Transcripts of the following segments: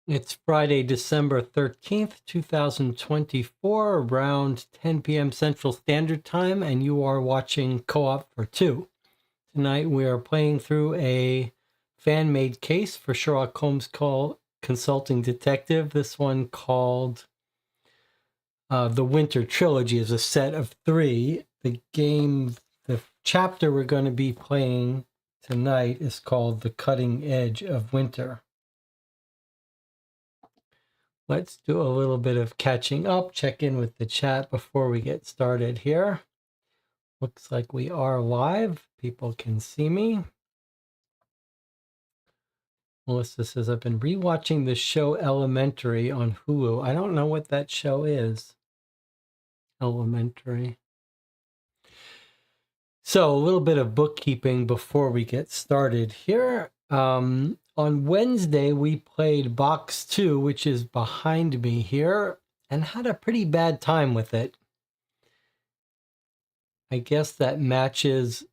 It's Friday, December 13th, 2024, around 10 p.m. Central Standard Time, and you are watching Co-op for Two. Tonight we are playing through a fan-made case for Sherlock Holmes Consulting Detective. This one called The Winter Trilogy is a set of 3. The chapter we're going to be playing tonight is called The Cutting Edge of Winter. Let's do a little bit of catching up, check in with the chat before we get started here. Looks like we are live. People can see me. Melissa says, I've been rewatching the show Elementary on Hulu. I don't know what that show is. Elementary. So a little bit of bookkeeping before we get started here. On Wednesday, we played Box 2, which is behind me here, and had a pretty bad time with it. I guess that matches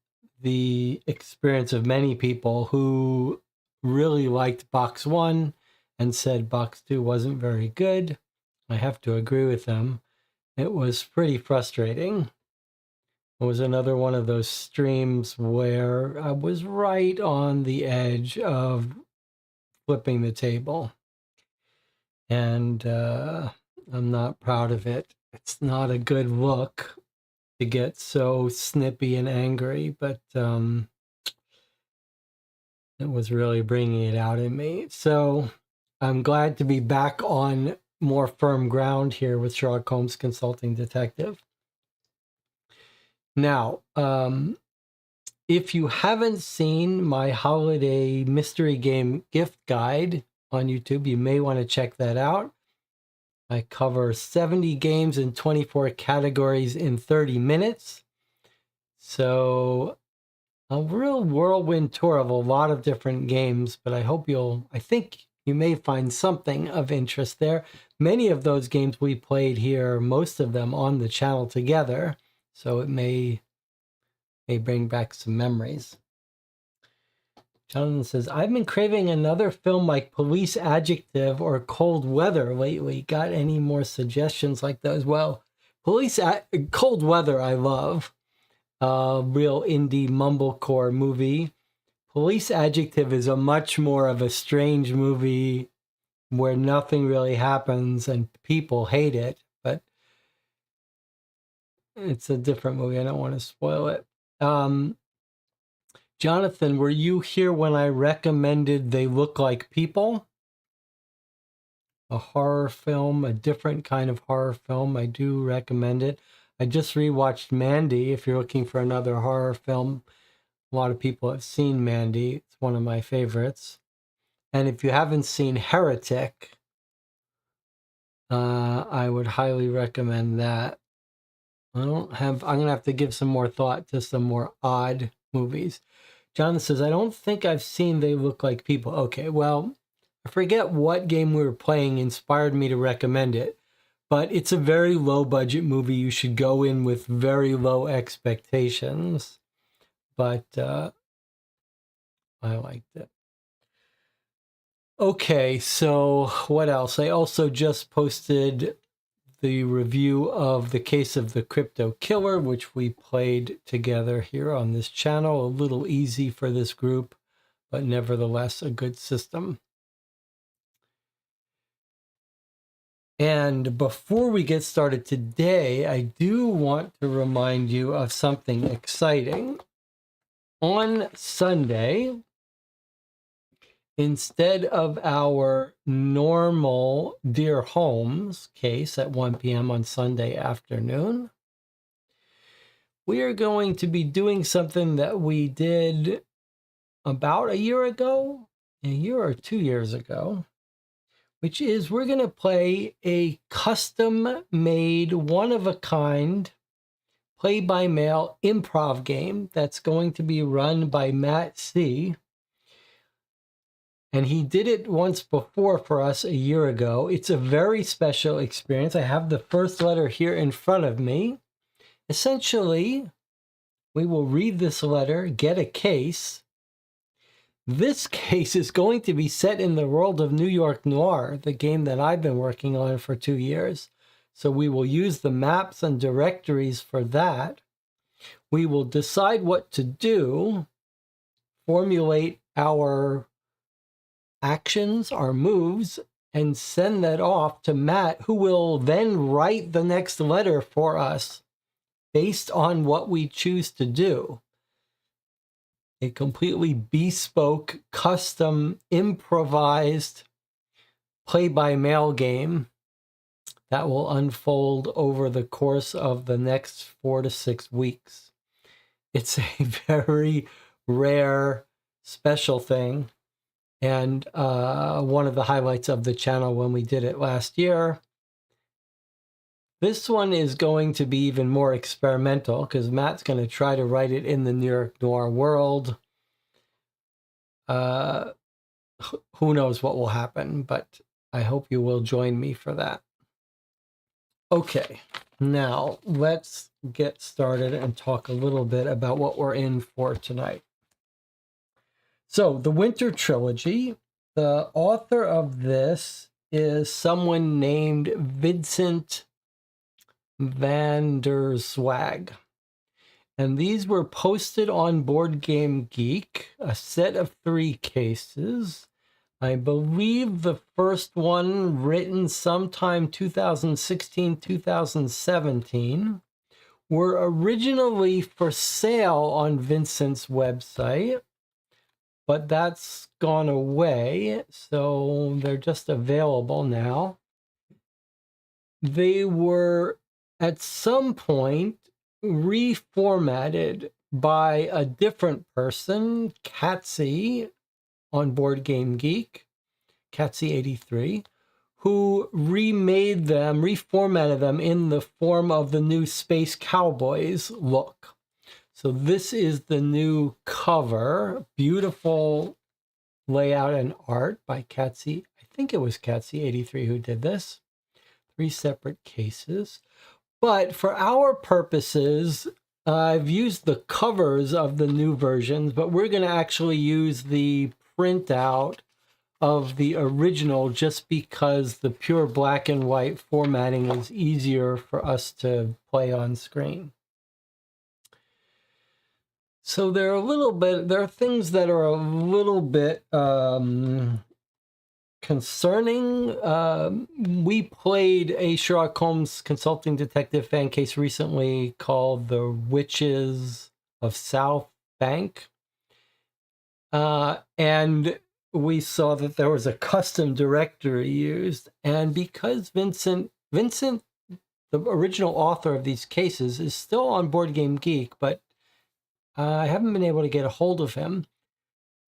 the experience of many people who really liked Box 1 and said Box 2 wasn't very good. I have to agree with them. It was pretty frustrating. It was another one of those streams where I was right on the edge of flipping the table. And I'm not proud of it. It's not a good look to get so snippy and angry, but it was really bringing it out in me. So I'm glad to be back on more firm ground here with Sherlock Holmes Consulting Detective. Now, if you haven't seen my holiday mystery game gift guide on YouTube, you may want to check that out. I cover 70 games in 24 categories in 30 minutes. So a real whirlwind tour of a lot of different games, but I think you may find something of interest there. Many of those games we played here, most of them on the channel together. So it may bring back some memories. Jonathan says, I've been craving another film like Police Adjective or Cold Weather lately. Got any more suggestions like those? Well, Cold Weather I love. Real indie mumblecore movie. Police Adjective is a much more of a strange movie where nothing really happens and people hate it, but it's a different movie. I don't want to spoil it. Jonathan, were you here when I recommended They Look Like People? A horror film, a different kind of horror film. I do recommend it. I just rewatched Mandy. If you're looking for another horror film, a lot of people have seen Mandy. It's one of my favorites. And if you haven't seen Heretic, I would highly recommend that. I'm going to have to give some more thought to some more odd movies. Jonathan says, I don't think I've seen They Look Like People. Okay, well, I forget what game we were playing inspired me to recommend it, but it's a very low budget movie. You should go in with very low expectations, but I liked it. Okay, so what else? I also just posted the review of The Case of the Crypto Killer, which we played together here on this channel. A little easy for this group, but nevertheless a good system. And before we get started today, I do want to remind you of something exciting. On Sunday, instead of our normal Dear Holmes case at 1 p.m. on Sunday afternoon, we are going to be doing something that we did about a year ago, a year or 2 years ago, which is we're going to play a custom-made, one-of-a-kind, play-by-mail improv game that's going to be run by Matt C. And he did it once before for us a year ago. It's a very special experience. I have the first letter here in front of me. Essentially, we will read this letter, get a case. This case is going to be set in the world of New York Noir, the game that I've been working on for 2 years. So we will use the maps and directories for that. We will decide what to do, formulate our actions, our moves, and send that off to Matt, who will then write the next letter for us based on what we choose to do. A completely bespoke, custom, improvised play-by-mail game that will unfold over the course of the next 4 to 6 weeks. It's a very rare, special thing, and one of the highlights of the channel when we did it last year. This one is going to be even more experimental because Matt's going to try to write it in the New York Noir world. Who knows what will happen, but I hope you will join me for that. Okay, now let's get started and talk a little bit about what we're in for tonight. So, the Winter Trilogy, the author of this is someone named Vincent van der Zwag. And these were posted on Board Game Geek, a set of 3 cases. I believe the first one written sometime 2016, 2017, were originally for sale on Vincent's website, but that's gone away, so they're just available now. They were at some point reformatted by a different person, Catsy, on Board Game Geek, Catsy83, who remade them, reformatted them in the form of the new Space Cowboys look. So this is the new cover, beautiful layout and art by Catsy. I think it was Catsy83 who did this. 3 separate cases. But for our purposes, I've used the covers of the new versions, but we're going to actually use the printout of the original just because the pure black and white formatting is easier for us to play on screen. So there are things that are a little bit concerning. We played a Sherlock Holmes consulting detective fan case recently called The Witches of South Bank. And we saw that there was a custom directory used. And because Vincent, the original author of these cases, is still on Board Game Geek, but I haven't been able to get a hold of him.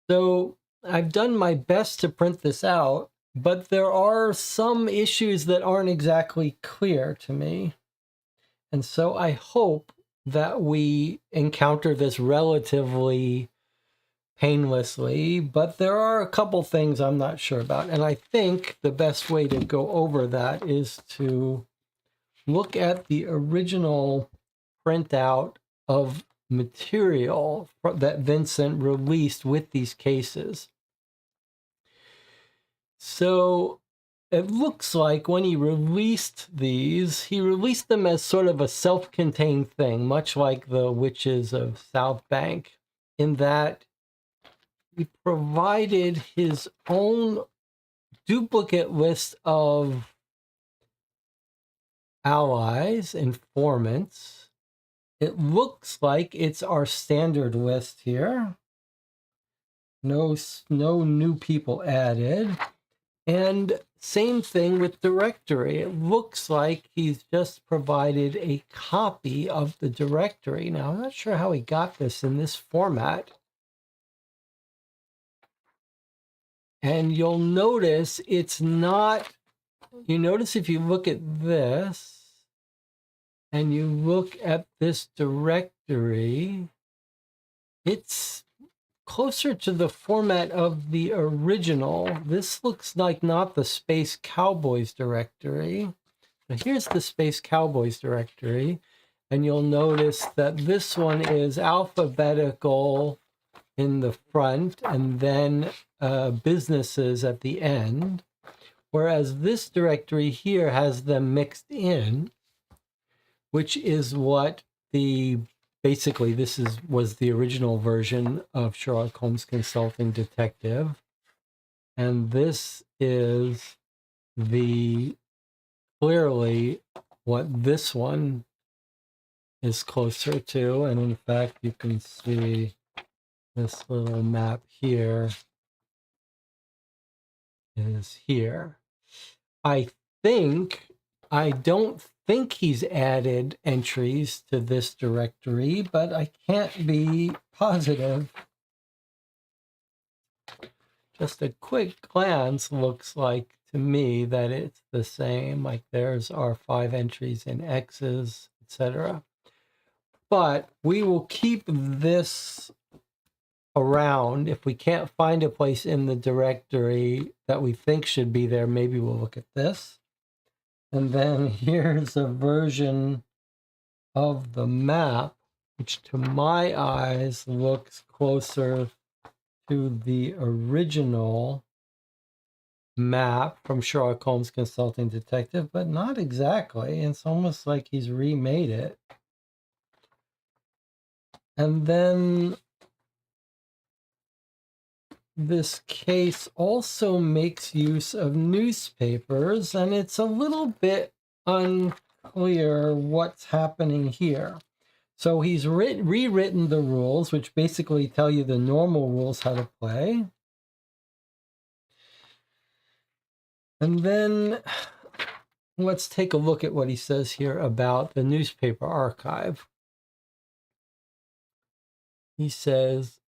So I've done my best to print this out, but there are some issues that aren't exactly clear to me. And so I hope that we encounter this relatively painlessly, but there are a couple things I'm not sure about. And I think the best way to go over that is to look at the original printout of material that Vincent released with these cases. So it looks like when he released these, he released them as sort of a self-contained thing, much like the Witches of South Bank, in that he provided his own duplicate list of allies, informants. It looks like it's our standard list here. No new people added. And same thing with directory. It looks like he's just provided a copy of the directory. Now, I'm not sure how he got this in this format. And you'll notice it's not, you notice if you look at this, and you look at this directory, it's closer to the format of the original. This looks like not the Space Cowboys directory. But here's the Space Cowboys directory, and you'll notice that this one is alphabetical in the front and then businesses at the end, whereas this directory here has them mixed in, which is what basically this was the original version of Sherlock Holmes Consulting Detective. And this is clearly what this one is closer to. And in fact, you can see this little map here is here. I don't think he's added entries to this directory, but I can't be positive. Just a quick glance looks like to me that it's the same. Like there's our 5 entries in X's, etc. But we will keep this around. If we can't find a place in the directory that we think should be there, maybe we'll look at this. And then here's a version of the map, which to my eyes looks closer to the original map from Sherlock Holmes Consulting Detective, but not exactly. It's almost like he's remade it. And then this case also makes use of newspapers, and it's a little bit unclear what's happening here. So he's rewritten the rules, which basically tell you the normal rules how to play. And then let's take a look at what he says here about the newspaper archive. He says,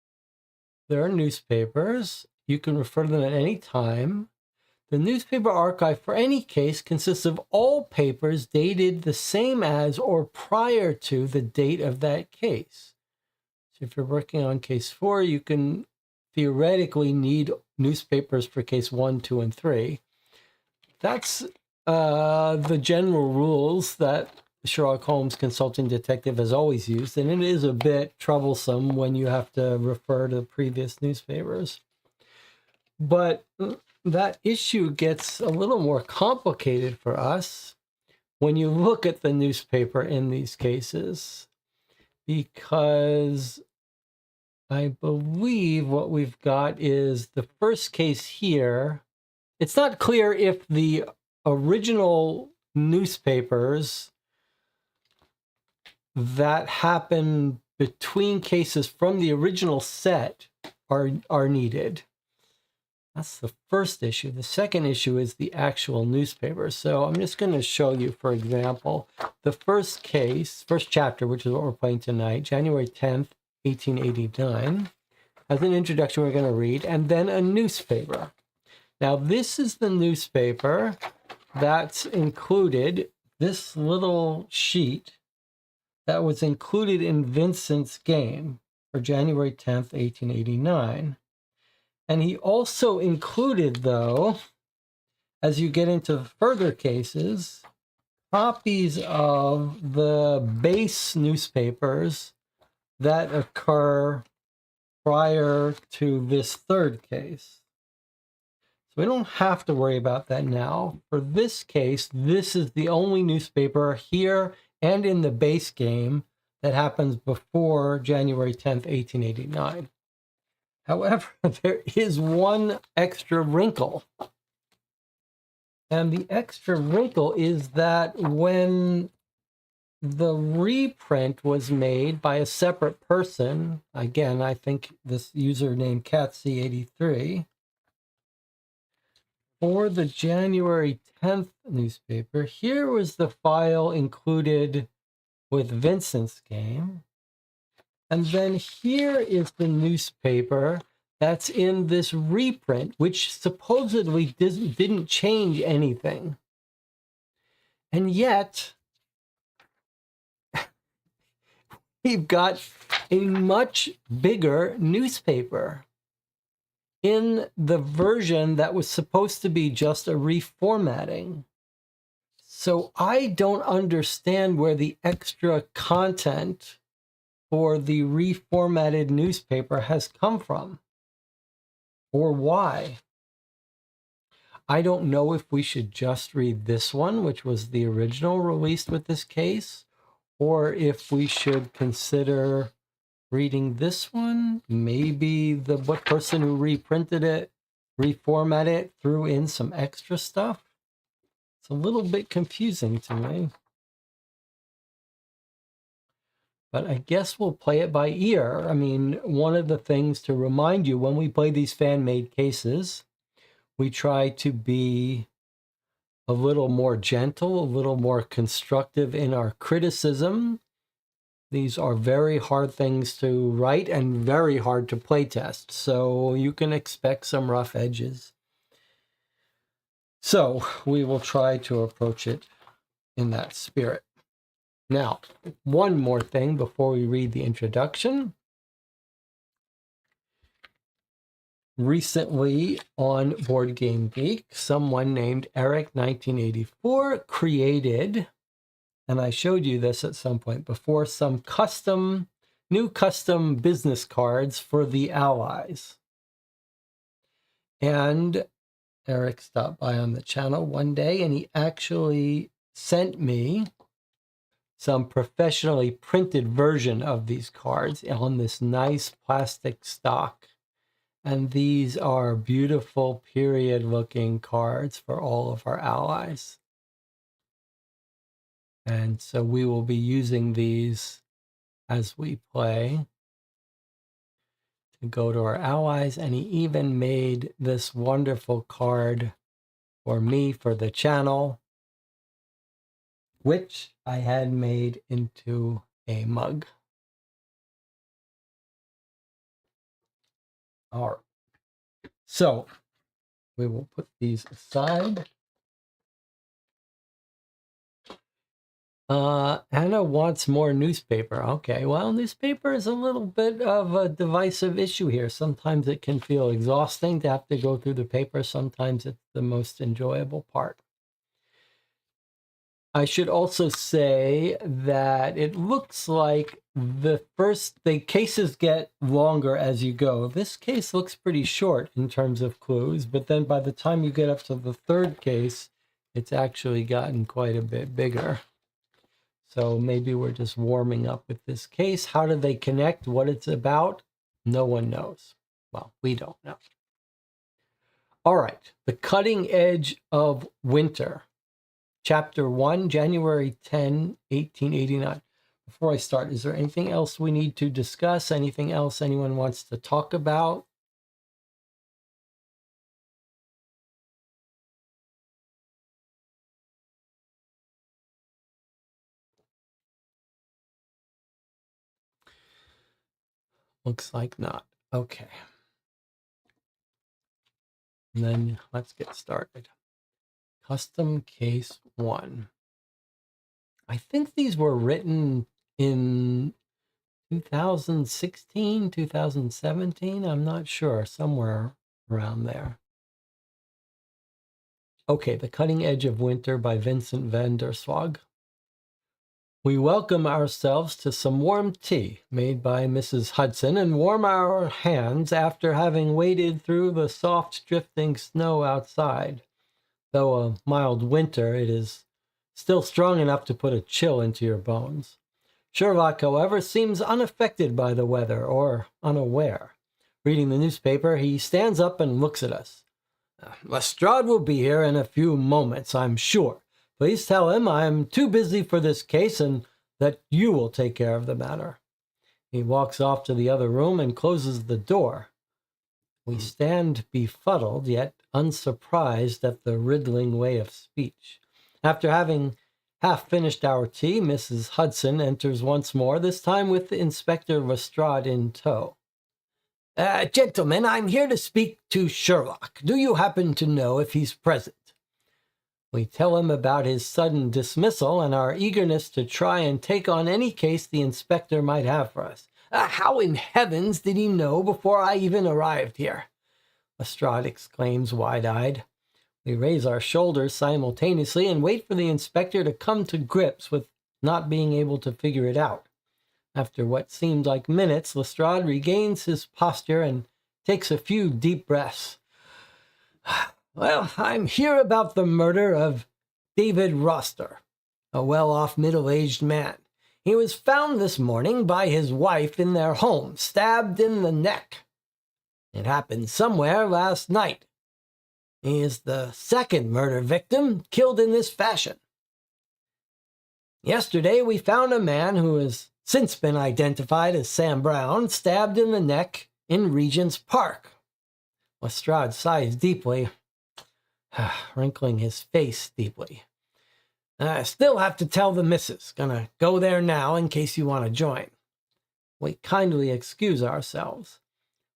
there are newspapers. You can refer to them at any time. The newspaper archive for any case consists of all papers dated the same as or prior to the date of that case. So if you're working on case 4, you can theoretically need newspapers for case 1, 2, and 3. That's the general rules that Sherlock Holmes Consulting Detective has always used, and it is a bit troublesome when you have to refer to previous newspapers. But that issue gets a little more complicated for us when you look at the newspaper in these cases, because I believe what we've got is the first case here. It's not clear if the original newspapers that happen between cases from the original set are needed. That's the first issue. The second issue is the actual newspaper. So I'm just going to show you, for example, the first case, first chapter, which is what we're playing tonight, January 10th, 1889, has an introduction we're going to read, and then a newspaper. Now, this is the newspaper that's included, this little sheet that was included in Vincent's game for January 10th, 1889. And he also included, though, as you get into further cases, copies of the base newspapers that occur prior to this third case. So we don't have to worry about that now. For this case, this is the only newspaper here and in the base game that happens before January 10th, 1889. However, there is one extra wrinkle. And the extra wrinkle is that when the reprint was made by a separate person, again, I think this username Catsy83, for the January 10th newspaper, here was the file included with Vincent's game. And then here is the newspaper that's in this reprint, which supposedly didn't change anything. And yet, we've got a much bigger newspaper in the version that was supposed to be just a reformatting. So I don't understand where the extra content for the reformatted newspaper has come from, or why. I don't know if we should just read this one, which was the original released with this case, or if we should consider reading this one. Maybe the person who reprinted it, reformatted it, threw in some extra stuff. It's a little bit confusing to me. But I guess we'll play it by ear. I mean, one of the things to remind you when we play these fan-made cases, we try to be a little more gentle, a little more constructive in our criticism. These are very hard things to write and very hard to play test. So you can expect some rough edges. So we will try to approach it in that spirit. Now, one more thing before we read the introduction. Recently on Board Game Geek, someone named Eric1984 created, and I showed you this at some point before, some new custom business cards for the Allies. And Eric stopped by on the channel one day and he actually sent me some professionally printed version of these cards on this nice plastic stock. And these are beautiful period looking cards for all of our allies. And so we will be using these as we play to go to our allies. And he even made this wonderful card for me for the channel, which I had made into a mug. All right. So we will put these aside. Anna wants more newspaper. Okay, well, newspaper is a little bit of a divisive issue here. Sometimes it can feel exhausting to have to go through the paper. Sometimes it's the most enjoyable part. I should also say that it looks like the cases get longer as you go. This case looks pretty short in terms of clues, but then by the time you get up to the third case, it's actually gotten quite a bit bigger. So maybe we're just warming up with this case. How do they connect? What it's about? No one knows. Well, we don't know. All right, The Cutting Edge of Winter. Chapter 1, January 10, 1889. Before I start, is there anything else we need to discuss? Anything else anyone wants to talk about? Looks like not. Okay. And then let's get started. Custom Case 1. I think these were written in 2016, 2017. I'm not sure. Somewhere around there. Okay, The Cutting Edge of Winter by Vincent van der Swag. We welcome ourselves to some warm tea made by Mrs. Hudson and warm our hands after having waded through the soft drifting snow outside. Though a mild winter, it is still strong enough to put a chill into your bones. Sherlock, however, seems unaffected by the weather or unaware. Reading the newspaper, he stands up and looks at us. Lestrade will be here in a few moments, I'm sure. Please tell him I am too busy for this case and that you will take care of the matter. He walks off to the other room and closes the door. We stand befuddled, yet unsurprised at the riddling way of speech. After having half finished our tea, Mrs. Hudson enters once more, this time with Inspector Lestrade in tow. Gentlemen, I'm here to speak to Sherlock. Do you happen to know if he's present? We tell him about his sudden dismissal and our eagerness to try and take on any case the inspector might have for us. How in heavens did he know before I even arrived here? Lestrade exclaims wide-eyed. We raise our shoulders simultaneously and wait for the inspector to come to grips with not being able to figure it out. After what seemed like minutes, Lestrade regains his posture and takes a few deep breaths. Well, I'm here about the murder of David Roster, a well-off middle-aged man. He was found this morning by his wife in their home, stabbed in the neck. It happened somewhere last night. He is the second murder victim killed in this fashion. Yesterday, we found a man who has since been identified as Sam Brown, stabbed in the neck in Regent's Park. Lestrade sighs deeply, wrinkling his face deeply. I still have to tell the missus. Gonna go there now in case you want to join. We kindly excuse ourselves.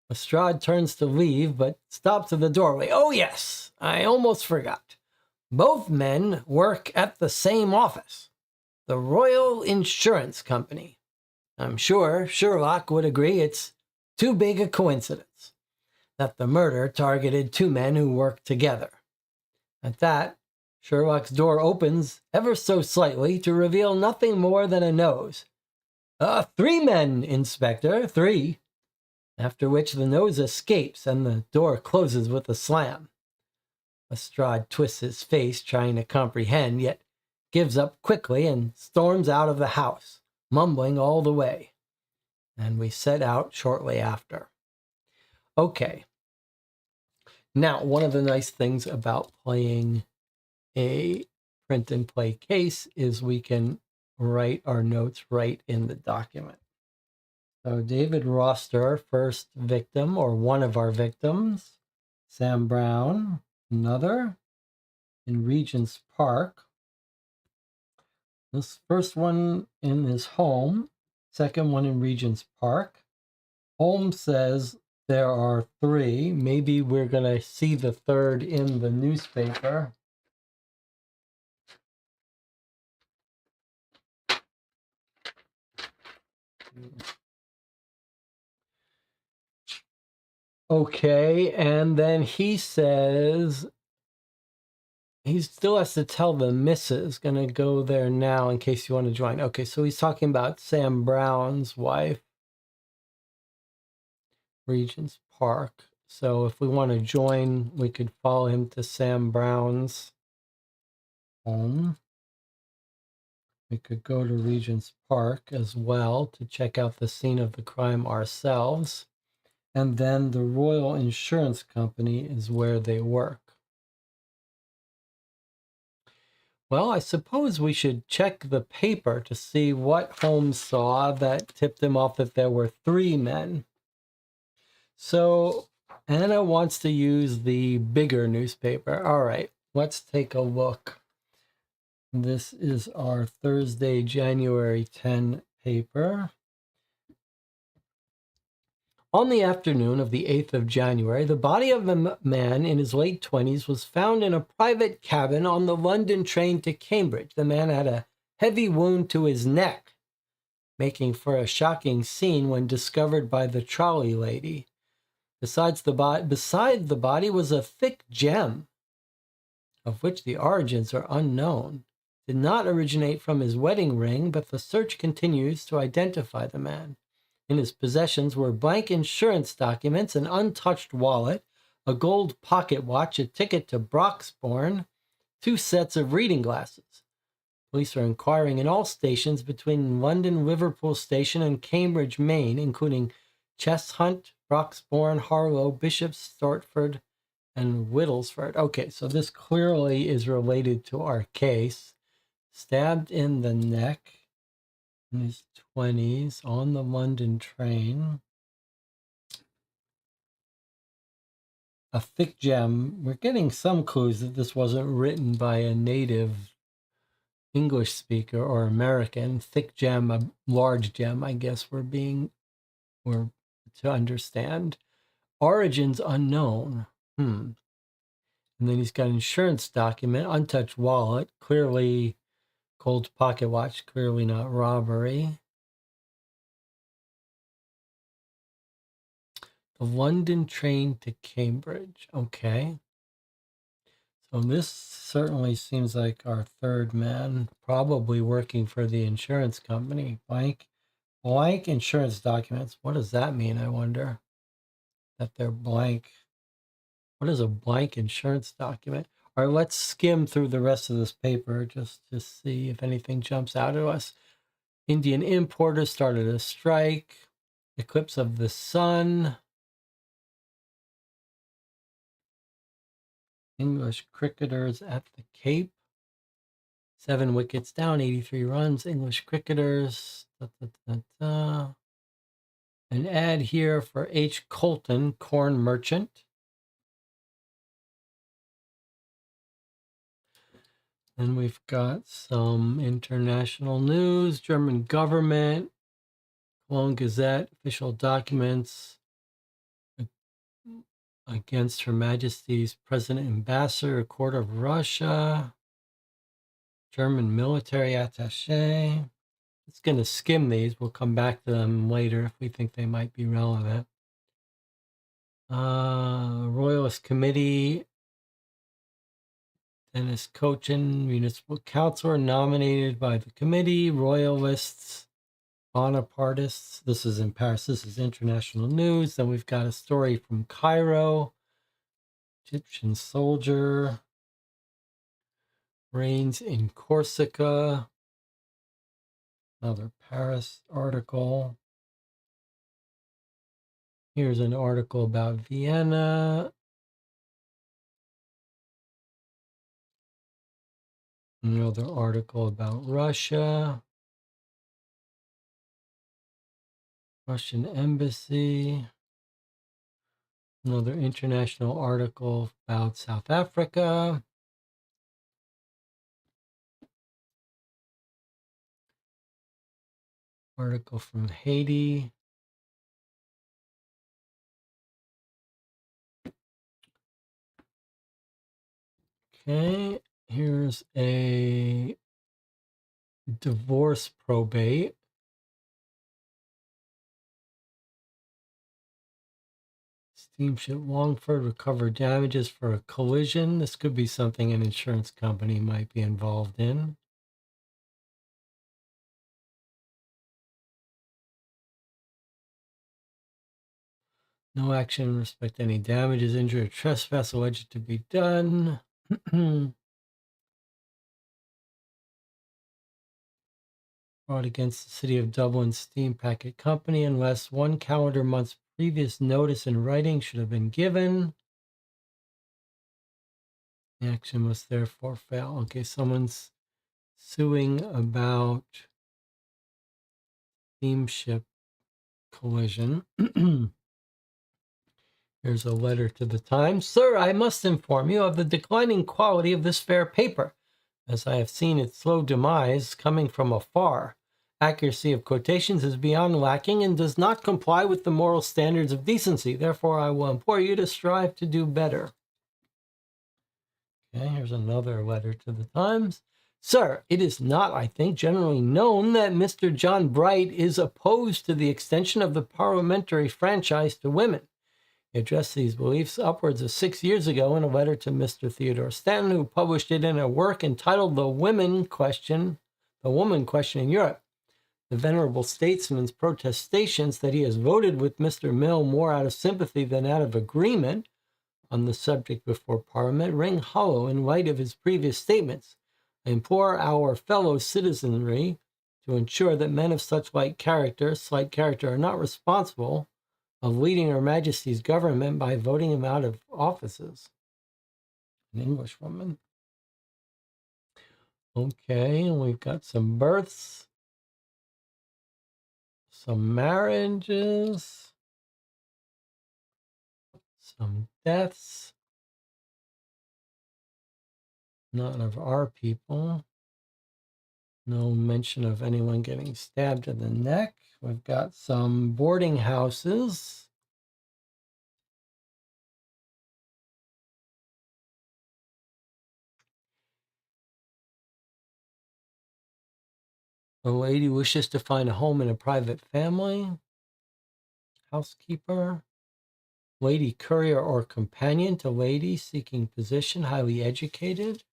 Lestrade turns to leave, but stops at the doorway. Oh, yes, I almost forgot. Both men work at the same office, the Royal Insurance Company. I'm sure Sherlock would agree it's too big a coincidence that the murder targeted two men who work together. At that, Sherlock's door opens ever so slightly to reveal nothing more than a nose. 3 men, Inspector, 3. After which the nose escapes and the door closes with a slam. Lestrade twists his face, trying to comprehend, yet gives up quickly and storms out of the house, mumbling all the way. And we set out shortly after. Okay. Now, one of the nice things about playing a print and play case is we can write our notes right in the document. So David Roster, first victim, or one of our victims. Sam Brown, another, in Regent's Park. This first one in his home, second one in Regent's Park. Holmes says there are 3. Maybe we're going to see the third in the newspaper. Okay, and then he says he still has to tell the missus. Gonna go there now in case you want to join. Okay, so he's talking about Sam Brown's wife, Regent's Park. So if we want to join, we could follow him to Sam Brown's home. We could go to Regent's Park as well to check out the scene of the crime ourselves. And then the Royal Insurance Company is where they work. Well, I suppose we should check the paper to see what Holmes saw that tipped him off that there were 3 men. So Anna wants to use the bigger newspaper. All right, let's take a look. This is our Thursday, January 10 paper. On the afternoon of the 8th of January, the body of a man in his late 20s was found in a private cabin on the London train to Cambridge. The man had a heavy wound to his neck, making for a shocking scene when discovered by the trolley lady. Beside the body was a thick gem, of which the origins are unknown. Did not originate from his wedding ring, but the search continues to identify the man. In his possessions were blank insurance documents, an untouched wallet, a gold pocket watch, a ticket to Broxbourne, 2 sets of reading glasses. Police are inquiring in all stations between London Liverpool Station and Cambridge, Maine, including Cheshunt, Broxbourne, Harlow, Bishop's Stortford, and Whittlesford. Okay, so this clearly is related to our case. Stabbed in the neck in his 20s on the London train. A thick gem. We're getting some clues that this wasn't written by a native English speaker or American. Thick gem, a large gem, I guess we're to understand. Origins unknown. And then he's got insurance document, untouched wallet, clearly gold pocket watch, clearly not robbery. The London train to Cambridge. Okay. So this certainly seems like our 3rd man, probably working for the insurance company. Blank insurance documents. What does that mean, I wonder? That they're blank. What is a blank insurance document? All right, let's skim through the rest of this paper just to see if anything jumps out at us. Indian importers started a strike. Eclipse of the sun. English cricketers at the Cape. 7 wickets down, 83 runs. English cricketers. An ad here for H. Colton, corn merchant. And we've got some international news, German government, Cologne Gazette, official documents against Her Majesty's President Ambassador, Court of Russia, German military attaché. It's going to skim these. We'll come back to them later if we think they might be relevant. Royalist Committee, Dennis Cochin, Municipal Council, nominated by the committee. Royalists, Bonapartists. This is in Paris. This is international news. Then we've got a story from Cairo. Egyptian soldier reigns in Corsica. Another Paris article. Here's an article about Vienna. Another article about Russia. Russian embassy. Another international article about South Africa. Article from Haiti. Okay, here's a divorce probate. Steamship Longford recover damages for a collision. This could be something an insurance company might be involved in. No action in respect to any damages, injury, or trespass alleged to be done. Brought against the City of Dublin Steam Packet Company unless 1 calendar month's previous notice in writing should have been given. The action must therefore fail. Okay, someone's suing about steamship collision. Here's a letter to the Times. Sir, I must inform you of the declining quality of this fair paper, as I have seen its slow demise coming from afar. Accuracy of quotations is beyond lacking and does not comply with the moral standards of decency. Therefore, I will implore you to strive to do better. Okay, here's another letter to the Times. Sir, it is not, I think, generally known that Mr. John Bright is opposed to the extension of the parliamentary franchise to women. He addressed these beliefs upwards of 6 years ago in a letter to Mr. Theodore Stanton, who published it in a work entitled The Woman Question in Europe. The venerable statesman's protestations that he has voted with Mr. Mill more out of sympathy than out of agreement on the subject before Parliament ring hollow in light of his previous statements. I implore our fellow citizenry to ensure that men of such slight character are not responsible of leading Her Majesty's government by voting him out of offices. An Englishwoman. Okay, and we've got some births, some marriages, some deaths. None of our people. No mention of anyone getting stabbed in the neck. We've got some boarding houses. A lady wishes to find a home in a private family. Housekeeper. Lady courier or companion to lady seeking position, highly educated.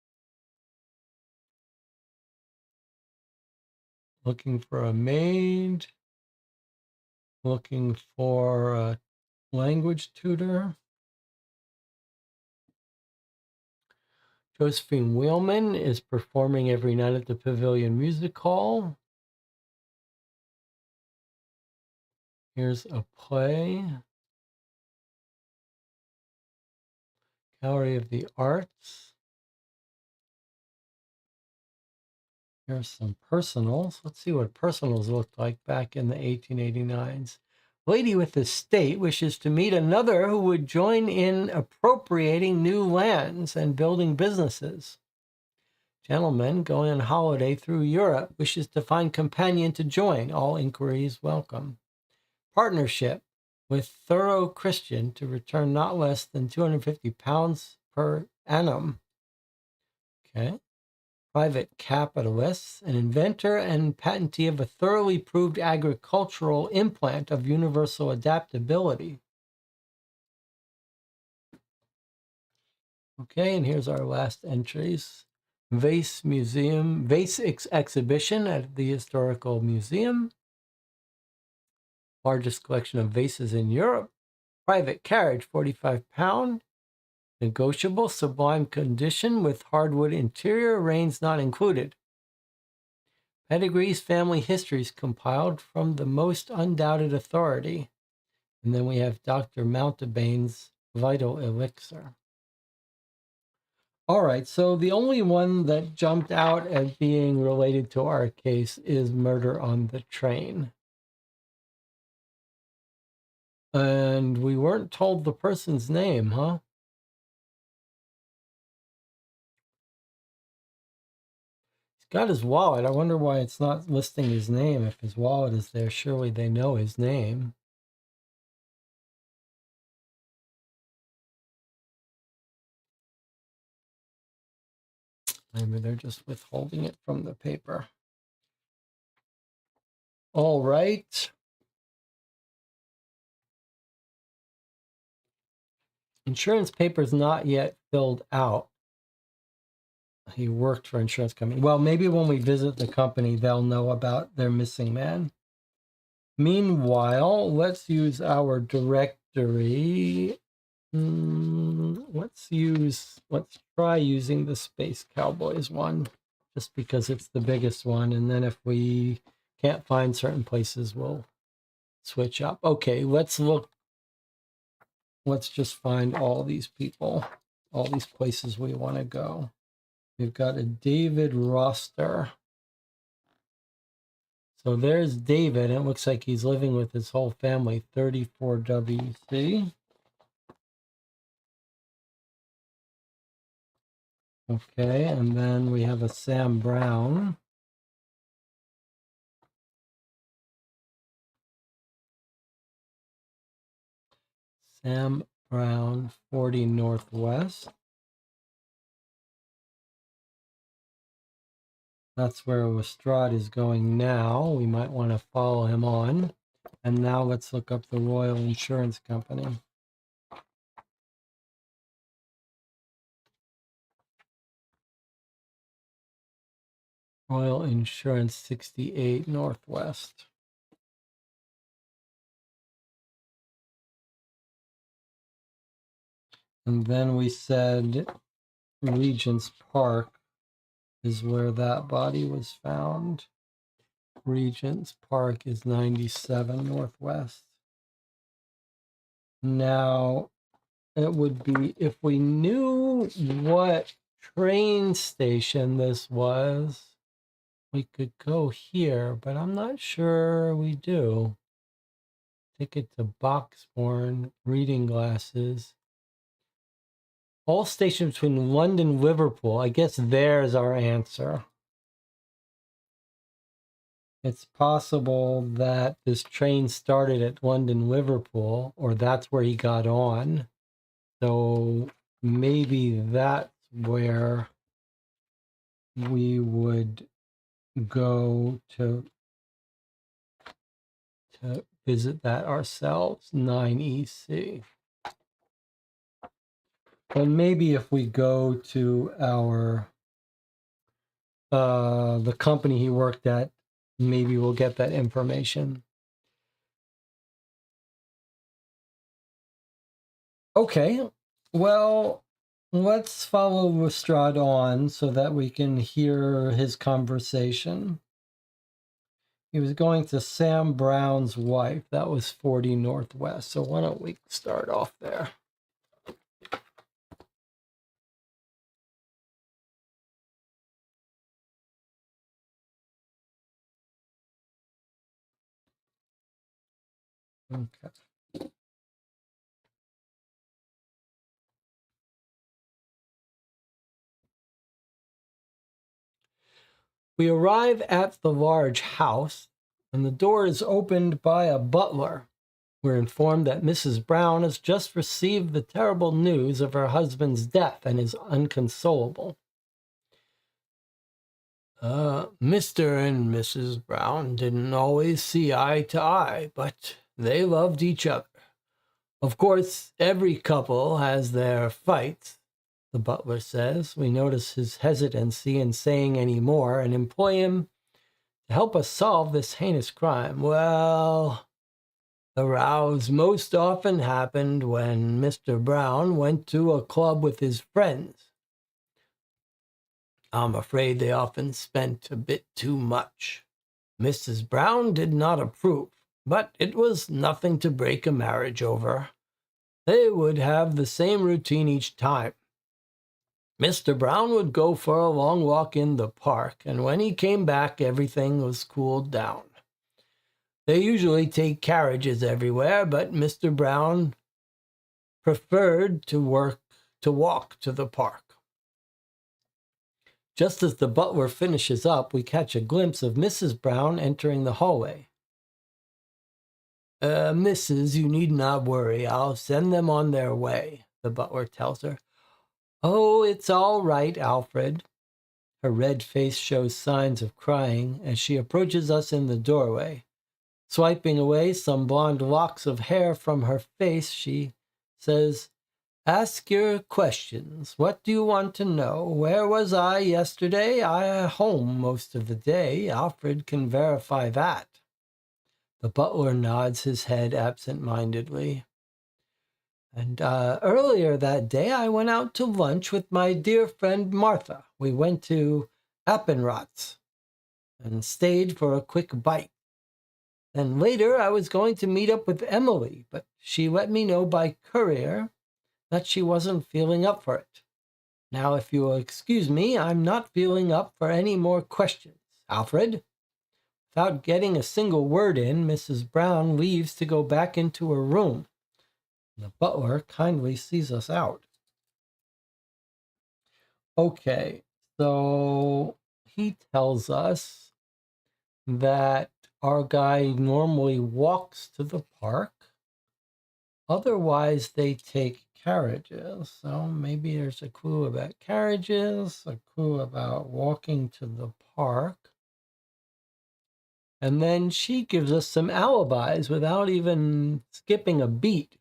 Looking for a maid. Looking for a language tutor. Josephine Wheelman is performing every night at the Pavilion Music Hall. Here's a play. Gallery of the Arts. Here's some personals. Let's see what personals looked like back in the 1889s. Lady with estate wishes to meet another who would join in appropriating new lands and building businesses. Gentleman going on holiday through Europe wishes to find companion to join. All inquiries welcome. Partnership with thorough Christian to return not less than £250 per annum. Okay. Private capitalists, an inventor and patentee of a thoroughly proved agricultural implant of universal adaptability. Okay, and here's our last entries. Vase exhibition at the Historical Museum. Largest collection of vases in Europe. Private carriage, £45. Negotiable, sublime condition with hardwood interior, rains not included. Pedigrees, family histories compiled from the most undoubted authority. And then we have Dr. Mountebane's Vital Elixir. All right, so the only one that jumped out as being related to our case is Murder on the Train. And we weren't told the person's name, huh? He's got his wallet. I wonder why it's not listing his name. If his wallet is there, surely they know his name. Maybe they're just withholding it from the paper. All right. Insurance papers not yet filled out. He worked for insurance company. Well, maybe when we visit the company, they'll know about their missing man. Meanwhile, let's use our directory. Let's try using the Space Cowboys one, just because it's the biggest one. And then if we can't find certain places, we'll switch up. Okay, let's look. Let's just find all these people, all these places we want to go. We've got a David roster. So there's David. It looks like he's living with his whole family, 34WC. Okay, and then we have a Sam Brown. Sam Brown, 40 Northwest. That's where Lestrade is going now. We might want to follow him on. And now let's look up the Royal Insurance Company. Royal Insurance, 68 Northwest. And then we said Regent's Park is where that body was found. Regent's Park is 97 Northwest. Now, it would be, if we knew what train station this was, we could go here, but I'm not sure we do. Ticket to Boxbourne, reading glasses. All stations between London and Liverpool. I guess there's our answer. It's possible that this train started at London, Liverpool, or that's where he got on. So maybe that's where we would go to visit that ourselves, 9EC. But maybe if we go to our the company he worked at, maybe we'll get that information. Okay, well, let's follow Lestrade on so that we can hear his conversation. He was going to Sam Brown's wife. That was 40 Northwest. So why don't we start off there? Okay. We arrive at the large house, and the door is opened by a butler. We're informed that Mrs. Brown has just received the terrible news of her husband's death and is inconsolable. Mr. and Mrs. Brown didn't always see eye to eye, but they loved each other. Of course, every couple has their fights, the butler says. We notice his hesitancy in saying any more and employ him to help us solve this heinous crime. Well, the rows most often happened when Mr. Brown went to a club with his friends. I'm afraid they often spent a bit too much. Mrs. Brown did not approve, but it was nothing to break a marriage over. They would have the same routine each time. Mr. Brown would go for a long walk in the park, and when he came back, everything was cooled down. They usually take carriages everywhere, but Mr. Brown preferred to walk to the park. Just as the butler finishes up, we catch a glimpse of Mrs. Brown entering the hallway. Mrs., you need not worry. I'll send them on their way, the butler tells her. Oh, it's all right, Alfred. Her red face shows signs of crying as she approaches us in the doorway. Swiping away some blonde locks of hair from her face, she says, Ask your questions. What do you want to know? Where was I yesterday? I home most of the day. Alfred can verify that. The butler nods his head absent-mindedly. And earlier that day, I went out to lunch with my dear friend Martha. We went to Appenratz and stayed for a quick bite. Then later, I was going to meet up with Emily, but she let me know by courier that she wasn't feeling up for it. Now, if you will excuse me, I'm not feeling up for any more questions. Alfred? Without getting a single word in, Mrs. Brown leaves to go back into her room. The butler kindly sees us out. Okay, so he tells us that our guy normally walks to the park. Otherwise, they take carriages. So maybe there's a clue about carriages, a clue about walking to the park. And then she gives us some alibis without even skipping a beat.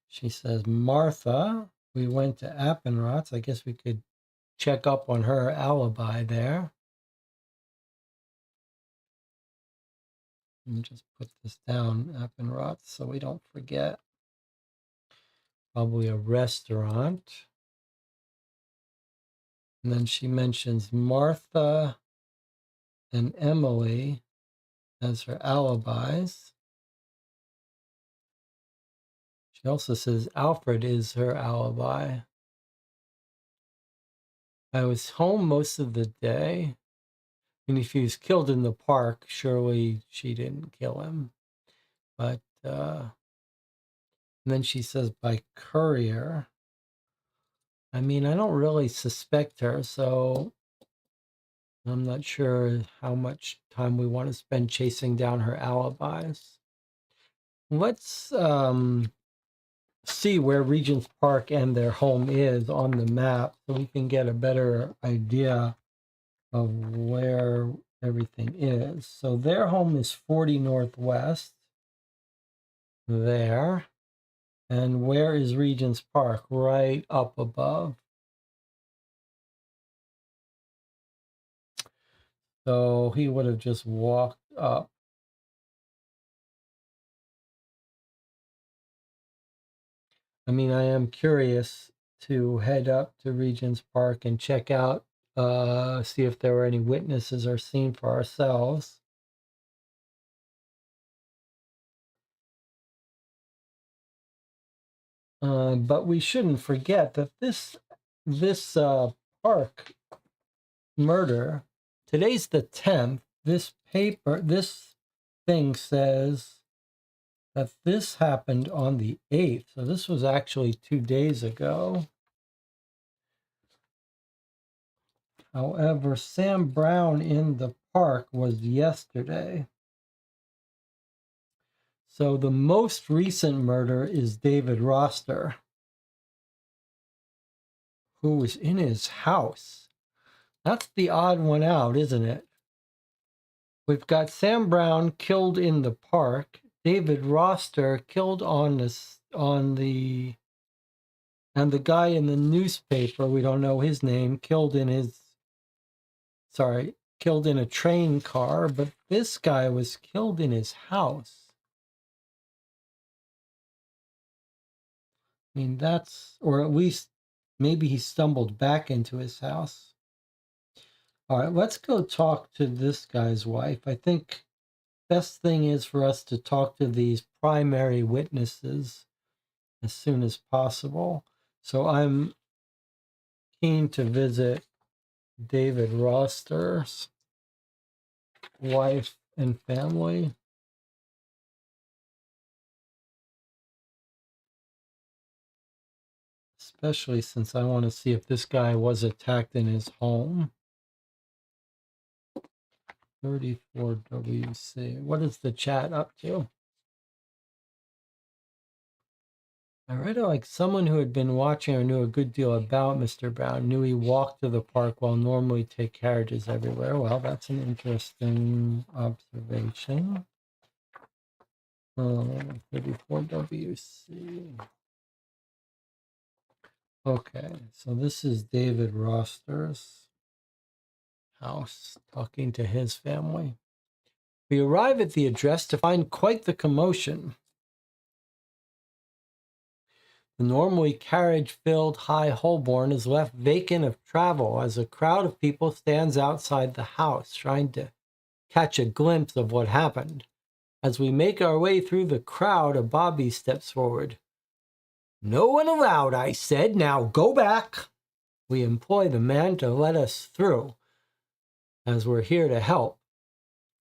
She says, Martha, we went to Appenratz. I guess we could check up on her alibi there. And just put this down, Appenratz, so we don't forget. Probably a restaurant. And then she mentions Martha and Emily as her alibis. She also says Alfred is her alibi. I was home most of the day. And if he was killed in the park, surely she didn't kill him. But and then she says by courier. I mean, I don't really suspect her, so I'm not sure how much time we want to spend chasing down her alibis. Let's see where Regent's Park and their home is on the map so we can get a better idea of where everything is. So their home is 40 Northwest there. And where is Regent's Park? Right up above. So he would have just walked up. I mean, I am curious to head up to Regent's Park and check out, see if there were any witnesses or seen for ourselves. But we shouldn't forget that this park murder, today's the 10th. This thing says that this happened on the 8th. So this was actually 2 days ago. However, Sam Brown in the park was yesterday. So the most recent murder is David Roster, who was in his house. That's the odd one out, isn't it? We've got Sam Brown killed in the park, David Roster killed and the guy in the newspaper, we don't know his name, killed in a train car, but this guy was killed in his house. I mean, or at least maybe he stumbled back into his house. All right, let's go talk to this guy's wife. I think best thing is for us to talk to these primary witnesses as soon as possible. So I'm keen to visit David Roster's wife and family. Especially since I want to see if this guy was attacked in his home. 34WC. What is the chat up to? I read it like someone who had been watching or knew a good deal about Mr. Brown knew he walked to the park while normally take carriages everywhere. Well, that's an interesting observation. 34WC. Okay, so this is David Roster's house talking to his family. We arrive at the address to find quite the commotion. The normally carriage-filled High Holborn is left vacant of travel as a crowd of people stands outside the house trying to catch a glimpse of what happened. As we make our way through the crowd, a bobby steps forward. "No one allowed," I said. "Now go back." We employ the man to let us through, as we're here to help,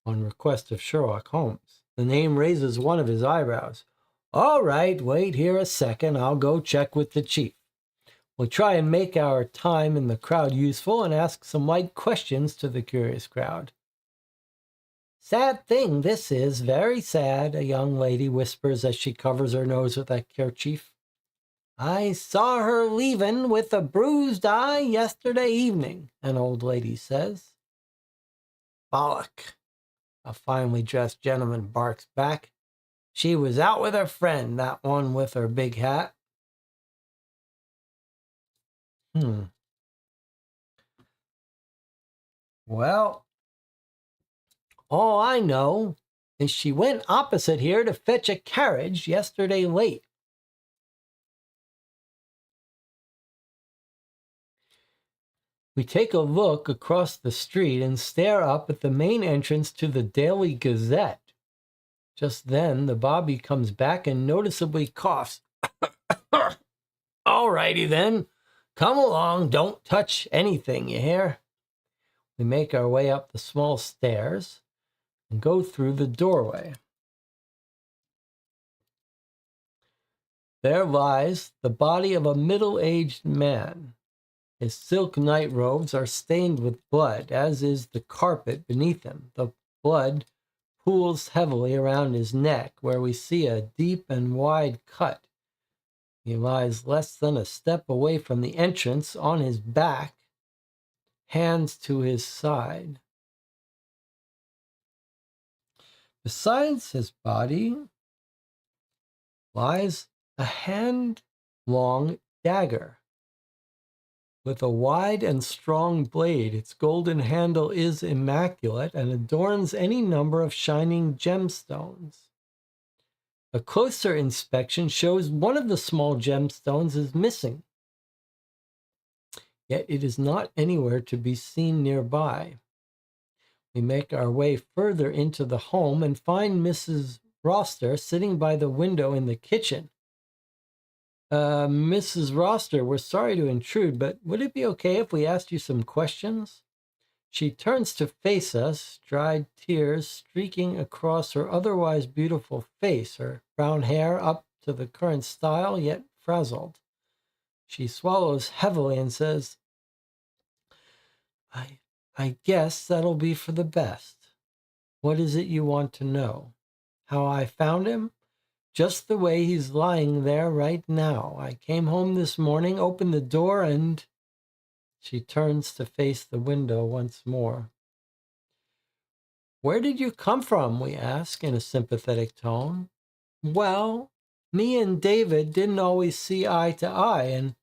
on request of Sherlock Holmes. The name raises one of his eyebrows. "All right, wait here a second. I'll go check with the chief." We try and make our time in the crowd useful and ask some light questions to the curious crowd. "Sad thing this is, very sad," a young lady whispers as she covers her nose with a kerchief. "I saw her leavin' with a bruised eye yesterday evening," an old lady says. "Bollock," a finely dressed gentleman barks back. "She was out with her friend, that one with her big hat." Well, all I know is she went opposite here to fetch a carriage yesterday late. We take a look across the street and stare up at the main entrance to the Daily Gazette. Just then, the bobby comes back and noticeably coughs. "All righty then. Come along. Don't touch anything, you hear?" We make our way up the small stairs and go through the doorway. There lies the body of a middle-aged man. His silk night robes are stained with blood, as is the carpet beneath him. The blood pools heavily around his neck, where we see a deep and wide cut. He lies less than a step away from the entrance on his back, hands to his side. Besides his body lies a hand-long dagger with a wide and strong blade. Its golden handle is immaculate and adorns any number of shining gemstones. A closer inspection shows one of the small gemstones is missing, yet it is not anywhere to be seen nearby. We make our way further into the home and find Mrs. Roster sitting by the window in the kitchen. "Mrs. Roster, we're sorry to intrude, but would it be okay if we asked you some questions?" She turns to face us, dried tears streaking across her otherwise beautiful face, her brown hair up to the current style, yet frazzled. She swallows heavily and says, I guess that'll be for the best. What is it you want to know? How I found him? Just the way he's lying there right now. I came home this morning, opened the door, and..." She turns to face the window once more. "Where did you come from?" we ask in a sympathetic tone. "Well, me and David didn't always see eye to eye, and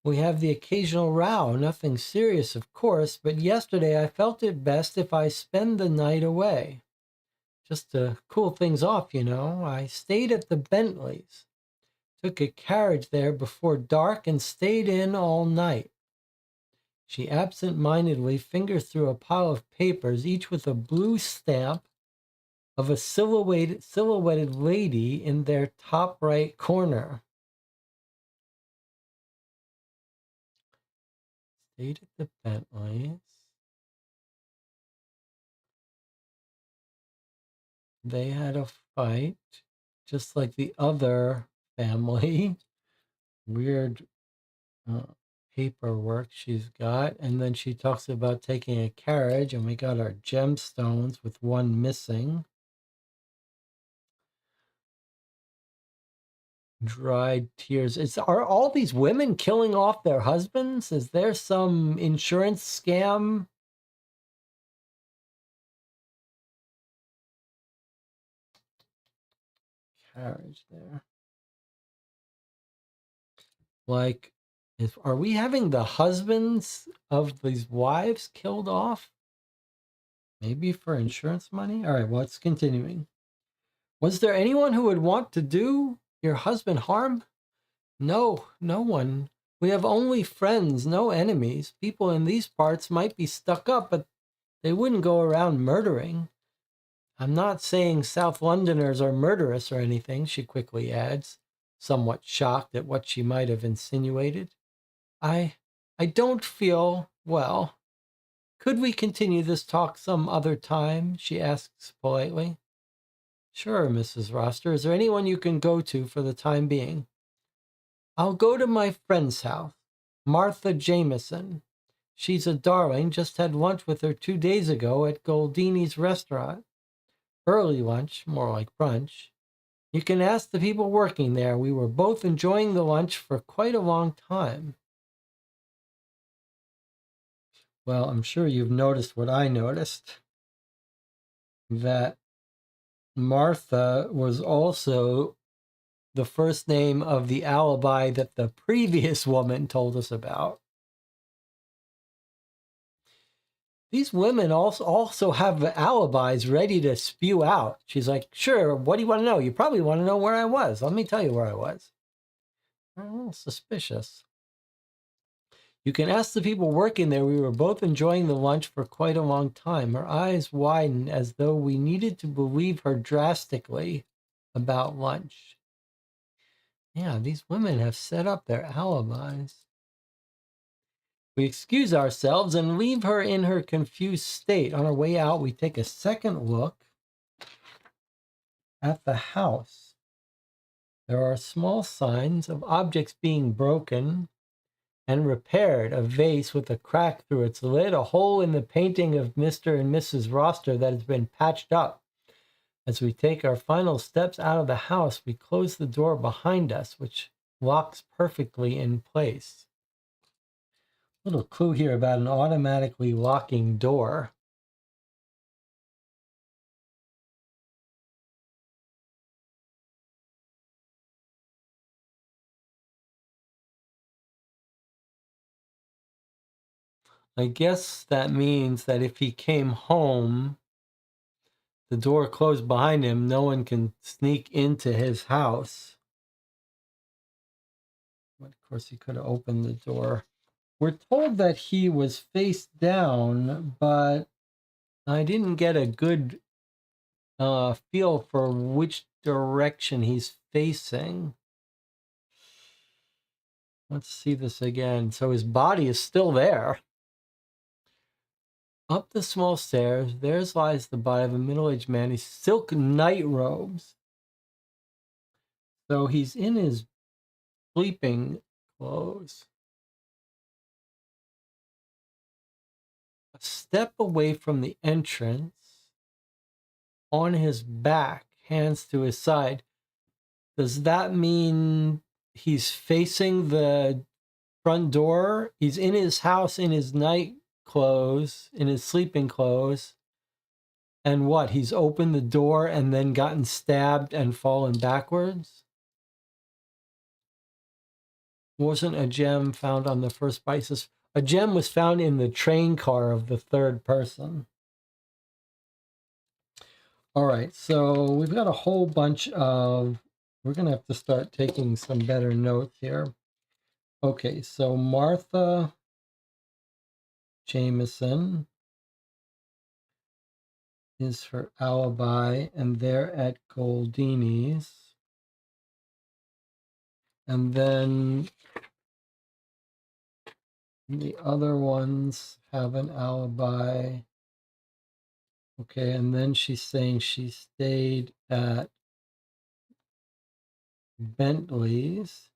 we have the occasional row. Nothing serious, of course, but yesterday I felt it best if I spend the night away. Just to cool things off, you know. I stayed at the Bentleys. Took a carriage there before dark and stayed in all night." She absent-mindedly fingers through a pile of papers, each with a blue stamp of a silhouetted lady in their top right corner. Stayed at the Bentleys. They had a fight, just like the other family. Weird paperwork she's got. And then she talks about taking a carriage, and we got our gemstones with one missing. Dried tears. Are all these women killing off their husbands? Is there some insurance scam? Carriage there. Like, Are we having the husbands of these wives killed off? Maybe for insurance money? All right, well, it's continuing. Was there anyone who would want to do your husband harm? No, no one. We have only friends, no enemies. People in these parts might be stuck up, but they wouldn't go around murdering. I'm not saying South Londoners are murderous or anything, she quickly adds, somewhat shocked at what she might have insinuated. I don't feel well. Could we continue this talk some other time? She asks politely. Sure, Mrs. Roster. Is there anyone you can go to for the time being? I'll go to my friend's house, Martha Jameson. She's a darling, just had lunch with her 2 days ago at Goldini's restaurant. Early lunch, more like brunch. You can ask the people working there. We were both enjoying the lunch for quite a long time. Well, I'm sure you've noticed what I noticed, that Martha was also the first name of the alibi that the previous woman told us about. These women also have alibis ready to spew out. She's like, sure, what do you want to know? You probably want to know where I was. Let me tell you where I was. A little suspicious. You can ask the people working there. We were both enjoying the lunch for quite a long time. Her eyes widened as though we needed to believe her drastically about lunch. Yeah, these women have set up their alibis. We excuse ourselves and leave her in her confused state. On our way out, we take a second look at the house. There are small signs of objects being broken and repaired. A vase with a crack through its lid, a hole in the painting of Mr. and Mrs. Roster that has been patched up. As we take our final steps out of the house, we close the door behind us, which locks perfectly in place. Little clue here about an automatically locking door. I guess that means that if he came home, the door closed behind him, no one can sneak into his house. But of course, he could have opened the door. We're told that he was face down, but I didn't get a good feel for which direction he's facing. Let's see this again. So his body is still there. Up the small stairs, there lies the body of a middle-aged man in silk night robes. So he's in his sleeping clothes. A step away from the entrance, on his back, hands to his side. Does that mean he's facing the front door? He's in his house in his night clothes, in his sleeping clothes. And what? He's opened the door and then gotten stabbed and fallen backwards? Wasn't a gem found on the first basis? A gem was found in the train car of the third person. All right, so we've got a whole bunch of, we're going to have to start taking some better notes here. Okay, so Martha Jameson is her alibi, and they're at Goldini's. And then the other ones have an alibi. Okay, and then she's saying she stayed at Bentley's.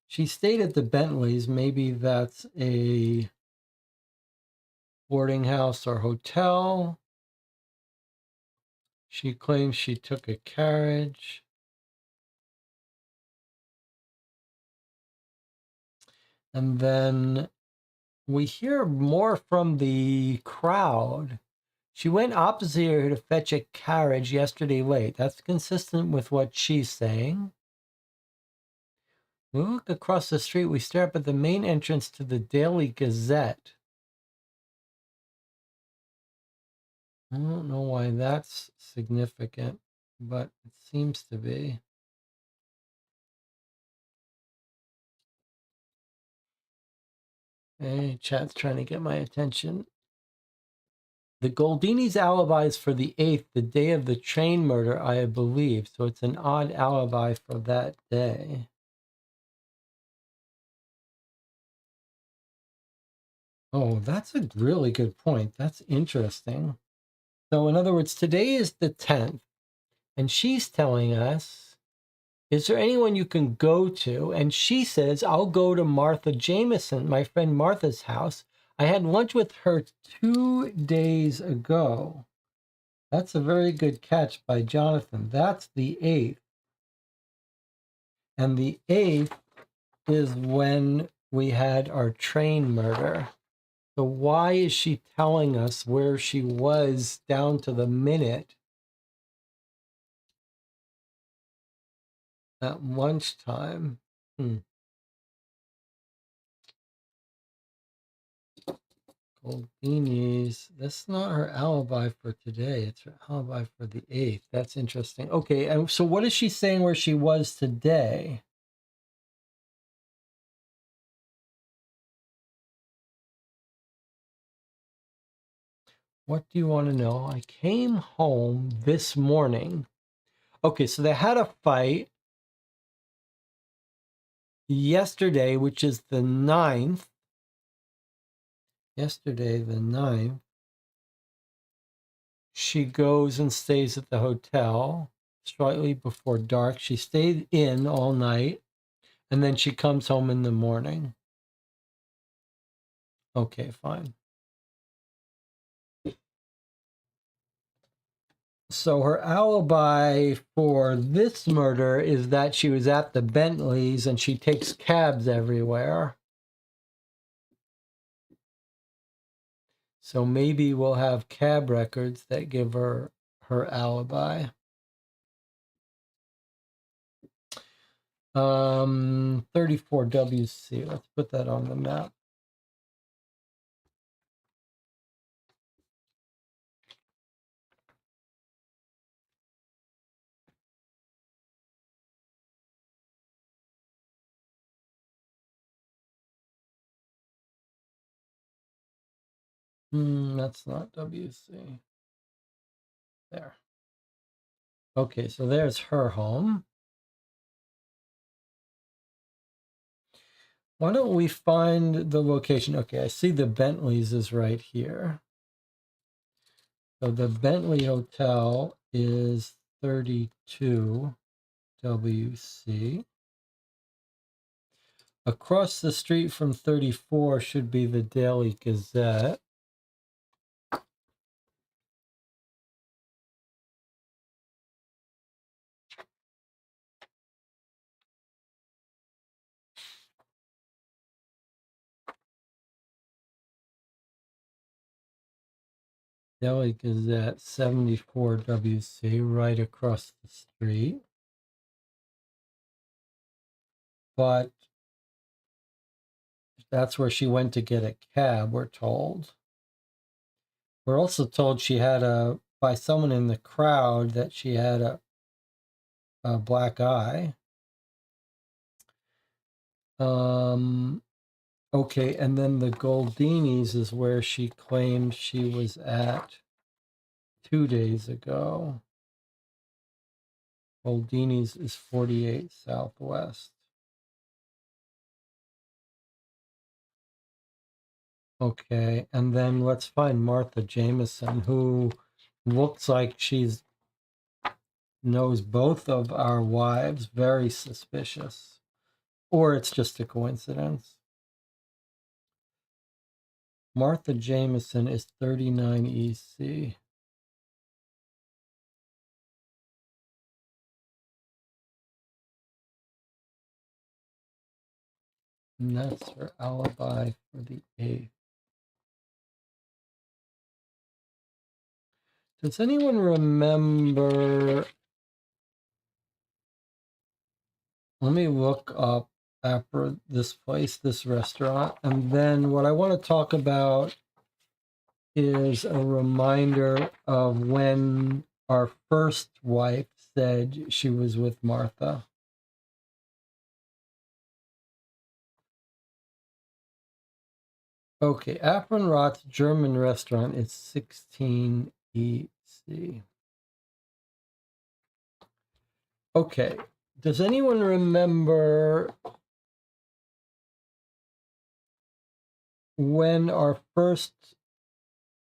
She stayed at the Bentley's. Maybe that's a boarding house or hotel. She claims she took a carriage. And then we hear more from the crowd. She went opposite here to fetch a carriage yesterday late. That's consistent with what she's saying. We look across the street. We stare up at the main entrance to the Daily Gazette. I don't know why that's significant, but it seems to be. Hey, chat's trying to get my attention. The Goldini's alibi is for the 8th, the day of the train murder, I believe. So it's an odd alibi for that day. Oh, that's a really good point. That's interesting. So in other words, today is the 10th, and she's telling us, is there anyone you can go to? And she says, I'll go to Martha Jameson, my friend Martha's house. I had lunch with her 2 days ago. That's a very good catch by Jonathan. That's the 8th. And the 8th is when we had our train murder. So why is she telling us where she was down to the minute at lunchtime? Goldini's. That's not her alibi for today. It's her alibi for the 8th. That's interesting. Okay, and so what is she saying where she was today? What do you want to know? I came home this morning. Okay, so they had a fight yesterday, which is the 9th. Yesterday, the 9th. She goes and stays at the hotel slightly before dark. She stayed in all night, and then she comes home in the morning. Okay, fine. So her alibi for this murder is that she was at the Bentleys and she takes cabs everywhere. So maybe we'll have cab records that give her her alibi. 34 WC. Let's put that on the map. That's not WC. There. Okay, so there's her home. Why don't we find the location? Okay, I see the Bentleys is right here. So the Bentley Hotel is 32 WC. Across the street from 34 should be the Daily Gazette. Daily Gazette, 74 WC, right across the street. But that's where she went to get a cab, we're told. We're also told she had by someone in the crowd that she had a black eye. Okay, and then the Goldini's is where she claimed she was at 2 days ago. Goldini's is 48 Southwest. Okay, and then let's find Martha Jameson, who looks like she's knows both of our wives. Very suspicious. Or it's just a coincidence. Martha Jameson is 39 EC. And that's her alibi for the 8th. Does anyone remember? Let me look up this place, this restaurant. And then what I want to talk about is a reminder of when our first wife said she was with Martha. Okay, Appenroth's German restaurant is 16 EC. Okay, does anyone remember when our first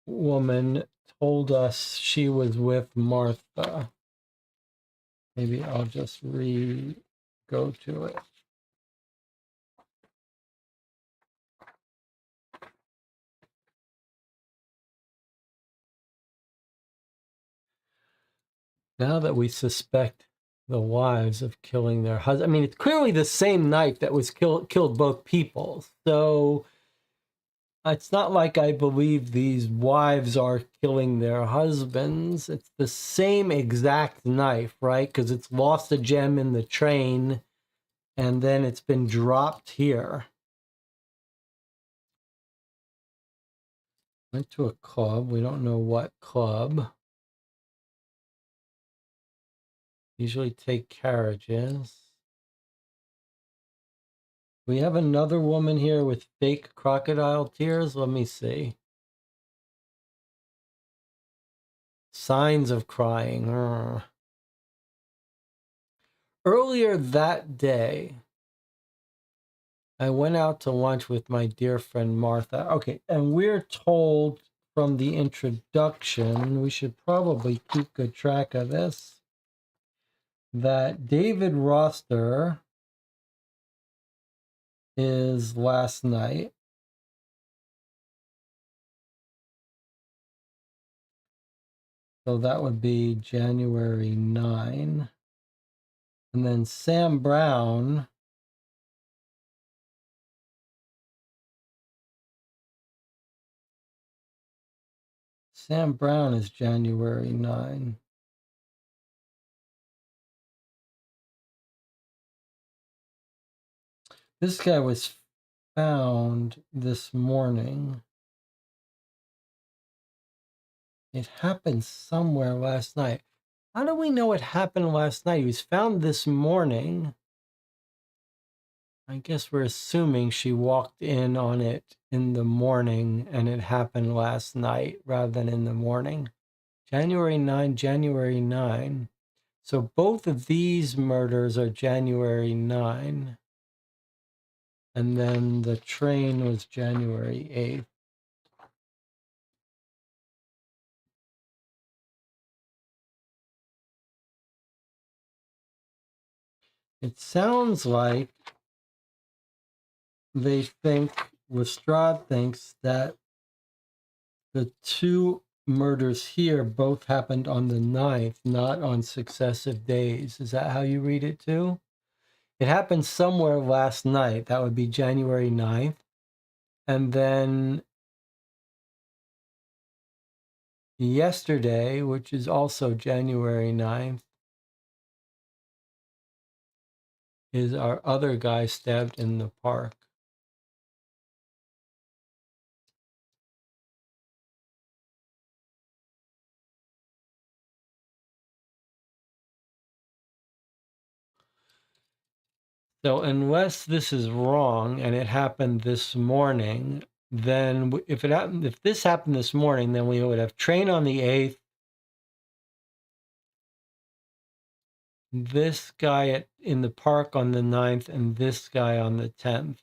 woman told us she was with Martha? Maybe I'll just go to it. Now that we suspect the wives of killing their husbands, I mean, it's clearly the same knife that was killed both people. So it's not like I believe these wives are killing their husbands. It's the same exact knife, right? Because it's lost a gem in the train and then it's been dropped here. Went to a club. We don't know what club. Usually take carriages. We have another woman here with fake crocodile tears. Let me see. Signs of crying. Earlier that day, I went out to lunch with my dear friend Martha. Okay, and we're told from the introduction, we should probably keep good track of this, that David Roster is last night. So that would be January 9. And then Sam Brown is January 9. This guy was found this morning. It happened somewhere last night. How do we know it happened last night? He was found this morning. I guess we're assuming she walked in on it in the morning and it happened last night rather than in the morning. January 9, January 9. So both of these murders are January 9. And then the train was January 8th. It sounds like they think, Lestrade thinks, that the two murders here both happened on the 9th, not on successive days. Is that how you read it too? It happened somewhere last night. That would be January 9th. And then yesterday, which is also January 9th, is our other guy stabbed in the park. So unless this is wrong and it happened this morning, then if this happened this morning, then we would have train on the 8th, this guy in the park on the 9th, and this guy on the 10th.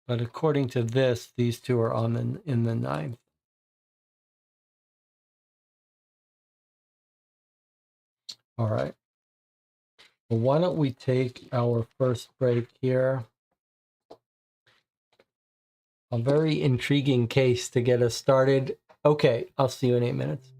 But according to this, these two are in the 9th. All right. Well, why don't we take our first break here? A very intriguing case to get us started. Okay, I'll see you in 8 minutes.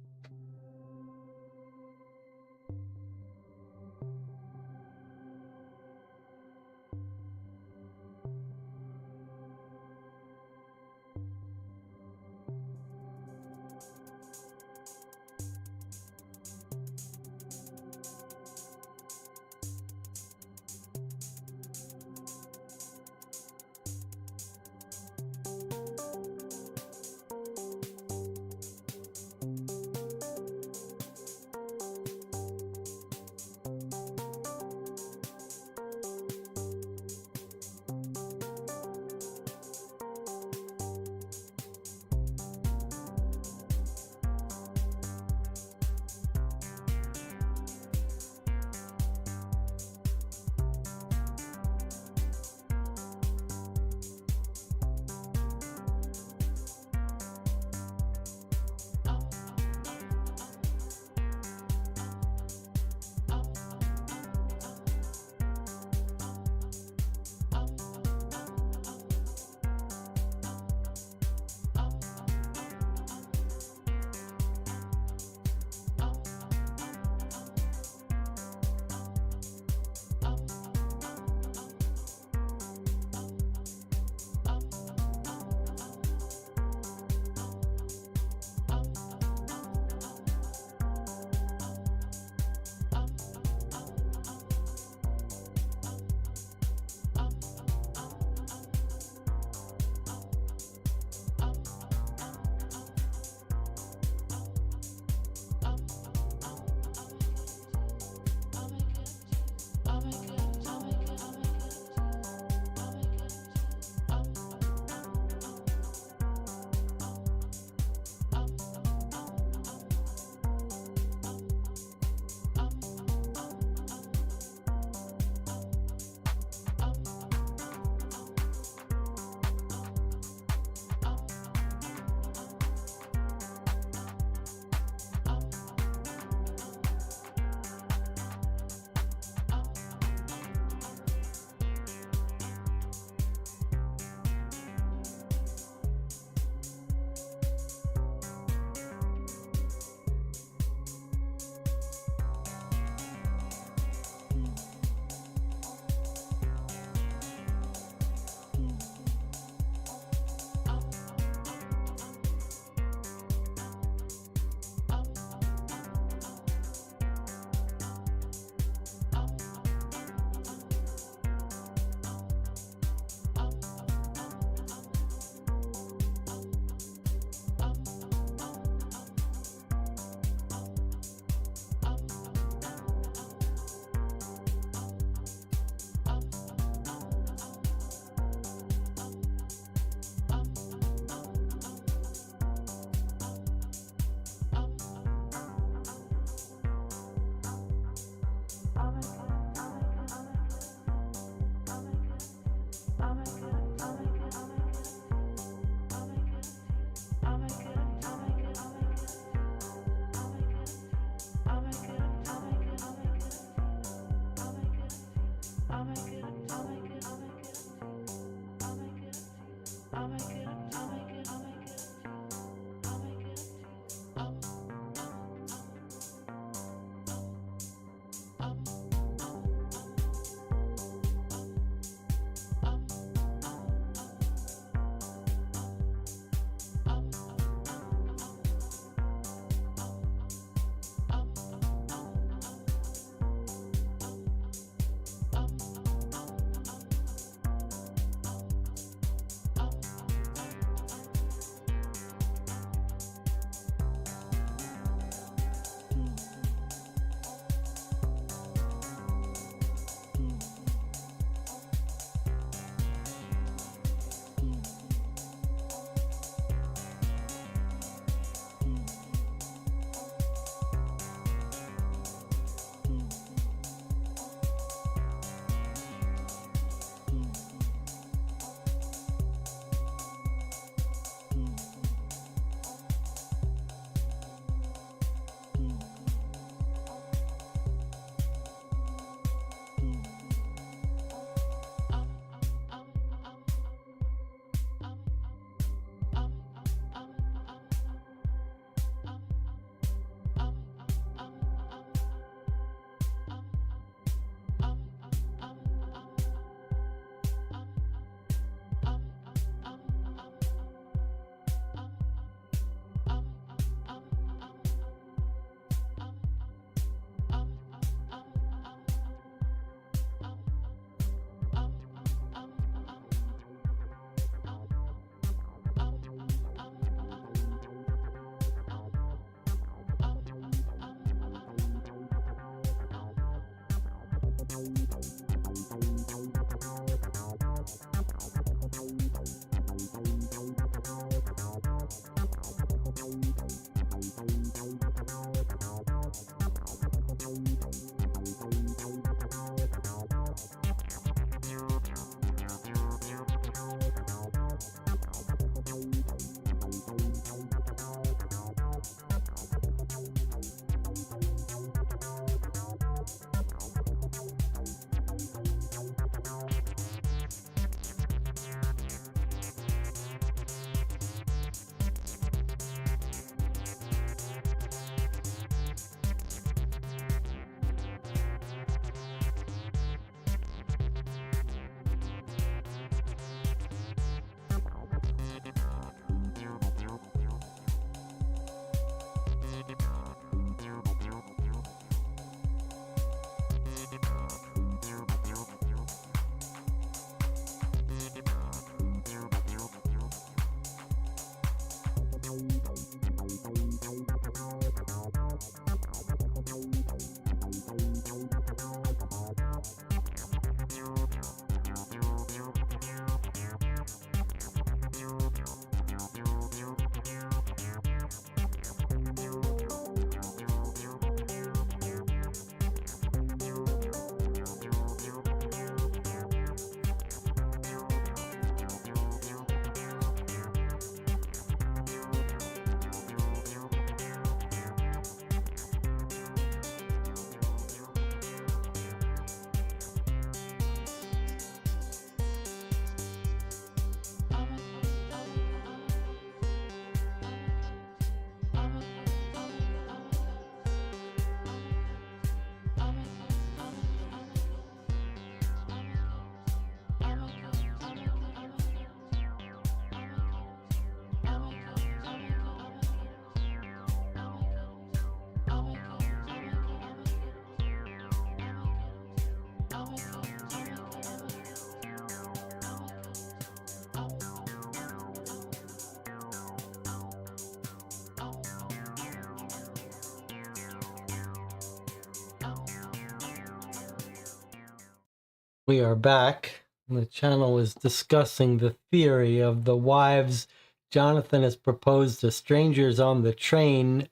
We are back. The channel is discussing the theory of the wives Jonathan has proposed to strangers on the train.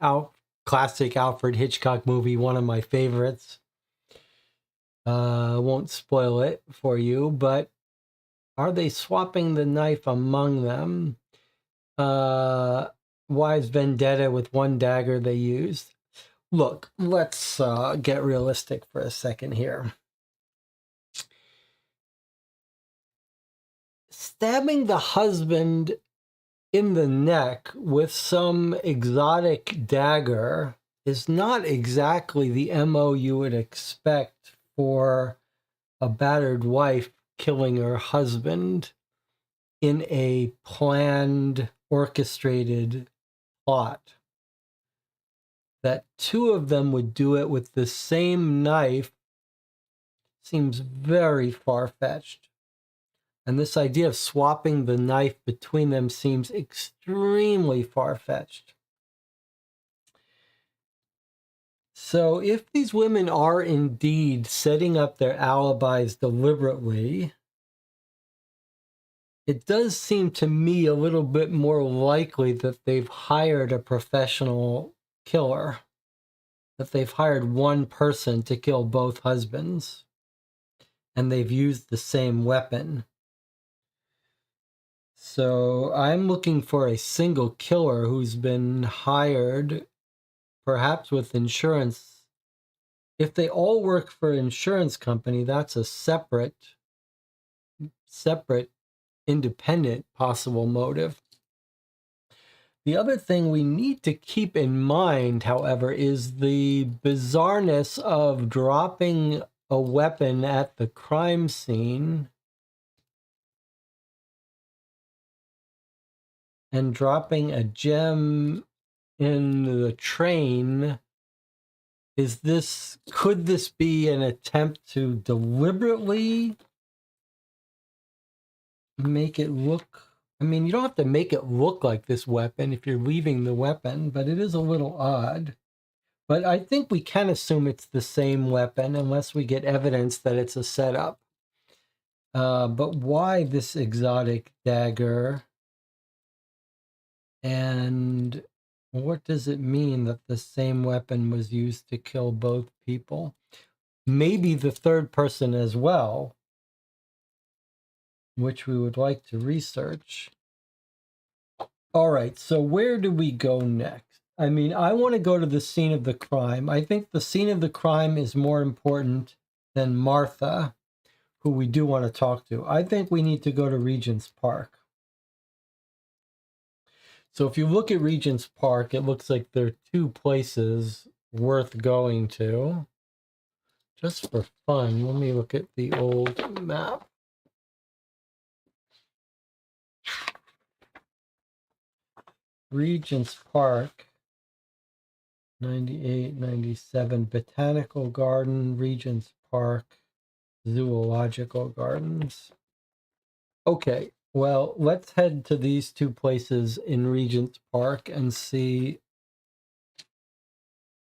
Classic Alfred Hitchcock movie, one of my favorites. Won't spoil it for you, but are they swapping the knife among them? Wives vendetta with one dagger they used. Look, let's get realistic for a second here. stabbing the husband in the neck with some exotic dagger is not exactly the MO you would expect for a battered wife killing her husband in a planned, orchestrated plot. That two of them would do it with the same knife seems very far-fetched. And this idea of swapping the knife between them seems extremely far-fetched. So if these women are indeed setting up their alibis deliberately, it does seem to me a little bit more likely that they've hired a professional killer, that they've hired one person to kill both husbands, and they've used the same weapon. So I'm looking for a single killer who's been hired, perhaps with insurance. If they all work for an insurance company, that's a separate, independent possible motive. The other thing we need to keep in mind, however, is the bizarreness of dropping a weapon at the crime scene and dropping a gem in the train. Could this be an attempt to deliberately make it look, I mean, you don't have to make it look like this weapon if you're leaving the weapon, but it is a little odd. But I think we can assume it's the same weapon unless we get evidence that it's a setup. But why this exotic dagger? And what does it mean that the same weapon was used to kill both people? Maybe the third person as well, which we would like to research. All right, so where do we go next? I mean, I want to go to the scene of the crime. I think the scene of the crime is more important than Martha, who we do want to talk to. I think we need to go to Regent's Park. So if you look at Regent's Park, it looks like there are two places worth going to. Just for fun, let me look at the old map. Regent's Park, 98, 97, Botanical Garden, Regent's Park, Zoological Gardens. Okay, well, let's head to these two places in Regent's Park and see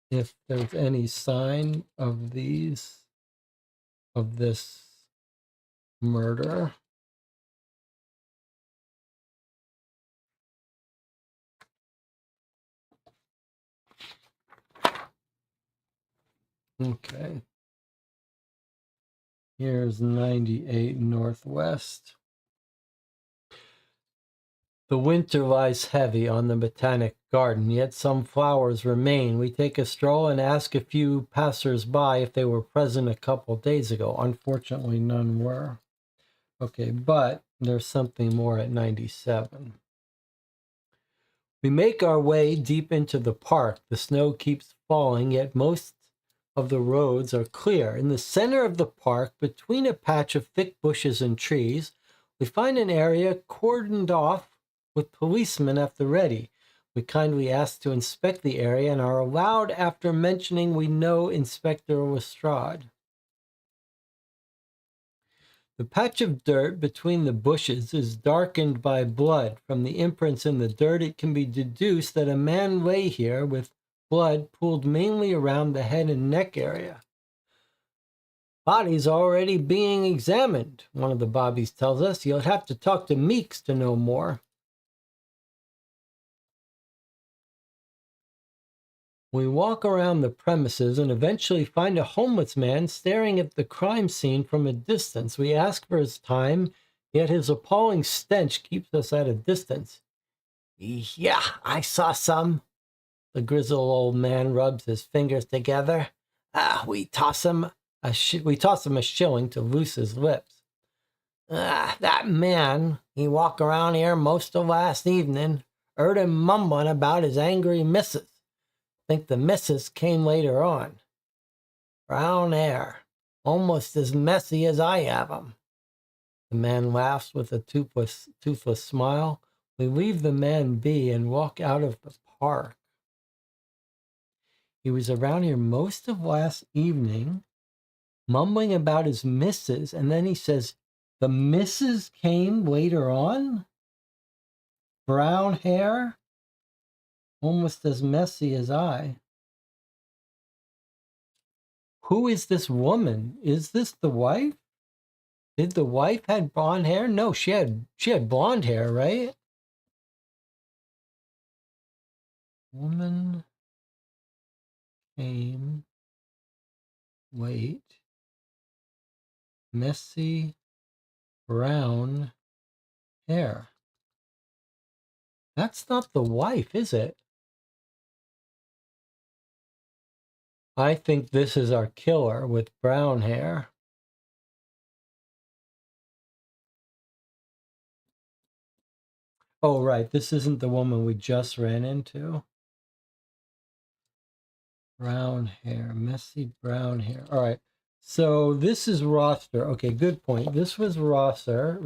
if there's any sign of this murder. Okay. Here's 98 Northwest. The winter lies heavy on the Botanic Garden, yet some flowers remain. We take a stroll and ask a few passers-by if they were present a couple days ago. Unfortunately, none were. Okay, but there's something more at 97. We make our way deep into the park. The snow keeps falling, yet most of the roads are clear. In the center of the park, between a patch of thick bushes and trees, we find an area cordoned off with policemen at the ready. We kindly ask to inspect the area and are allowed after mentioning we know Inspector Lestrade. The patch of dirt between the bushes is darkened by blood. From the imprints in the dirt, it can be deduced that a man lay here with blood pooled mainly around the head and neck area. Body's already being examined, one of the bobbies tells us. You'll have to talk to Meeks to know more. We walk around the premises and eventually find a homeless man staring at the crime scene from a distance. We ask for his time, yet his appalling stench keeps us at a distance. Yeah, I saw some. The grizzled old man rubs his fingers together. We toss him a shilling to loose his lips. That man, he walked around here most of last evening. Heard him mumbling about his angry missus. Think the missus came later on. Brown hair, almost as messy as I have 'em. The man laughs with a toothless smile. We leave the man be and walk out of the park. He was around here most of last evening, mumbling about his missus, and then he says, the missus came later on? Brown hair, almost as messy as I. Who is this woman? Is this the wife? Did the wife had blonde hair? No, she had blonde hair, right? Woman came late, messy brown hair. That's not the wife, is it? I think this is our killer with brown hair. Oh, right. This isn't the woman we just ran into. Brown hair, messy brown hair. All right. So this is roster. Okay, good point. This was roster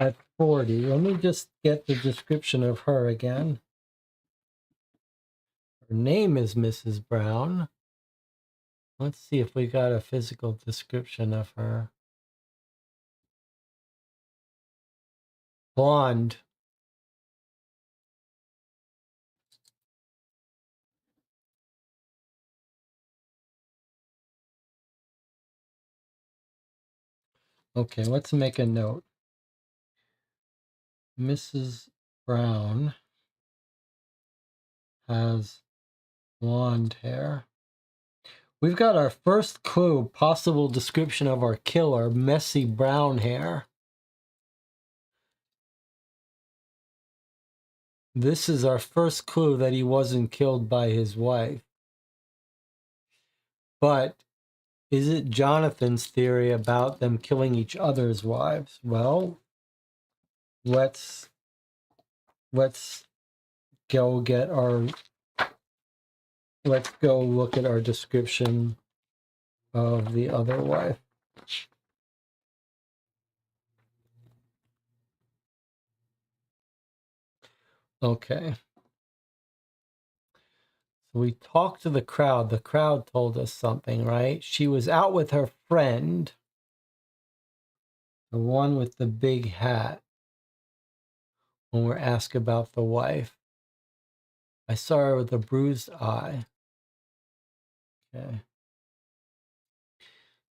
at 40. Let me just get the description of her again. Her name is Mrs. Brown. Let's see if we got a physical description of her. Blonde. Okay, let's make a note. Mrs. Brown has blonde hair. We've got our first clue, possible description of our killer, messy brown hair. This is our first clue that he wasn't killed by his wife. But is it Jonathan's theory about them killing each other's wives? Well, let's go get our let's go look at our description of the other wife. Okay. So we talked to the crowd. The crowd told us something, right? She was out with her friend, the one with the big hat, when we're asked about the wife. I saw her with a bruised eye. Okay.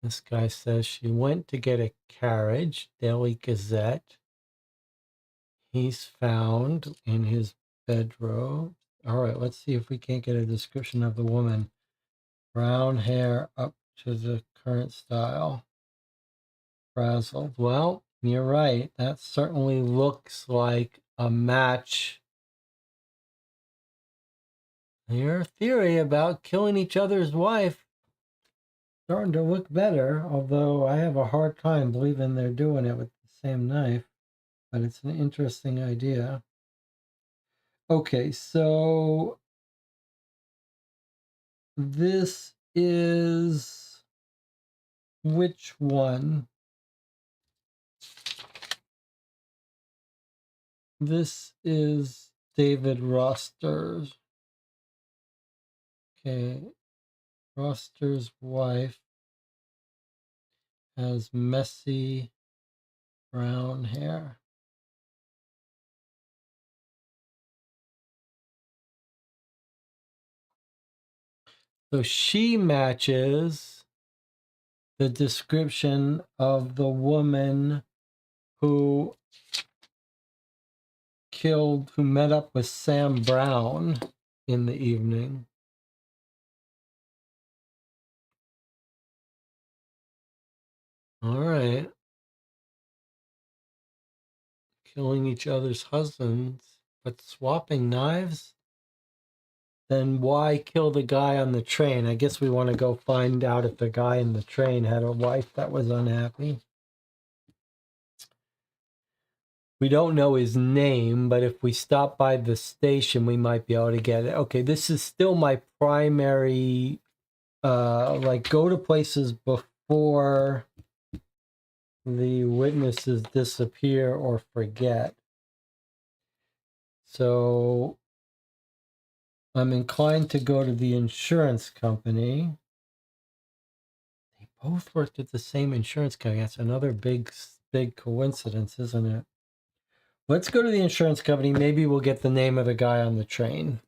This guy says she went to get a carriage, Daily Gazette. He's found in his bedroom. All right, let's see if we can't get a description of the woman. Brown hair up to the current style. Frazzled. Well, you're right. That certainly looks like a match. Your theory about killing each other's wife starting to look better, although I have a hard time believing they're doing it with the same knife, but it's an interesting idea. Okay, so this is which one? This is David Roster's. Okay, Roster's wife has messy brown hair. So she matches the description of the woman who met up with Sam Brown in the evening. All right. Killing each other's husbands, but swapping knives? Then why kill the guy on the train? I guess we want to go find out if the guy in the train had a wife that was unhappy. We don't know his name, but if we stop by the station, we might be able to get it. Okay, this is still my primary, like go to places before the witnesses disappear or forget. So I'm inclined to go to the insurance company. They both worked at the same insurance company. That's another big coincidence, isn't it? Let's go to the insurance company. Maybe we'll get the name of the guy on the train.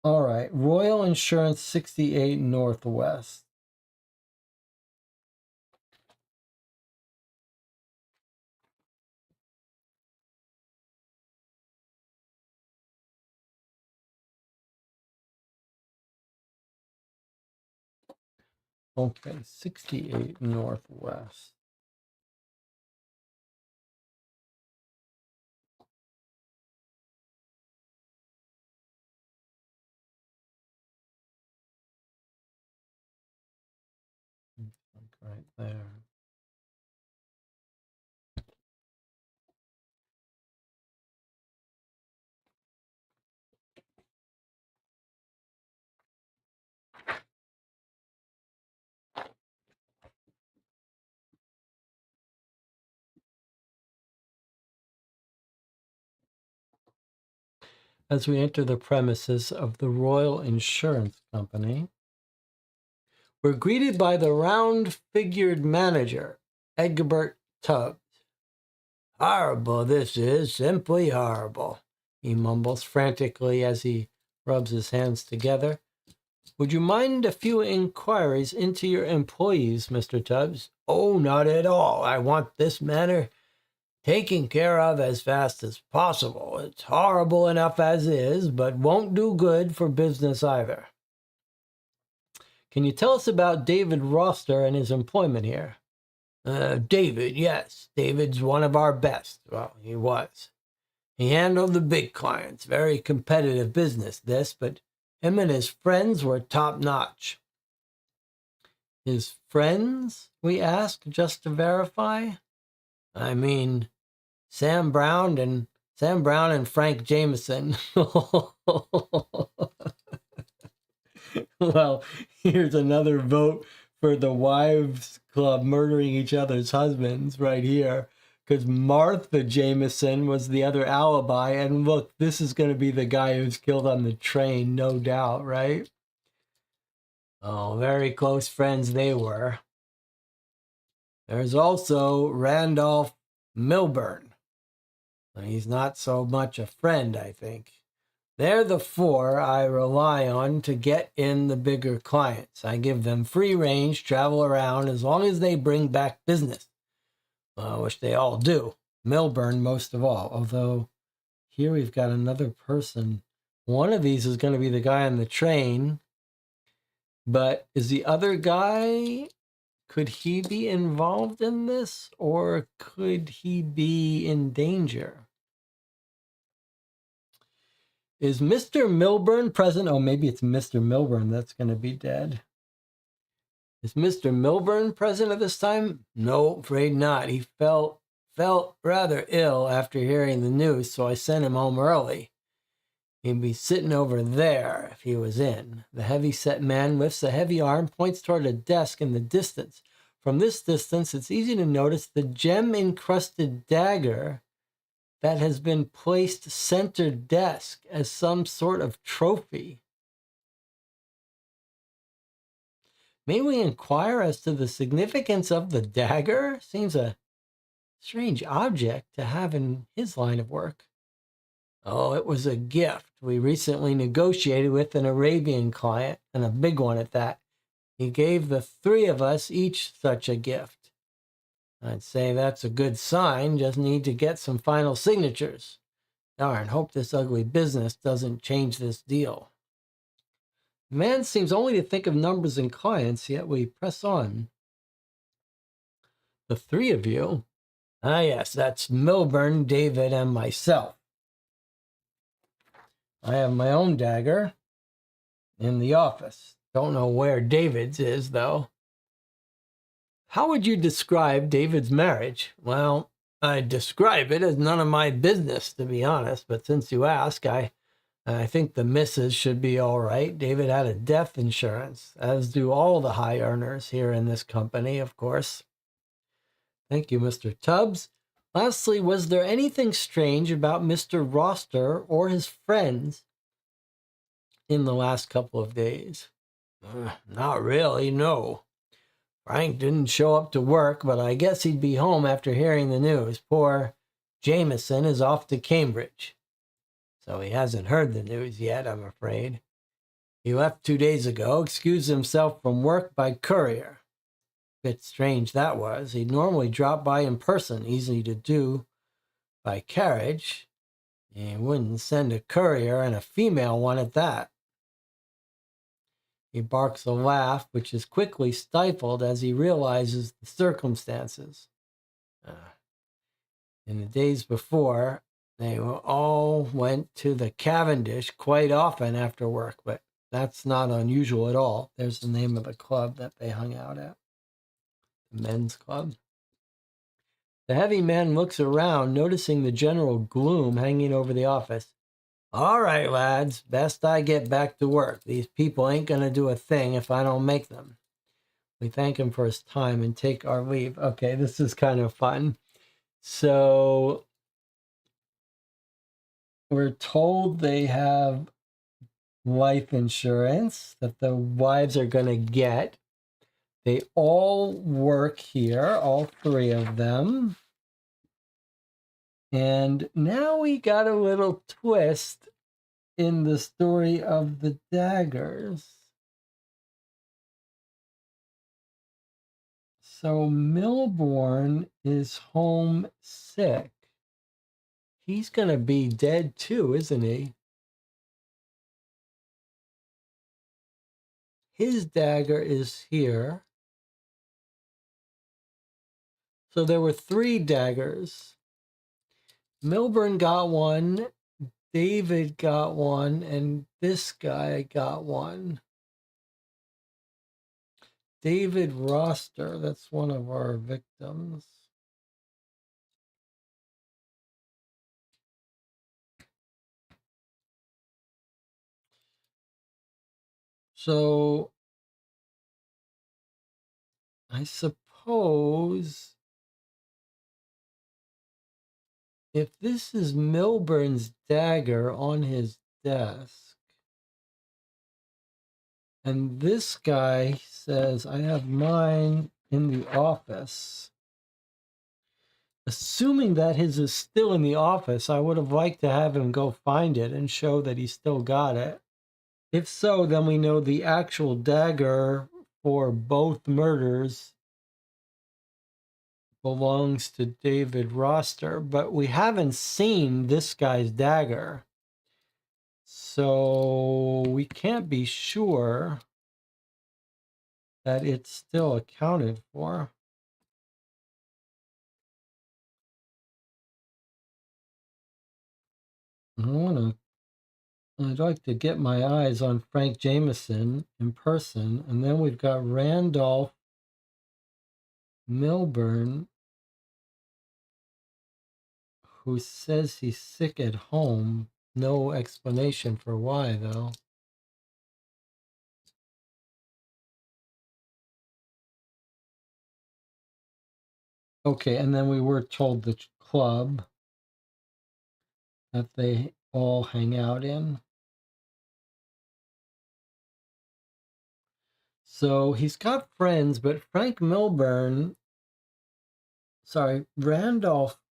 All right, Royal Insurance 68 Northwest. Okay, 68 Northwest. Right there. As we enter the premises of the Royal Insurance Company, we're greeted by the round-figured manager, Egbert Tubbs. Horrible, this is, simply horrible, he mumbles frantically as he rubs his hands together. Would you mind a few inquiries into your employees, Mr. Tubbs? Oh, not at all. I want this matter taken care of as fast as possible. It's horrible enough as is, but won't do good for business either. Can you tell us about David Roster and his employment here? David, yes. David's one of our best. Well, he was. He handled the big clients. Very competitive business, this, but him and his friends were top-notch. His friends, we ask, just to verify? I mean, Sam Brown and Frank Jameson. Well, here's another vote for the wives club murdering each other's husbands right here. Because Martha Jameson was the other alibi. And look, this is going to be the guy who's killed on the train, no doubt, right? Oh, very close friends they were. There's also Randolph Milburn. He's not so much a friend, I think. They're the four I rely on to get in the bigger clients. I give them free range, travel around, as long as they bring back business, which they all do. Milburn most of all, although here we've got another person. One of these is going to be the guy on the train, but is the other guy, could he be involved in this, or could he be in danger? Is Mr. Milburn present? Oh, maybe it's Mr. Milburn that's going to be dead. Is Mr. Milburn present at this time? No, afraid not. He felt rather ill after hearing the news, so I sent him home early. He'd be sitting over there if he was in. The heavy-set man lifts a heavy arm, points toward a desk in the distance. From this distance, it's easy to notice the gem-encrusted dagger that has been placed center desk as some sort of trophy. May we inquire as to the significance of the dagger? Seems a strange object to have in his line of work. Oh, it was a gift we recently negotiated with an Arabian client, and a big one at that. He gave the three of us each such a gift. I'd say that's a good sign, just need to get some final signatures. Darn, hope this ugly business doesn't change this deal. The man seems only to think of numbers and clients, yet we press on. The three of you? Ah, yes, that's Milburn, David, and myself. I have my own dagger in the office. Don't know where David's is, though. How would you describe David's marriage? Well, I'd describe it as none of my business, to be honest. But since you ask, I think the missus should be all right. David had a death insurance, as do all the high earners here in this company, of course. Thank you, Mr. Tubbs. Lastly, was there anything strange about Mr. Roster or his friends in the last couple of days? Not really, no. Frank didn't show up to work, but I guess he'd be home after hearing the news. Poor Jameson is off to Cambridge. So he hasn't heard the news yet, I'm afraid. He left 2 days ago, excused himself from work by courier. Bit strange that was. He'd normally drop by in person, easy to do by carriage. He wouldn't send a courier, and a female one at that. He barks a laugh, which is quickly stifled as he realizes the circumstances. In the days before, they all went to the Cavendish quite often after work, but that's not unusual at all. There's the name of the club that they hung out at, the men's club. The heavy man looks around, noticing the general gloom hanging over the office. All right, lads, best I get back to work. These people ain't going to do a thing if I don't make them. We thank him for his time and take our leave. Okay, this is kind of fun. So we're told they have life insurance that the wives are going to get. They all work here, all three of them. And now we got a little twist in the story of the daggers. So Milburn is home sick. He's going to be dead too, isn't he? His dagger is here. So there were 3 daggers. Milburn got one, David got one, and this guy got one. David Roster, that's one of our victims. So I suppose if this is Milburn's dagger on his desk, and this guy says, I have mine in the office. Assuming that his is still in the office, I would have liked to have him go find it and show that he still got it. If so, then we know the actual dagger for both murders belongs to David Roster, but we haven't seen this guy's dagger. So we can't be sure that it's still accounted for. I'd like to get my eyes on Frank Jameson in person. And then we've got Randolph Milburn, who says he's sick at home. No explanation for why, though. Okay, and then we were told the club that they all hang out in. So he's got friends, but Randolph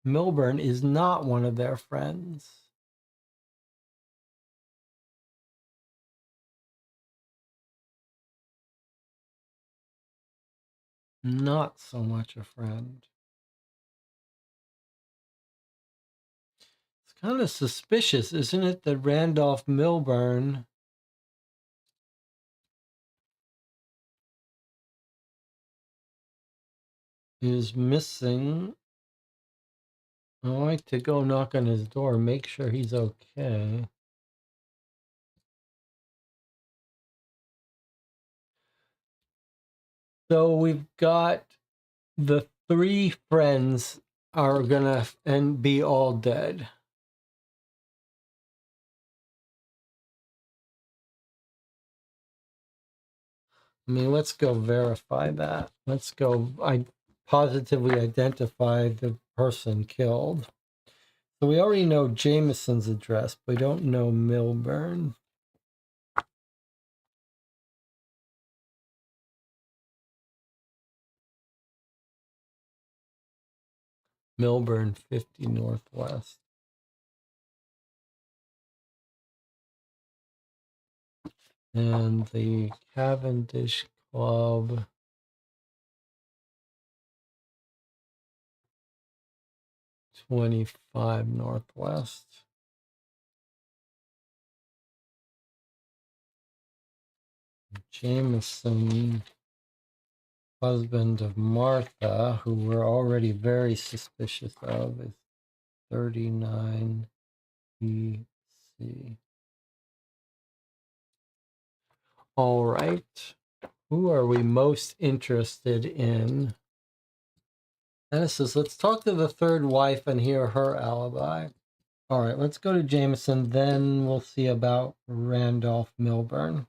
Milburn is not one of their friends. Not so much a friend. It's kind of suspicious, isn't it, that Randolph Milburn is missing. I like to go knock on his door, make sure he's okay. So we've got the three friends are gonna and be all dead. I mean, let's go verify that. Let's go. I positively identify the person killed. So we already know Jameson's address, but we don't know Milburn. Milburn 50 Northwest. And the Cavendish Club. 25 Northwest. Jameson, husband of Martha, who we're already very suspicious of, is 39 EC. All right. Who are we most interested in? And it says, let's talk to the third wife and hear her alibi. All right, let's go to Jameson. Then we'll see about Randolph Milburn.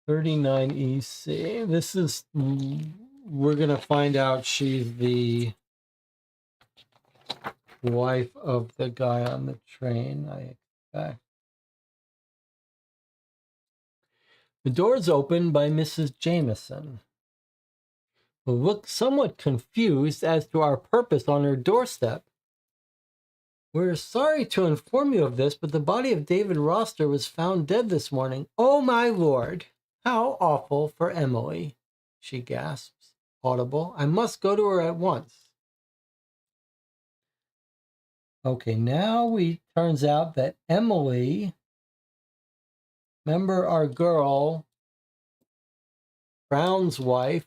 39 EC. This is, we're going to find out she's the wife of the guy on the train, I expect. The door is opened by Mrs. Jameson, who looks somewhat confused as to our purpose on her doorstep. We're sorry to inform you of this, but the body of David Roster was found dead this morning. Oh, my Lord. How awful for Emily, she gasps, audible. I must go to her at once. Okay, now we turns out that Emily, remember our girl, Brown's wife,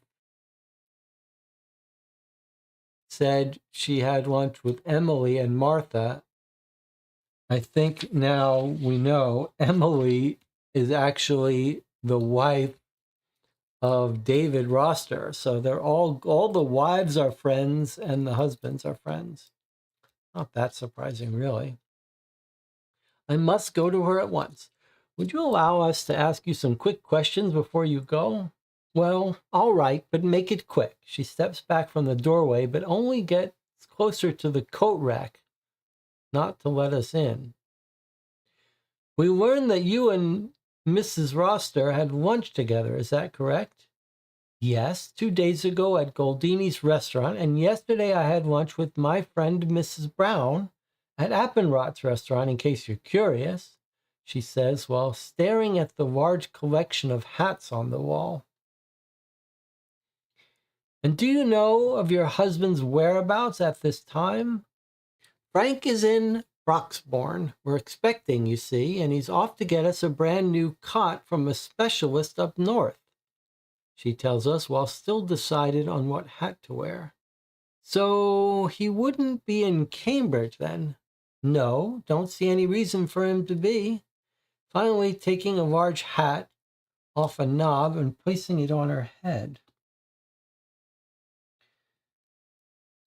said she had lunch with Emily and Martha. I think now we know Emily is actually the wife of David Roster. So they're all the wives are friends and the husbands are friends. Not that surprising, really. I must go to her at once. Would you allow us to ask you some quick questions before you go? Well, all right, but make it quick. She steps back from the doorway, but only gets closer to the coat rack, not to let us in. We learned that you and Mrs. Roster had lunch together. Is that correct? Yes, 2 days ago at Goldini's restaurant, and yesterday I had lunch with my friend Mrs. Brown at Appenrott's restaurant, in case you're curious, she says while staring at the large collection of hats on the wall. And do you know of your husband's whereabouts at this time? Frank is in Broxbourne. We're expecting, you see, and he's off to get us a brand new cot from a specialist up north, she tells us while still decided on what hat to wear. So he wouldn't be in Cambridge then? No, don't see any reason for him to be. Finally, taking a large hat off a knob and placing it on her head.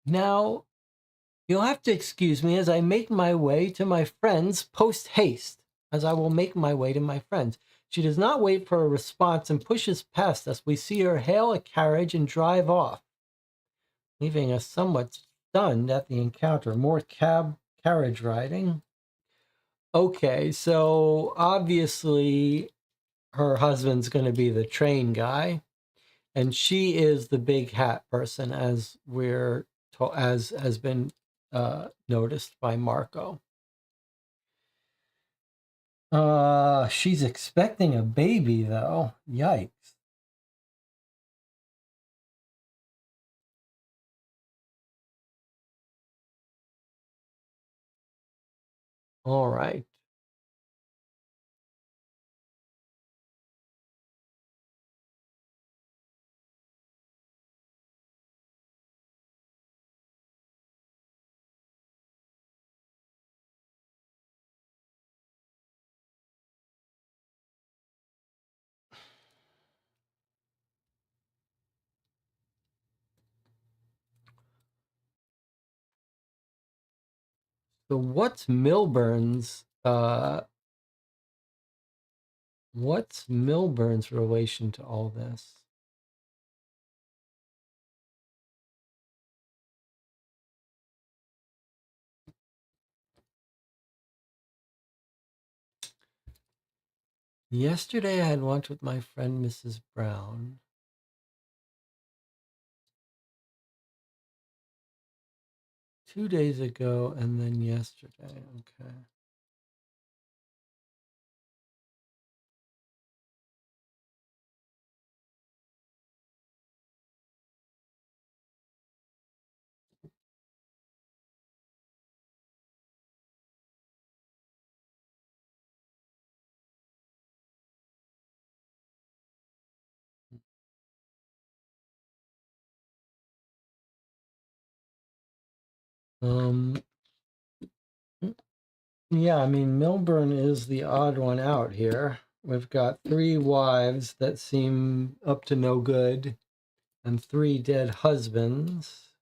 Now, you'll have to excuse me as I make my way to my friends post haste, as I will make my way to my friends. She does not wait for a response and pushes past us. We see her hail a carriage and drive off, leaving us somewhat stunned at the encounter. More carriage riding. Okay, so obviously her husband's going to be the train guy, and she is the big hat person, as as has been noticed by Marco. She's expecting a baby though. Yikes. All right. So what's Milburn's relation to all this? Yesterday I had lunch with my friend Mrs. Brown. 2 days ago and then yesterday. Okay. Yeah, I mean, Milburn is the odd one out here. We've got 3 wives that seem up to no good and 3 dead husbands.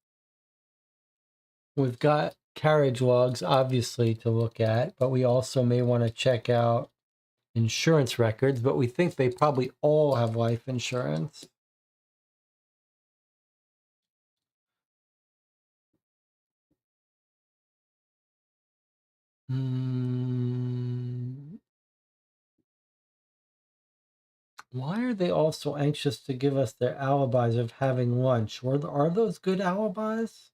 We've got carriage logs, obviously, to look at, but we also may want to check out insurance records, but we think they probably all have life insurance. Why are they all so anxious to give us their alibis of having lunch? Are those good alibis?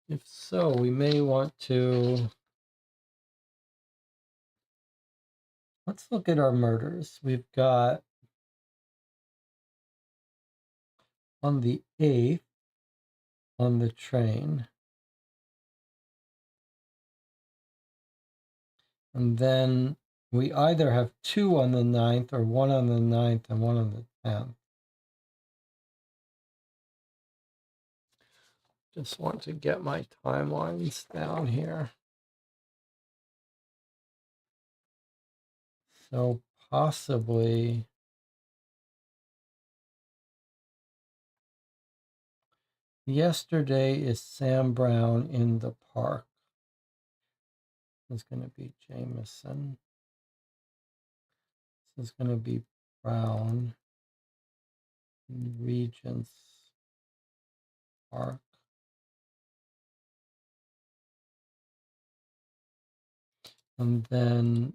If so, we may want to... Let's look at our murders. We've got on the 8th on the train. And then we either have 2 on the 9th or 1 on the 9th and 1 on the 10th. Just want to get my timelines down here. So possibly yesterday is Sam Brown in the park. This is going to be Jameson. This is going to be Brown in Regent's Park. And then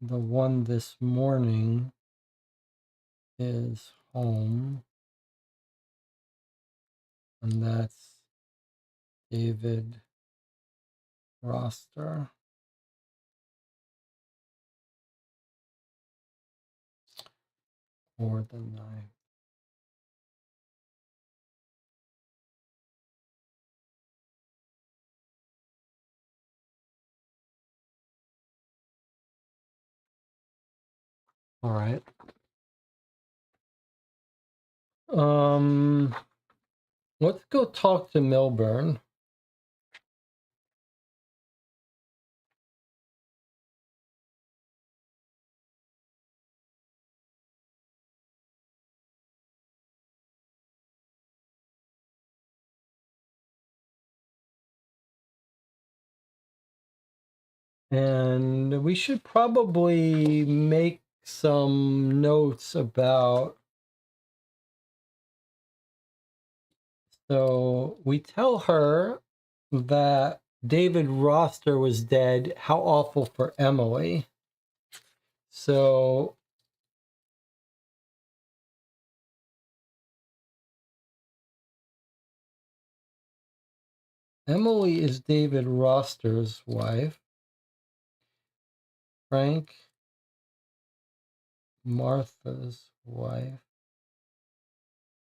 the one this morning is home. And that's David Roster. Or the 9th. All right. Let's go talk to Milburn. And we should probably make some notes about... So we tell her that David Roster was dead. How awful for Emily. So Emily is David Roster's wife. Frank, Martha's wife.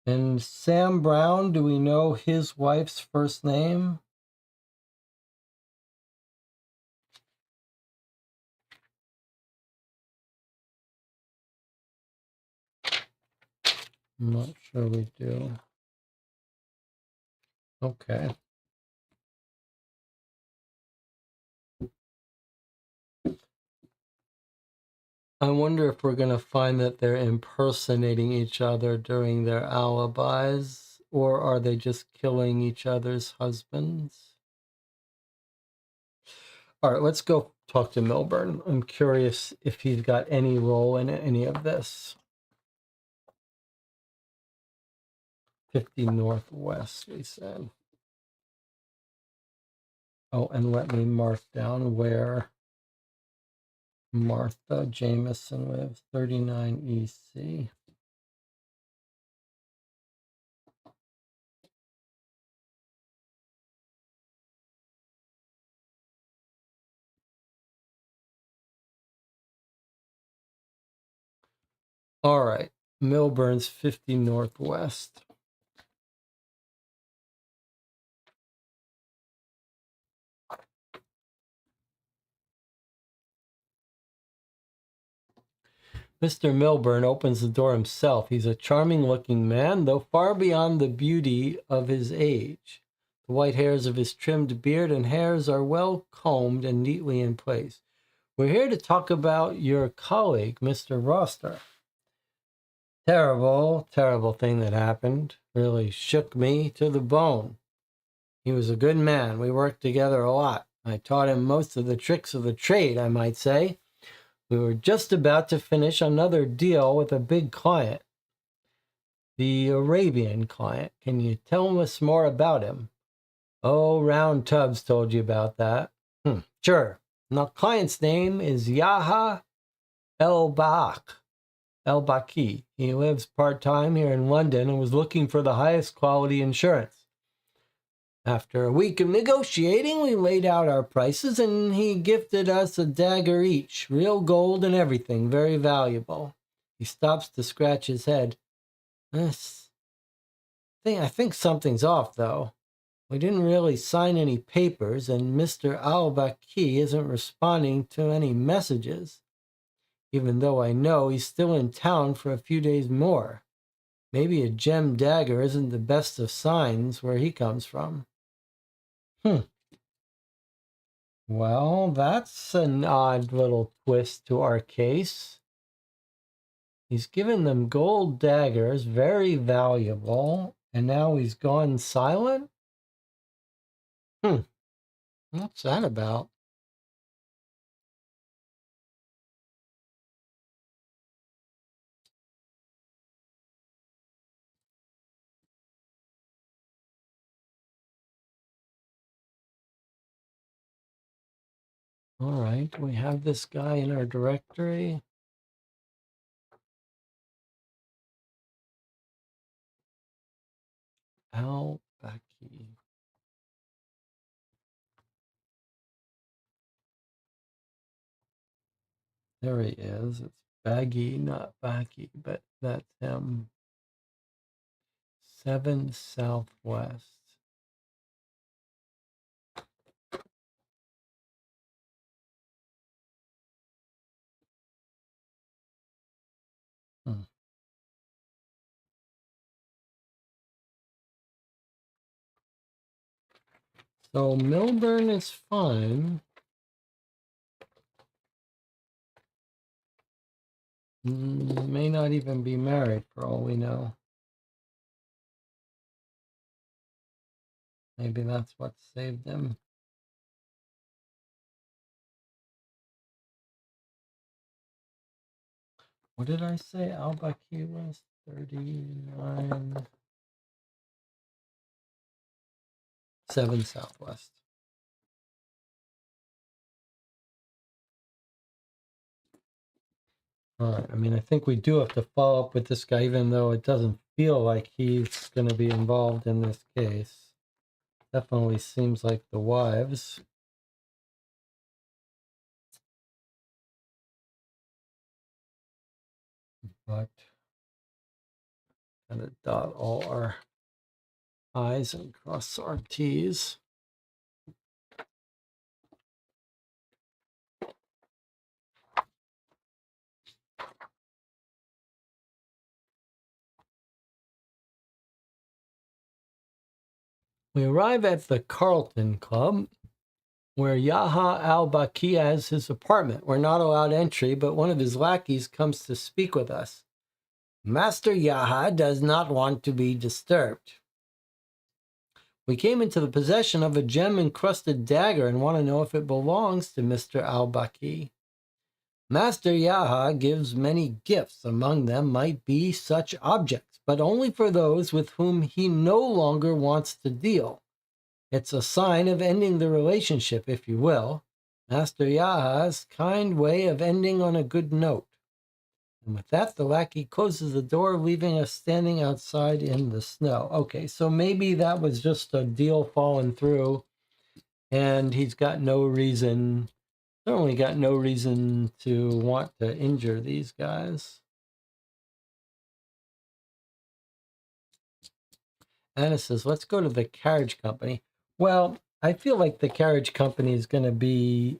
And Sam Brown, do we know his wife's first name? I'm not sure we do. Okay. I wonder if we're going to find that they're impersonating each other during their alibis, or are they just killing each other's husbands? All right, let's go talk to Milburn. I'm curious if he's got any role in any of this. 50 Northwest, we said. Oh, and let me mark down where Martha Jameson lives, 39 EC. All right, Milburn's 50 Northwest. Mr. Milburn opens the door himself. He's a charming-looking man, though far beyond the beauty of his age. The white hairs of his trimmed beard and hairs are well combed and neatly in place. We're here to talk about your colleague, Mr. Roster. Terrible, terrible thing that happened. Really shook me to the bone. He was a good man. We worked together a lot. I taught him most of the tricks of the trade, I might say. We were just about to finish another deal with a big client, the Arabian client. Can you tell us more about him? Oh, Round Tubbs told you about that. Sure. The client's name is Yaha El Baki. He lives part-time here in London and was looking for the highest quality insurance. After a week of negotiating, we laid out our prices, and he gifted us a dagger each, real gold and everything, very valuable. He stops to scratch his head. I think something's off, though. We didn't really sign any papers, and Mr. Al-Baki isn't responding to any messages, even though I know he's still in town for a few days more. Maybe a gem dagger isn't the best of signs where he comes from. Well, that's an odd little twist to our case. He's given them gold daggers, very valuable, and now he's gone silent? What's that about? All right, we have this guy in our directory. Al-Baki. There he is. It's Baggy, not Baki, but that's him. 7 Southwest. So Milburn is fine. May not even be married for all we know. Maybe that's what saved him. What did I say? Al-Baki was 39. 7 Southwest. All right. I mean, I think we do have to follow up with this guy, even though it doesn't feel like he's going to be involved in this case. Definitely seems like the wives. But gotta dot all our I's and cross our T's. We arrive at the Carlton Club, where Yaha al-Baki has his apartment. We're not allowed entry, but one of his lackeys comes to speak with us. Master Yaha does not want to be disturbed. We came into the possession of a gem-encrusted dagger and want to know if it belongs to Mr. al-Baki. Master Yaha gives many gifts. Among them might be such objects, but only for those with whom he no longer wants to deal. It's a sign of ending the relationship, if you will. Master Yaha's kind way of ending on a good note. And with that, the lackey closes the door, leaving us standing outside in the snow. Okay, so maybe that was just a deal falling through, and he's got no reason, certainly got no reason to want to injure these guys. Anna says, let's go to the carriage company. Well, I feel like the carriage company is going to be...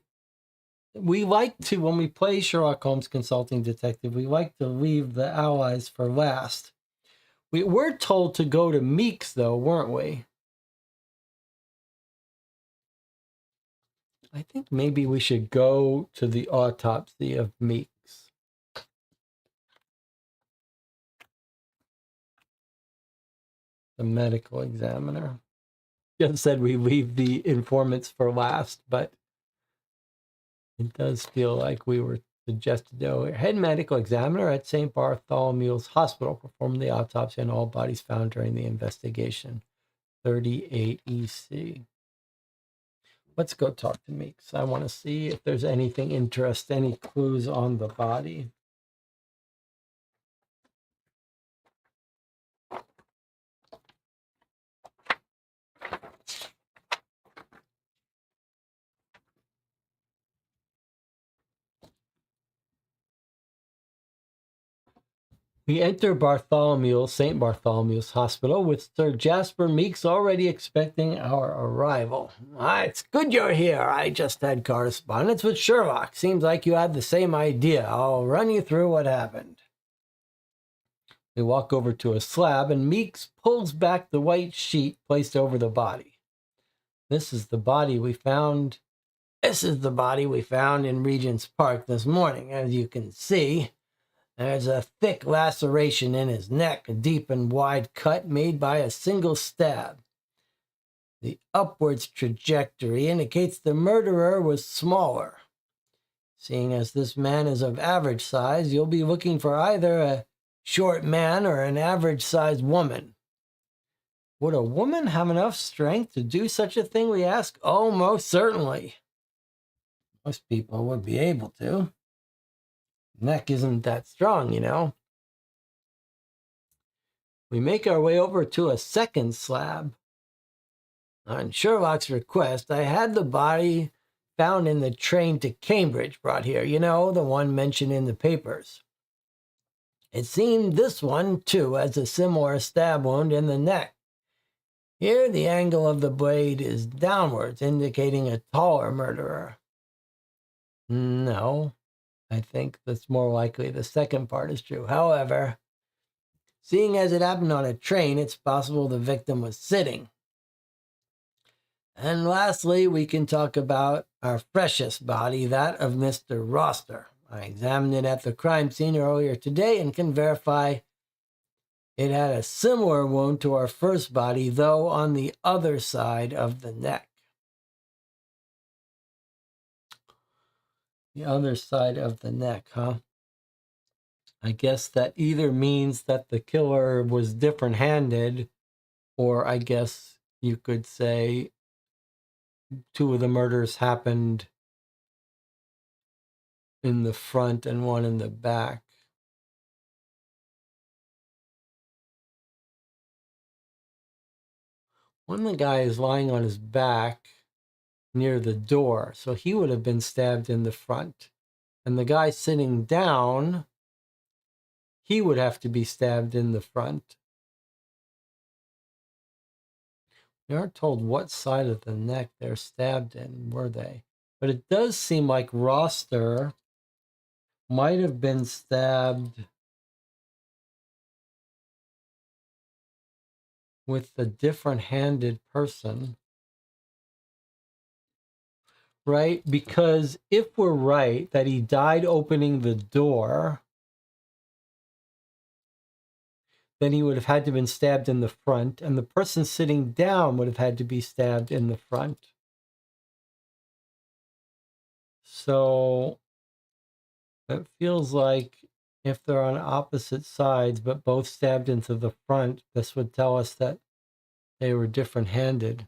We like to, when we play Sherlock Holmes Consulting Detective, we like to leave the allies for last. We were told to go to Meeks, though, weren't we? I think maybe we should go to the autopsy of Meeks. The medical examiner. Just said we leave the informants for last, but it does feel like we were suggested to go. Head medical examiner at St. Bartholomew's Hospital performed the autopsy on all bodies found during the investigation. 38 EC. Let's go talk to Meeks. I want to see if there's anything interesting, any clues on the body. We enter St. Bartholomew's Hospital with Sir Jasper Meeks already expecting our arrival. It's good you're here. I just had correspondence with Sherlock. Seems like you had the same idea. I'll run you through what happened. We walk over to a slab and Meeks pulls back the white sheet placed over the body. This is the body we found in Regent's Park this morning. As you can see, there's a thick laceration in his neck, a deep and wide cut made by a single stab. The upwards trajectory indicates the murderer was smaller. Seeing as this man is of average size, you'll be looking for either a short man or an average-sized woman. Would a woman have enough strength to do such a thing, we ask? Oh, most certainly. Most people would be able to. Neck isn't that strong, you know. We make our way over to a second slab. On Sherlock's request, I had the body found in the train to Cambridge brought here. You know, the one mentioned in the papers. It seemed this one, too, has a similar stab wound in the neck. Here, the angle of the blade is downwards, indicating a taller murderer. No. I think that's more likely the second part is true. However, seeing as it happened on a train, it's possible the victim was sitting. And lastly, we can talk about our freshest body, that of Mr. Roster. I examined it at the crime scene earlier today and can verify it had a similar wound to our first body, though on the other side of the neck. The other side of the neck, huh? I guess that either means that the killer was different-handed, or I guess you could say two of the murders happened in the front and one in the back. One of the guy is lying on his back near the door, so he would have been stabbed in the front. And the guy sitting down, he would have to be stabbed in the front. We aren't told what side of the neck they're stabbed in, were they? But it does seem like Roster might have been stabbed with a different-handed person. right? Because if we're right that he died opening the door, then he would have had to have been stabbed in the front, and the person sitting down would have had to be stabbed in the front. So it feels like if they're on opposite sides, but both stabbed into the front, this would tell us that they were different-handed.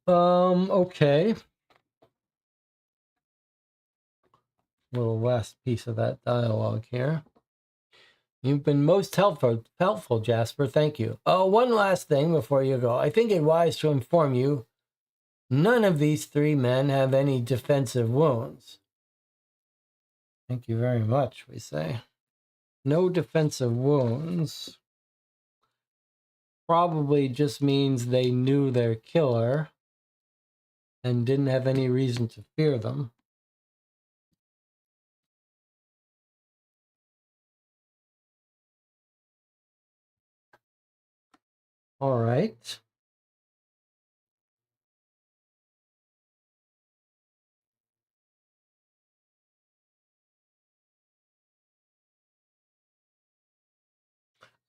Okay. Little last piece of that dialogue here. You've been most helpful, Jasper. Thank you. Oh, one last thing before you go. I think it wise to inform you, none of these three men have any defensive wounds. Thank you very much, we say. No defensive wounds. Probably just means they knew their killer and didn't have any reason to fear them. All right.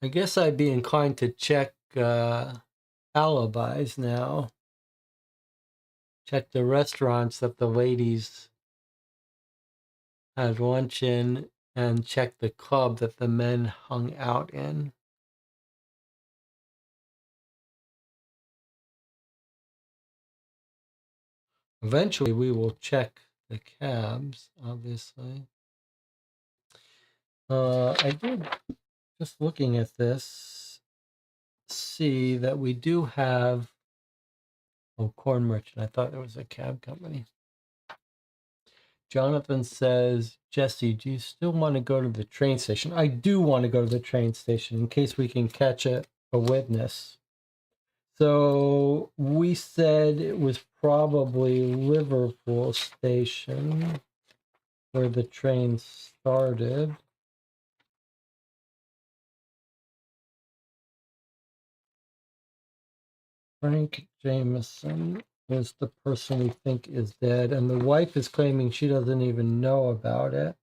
I guess I'd be inclined to check alibis now. Check the restaurants that the ladies had lunch in and check the club that the men hung out in. Eventually, we will check the cabs, obviously. I did, just looking at this, see that we do have, oh, Corn Merchant. I thought it was a cab company. Jonathan says, Jesse, do you still want to go to the train station? I do want to go to the train station in case we can catch a witness. So we said it was probably Liverpool Station where the train started. Frank Jameson is the person we think is dead, and the wife is claiming she doesn't even know about it.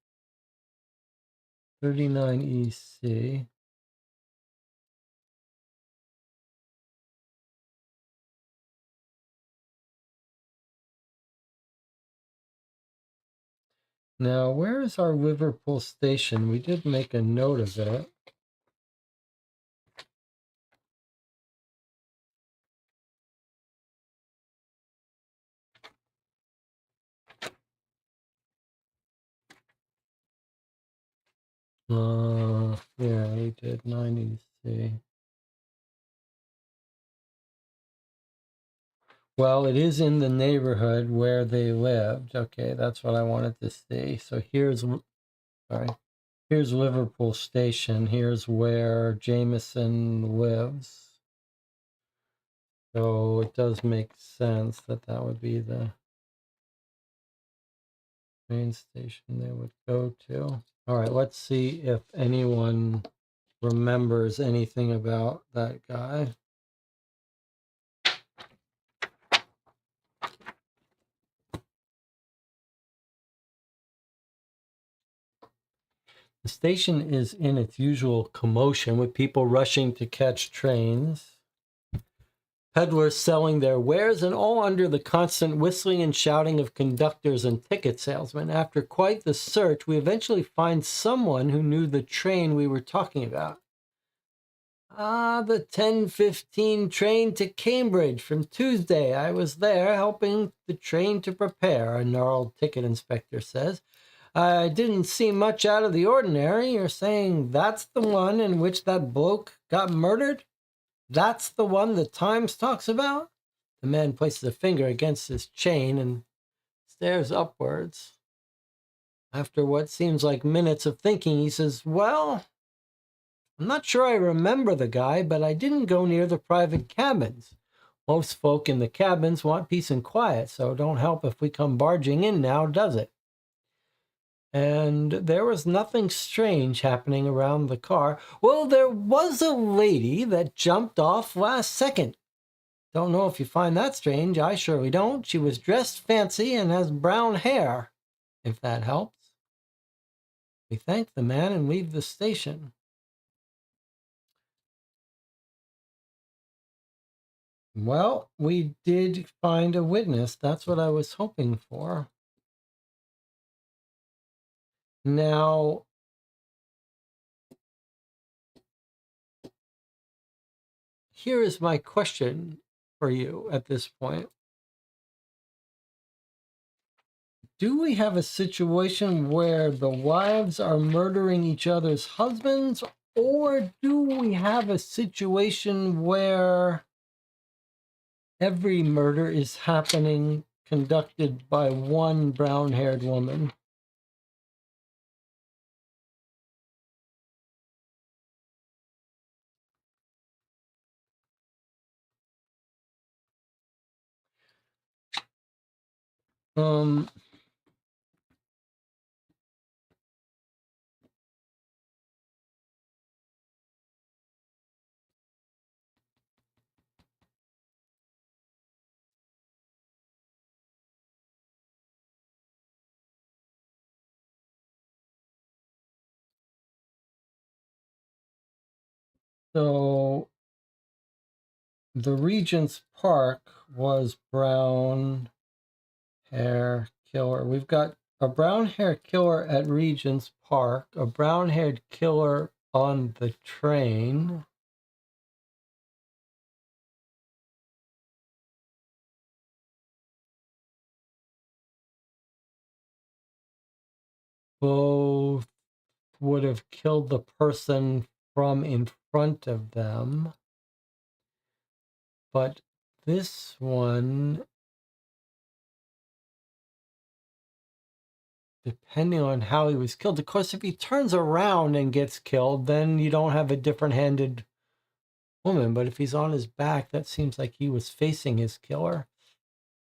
39 EC. Now, where is our Liverpool station? We did make a note of it. Yeah, we did 9 EC. Well, it is in the neighborhood where they lived. Okay, that's what I wanted to see. So here's Liverpool Station. Here's where Jameson lives. So it does make sense that that would be the train station they would go to. All right, let's see if anyone remembers anything about that guy. The station is in its usual commotion with people rushing to catch trains, peddlers selling their wares, and all under the constant whistling and shouting of conductors and ticket salesmen. After quite the search, we eventually find someone who knew the train we were talking about. Ah, the 10:15 train to Cambridge from Tuesday. I was there helping the train to prepare, a gnarled ticket inspector says. I didn't see much out of the ordinary. You're saying that's the one in which that bloke got murdered? That's the one the Times talks about? The man places a finger against his chain and stares upwards. After what seems like minutes of thinking, he says, "Well, I'm not sure I remember the guy, but I didn't go near the private cabins. Most folk in the cabins want peace and quiet, so don't help if we come barging in now, does it?" And there was nothing strange happening around the car. Well, there was a lady that jumped off last second. Don't know if you find that strange. I surely don't. She was dressed fancy and has brown hair, if that helps. We thank the man and leave the station. Well, we did find a witness. That's what I was hoping for. Now, here is my question for you at this point. Do we have a situation where the wives are murdering each other's husbands, or do we have a situation where every murder is happening conducted by one brown-haired woman? Um, so the Regent's Park was brown hair killer. We've got a brown hair killer at Regent's Park, a brown haired killer on the train. Both would have killed the person from in front of them. But this one, depending on how he was killed, of course, if he turns around and gets killed, then you don't have a different-handed woman. But if he's on his back, that seems like he was facing his killer.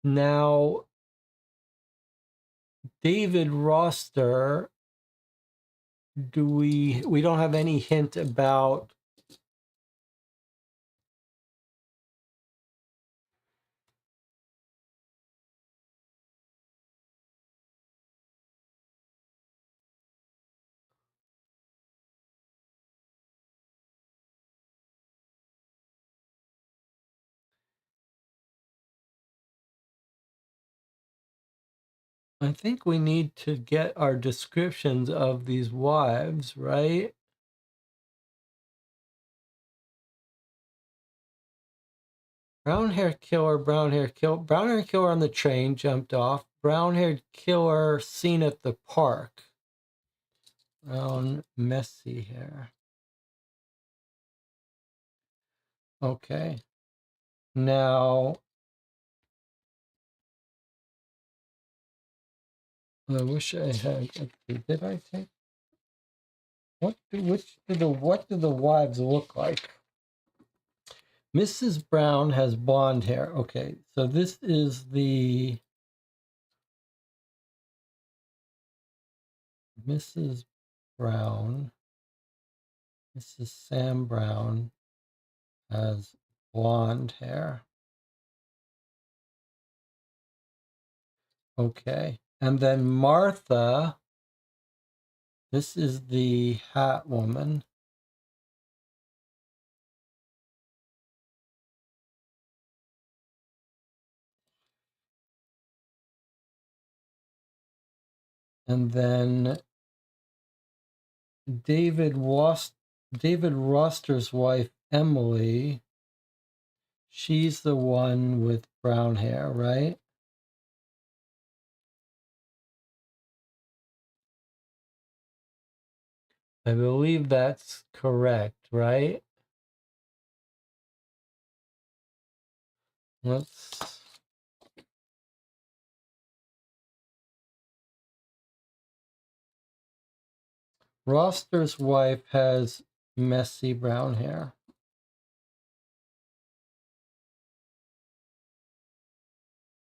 Now, David Roster, we don't have any hint about I think we need to get our descriptions of these wives, right? Brown hair killer, brown hair killer on the train, jumped off. Brown haired killer seen at the park. Brown, messy hair. Okay. Now, I wish I had. Did I take? What do the wives look like? Mrs. Brown has blonde hair. Okay, so this is the Mrs. Brown. Mrs. Sam Brown has blonde hair. Okay, and then Martha. This is the hat woman. And then David Roster's wife, Emily. She's the one with brown hair, right? I believe that's correct, right? Let's Roster's wife has messy brown hair.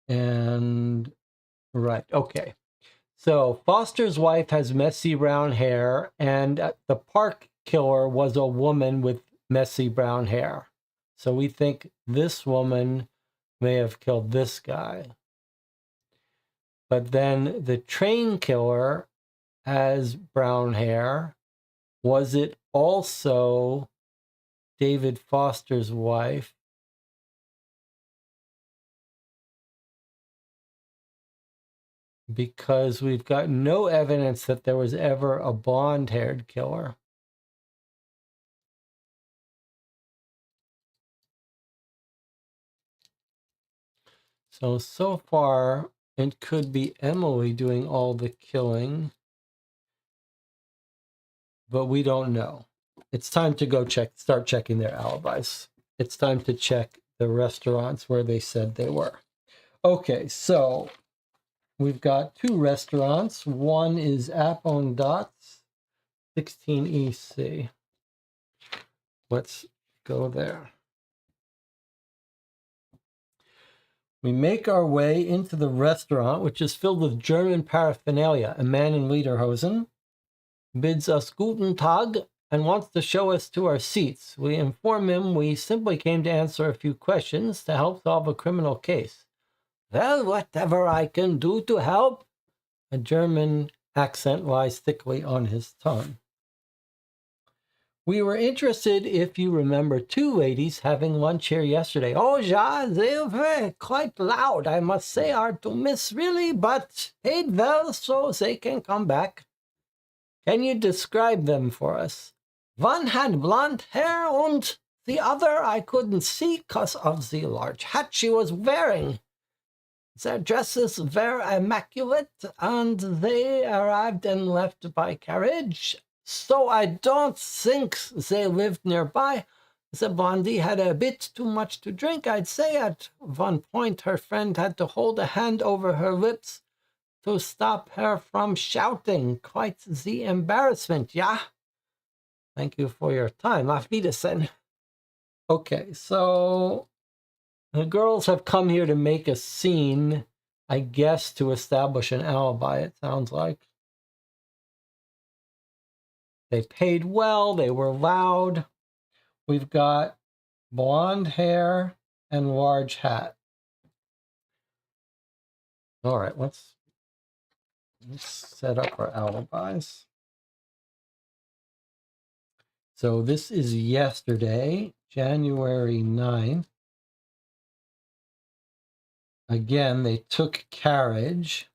And right, okay. So Foster's wife has messy brown hair, and the park killer was a woman with messy brown hair. So we think this woman may have killed this guy. But then the train killer has brown hair. Was it also David Foster's wife? Because we've got no evidence that there was ever a blonde-haired killer. So far, it could be Emily doing all the killing, but we don't know. It's time to go start checking their alibis. It's time to check the restaurants where they said they were. Okay, so we've got two restaurants. One is App on Dots, 16 EC. Let's go there. We make our way into the restaurant, which is filled with German paraphernalia. A man in lederhosen bids us Guten Tag and wants to show us to our seats. We inform him we simply came to answer a few questions to help solve a criminal case. Well, whatever I can do to help. A German accent lies thickly on his tongue. We were interested if you remember two ladies having lunch here yesterday. Oh, ja, they were quite loud, I must say, hard to miss, really, but paid well so they can come back. Can you describe them for us? One had blonde hair and the other I couldn't see because of the large hat she was wearing. Their dresses were immaculate, and they arrived and left by carriage. So I don't think they lived nearby. The blondie had a bit too much to drink, I'd say. At one point, her friend had to hold a hand over her lips to stop her from shouting. Quite the embarrassment, yeah? Thank you for your time. Auf Wiedersehen. Okay, so the girls have come here to make a scene, I guess, to establish an alibi, it sounds like. They paid well, they were loud. We've got blonde hair and large hat. All right, let's set up our alibis. So this is yesterday, January 9th. Again, they took carriage.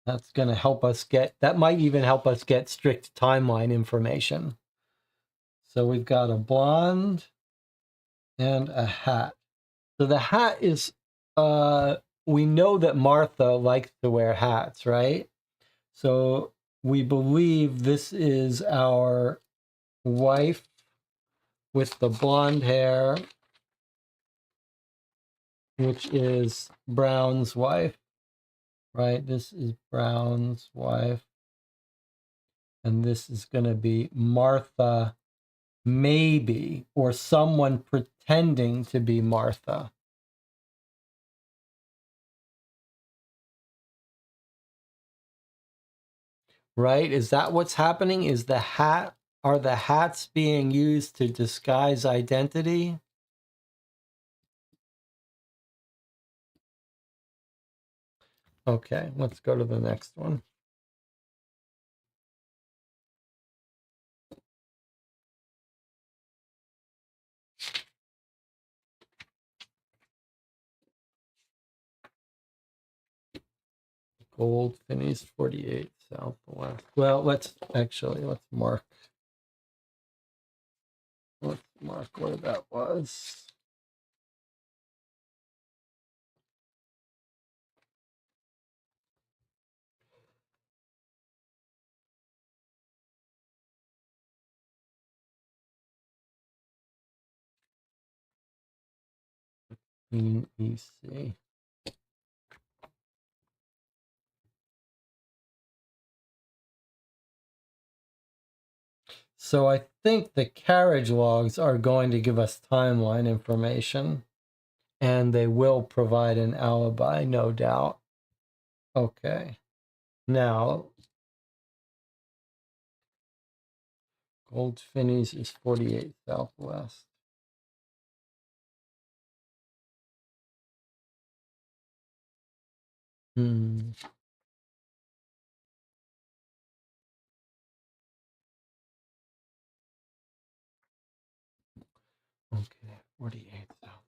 That's going to help us that might even help us get strict timeline information. So we've got a blonde and a hat. So the hat is, we know that Martha likes to wear hats, right? So we believe this is our wife with the blonde hair, which is Brown's wife, right? This is Brown's wife. And this is going to be Martha, maybe, or someone pretending to be Martha. Right? Is that what's happening? Are the hats being used to disguise identity? Okay, let's go to the next one. Gold Finney's 48 Southwest. Well, let's mark. Let's mark where that was. EC. So I think the carriage logs are going to give us timeline information, and they will provide an alibi, no doubt. Okay. Now, Goldfinny's is 48 Southwest. Okay, 48 Southwest.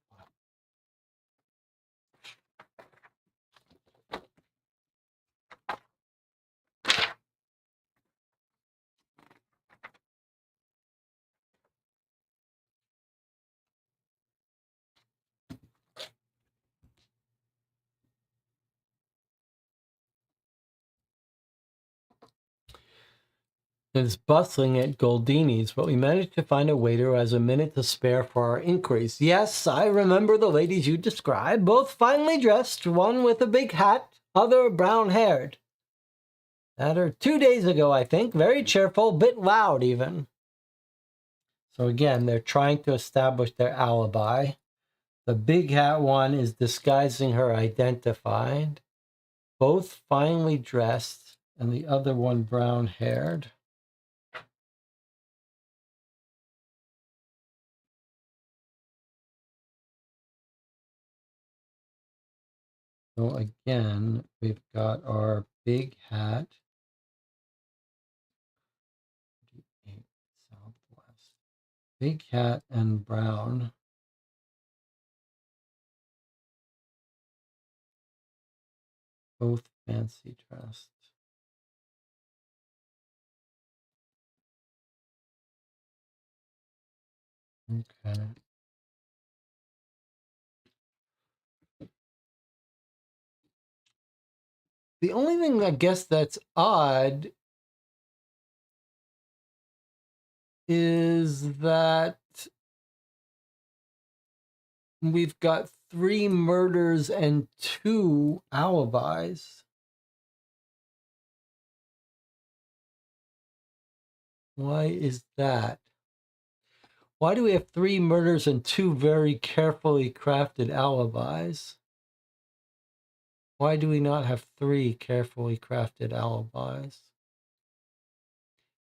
It's bustling at Goldini's, but we managed to find a waiter who has a minute to spare for our inquiries. Yes, I remember the ladies you described, both finely dressed, one with a big hat, other brown-haired. That are 2 days ago, I think. Very cheerful, bit loud even. So again, they're trying to establish their alibi. The big hat one is disguising her identified. Both finely dressed, and the other one brown-haired. So again, we've got our big hat. 48 Southwest. Big hat and brown. Both fancy dressed. Okay. The only thing I guess that's odd is that we've got 3 murders and 2 alibis. Why is that? Why do we have 3 murders and 2 very carefully crafted alibis? Why do we not have 3 carefully crafted alibis?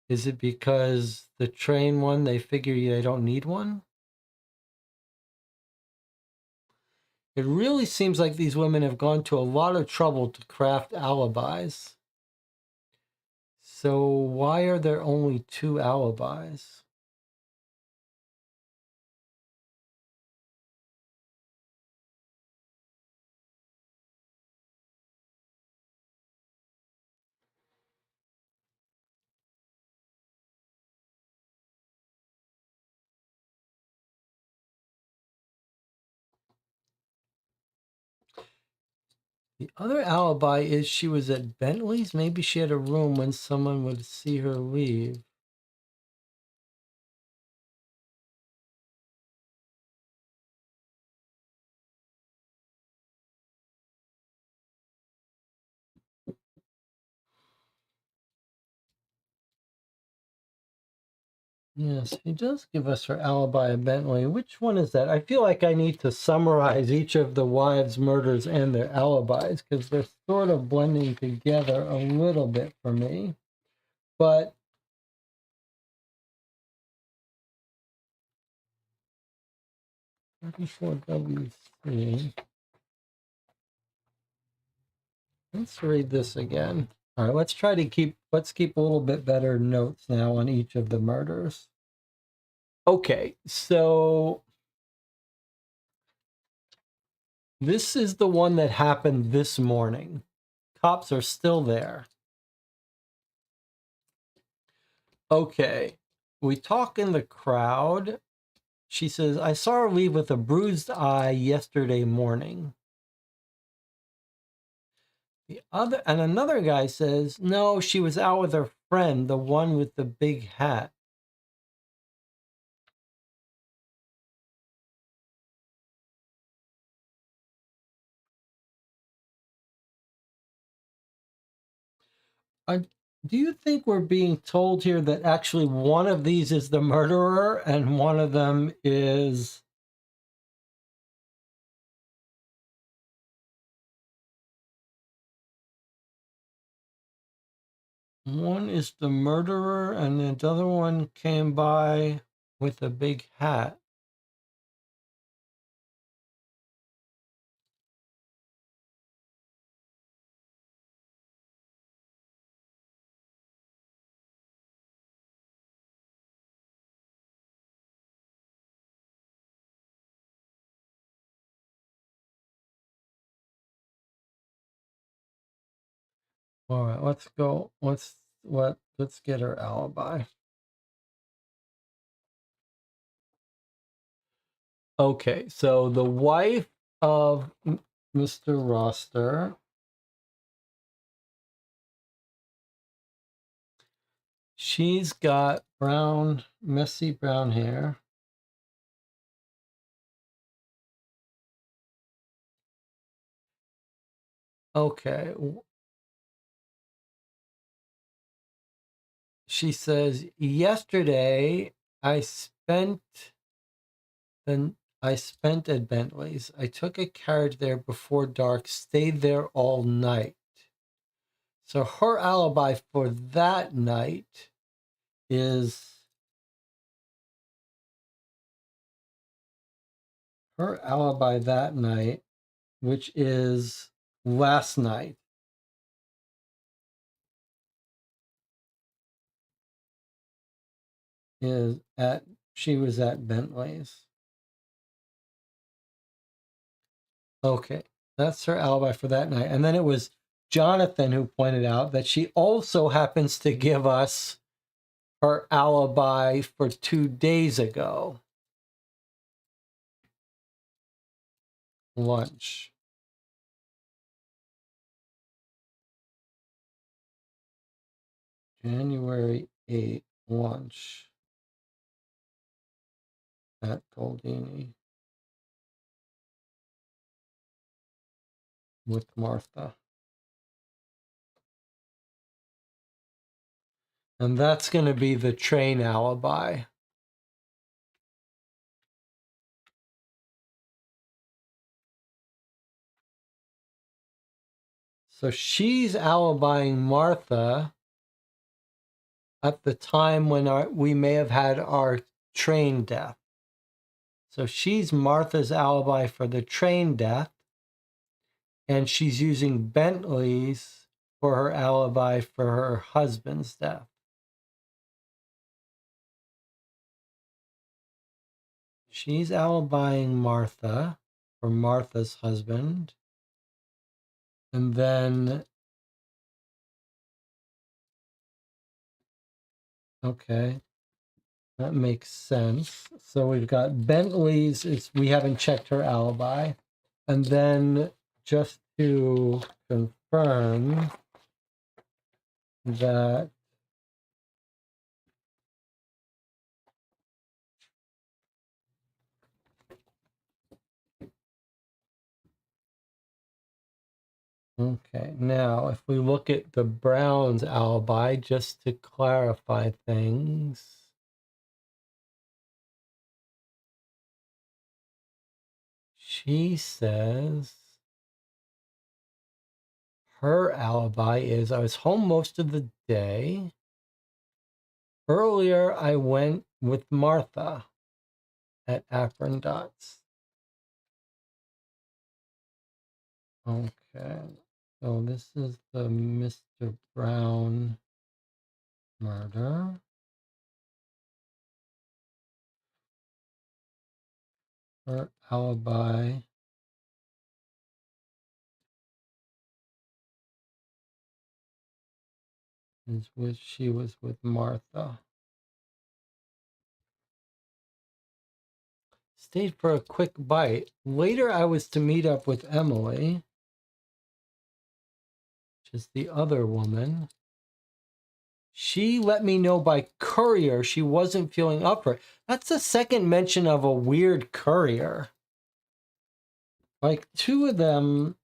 Is it because the train one, they figure they don't need one? It really seems like these women have gone to a lot of trouble to craft alibis. So why are there only 2 alibis? The other alibi is she was at Bentley's. Maybe she had a room when someone would see her leave. Yes, he does give us her alibi at Bentley. Which one is that? I feel like I need to summarize each of the wives' murders and their alibis because they're sort of blending together a little bit for me. But 34WC. Let's read this again. All right, let's keep a little bit better notes now on each of the murders. Okay, so this is the one that happened this morning. Cops are still there. Okay, we talk in the crowd. She says, I saw her leave with a bruised eye yesterday morning. Another guy says, no, she was out with her friend, the one with the big hat. Do you think we're being told here that actually one of these is the murderer and one of them is... One is the murderer and the other one came by with a big hat? All right, let's go. Let's get her alibi. Okay, so the wife of Mr. Roster, she's got brown, messy brown hair. Okay. She says, yesterday I spent I spent at Bentley's. I took a carriage there before dark, stayed there all night. So her alibi for that night is which is last night, she was at Bentley's. Okay, that's her alibi for that night. And then it was Jonathan who pointed out that she also happens to give us her alibi for 2 days ago. Lunch. January 8th, lunch at Goldini with Martha. And that's going to be the train alibi. So she's alibying Martha at the time when we may have had our train death. So she's Martha's alibi for the train death, and she's using Bentley's for her alibi for her husband's death. She's alibying Martha for Martha's husband. And then, okay, that makes sense. So we've got Bentley's, we haven't checked her alibi. And then just to confirm that okay, now if we look at the Browns alibi, just to clarify things, she says her alibi is, I was home most of the day. Earlier, I went with Martha at Apron Dots. Okay, so this is the Mr. Brown murder. Her alibi is she was with Martha. Stayed for a quick bite. Later, I was to meet up with Emily, which is the other woman. She let me know by courier she wasn't feeling up for it. That's the second mention of a weird courier. Like, two of them.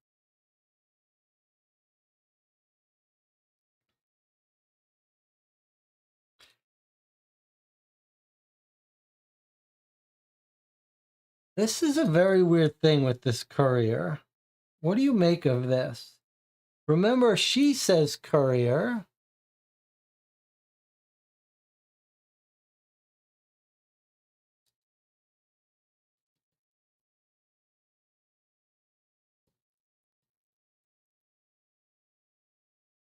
This is a very weird thing with this courier. What do you make of this? Remember, she says courier.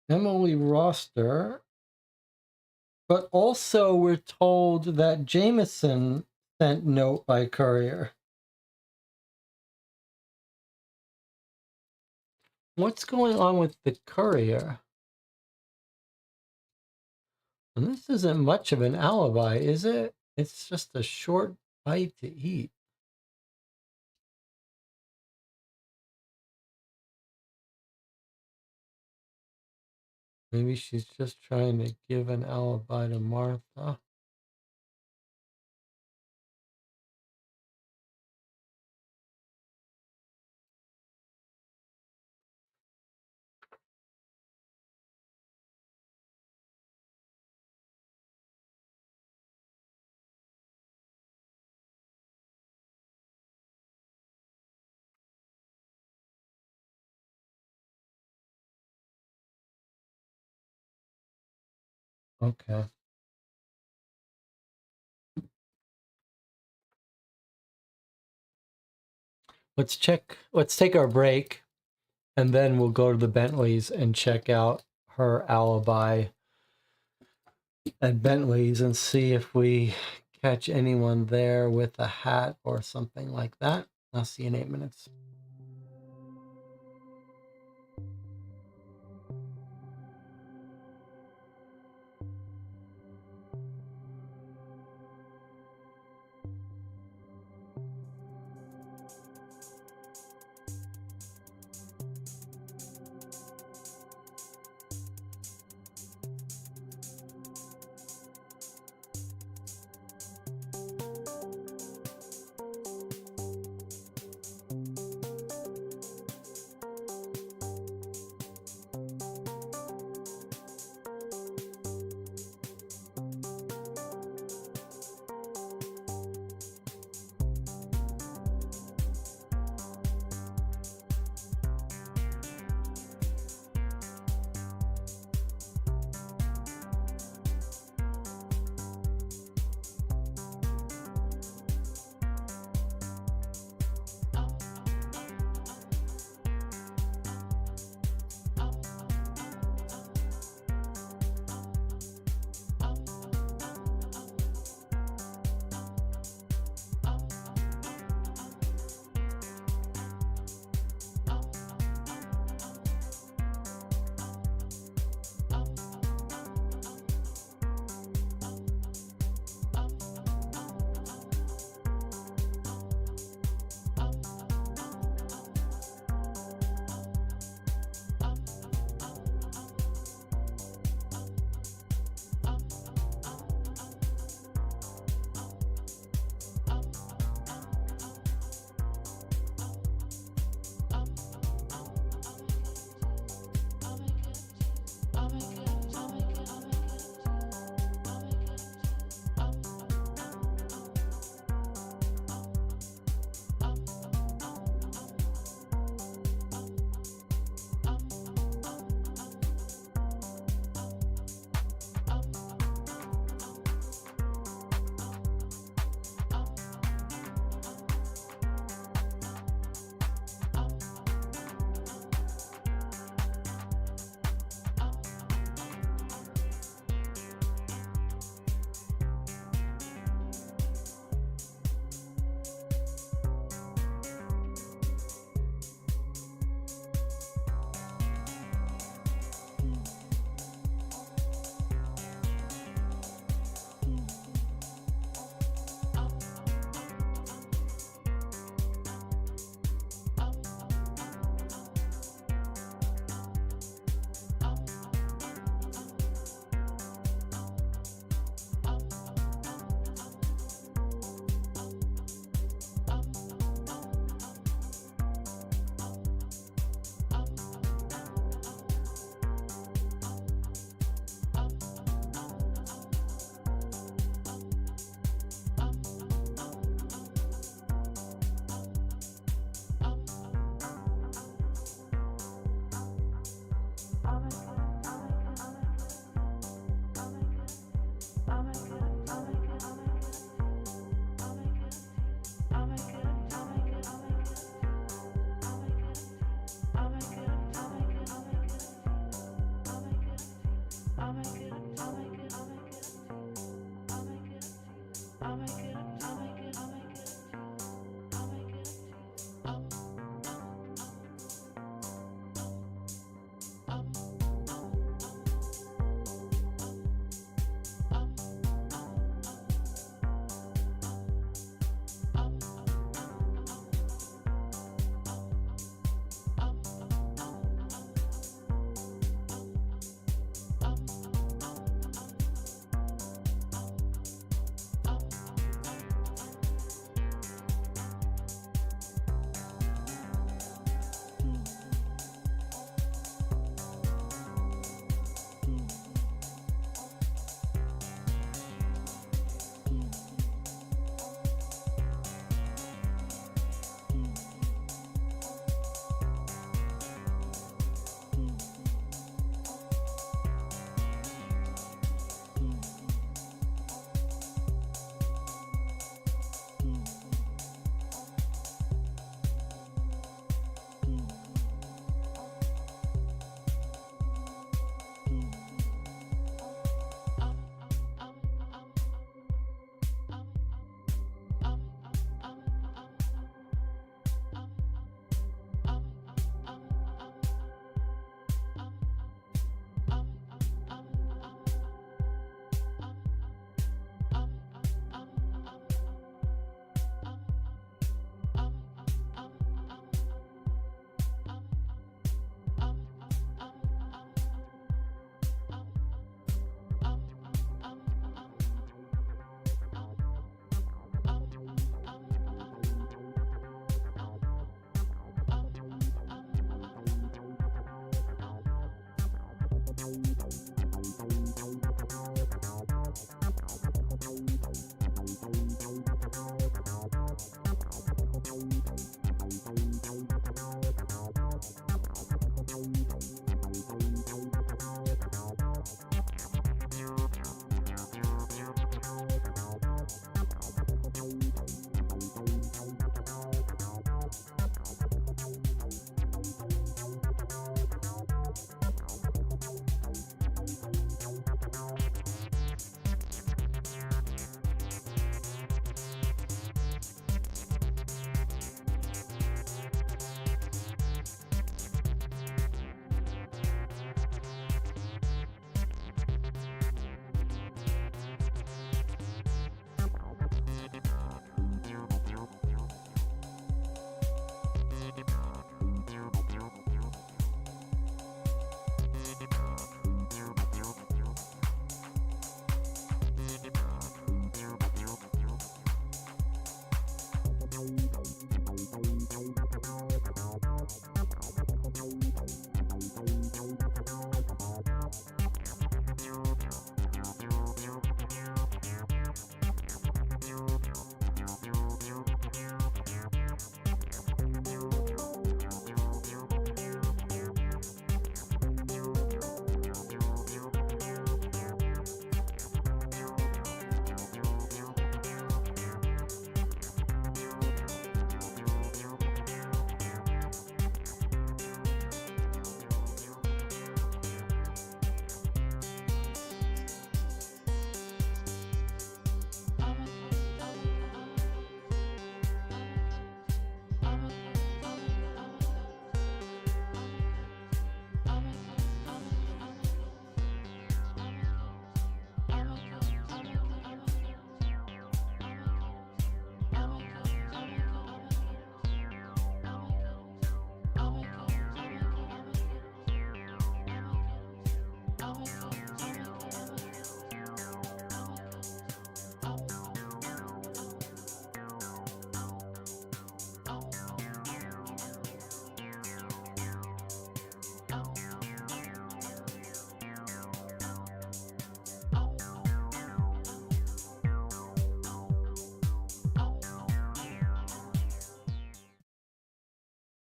Emily Roster. But also we're told that Jameson sent note by courier. What's going on with the courier? And this isn't much of an alibi, is it? It's just a short bite to eat. Maybe she's just trying to give an alibi to Martha. Okay. Let's take our break, and then we'll go to the Bentleys and check out her alibi at Bentleys and see if we catch anyone there with a hat or something like that. I'll see you in 8 minutes.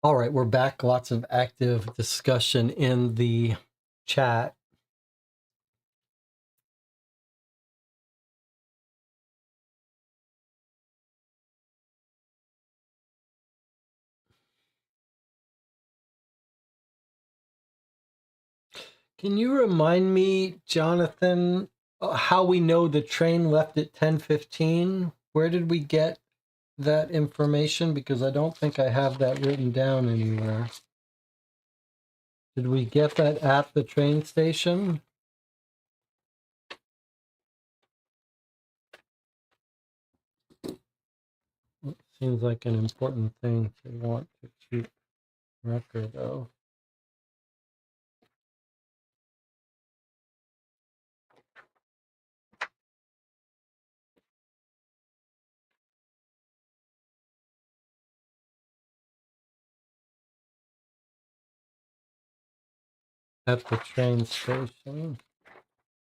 All right, we're back. Lots of active discussion in the chat. Can you remind me, Jonathan, how we know the train left at 10:15. Where did we get that information? Because I don't think I have that written down anywhere. Did we get that at the train station? It seems like an important thing to want to keep record of. At the train station.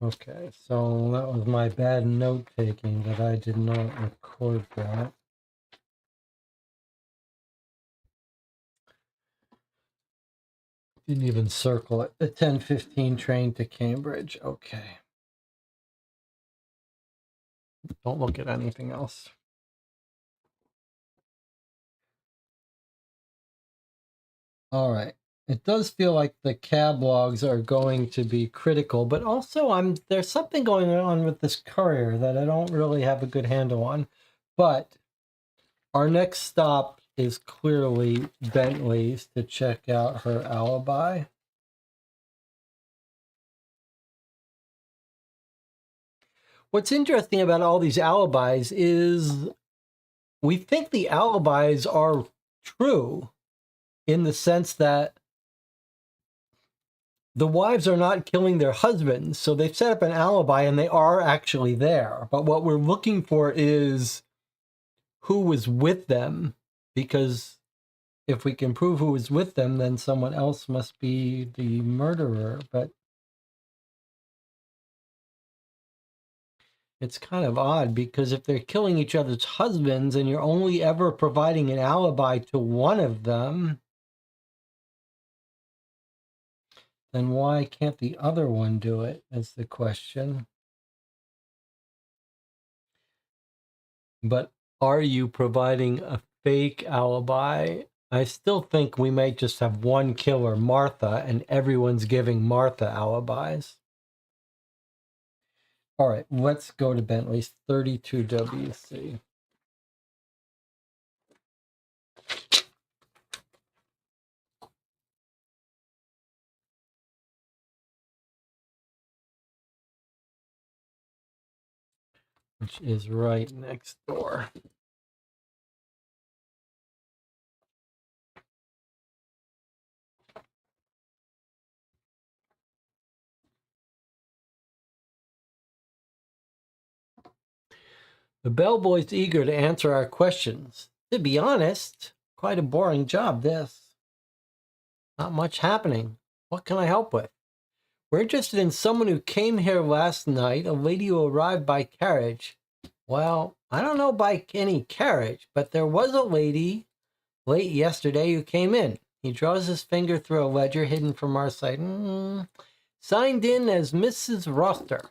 Okay, so that was my bad note taking that I did not record that. Didn't even circle it. The 10:15 train to Cambridge. Okay. Don't look at anything else. All right. It does feel like the cab logs are going to be critical, but also there's something going on with this courier that I don't really have a good handle on. But our next stop is clearly Bentley's to check out her alibi. What's interesting about all these alibis is we think the alibis are true in the sense that the wives are not killing their husbands. So they've set up an alibi and they are actually there. But what we're looking for is who was with them, because if we can prove who was with them, then someone else must be the murderer. But it's kind of odd, because if they're killing each other's husbands and you're only ever providing an alibi to one of them, then why can't the other one do it, is the question. But are you providing a fake alibi? I still think we might just have one killer, Martha, and everyone's giving Martha alibis. All right, let's go to Bentley's 32 WC. Which is right next door. The bellboy's eager to answer our questions. To be honest, quite a boring job, this. Not much happening. What can I help with? We're interested in someone who came here last night, a lady who arrived by carriage. Well, I don't know by any carriage, but there was a lady late yesterday who came in. He draws his finger through a ledger hidden from our sight. Signed in as Mrs. Roster.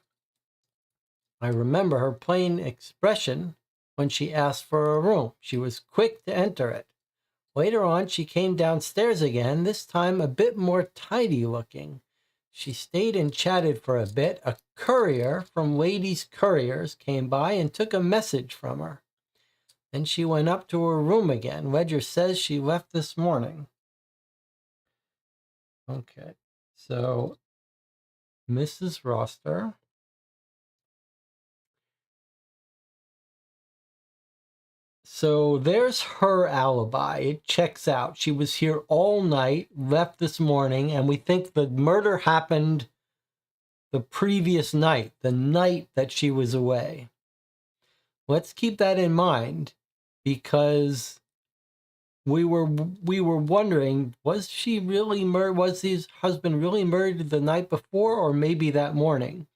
I remember her plain expression when she asked for a room. She was quick to enter it. Later on, she came downstairs again, this time a bit more tidy looking. She stayed and chatted for a bit. A courier from Ladies' Couriers came by and took a message from her. Then she went up to her room again. Ledger says she left this morning. Okay, so Mrs. Roster. So there's her alibi. It checks out. She was here all night, left this morning, and we think the murder happened the previous night, the night that she was away. Let's keep that in mind, because we were wondering, was his husband really murdered the night before, or maybe that morning?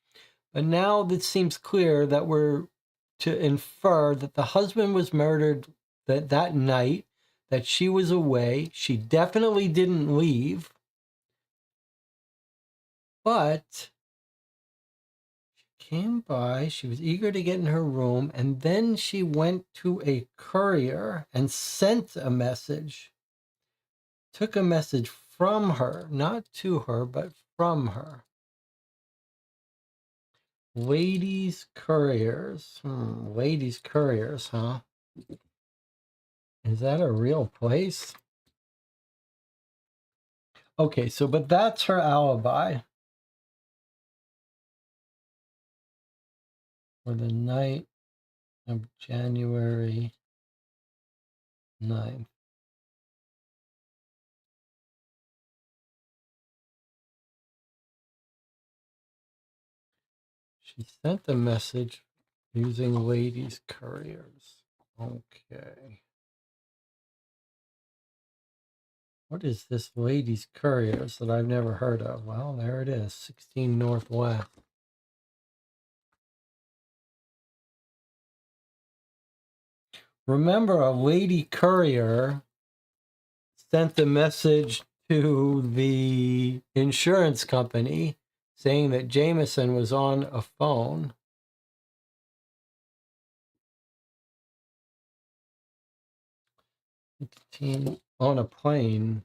But now it seems clear that we're to infer that the husband was murdered that night, that she was away. She definitely didn't leave, but she came by. She was eager to get in her room, and then she went to a courier and sent a message. Took a message from her, not to her, but from her. Ladies Couriers. Ladies Couriers, huh? Is that a real place? Okay, so, but that's her alibi for the night of January 9th. She sent a message using Ladies Couriers. Okay. What is this Ladies Couriers that I've never heard of? Well, there it is, 16 Northwest. Remember, a lady courier sent a message to the insurance company saying that Jameson was on a phone. On a train.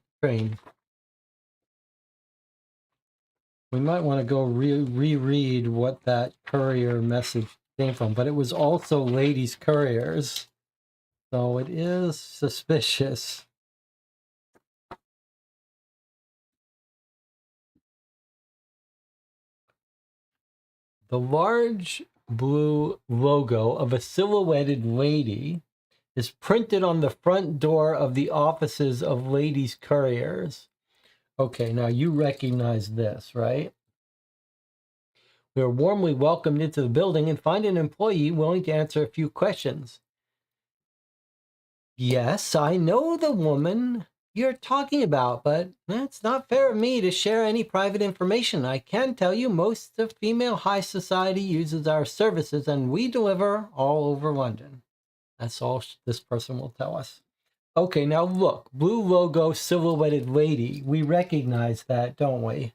We might want to go reread what that courier message came from, but it was also Ladies Couriers, so it is suspicious. The large blue logo of a silhouetted lady is printed on the front door of the offices of Ladies Couriers. Okay, now you recognize this, right? We are warmly welcomed into the building and find an employee willing to answer a few questions. Yes, I know the woman you're talking about, but it's not fair of me to share any private information. I can tell you most of female high society uses our services, and we deliver all over London. That's all this person will tell us. Okay, now look, blue logo, silhouetted lady. We recognize that, don't we?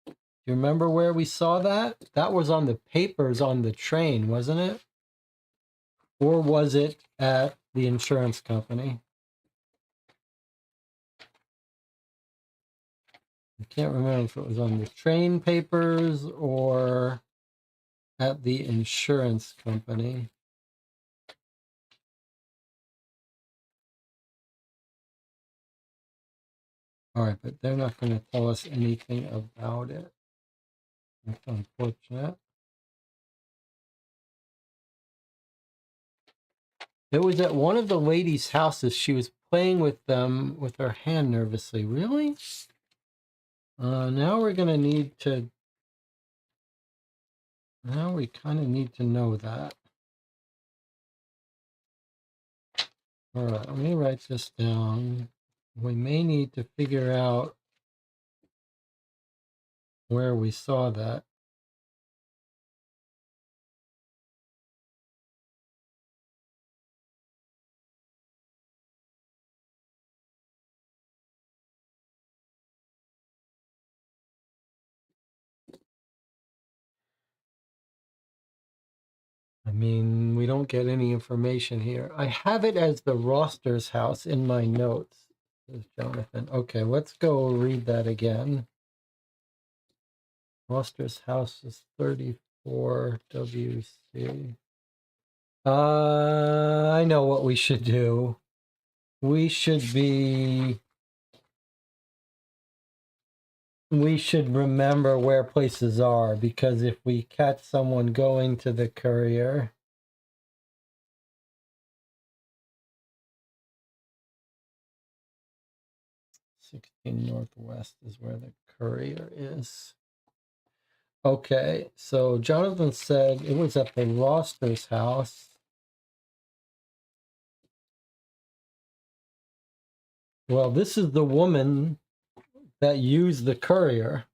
Do you remember where we saw that? That was on the papers on the train, wasn't it? Or was it at the insurance company? I can't remember if it was on the train papers or at the insurance company. All right, but they're not going to tell us anything about it. That's unfortunate. It was at one of the ladies' houses. She was playing with them with her hand nervously. Really? Now we're going to need to... Now we kind of need to know that. All right, let me write this down. We may need to figure out where we saw that. I mean, we don't get any information here. I have it as the Roster's house in my notes, says Jonathan. Okay, let's go read that again. Roster's house is 34 WC. I know what we should do. We should remember where places are, because if we catch someone going to the courier... 16 Northwest is where the courier is. Okay, so Jonathan said it was at the Roster's house. Well, this is the woman that used the courier.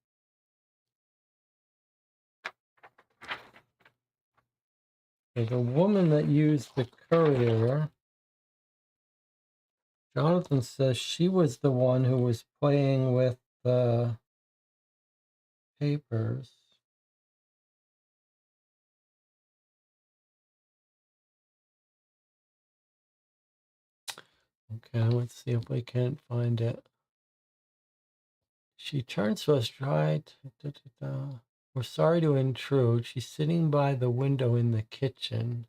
So the woman that used the courier, Jonathan says she was the one who was playing with the papers. Okay, let's see if we can't find it. She turns to us right. We're sorry to intrude. She's sitting by the window in the kitchen.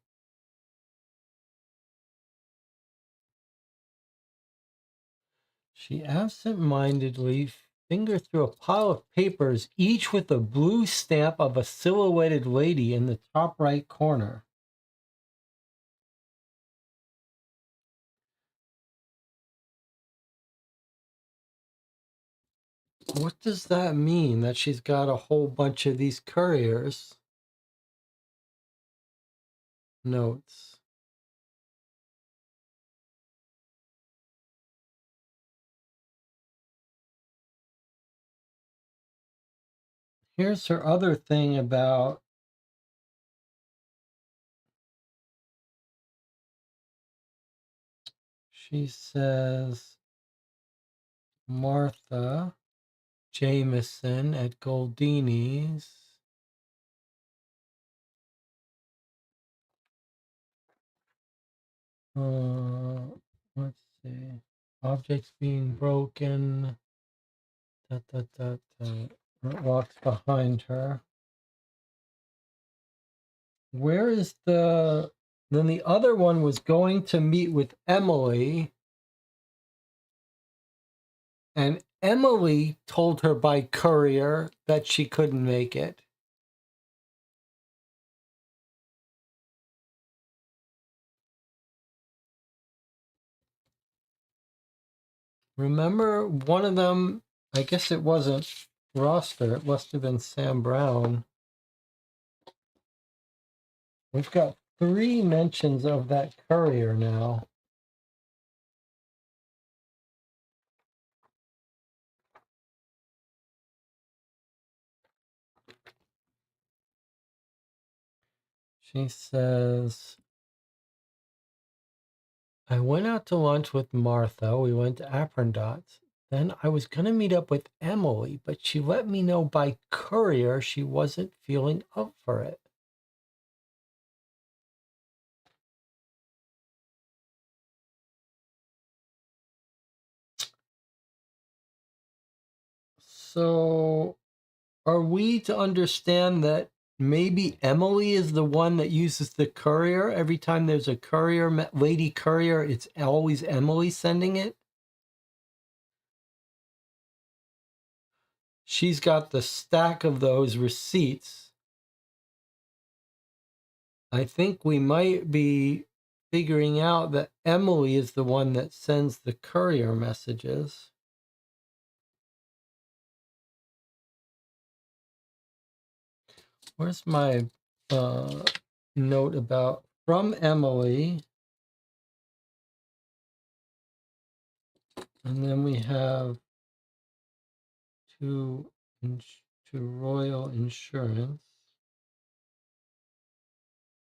She absent-mindedly fingered through a pile of papers, each with a blue stamp of a silhouetted lady in the top right corner. What does that mean, that she's got a whole bunch of these couriers? Notes. Here's her other thing about she says Martha Jameson at Goldini's. Let's see. Objects being broken. Walks behind her. Where is the... Then the other one was going to meet with Emily. And Emily told her by courier that she couldn't make it. Remember one of them, I guess it wasn't Roster, it must have been Sam Brown. We've got 3 mentions of that courier now. She says, I went out to lunch with Martha. We went to Aprondot's. Then I was going to meet up with Emily, but she let me know by courier she wasn't feeling up for it. So are we to understand that maybe Emily is the one that uses the courier? Every time there's a courier, lady courier, it's always Emily sending it? She's got the stack of those receipts. I think we might be figuring out that Emily is the one that sends the courier messages. Where's my note about from Emily? And then we have to Royal Insurance.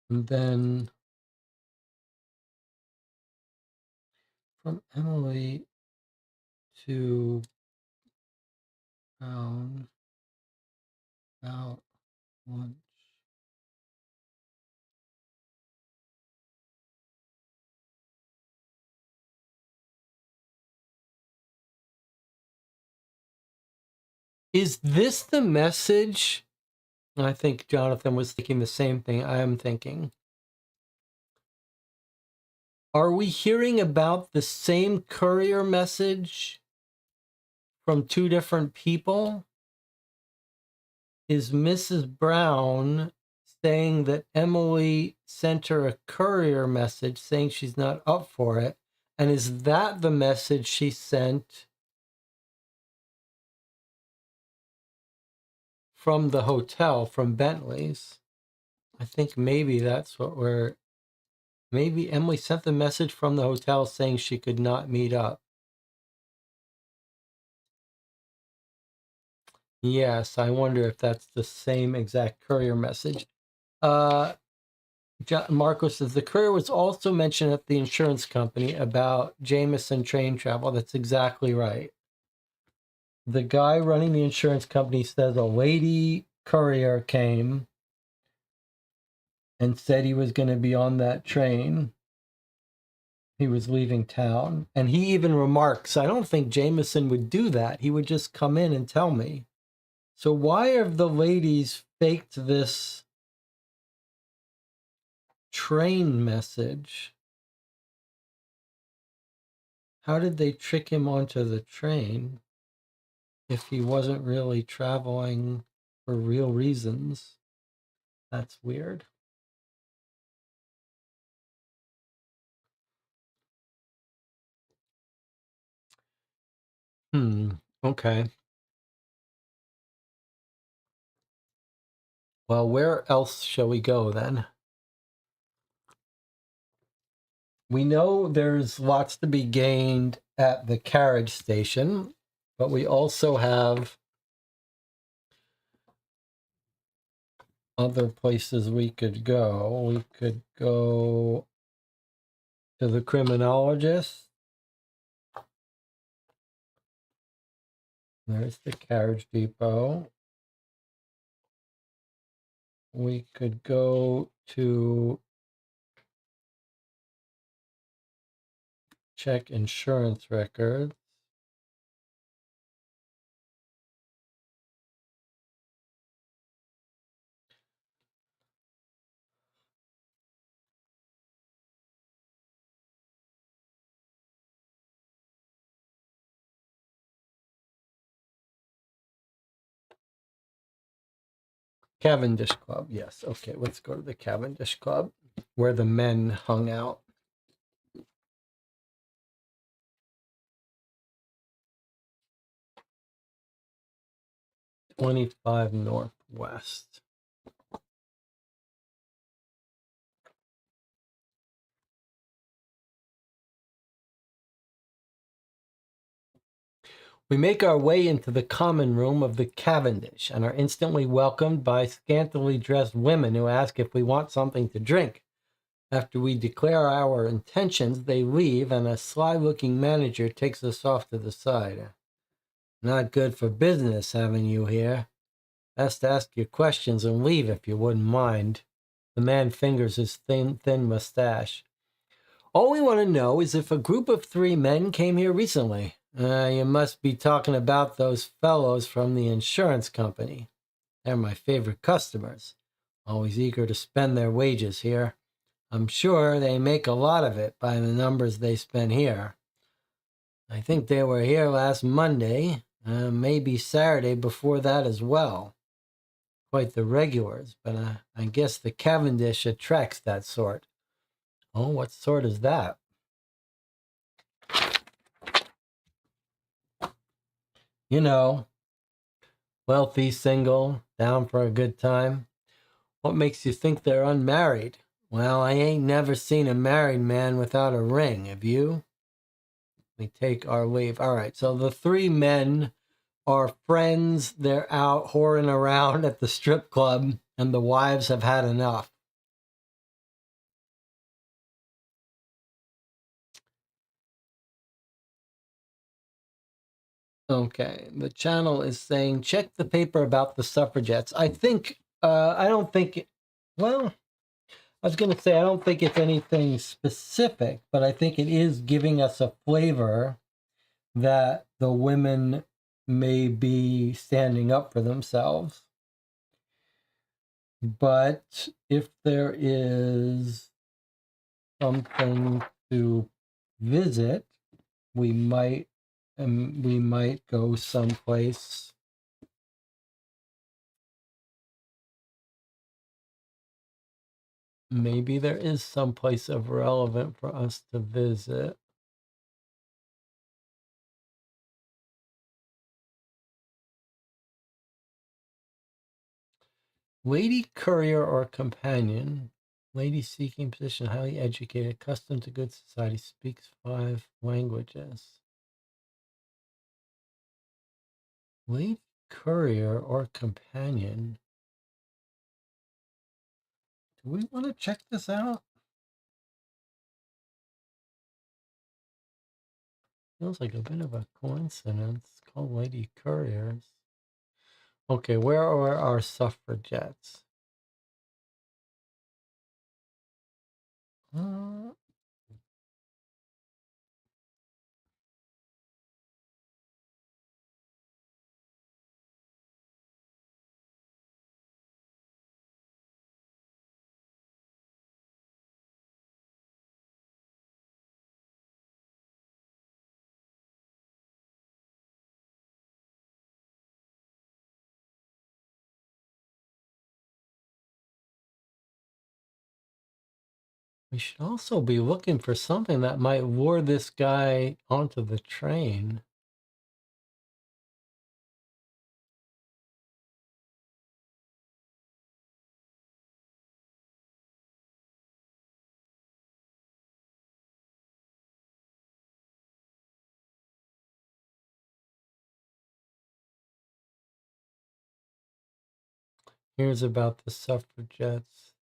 And then from Emily to Brown about lunch. Is this the message? I think Jonathan was thinking the same thing I am thinking. Are we hearing about the same courier message from 2 different people? Is Mrs. Brown saying that Emily sent her a courier message saying she's not up for it? And is that the message she sent from the hotel, from Bentley's? I think maybe that's what we're... Maybe Emily sent the message from the hotel saying she could not meet up. Yes, I wonder if that's the same exact courier message. Marco says, the courier was also mentioned at the insurance company about Jameson train travel. That's exactly right. The guy running the insurance company says a lady courier came and said he was going to be on that train. He was leaving town. And he even remarks, I don't think Jameson would do that. He would just come in and tell me. So why are the ladies faked this train message. How did they trick him onto the train if he wasn't really traveling for real reasons? That's weird. Okay. Well, where else shall we go then? We know there's lots to be gained at the carriage station, but we also have other places we could go. We could go to the criminologist. There's the carriage depot. We could go to check insurance records. Cavendish Club, yes. Okay, let's go to the Cavendish Club where the men hung out. 25 Northwest. We make our way into the common room of the Cavendish and are instantly welcomed by scantily dressed women who ask if we want something to drink. After we declare our intentions, they leave, and a sly-looking manager takes us off to the side. Not good for business having you here. Best ask your questions and leave if you wouldn't mind. The man fingers his thin mustache. All we want to know is if a group of 3 men came here recently. You must be talking about those fellows from the insurance company. They're my favorite customers, always eager to spend their wages here. I'm sure they make a lot of it by the numbers they spend here. I think they were here last Monday, maybe Saturday before that as well. Quite the regulars, but I guess the Cavendish attracts that sort. Oh, what sort is that? You know, wealthy, single, down for a good time. What makes you think they're unmarried? Well, I ain't never seen a married man without a ring. Have you? We take our leave. All right, so the 3 men are friends. They're out whoring around at the strip club, and the wives have had enough. Okay, the channel is saying, check the paper about the suffragettes. I don't think, well, I was going to say, I don't think it's anything specific, but I think it is giving us a flavor that the women may be standing up for themselves. But if there is something to visit, we might go someplace. Maybe there is someplace of relevant for us to visit. Lady courier or companion. Lady seeking position, highly educated, accustomed to good society, speaks 5 languages. Lady courier or companion. Do we want to check this out? Feels like a bit of a coincidence. It's called Lady Couriers. Okay, where are our suffragettes? Uh, We should also be looking for something that might lure this guy onto the train. Here's about the suffragettes.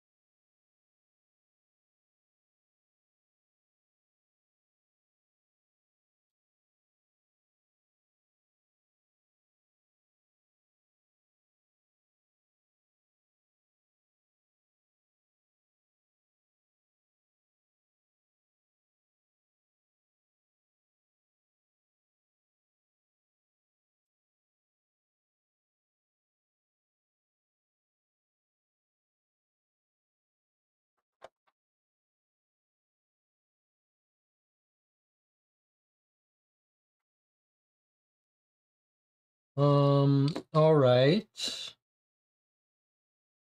All right.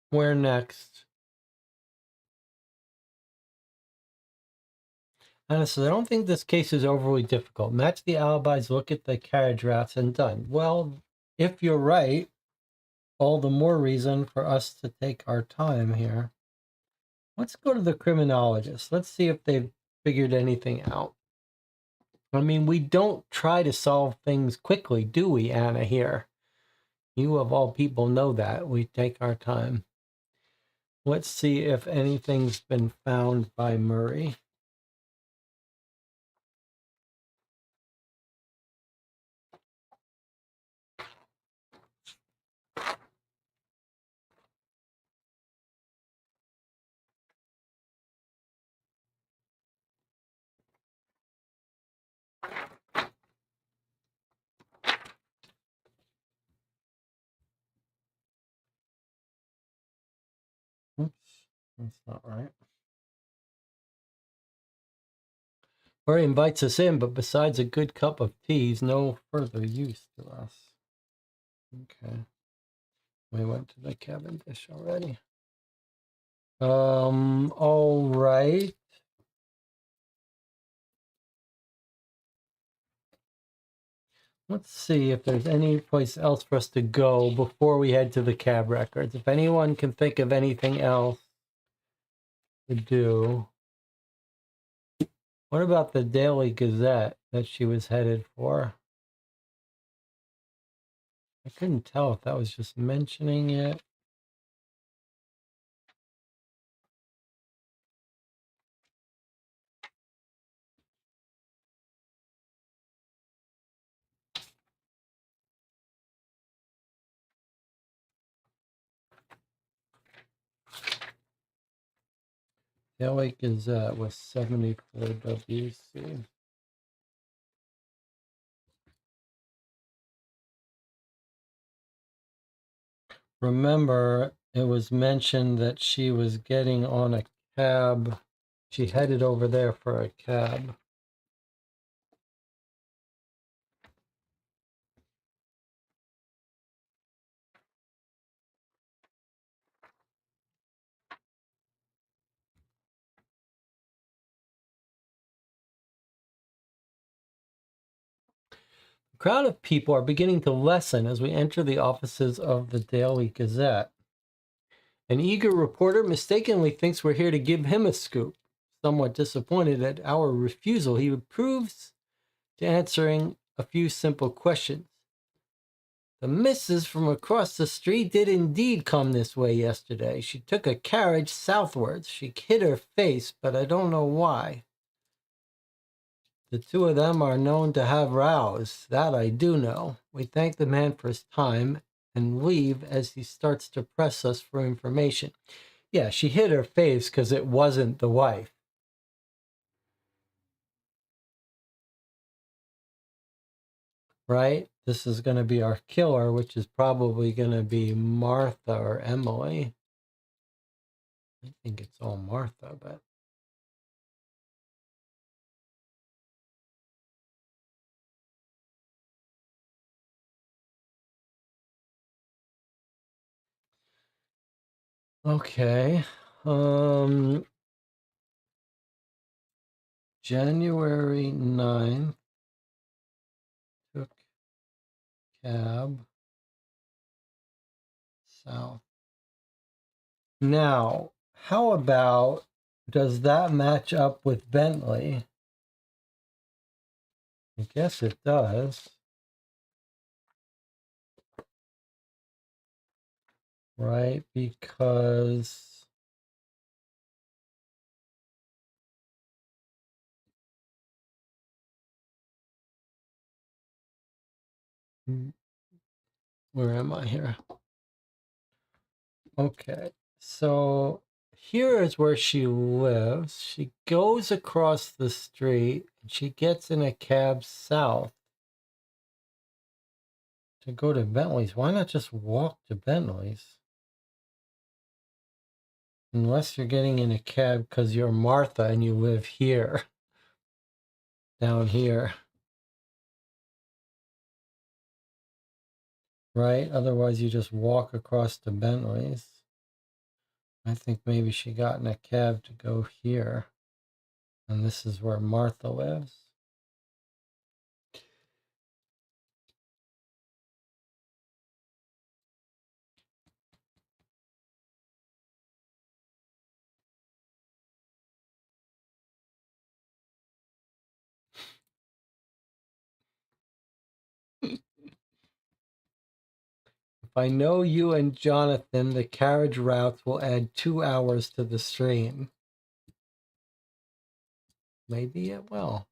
Where next? Honestly, I don't think this case is overly difficult. Match the alibis, look at the carriage routes, and done. Well, if you're right, all the more reason for us to take our time here. Let's go to the criminologist. Let's see if they've figured anything out. I mean, we don't try to solve things quickly, do we, Anna, here? You, of all people, know that. We take our time. Let's see if anything's been found by Murray. Oops, that's not right. Murray invites us in, but besides a good cup of tea, he's no further use to us. Okay. We went to the Cavendish already. All right. Let's see if there's any place else for us to go before we head to the cab records. If anyone can think of anything else to do. What about the Daily Gazette that she was headed for? I couldn't tell if that was just mentioning it. Daily Gazette was 74 WC. Remember, it was mentioned that she was getting on a cab. She headed over there for a cab. A crowd of people are beginning to lessen as we enter the offices of the Daily Gazette. An eager reporter mistakenly thinks we're here to give him a scoop. Somewhat disappointed at our refusal, he proves to answering a few simple questions. The missus from across the street did indeed come this way yesterday. She took a carriage southwards. She hid her face, but I don't know why. The two of them are known to have rows. That I do know. We thank the man for his time and leave as he starts to press us for information. Yeah, she hid her face because it wasn't the wife. Right? This is going to be our killer, which is probably going to be Martha or Emily. I think it's all Martha, but okay. January 9th, took cab south. Now, how about, does that match up with Bentley? I guess it does. Right? Because where am I here? Okay. So here is where she lives. She goes across the street and she gets in a cab south to go to Bentley's. Why not just walk to Bentley's? Unless you're getting in a cab because you're Martha and you live here, down here. Right? Otherwise, you just walk across to Bentley's. I think maybe she got in a cab to go here. And this is where Martha lives. If I know you and Jonathan, the carriage routes will add 2 hours to the stream. Maybe it will.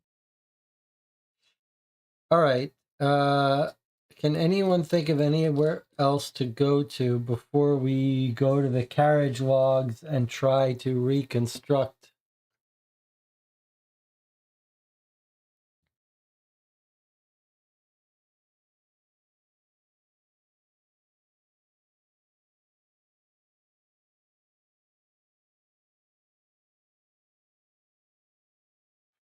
All right. Can anyone think of anywhere else to go to before we go to the carriage logs and try to reconstruct?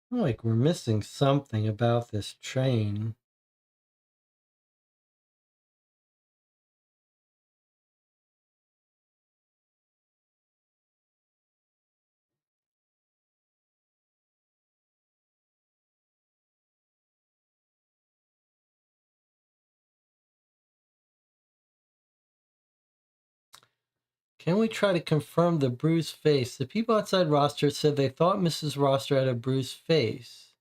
I feel like we're missing something about this train. Can we try to confirm the bruised face? The people outside Roster said they thought Mrs. Roster had a bruised face.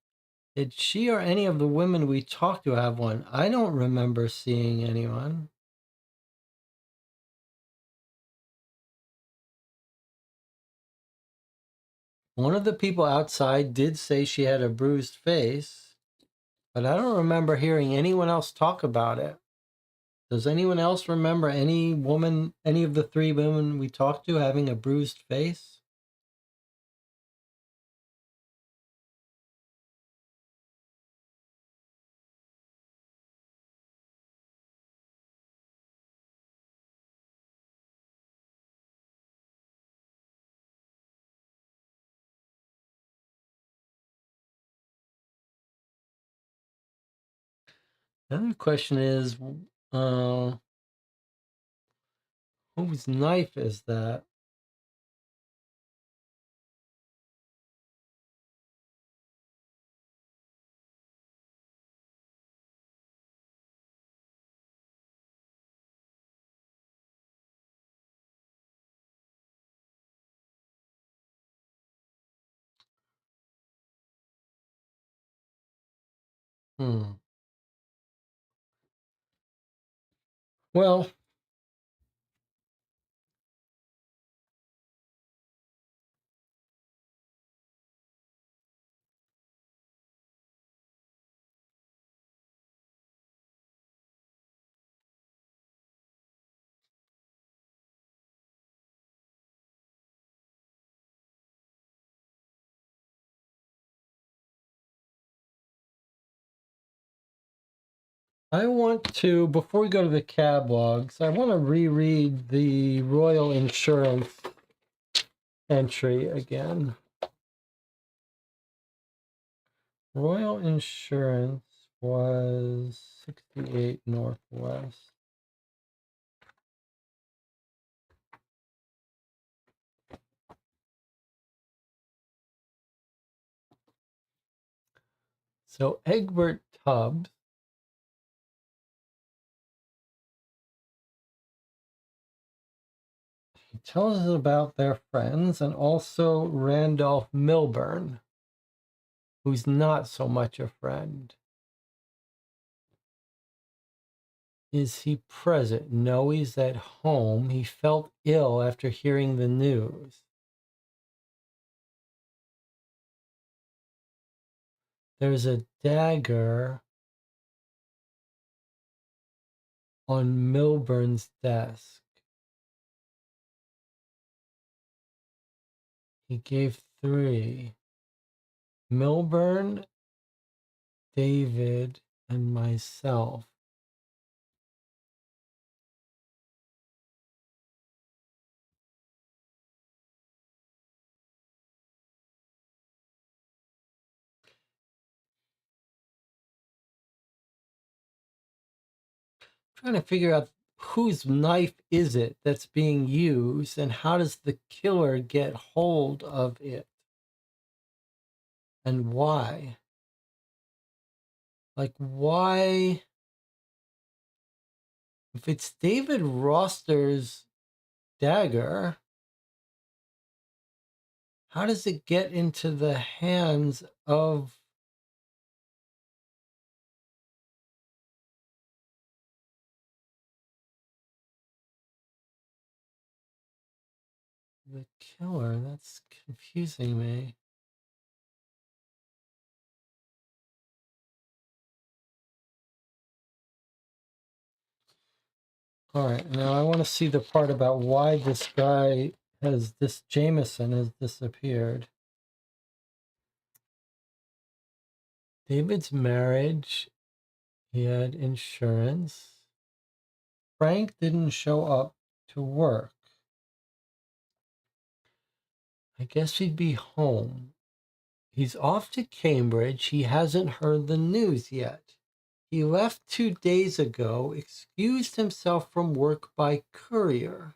Did she or any of the women we talked to have one? I don't remember seeing anyone. One of the people outside did say she had a bruised face, but I don't remember hearing anyone else talk about it. Does anyone else remember any woman, any of the 3 women we talked to having a bruised face? Another question is, whose knife is that? Well, I want to, before we go to the cab logs, I want to reread the Royal Insurance entry again. Royal Insurance was 68 Northwest. So Egbert Tubbs, he tells us about their friends, and also Randolph Milburn, who's not so much a friend. Is he present? No, he's at home. He felt ill after hearing the news. There's a dagger on Milburn's desk. He gave 3. Milburn, David, and myself. Trying to figure out whose knife is it that's being used, and how does the killer get hold of it, and why? Like, why? If it's David Roster's dagger, how does it get into the hands of the killer? That's confusing me. All right, now I want to see the part about why this guy Jameson has disappeared. David's marriage, he had insurance. Frank didn't show up to work. I guess he'd be home. He's off to Cambridge. He hasn't heard the news yet. He left 2 days ago, excused himself from work by courier.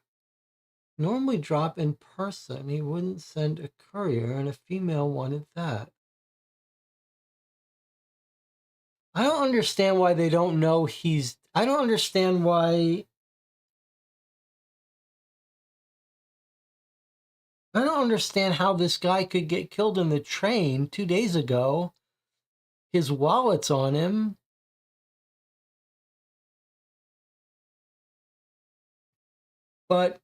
Normally drop in person. He wouldn't send a courier, and a female wanted that. I don't understand why they don't know I don't understand why. I don't understand how this guy could get killed in the train 2 days ago. His wallet's on him. But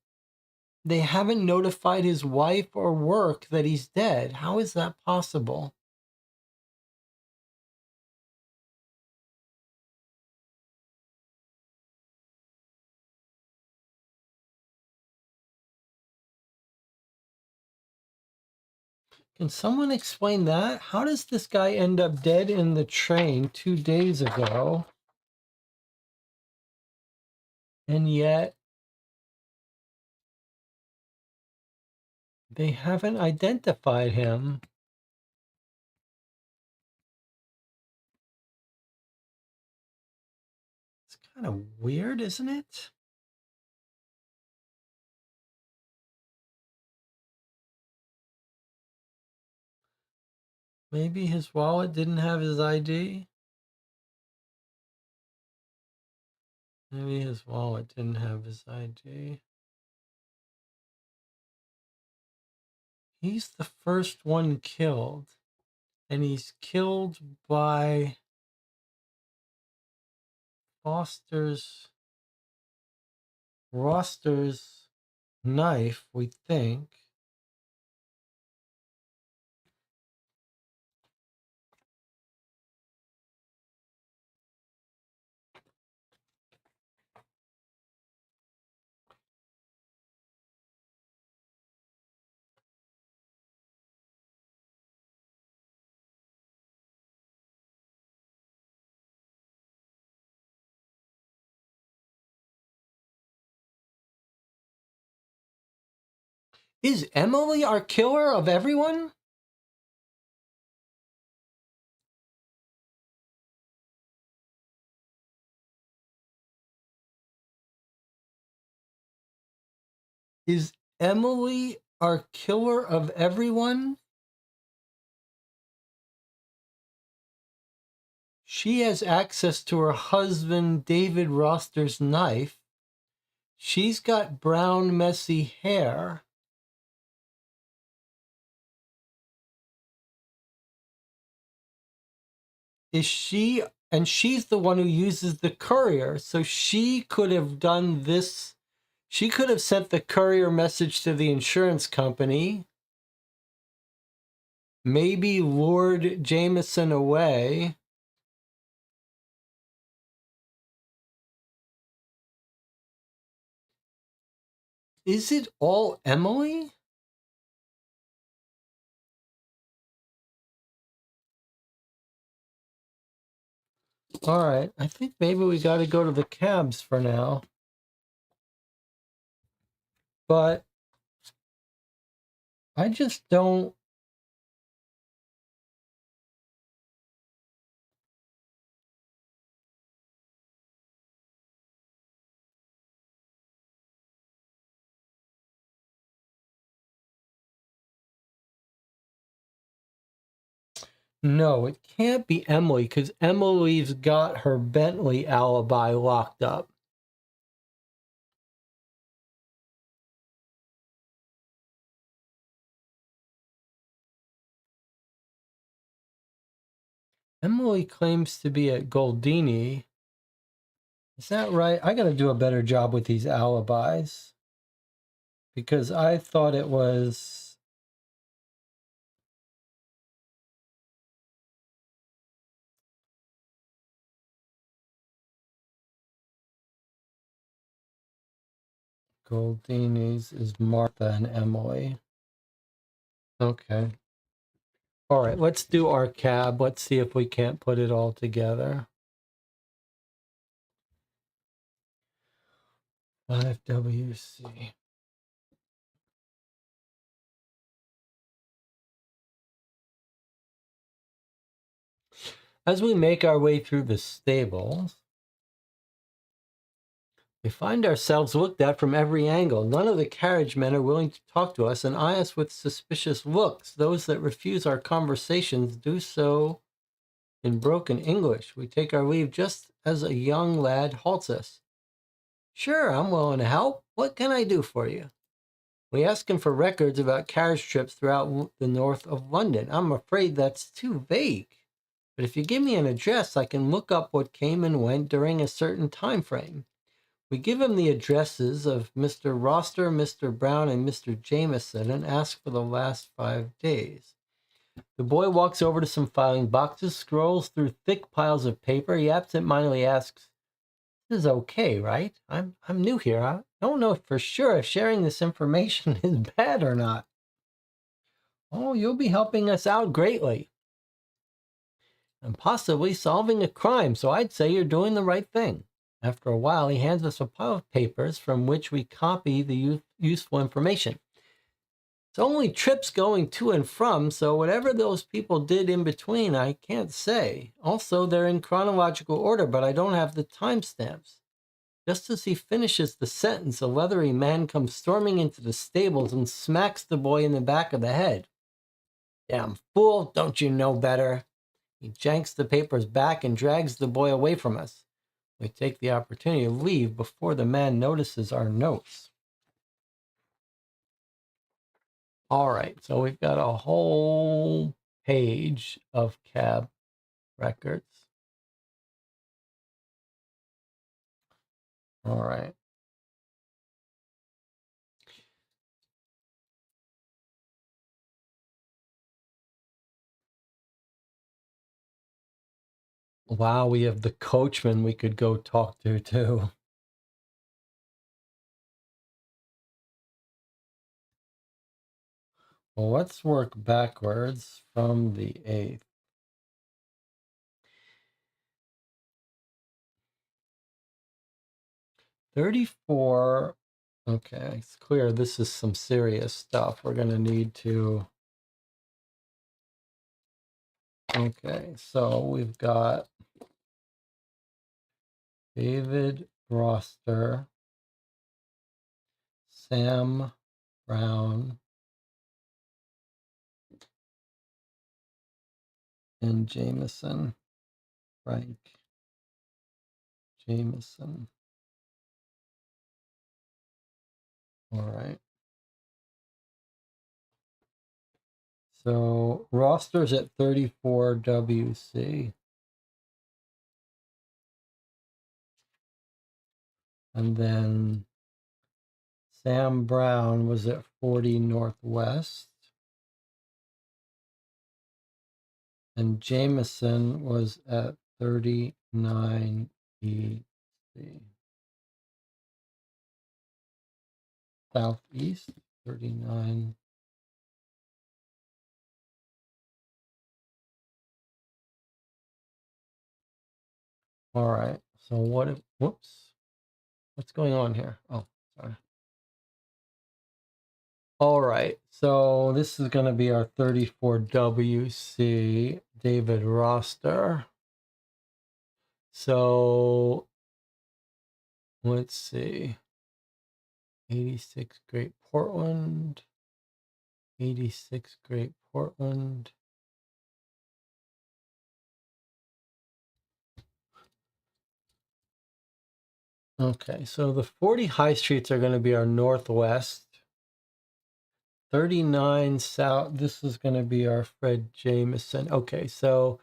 they haven't notified his wife or work that he's dead. How is that possible? Can someone explain that? How does this guy end up dead in the train 2 days ago? And yet they haven't identified him. It's kind of weird, isn't it? Maybe his wallet didn't have his ID. Maybe his wallet didn't have his ID. He's the first one killed. And he's killed by Roster's knife, we think. Is Emily our killer of everyone? Is Emily our killer of everyone? She has access to her husband, David Roster's knife. She's got brown, messy hair. Is she, and she's the one who uses the courier, so she could have done this. She could have sent the courier message to the insurance company, maybe lured Jameson away. Is it all Emily? All right, I think maybe we got to go to the cabs for now. But I just don't. No, it can't be Emily because Emily's got her Bentley alibi locked up. Emily claims to be at Goldini. Is that right? I got to do a better job with these alibis because I thought it was. Goldini's is Martha and Emily. Okay. All right, let's do our cab. Let's see if we can't put it all together. 5WC. As we make our way through the stables, we find ourselves looked at from every angle. None of the carriage men are willing to talk to us and eye us with suspicious looks. Those that refuse our conversations do so in broken English. We take our leave just as a young lad halts us. Sure, I'm willing to help. What can I do for you? We ask him for records about carriage trips throughout the north of London. I'm afraid that's too vague. But if you give me an address, I can look up what came and went during a certain time frame. We give him the addresses of Mr. Roster, Mr. Brown, and Mr. Jameson and ask for the last 5 days. The boy walks over to some filing boxes, scrolls through thick piles of paper. He absentmindedly asks, "This is okay, right? I'm new here. I don't know for sure if sharing this information is bad or not." "Oh, you'll be helping us out greatly. And possibly solving a crime, so I'd say you're doing the right thing." After a while, he hands us a pile of papers from which we copy the useful information. It's only trips going to and from, so whatever those people did in between, I can't say. Also, they're in chronological order, but I don't have the timestamps. Just as he finishes the sentence, a leathery man comes storming into the stables and smacks the boy in the back of the head. "Damn fool, don't you know better?" He janks the papers back and drags the boy away from us. We take the opportunity to leave before the man notices our notes. All right, so we've got a whole page of cab records. All right. Wow, we have the coachman we could go talk to too. Well, let's work backwards from the 8th. 34. Okay, it's clear this is some serious stuff. We're going to need to. Okay, so we've got David Roster, Sam Brown, and Jameson. Frank Jameson. All right. So roster's at 34 WC. And then Sam Brown was at 40 Northwest. And Jameson was at 39 EC. Southeast, 39. All right. So what if, whoops, what's going on here? Oh, sorry. All right. So this is going to be our 34 WC David roster. So let's see. 86 Great Portland. 86 Great Portland. Okay, so the 40 high streets are going to be our northwest. 39 south, this is going to be our Fred Jameson. Okay, so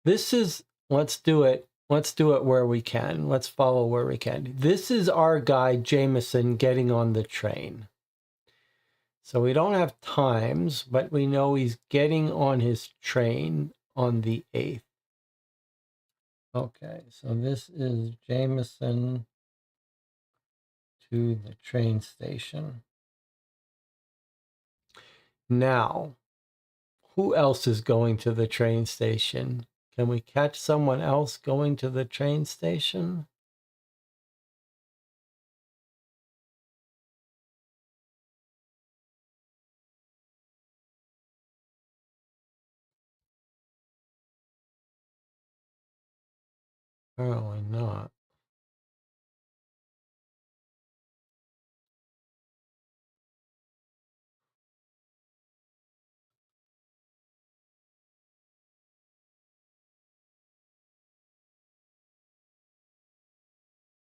this is, let's do it where we can. Let's follow where we can. This is our guy Jameson getting on the train. So we don't have times, but we know he's getting on his train on the 8th. Okay, so this is Jameson to the train station. Now, who else is going to the train station? Can we catch someone else going to the train station? Apparently not.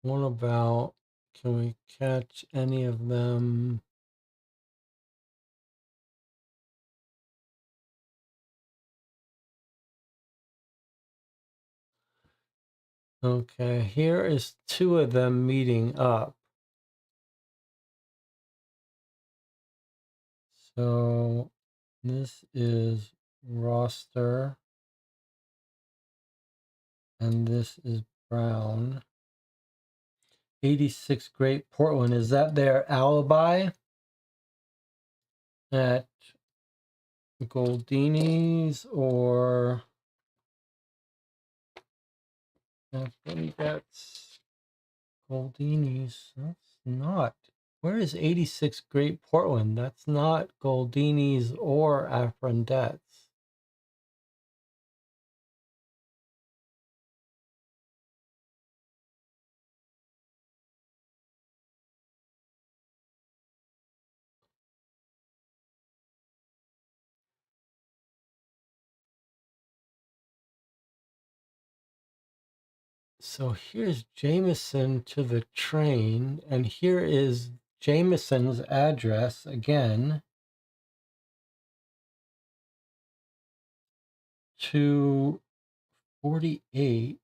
What about, can we catch any of them? Okay, here is two of them meeting up. So this is roster and this is Brown. 86 Great Portland, is that their alibi at Goldini's, or I think that's Goldini's? That's not. Where is 86 Great Portland? That's not Goldini's or Afrondette's. So here's Jameson to the train, and here is Jameson's address again to 48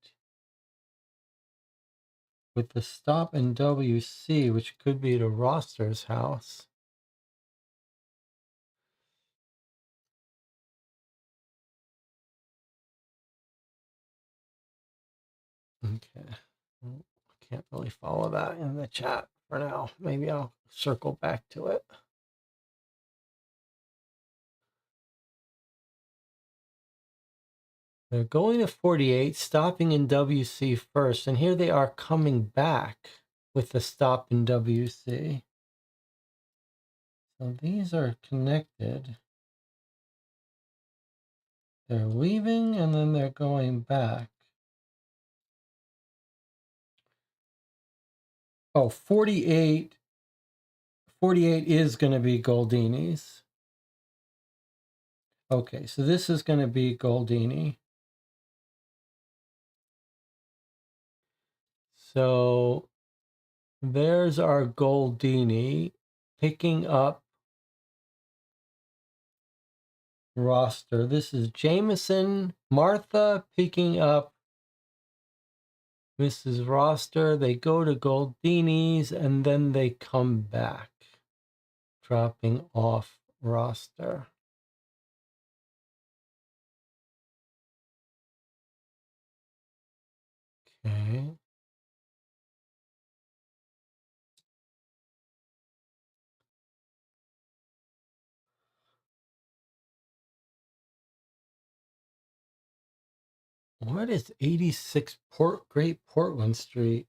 with the stop in WC, which could be to Roster's house. Okay. Well, I can't really follow that in the chat for now. Maybe I'll circle back to it. They're going to 48, stopping in WC first, and here they are coming back with the stop in WC. So these are connected. They're leaving and then they're going back. Oh, 48 is going to be Goldini's. Okay, so this is going to be Goldini. So there's our Goldini picking up roster. This is Jameson, Martha picking up Mrs. Roster. They go to Goldini's and then they come back, dropping off Roster. Okay. What is 86 Great Portland Street?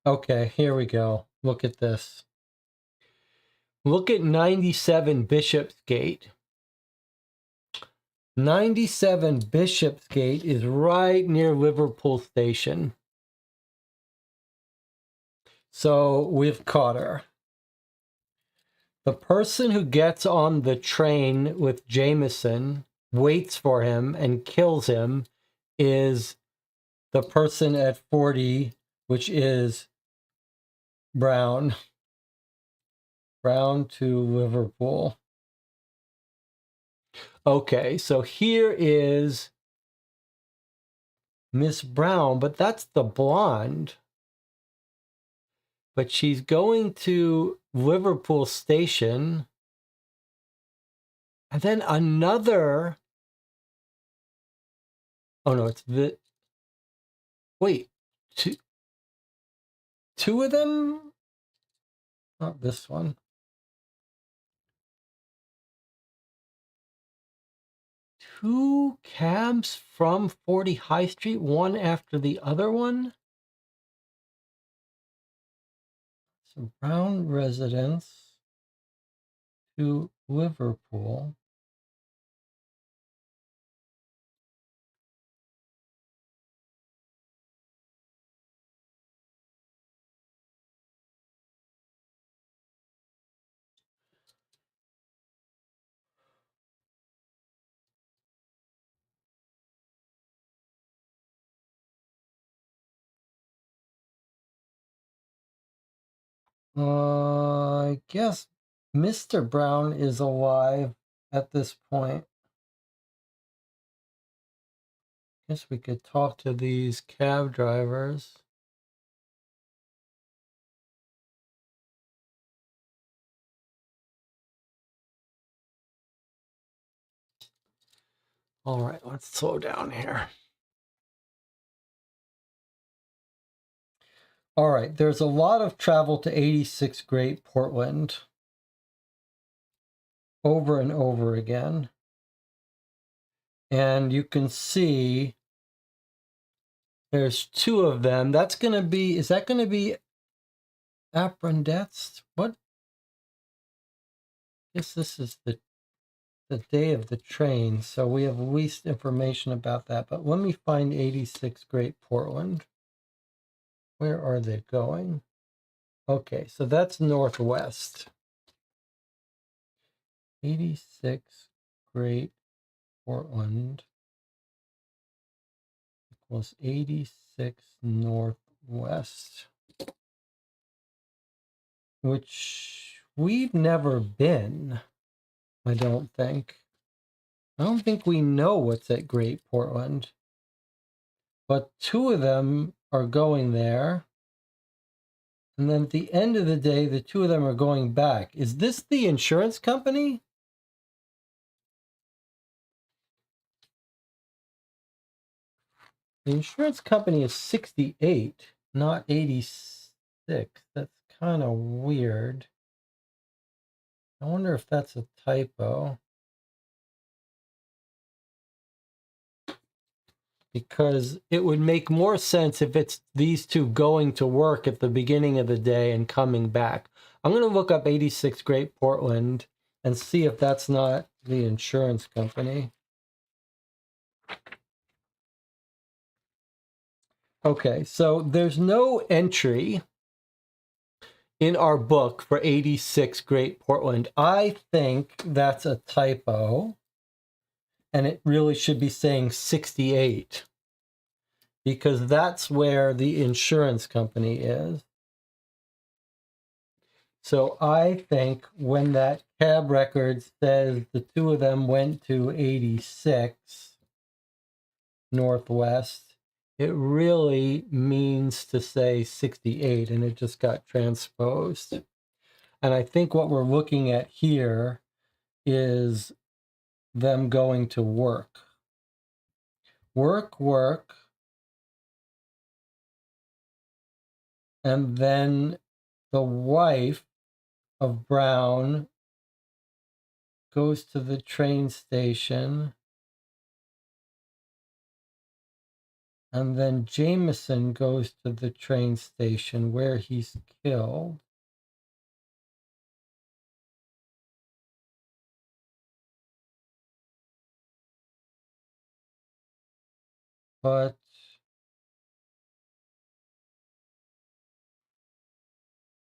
Okay, here we go. Look at this. Look at 97 Bishopsgate. 97 Bishopsgate is right near Liverpool Station. So we've caught her. The person who gets on the train with Jameson, waits for him, and kills him is the person at 40, which is Brown. Brown to Liverpool. Okay, so here is Miss Brown, but that's the blonde. But she's going to Liverpool Station. And then another. Oh no, it's the. Wait, two of them? Not this one. Two cabs from 40 High Street, one after the other one? So Brown residence to Liverpool. I guess Mr. Brown is alive at this point. Guess we could talk to these cab drivers. All right, let's slow down here. All right, there's a lot of travel to 86 Great Portland over and over again. And you can see there's two of them. That's going to be, is that going to be Aprendettes? What? I guess this is the day of the train, so we have least information about that. But let me find 86 Great Portland. Where are they going? Okay, so that's northwest. 86 Great Portland equals 86 northwest, which we've never been, I don't think. I don't think we know what's at Great Portland. But two of them are going there. And then at the end of the day, the two of them are going back. Is this the insurance company? The insurance company is 68, not 86. That's kind of weird. I wonder if that's a typo. Because it would make more sense if it's these two going to work at the beginning of the day and coming back. I'm going to look up 86 Great Portland and see if that's not the insurance company. Okay, so there's no entry in our book for 86 Great Portland. I think that's a typo, and it really should be saying 68, because that's where the insurance company is. So I think when that cab record says the two of them went to 86 Northwest, it really means to say 68, and it just got transposed. And I think what we're looking at here is them going to work. Work. And then the wife of Brown goes to the train station. And then Jameson goes to the train station where he's killed. But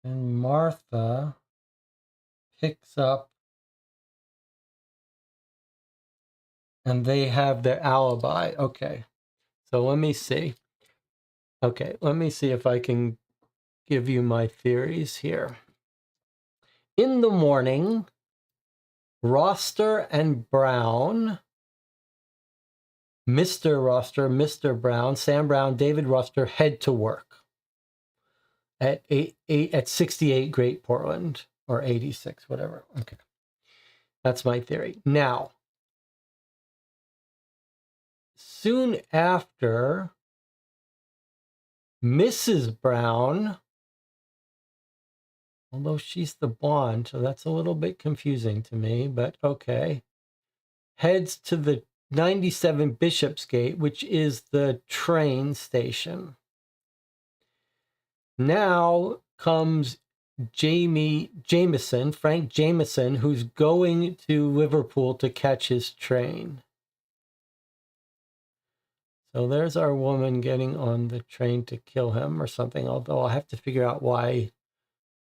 then Martha picks up, and they have their alibi. Okay, so let me see. Okay, let me see if I can give you my theories here. In the morning, Roster and Brown, Mr. Roster, Mr. Brown, Sam Brown, David Roster head to work at 68 Great Portland, or 86, whatever. Okay, that's my theory. Now, soon after, Mrs. Brown, although she's the blonde, so that's a little bit confusing to me, but okay, heads to the 97 Bishopsgate, which is the train station. Now comes Frank Jameson, who's going to Liverpool to catch his train. So there's our woman getting on the train to kill him or something, although I'll have to figure out why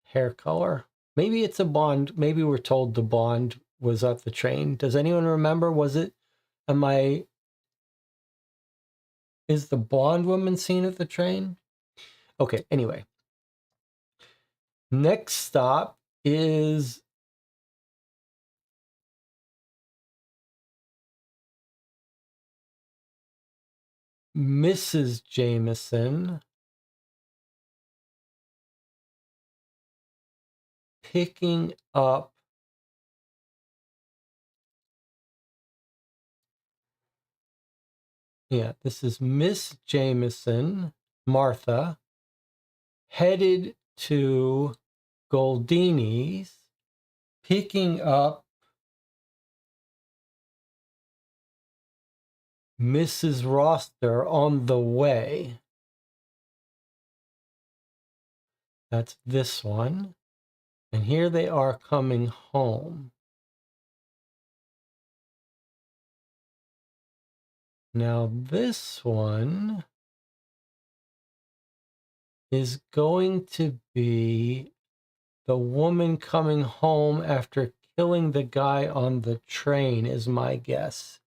hair color. Maybe it's a blonde. Maybe we're told the blonde was at the train. Does anyone remember? Is the blonde woman seen at the train? Okay, anyway. Next stop is Mrs. Jameson picking up this is Miss Jameson, Martha, headed to Goldini's, picking up Mrs. Roster on the way. That's this one. And here they are coming home. Now this one is going to be the woman coming home after killing the guy on the train, is my guess.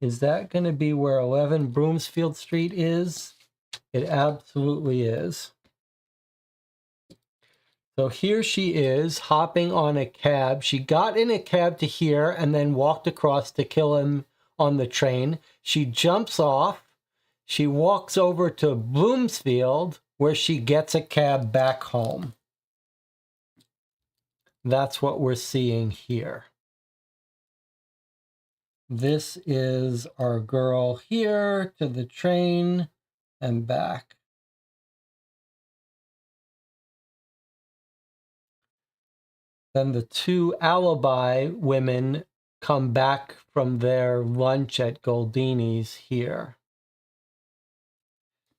Is that going to be where 11 Broomfield Street is? It absolutely is. So here she is hopping on a cab. She got in a cab to here and then walked across to kill him on the train. She jumps off. She walks over to Bloomsfield, where she gets a cab back home. That's what we're seeing here. This is our girl here to the train and back. Then the two alibi women come back from their lunch at Goldini's here.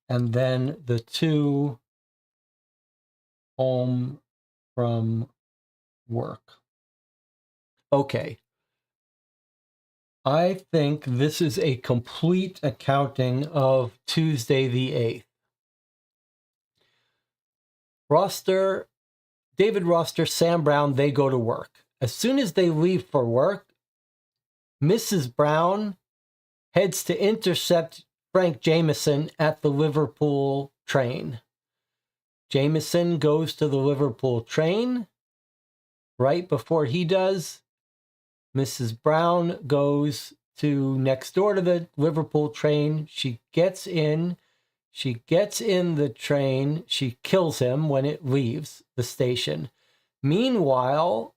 And then the two home from work. Okay. I think this is a complete accounting of Tuesday the 8th. David Roster, Sam Brown, they go to work. As soon as they leave for work, Mrs. Brown heads to intercept Frank Jameson at the Liverpool train. Jameson goes to the Liverpool train. Right before he does, Mrs. Brown goes to next door to the Liverpool train. She gets in the train. She kills him when it leaves the station. Meanwhile,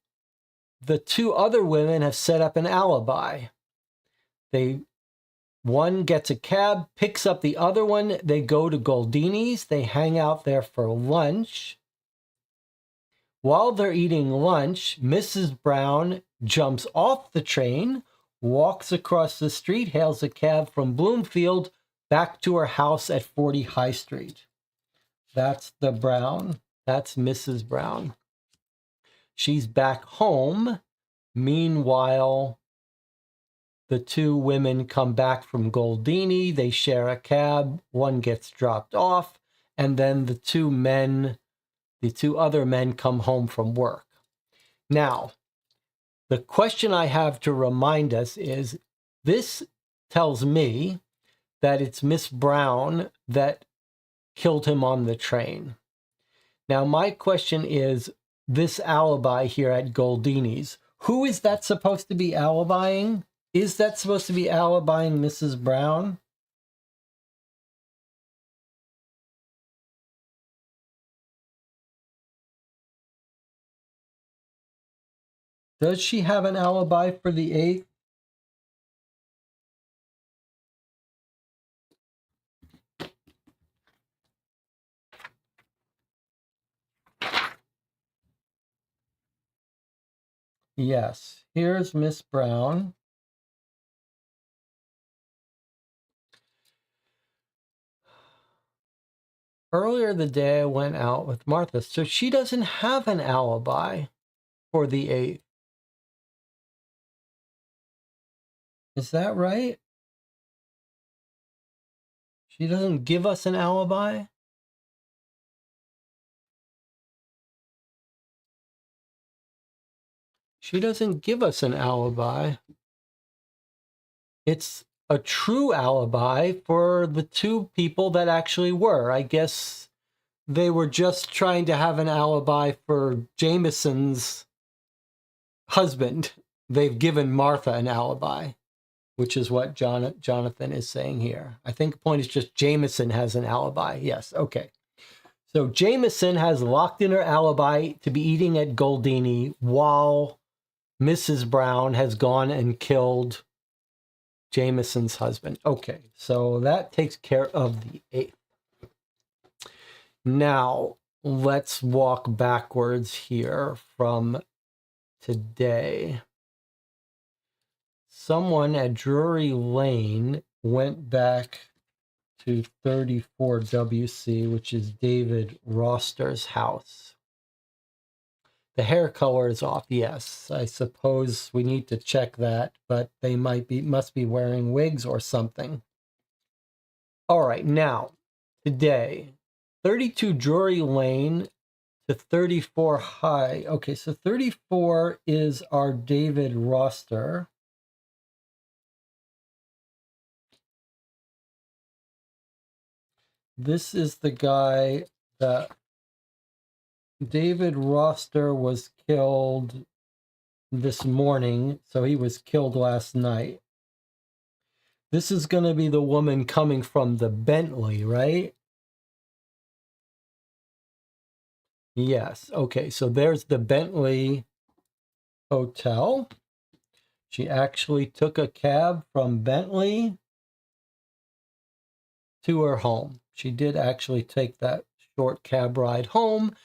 the two other women have set up an alibi. One gets a cab, picks up the other one. They go to Goldini's. They hang out there for lunch. While they're eating lunch, Mrs. Brown jumps off the train, walks across the street, hails a cab from Bloomfield back to her house at 40 High Street. That's the Brown. That's Mrs. Brown. She's back home. Meanwhile, the two women come back from Goldini. They share a cab. One gets dropped off. And then the two other men come home from work. Now, the question I have to remind us is, this tells me that it's Miss Brown that killed him on the train. Now, my question is, this alibi here at Goldini's, who is that supposed to be alibying? Is that supposed to be alibying Mrs. Brown? Does she have an alibi for the 8th? Yes. Here's Miss Brown. Earlier the day, I went out with Martha, so she doesn't have an alibi for the 8th. Is that right? She doesn't give us an alibi? She doesn't give us an alibi. It's a true alibi for the two people that actually were. I guess they were just trying to have an alibi for Jameson's husband. They've given Martha an alibi, which is what Jonathan is saying here. I think the point is just Jameson has an alibi. Yes, okay. So Jameson has locked in her alibi to be eating at Goldini while Mrs. Brown has gone and killed Jameson's husband. Okay, so that takes care of the 8th. Now, let's walk backwards here from today. Someone at Drury Lane went back to 34 WC, which is David Roster's house. The hair color is off, yes. I suppose we need to check that, but they must be wearing wigs or something. All right, now, today, 32 Drury Lane to 34 High. Okay, so 34 is our David Roster. This is the guy that David Roster was killed this morning, so he was killed last night. This is going to be the woman coming from the Bentley, right? Yes. Okay, so there's the Bentley Hotel. She actually took a cab from Bentley to her home. She did actually take that short cab ride home.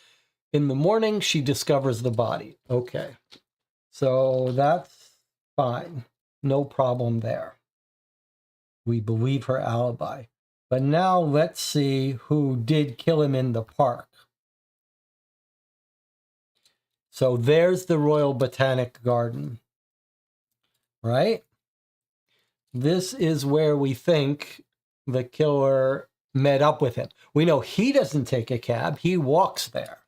In the morning, she discovers the body. Okay. So that's fine. No problem there. We believe her alibi. But now let's see who did kill him in the park. So there's the Royal Botanic Garden. right? This is where we think the killer met up with him. We know he doesn't take a cab. He walks there.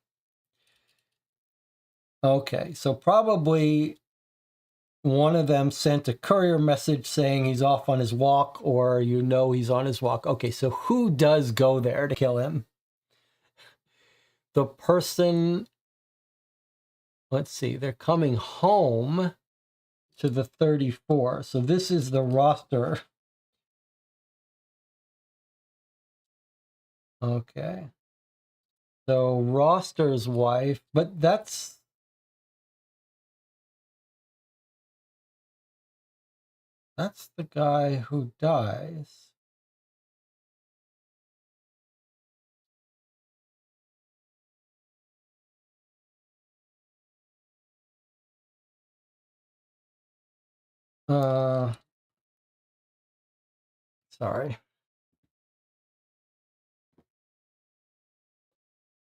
Okay, so probably one of them sent a courier message saying he's off on his walk, or he's on his walk. Okay, so who does go there to kill him? The person, let's see, they're coming home to the 34. So this is the roster. Okay. So roster's wife, but that's the guy who dies. Sorry.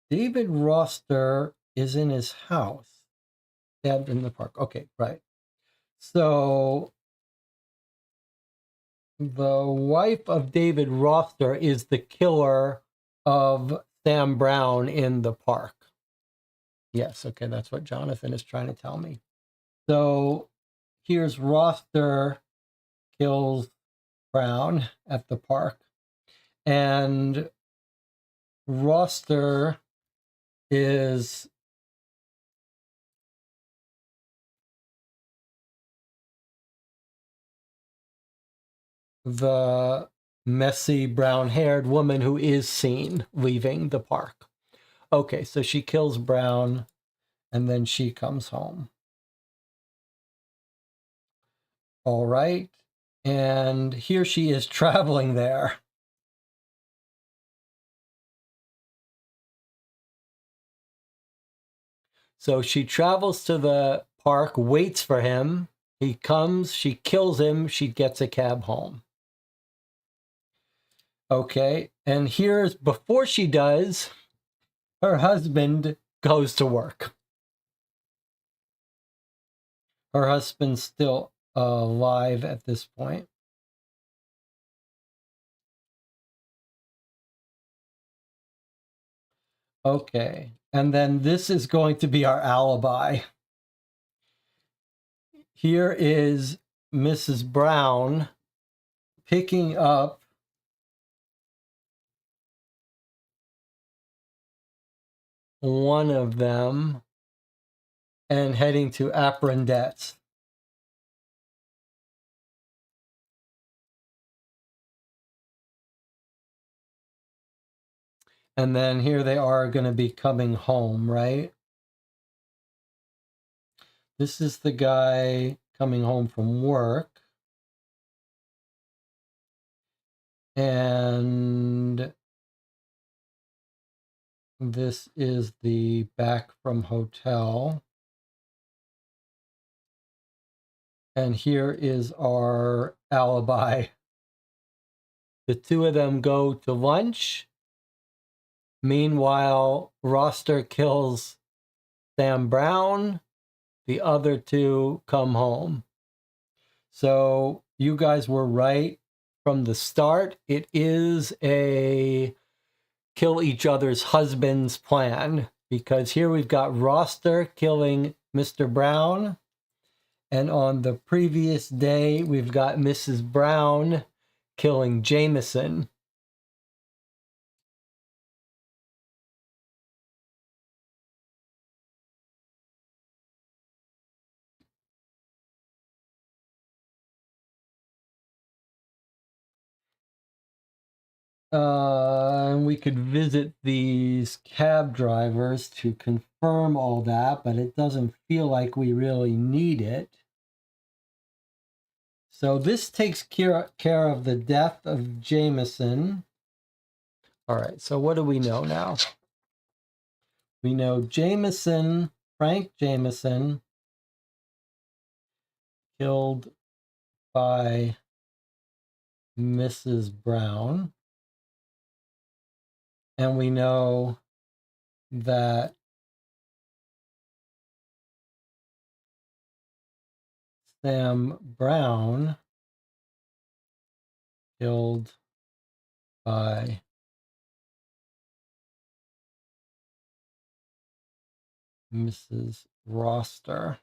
David Roster is in his house. Stabbed in the park. Okay, right. So the wife of David Roster is the killer of Sam Brown in the park. Yes, okay, that's what Jonathan is trying to tell me. So here's Roster kills Brown at the park. And Roster is the messy brown-haired woman who is seen leaving the park. Okay, so she kills Brown, and then she comes home. All right, and here she is traveling there. So she travels to the park, waits for him. He comes, she kills him, she gets a cab home. Okay, and here's before she does, her husband goes to work. Her husband's still alive at this point. Okay, and then this is going to be our alibi. Here is Mrs. Brown picking up one of them and heading to Aprendettes. And then here they are going to be coming home, right? This is the guy coming home from work. And this is the back from hotel. And here is our alibi. The two of them go to lunch. Meanwhile, Roster kills Sam Brown. The other two come home. So you guys were right from the start. It is a kill each other's husbands plan, because here we've got Roster killing Mr. Brown. And on the previous day, we've got Mrs. Brown killing Jameson. And we could visit these cab drivers to confirm all that, but it doesn't feel like we really need it. So this takes care of the death of Jameson. All right, so what do we know now? We know Jameson, Frank Jameson, killed by Mrs. Brown. And we know that Sam Brown killed by Mrs. Roster.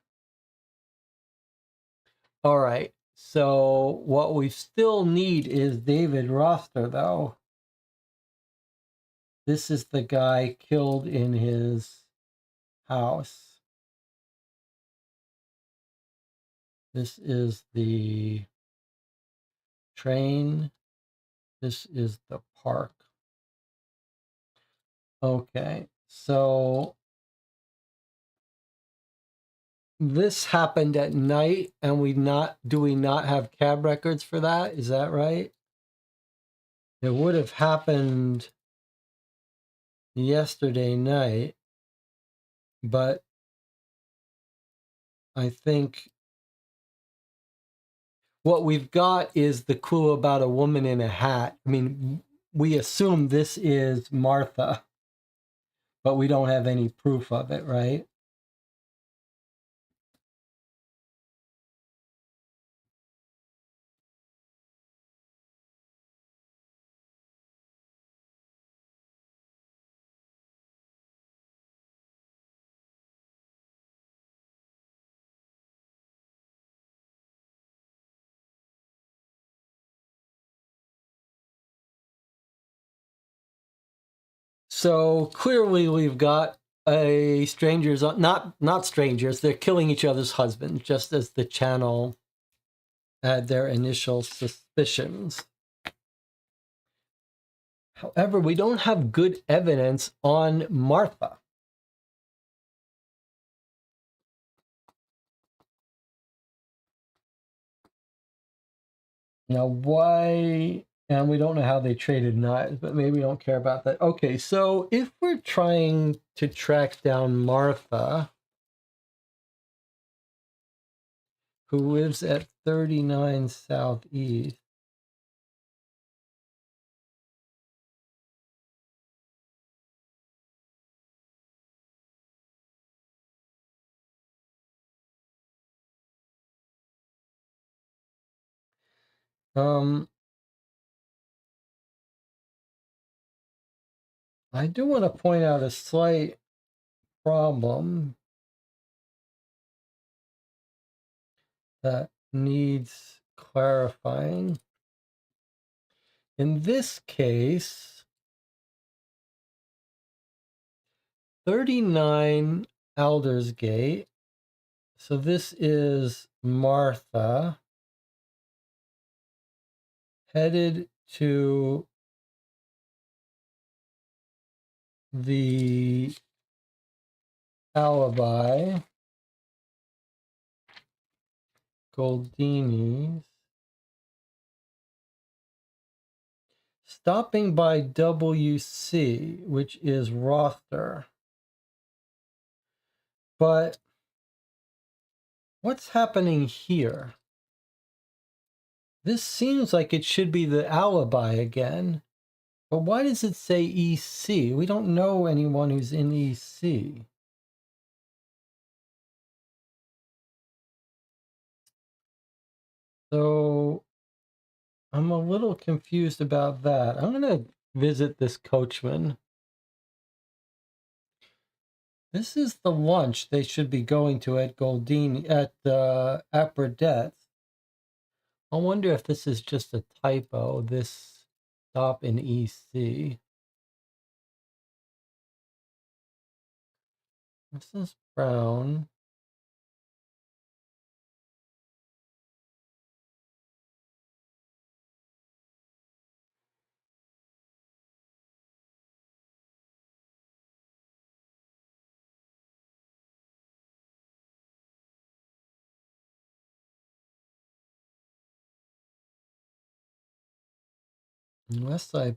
All right. So what we still need is David Roster, though. This is the guy killed in his house. This is the train. This is the park. Okay, so this happened at night, and do we not have cab records for that? Is that right? It would have happened yesterday night, but I think what we've got is the clue about a woman in a hat. I mean, we assume this is Martha, but we don't have any proof of it, right? So clearly we've got a strangers, not strangers, they're killing each other's husbands, just as the channel had their initial suspicions. However, we don't have good evidence on Martha. Now, why? And we don't know how they traded knives, but maybe we don't care about that. Okay, so if we're trying to track down Martha, who lives at 39 Southeast, I do want to point out a slight problem that needs clarifying. In this case, 39 Aldersgate. So this is Martha headed to the alibi, Goldini's, stopping by WC, which is Roster. But what's happening here? This seems like it should be the alibi again. But why does it say EC? We don't know anyone who's in EC. So I'm a little confused about that. I'm going to visit this coachman. This is the lunch they should be going to at Goldini, at Burdette's. I wonder if this is just a typo, this stop in EC. Mrs. Brown. Unless I...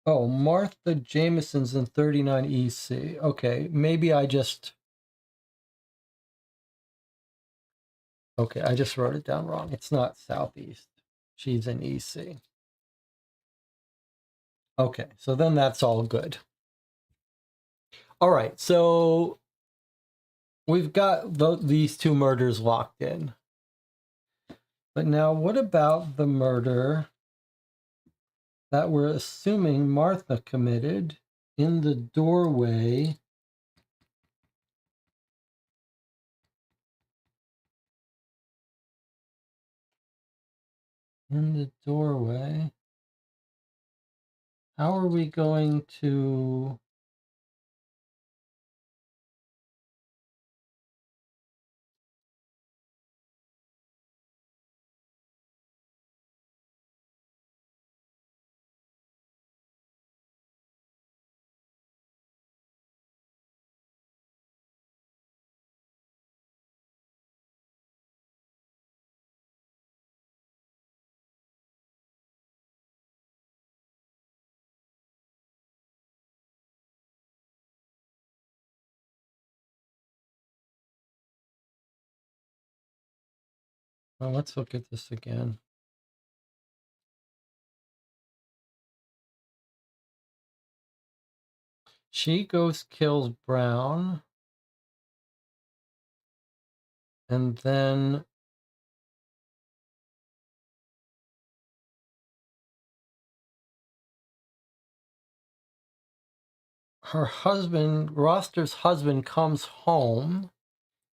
Oh, Martha Jameson's in 39 EC. Okay, maybe I just... Okay, I just wrote it down wrong. It's not Southeast. She's in EC. Okay, so then that's all good. All right, so we've got these two murders locked in. But now what about the murder that we're assuming Martha committed in the doorway How are we going to well, let's look at this again. She goes kills Brown, and then her husband, Roster's husband, comes home.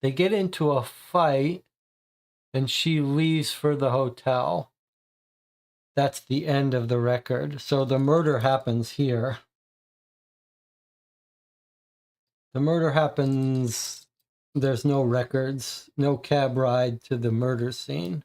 They get into a fight, and she leaves for the hotel. That's the end of the record. So the murder happens here. The murder happens, there's no records, no cab ride to the murder scene.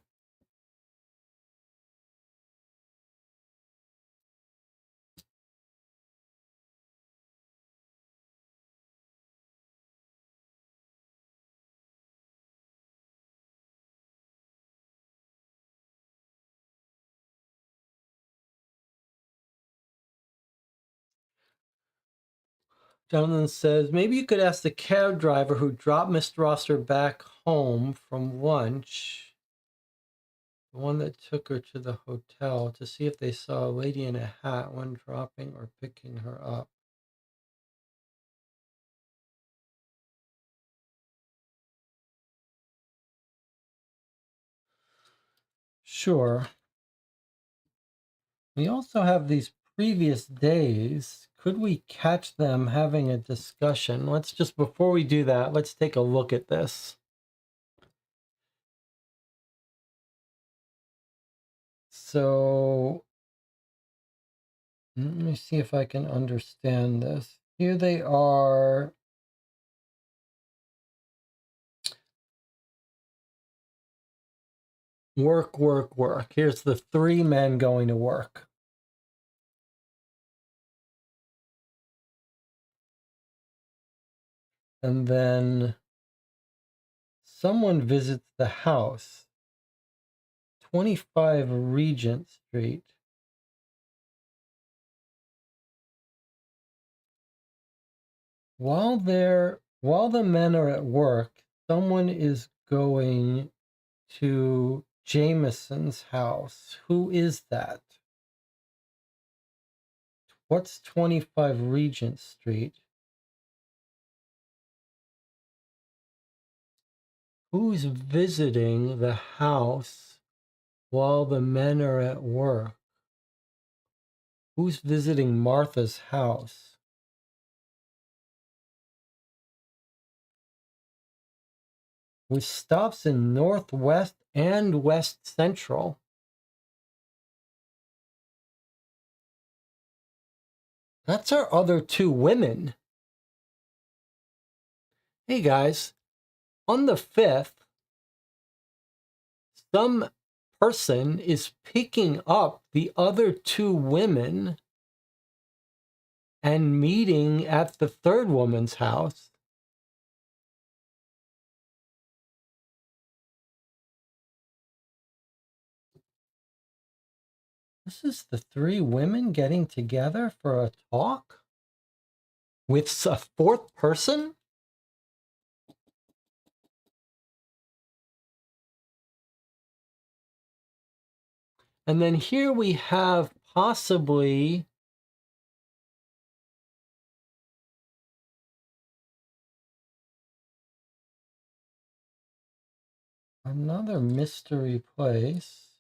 Jonathan says, maybe you could ask the cab driver who dropped Mr. Roster back home from lunch, the one that took her to the hotel, to see if they saw a lady in a hat when dropping or picking her up. Sure. We also have these previous days. Could we catch them having a discussion? Let's just, before we do that, let's take a look at this. So let me see if I can understand this. Here they are. Work, work, work. Here's the three men going to work. And then someone visits the house, 25 Regent Street. While the men are at work, someone is going to Jameson's house. Who is that? What's 25 Regent Street? Who's visiting the house while the men are at work? Who's visiting Martha's house? With stops in Northwest and West Central. That's our other two women. Hey guys, on the 5th, some person is picking up the other two women and meeting at the third woman's house. This is the three women getting together for a talk with a fourth person? And then here we have possibly Another mystery place.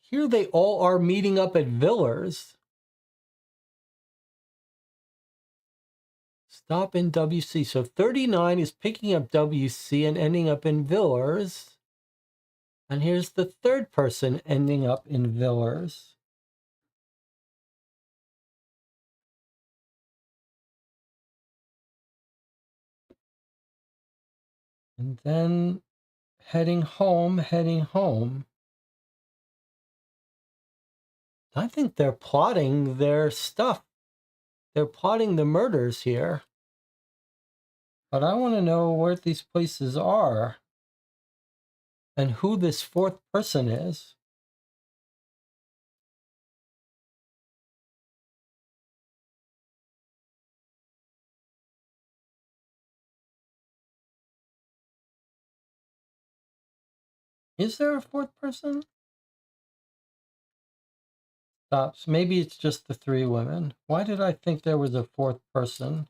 Here they all are meeting up at Villars. Stop in WC. So 39 is picking up WC and ending up in Villars. And here's the third person ending up in Villars. And then heading home. I think they're plotting their stuff. They're plotting the murders here. But I want to know where these places are and who this fourth person is. Is there a fourth person? Stops. Maybe it's just the three women. Why did I think there was a fourth person?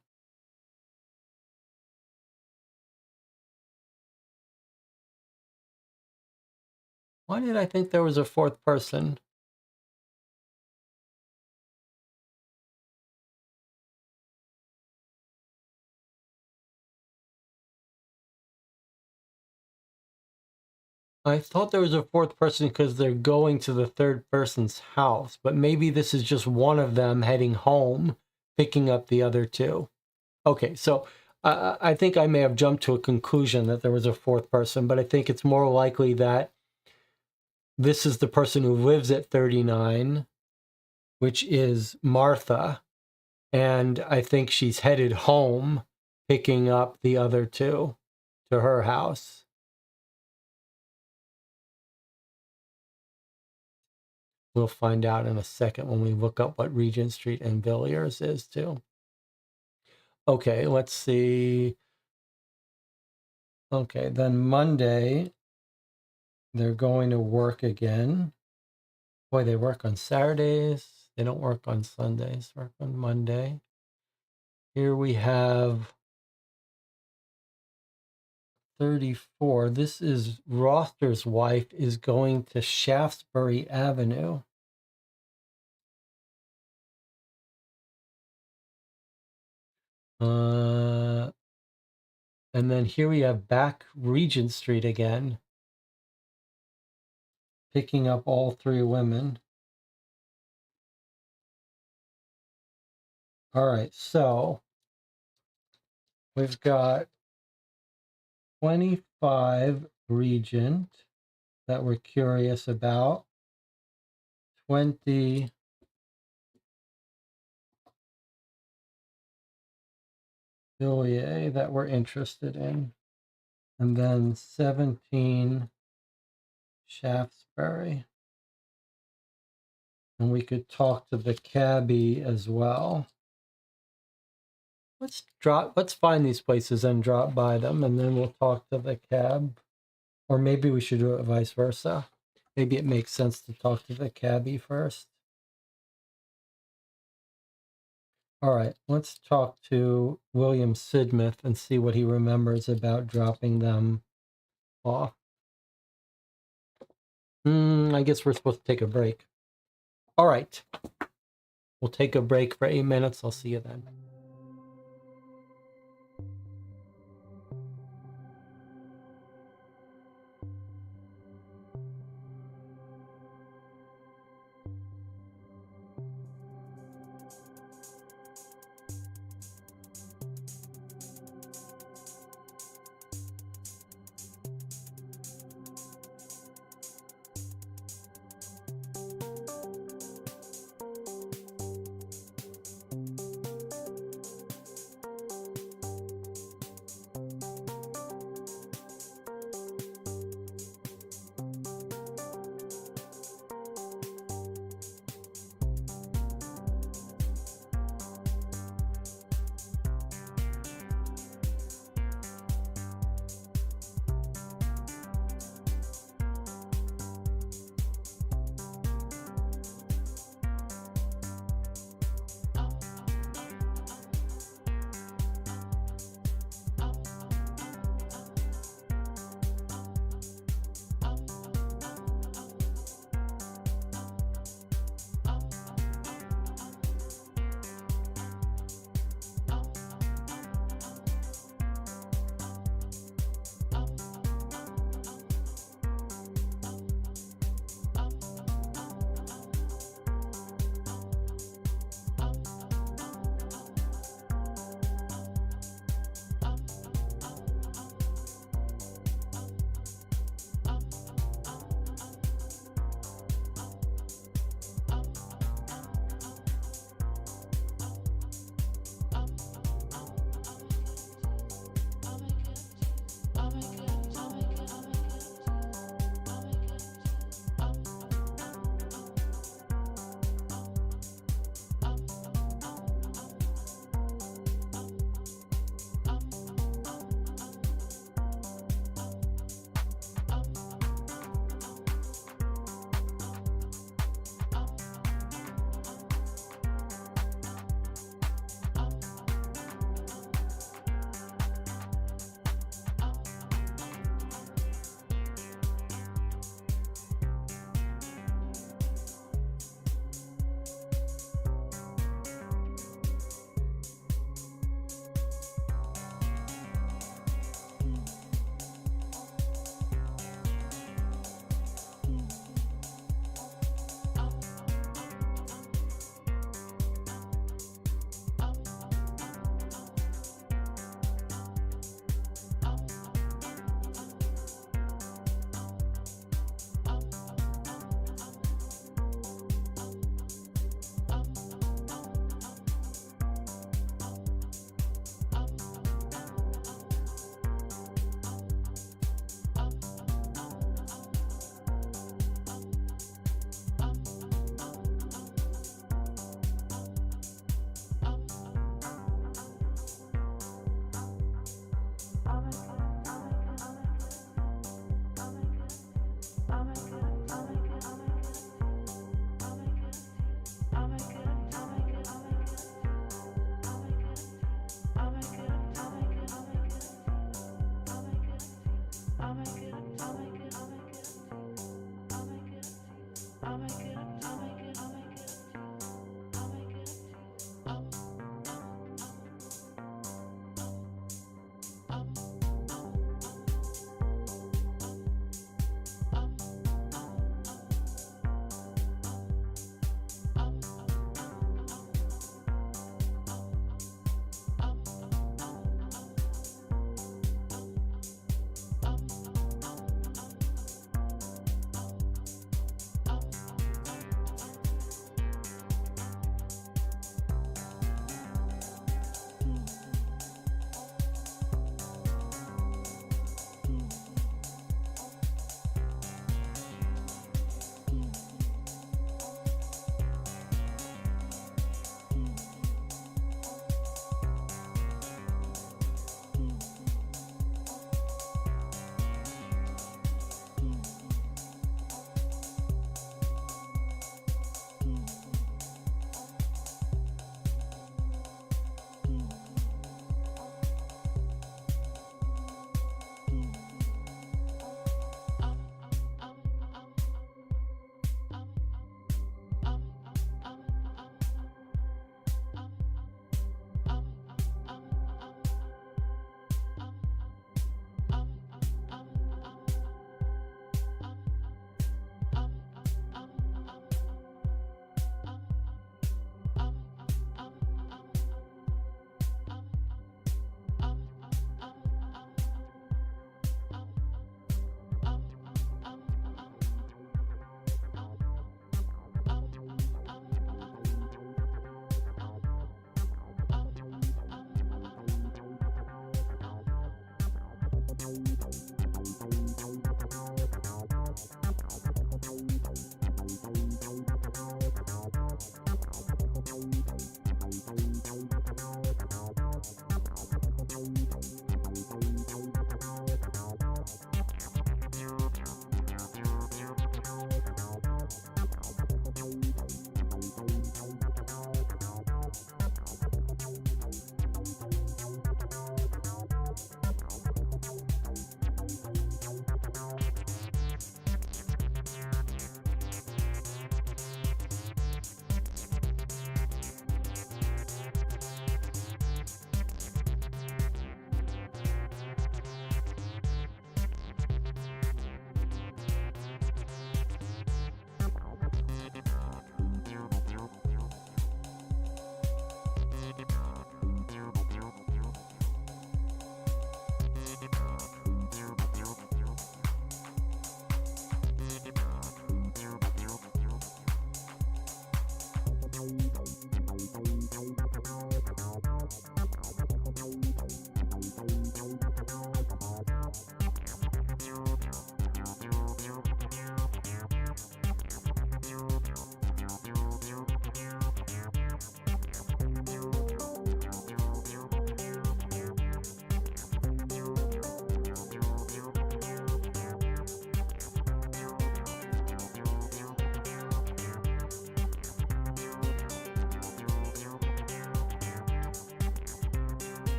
Why did I think there was a fourth person? I thought there was a fourth person because they're going to the third person's house, but maybe this is just one of them heading home, picking up the other two. Okay, so I think I may have jumped to a conclusion that there was a fourth person, but I think it's more likely that this is the person who lives at 39, which is Martha, and I think she's headed home, picking up the other two to her house. We'll find out in a second when we look up what Regent Street and Villiers is too. Okay, let's see. Okay, then Monday, they're going to work again. Boy, they work on Saturdays. They don't work on Sundays, work on Monday. Here we have 34. This is Roster's wife is going to Shaftesbury Avenue. And then here we have back Regent Street again, picking up all three women. All right, so we've got 25 Regent that we're curious about, 20 Villiers that we're interested in, and then 17 Shaftesbury. And we could talk to the cabbie as well. Let's find these places and drop by them, and then we'll talk to the cab. Or maybe we should do it vice versa. Maybe it makes sense to talk to the cabbie first. All right, let's talk to William Sidmouth and see what he remembers about dropping them off. I guess we're supposed to take a break. All right. We'll take a break for 8 minutes. I'll see you then.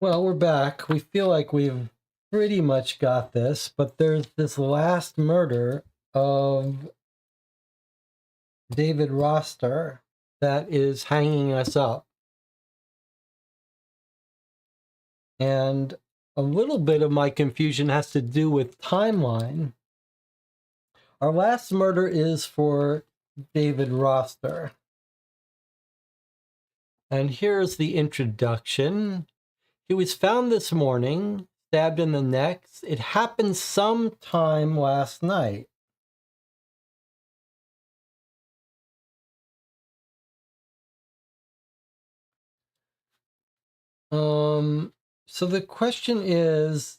Well, we're back. We feel like we've pretty much got this, but there's this last murder of David Roster that is hanging us up. And a little bit of my confusion has to do with timeline. Our last murder is for David Roster. And here's the introduction. He was found this morning, stabbed in the neck. It happened sometime last night. So the question is,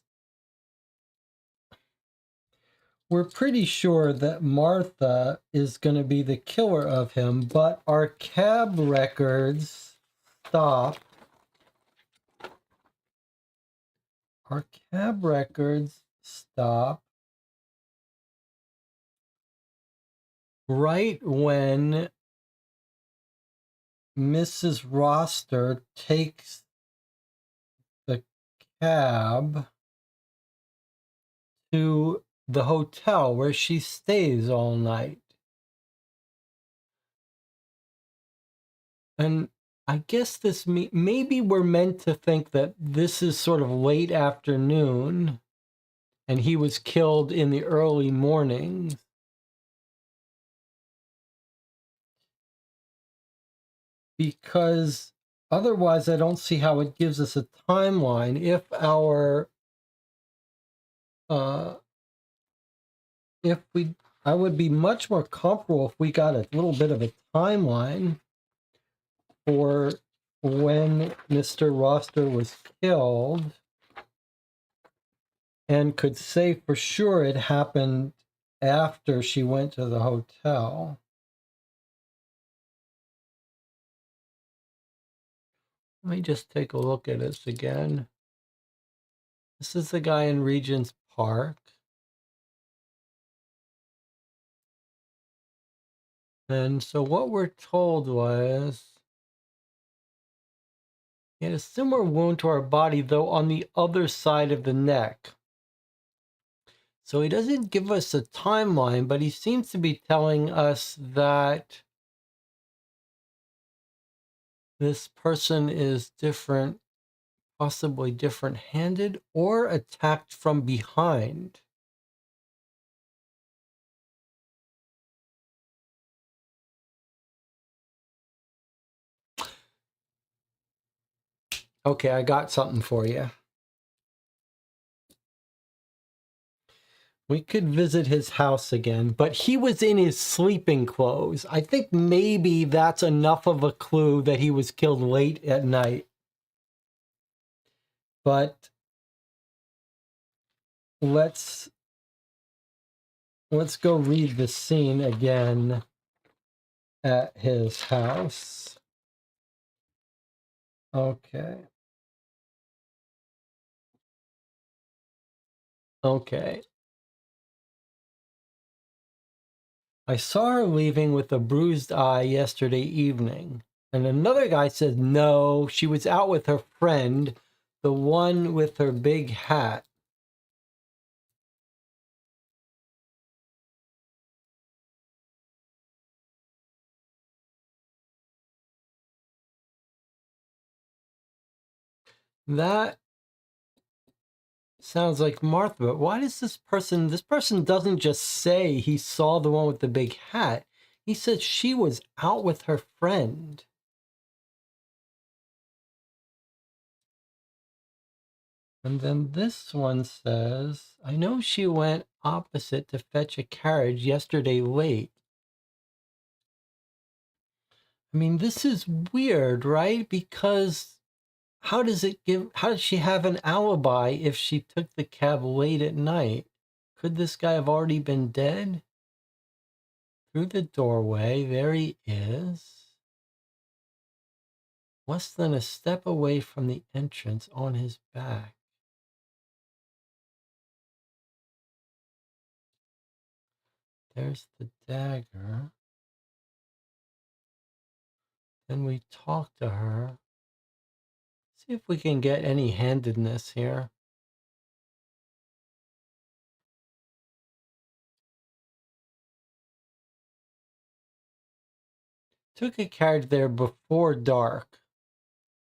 we're pretty sure that Martha is going to be the killer of him, but our cab records stop. Our cab records stop right when Mrs. Roster takes the cab to the hotel where she stays all night. And I guess this maybe we're meant to think that this is sort of late afternoon and he was killed in the early mornings. Because otherwise I don't see how it gives us a timeline. If our I would be much more comfortable if we got a little bit of a timeline for when Mr. Roster was killed and could say for sure it happened after she went to the hotel. Let me just take a look at this again. This is the guy in Regent's Park. And so what we're told was he had a similar wound to our body, though on the other side of the neck. So he doesn't give us a timeline, but he seems to be telling us that this person is different, possibly different-handed or attacked from behind. Okay, I got something for you. We could visit his house again, but he was in his sleeping clothes. I think maybe that's enough of a clue that he was killed late at night. But let's go read the scene again at his house. Okay. Okay. I saw her leaving with a bruised eye yesterday evening. And another guy said, no, she was out with her friend, the one with her big hat. That sounds like Martha, but why does this person doesn't just say he saw the one with the big hat. He said she was out with her friend. And then this one says, I know she went opposite to fetch a carriage yesterday late. I mean, this is weird, right? Because how does she have an alibi if she took the cab late at night? Could this guy have already been dead? Through the doorway, there he is. Less than a step away from the entrance on his back. There's the dagger. Then we talk to her. See if we can get any handedness here. Took a carriage there before dark.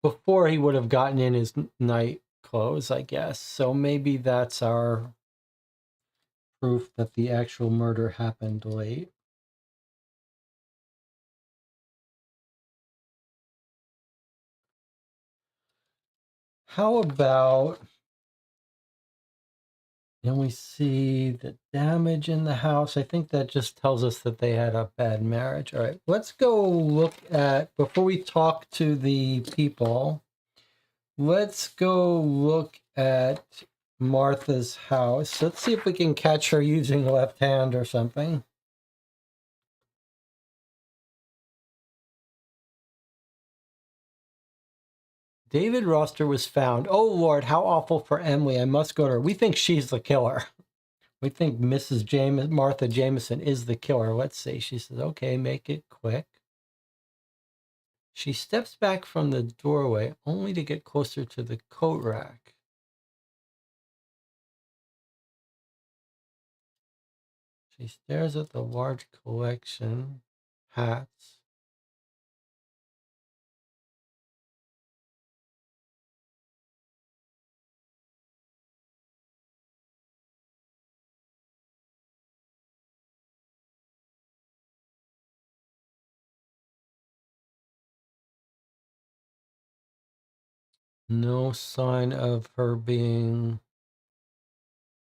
Before he would have gotten in his night clothes, I guess. So maybe that's our proof that the actual murder happened late. How about, and we see the damage in the house. I think that just tells us that they had a bad marriage. All right, let's go look at, before we talk to the people, let's go look at Martha's house. Let's see if we can catch her using left hand or something. David Roster was found. Oh, Lord, how awful for Emily. I must go to her. We think she's the killer. We think Mrs. Martha Jameson is the killer. Let's see. She says, okay, make it quick. She steps back from the doorway only to get closer to the coat rack. She stares at the large collection, hats. No sign of her being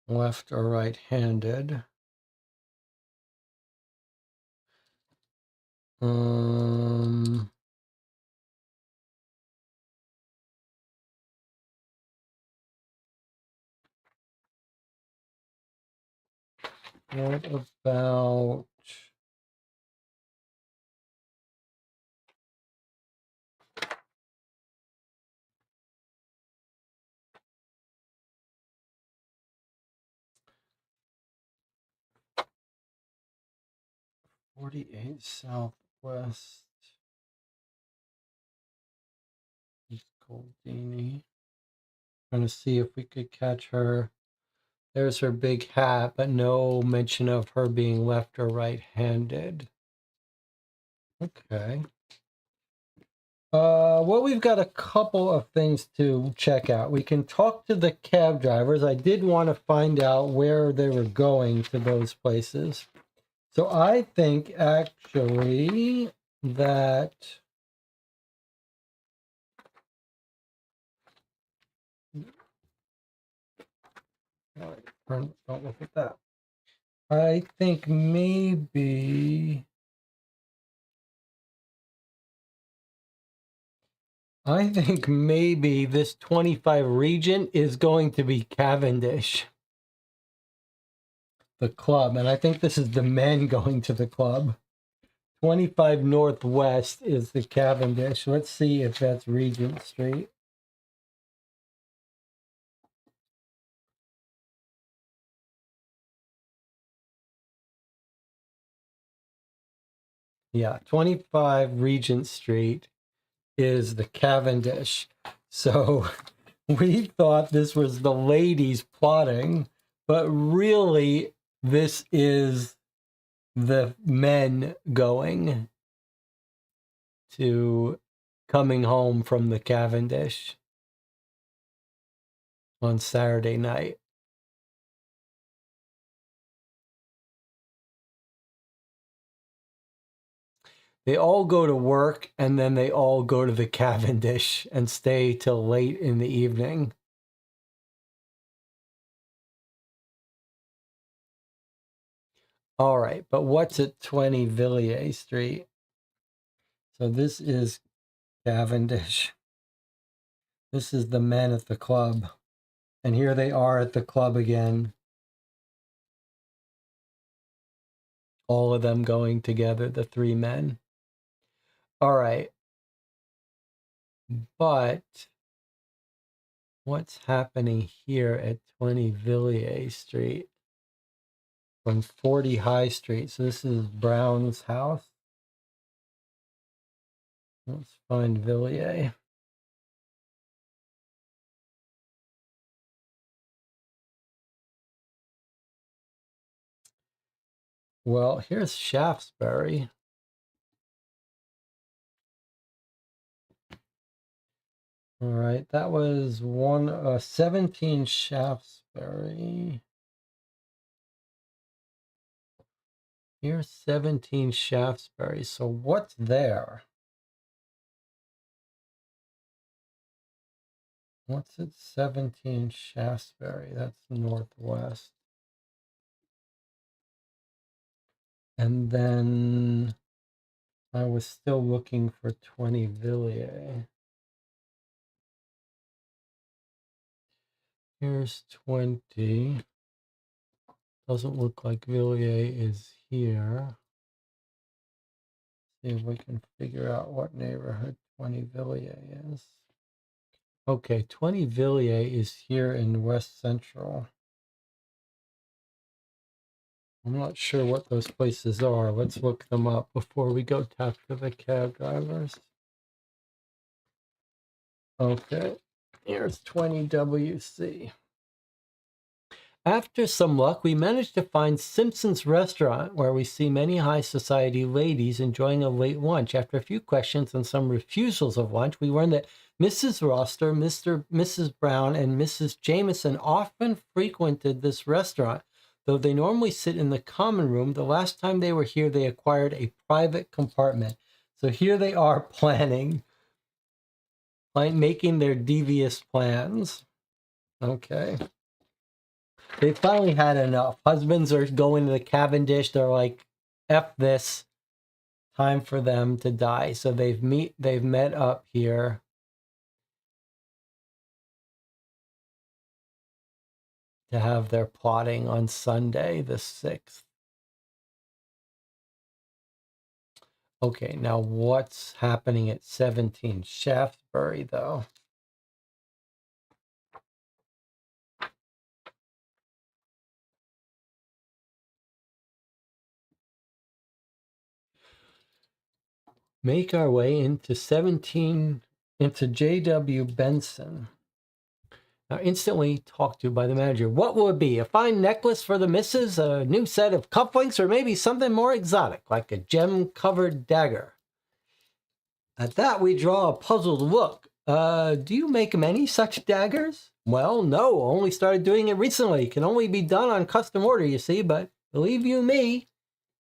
left or right-handed. What about .48 Southwest East Goldini? Trying to see if we could catch her. There's her big hat, but no mention of her being left or right-handed. Okay. Well, we've got a couple of things to check out. We can talk to the cab drivers. I did want to find out where they were going to those places. So I think actually that don't look at that. I think maybe this 25 Regent is going to be Cavendish, the club. And I think this is the men going to the club. 25 Northwest is the Cavendish. Let's see if that's Regent Street. Yeah, 25 Regent Street is the Cavendish. So we thought this was the ladies plotting, but really this is the men going to coming home from the Cavendish on Saturday night. They all go to work and then they all go to the Cavendish and stay till late in the evening. All right, but what's at 20 Villiers Street? So this is Cavendish. This is the men at the club. And here they are at the club again. All of them going together, the three men. All right. But what's happening here at 20 Villiers Street from 40 High Street? So this is Brown's house. Let's find Villiers. Well, here's Shaftesbury. All right, that was 17 Shaftesbury. Here's 17 Shaftesbury. So what's there? What's at 17 Shaftesbury? That's northwest. And then I was still looking for 20 Villiers. Here's 20. Doesn't look like Villiers is here. See if we can figure out what neighborhood 20 Villiers is. Okay, 20 Villiers is here in West Central. I'm not sure what those places are. Let's look them up before we go talk to the cab drivers. Okay, here's 20 WC. After some luck, we managed to find Simpson's Restaurant, where we see many high society ladies enjoying a late lunch. After a few questions and some refusals of lunch, we learned that Mrs. Roster, Mrs. Brown, and Mrs. Jameson often frequented this restaurant. Though they normally sit in the common room, the last time they were here, they acquired a private compartment. So here they are planning, like making their devious plans. Okay. They finally had enough. Husbands are going to the Cavendish. They're like, F this. Time for them to die. So they've met up here. To have their plotting on Sunday, the 6th. Okay, now what's happening at 17 Shaftesbury, though? Make our way into J.W. Benson. Now, instantly talked to by the manager. What will it be? A fine necklace for the missus? A new set of cufflinks? Or maybe something more exotic, like a gem-covered dagger? At that, we draw a puzzled look. Do you make many such daggers? Well, no, only started doing it recently. Can only be done on custom order, you see, but believe you me,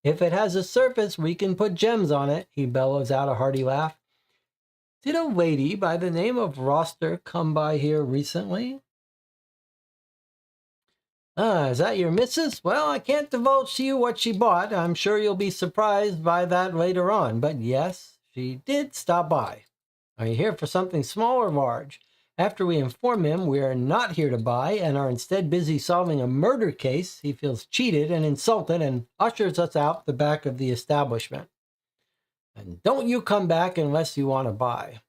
if it has a surface, we can put gems on it. He bellows out a hearty laugh. Did a lady by the name of Roster come by here recently? Ah, is that your missus? Well, I can't divulge to you what she bought. I'm sure you'll be surprised by that later on. But yes, she did stop by. Are you here for something small or large? After we inform him we are not here to buy and are instead busy solving a murder case, he feels cheated and insulted and ushers us out the back of the establishment. And don't you come back unless you want to buy.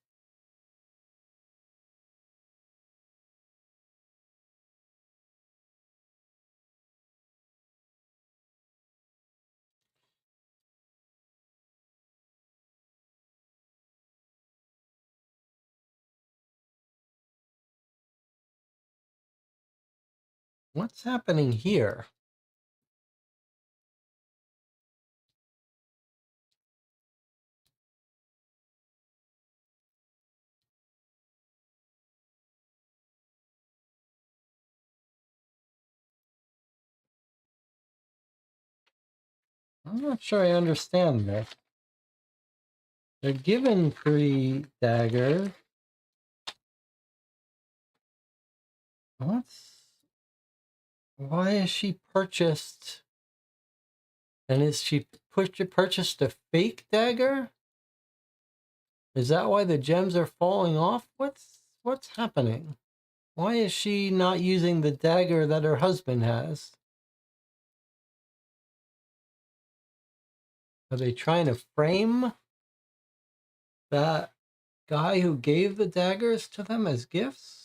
What's happening here? I'm not sure I understand this. They're given 3 daggers. Why is she purchased? And is she purchased a fake dagger? Is that why the gems are falling off? What's happening? Why is she not using the dagger that her husband has? Are they trying to frame that guy who gave the daggers to them as gifts?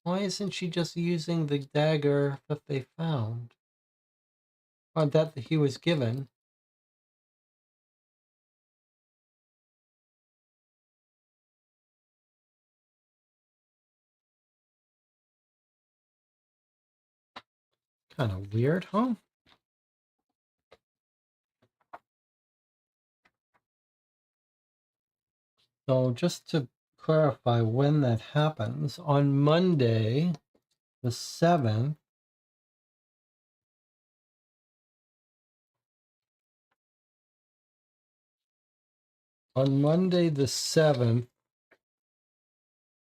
Why isn't she just using the dagger that they found? Or that he was given? Kind of weird, huh? So just to clarify when that happens, on Monday, the 7th,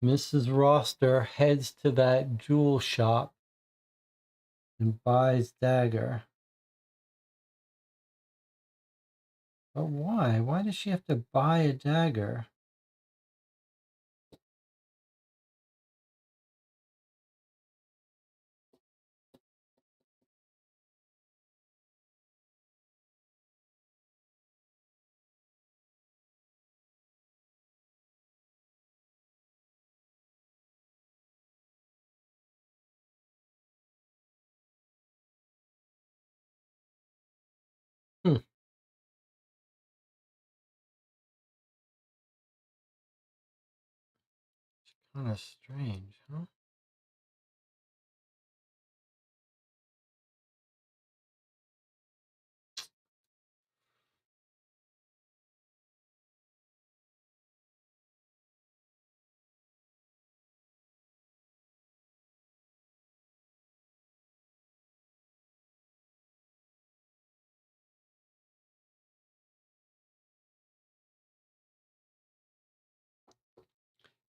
Mrs. Roster heads to that jewel shop and buys dagger. But why? Why does she have to buy a dagger? Hmm. Kind of strange, huh?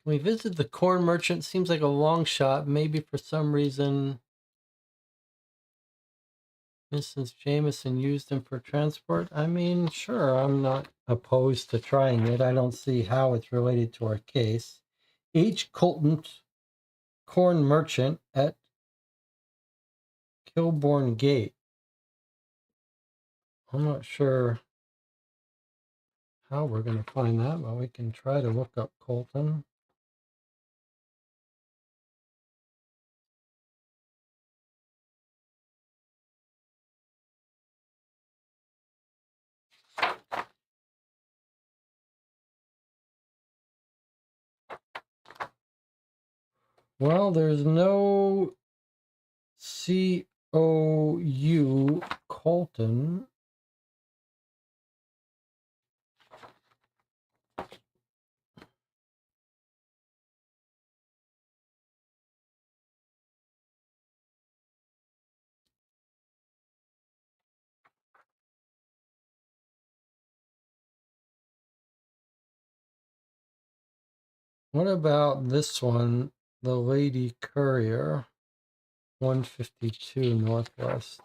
Can we visit the corn merchant? Seems like a long shot. Maybe for some reason Mrs. Jameson used him for transport. I mean, sure, I'm not opposed to trying it. I don't see how it's related to our case. H. Colton, corn merchant at Kilbourne Gate. I'm not sure how we're going to find that, but we can try to look up Colton. Well, there's no COU Colton. What about this one? The Lady Courier, 152 Northwest.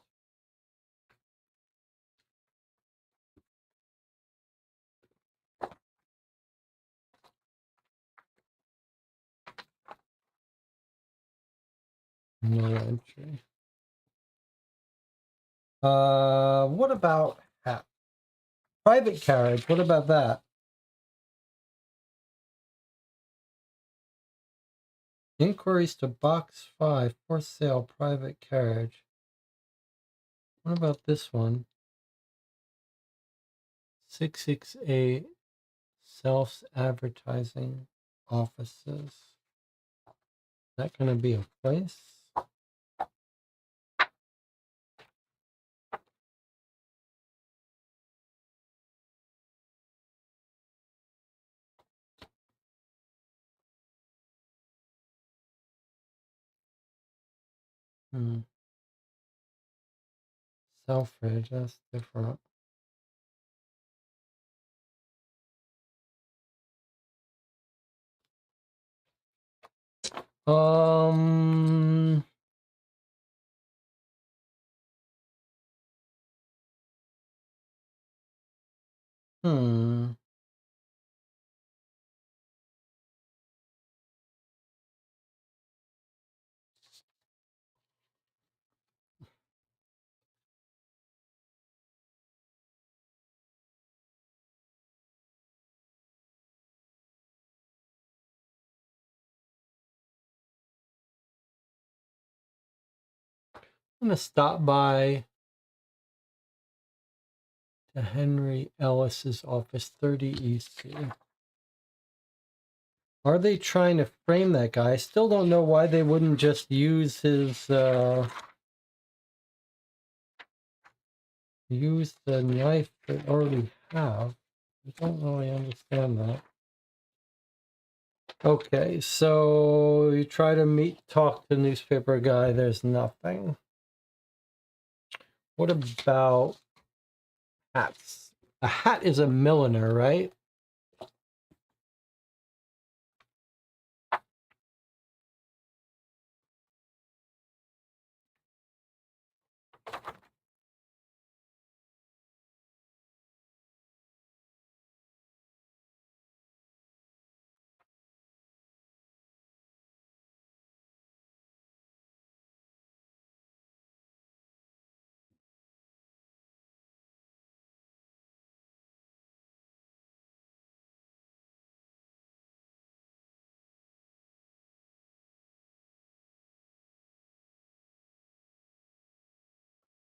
No entry. What about private carriage? What about that? Inquiries to box 5, for sale, private carriage. What about this one? 668 self-advertising offices. Is that going to be a place? Selfridge, that's different. Um, hmm. I'm gonna stop by to Henry Ellis's office, 30 EC. Are they trying to frame that guy? I still don't know why they wouldn't just use his use the knife they already have. I don't really understand that. Okay, so you try to talk to the newspaper guy, there's nothing. What about hats? A hat is a milliner, right?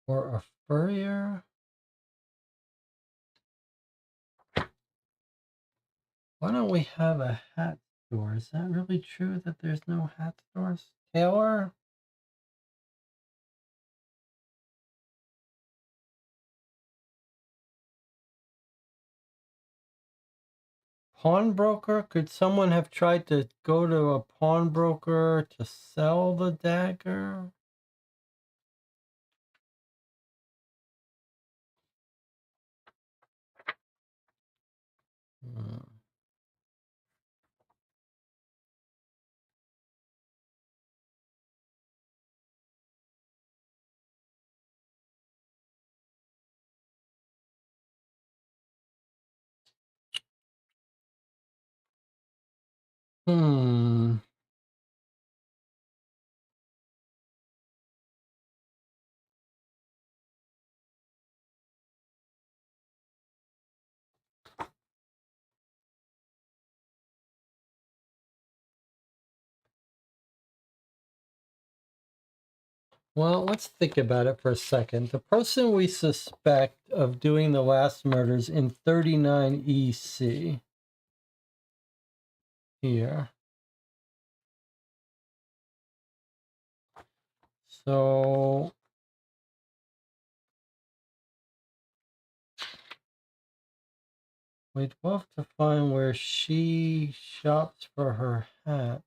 Or a furrier? Why don't we have a hat store? Is that really true that there's no hat stores? Tailor? Pawnbroker? Could someone have tried to go to a pawnbroker to sell the dagger? Hmm. Hmm. Well, let's think about it for a second. The person we suspect of doing the last murders in 39 EC here. So we'd love to find where she shops for her hat.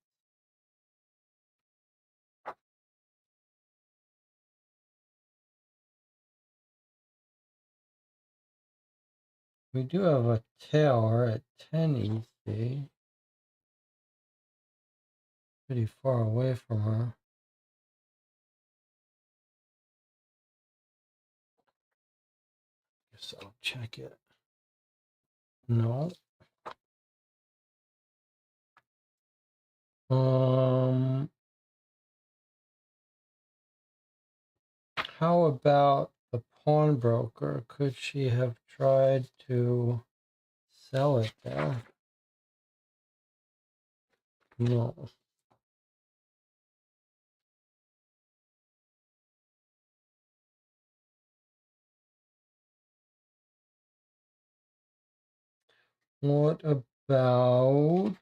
We do have a tailor at 10 EC. Pretty far away from her. Guess I'll check it. No. How about the pawnbroker? Could she have tried to sell it there? No. What about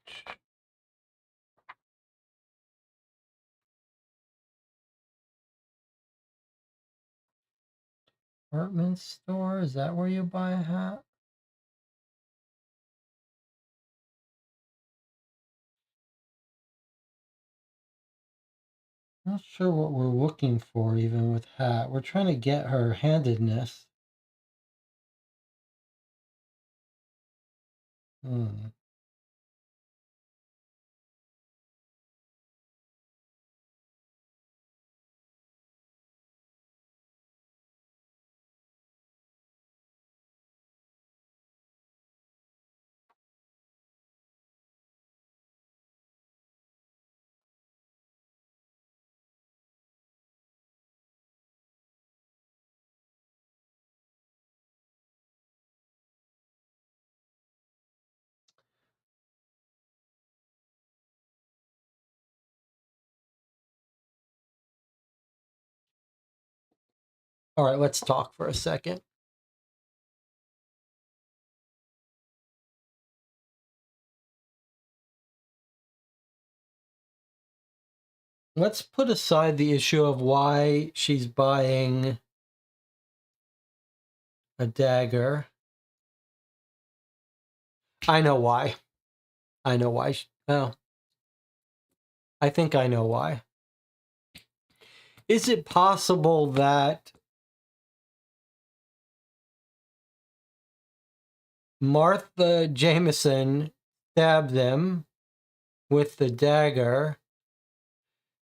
department store? Is that where you buy a hat? Not sure what we're looking for even with hat. We're trying to get her handedness. Hmm. All right, let's talk for a second. Let's put aside the issue of why she's buying a dagger. I know why. I know why. Well, I think I know why. Is it possible that Martha Jameson stabbed him with the dagger,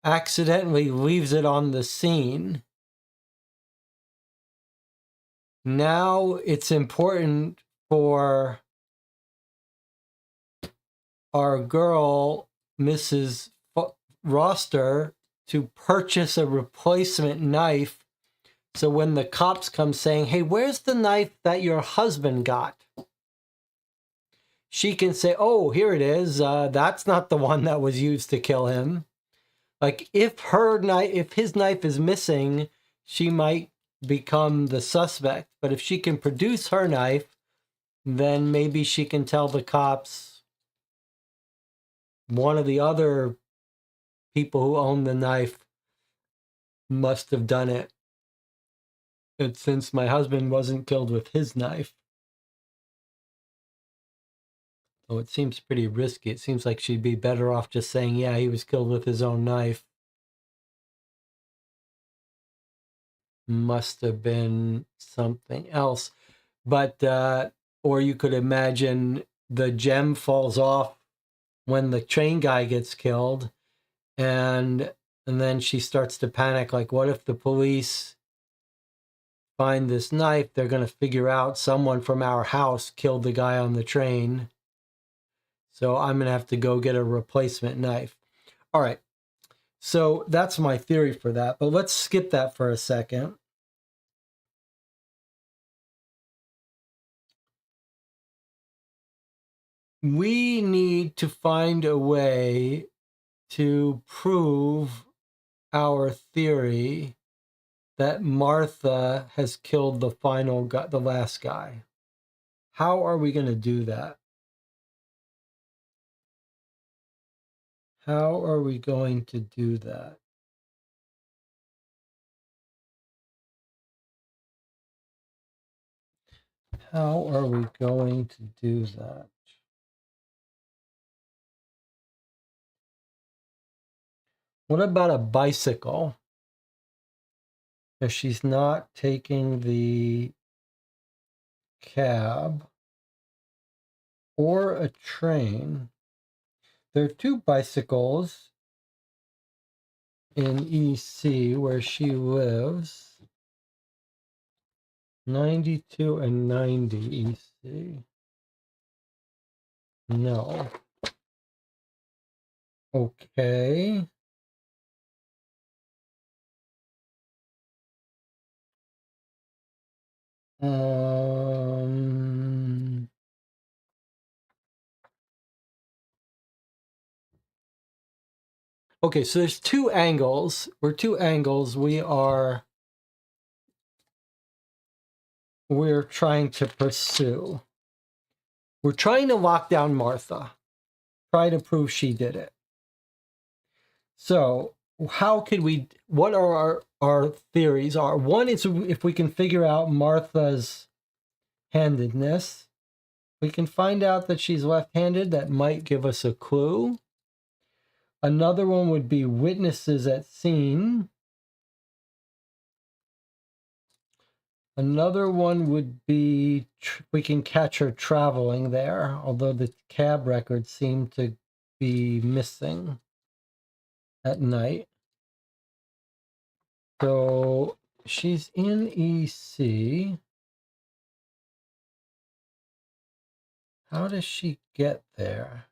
accidentally leaves it on the scene? Now it's important for our girl, Mrs. Roster, to purchase a replacement knife. So when the cops come saying, hey, where's the knife that your husband got? She can say, oh, here it is. That's not the one that was used to kill him. Like if his knife is missing, she might become the suspect. But if she can produce her knife, then maybe she can tell the cops one of the other people who own the knife must have done it. And since my husband wasn't killed with his knife, so it seems pretty risky. It seems like she'd be better off just saying, yeah, he was killed with his own knife. Must have been something else. But, or you could imagine the gem falls off when the train guy gets killed. And then she starts to panic, like, what if the police find this knife? They're going to figure out someone from our house killed the guy on the train. So I'm going to have to go get a replacement knife. All right. So that's my theory for that. But let's skip that for a second. We need to find a way to prove our theory that Martha has killed the final guy, the last guy. How are we going to do that? How are we going to do that? How are we going to do that? What about a bicycle? If she's not taking the cab or a train, there are two bicycles in EC where she lives. 92 and 90 EC. No. Okay. Um, okay, so there's two angles. We're trying to pursue. We're trying to lock down Martha. Try to prove she did it. So how could we, what are our theories are? One is if we can figure out Martha's handedness. We can find out that she's left-handed. That might give us a clue. Another one would be witnesses at scene. Another one would be we can catch her traveling there, although the cab records seem to be missing at night. So she's in EC. How does she get there?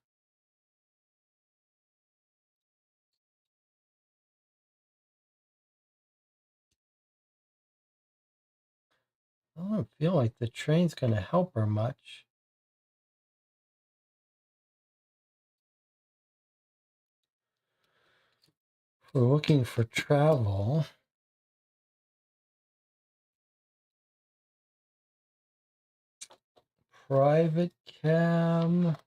I don't feel like the train's going to help her much. We're looking for travel. Private cab.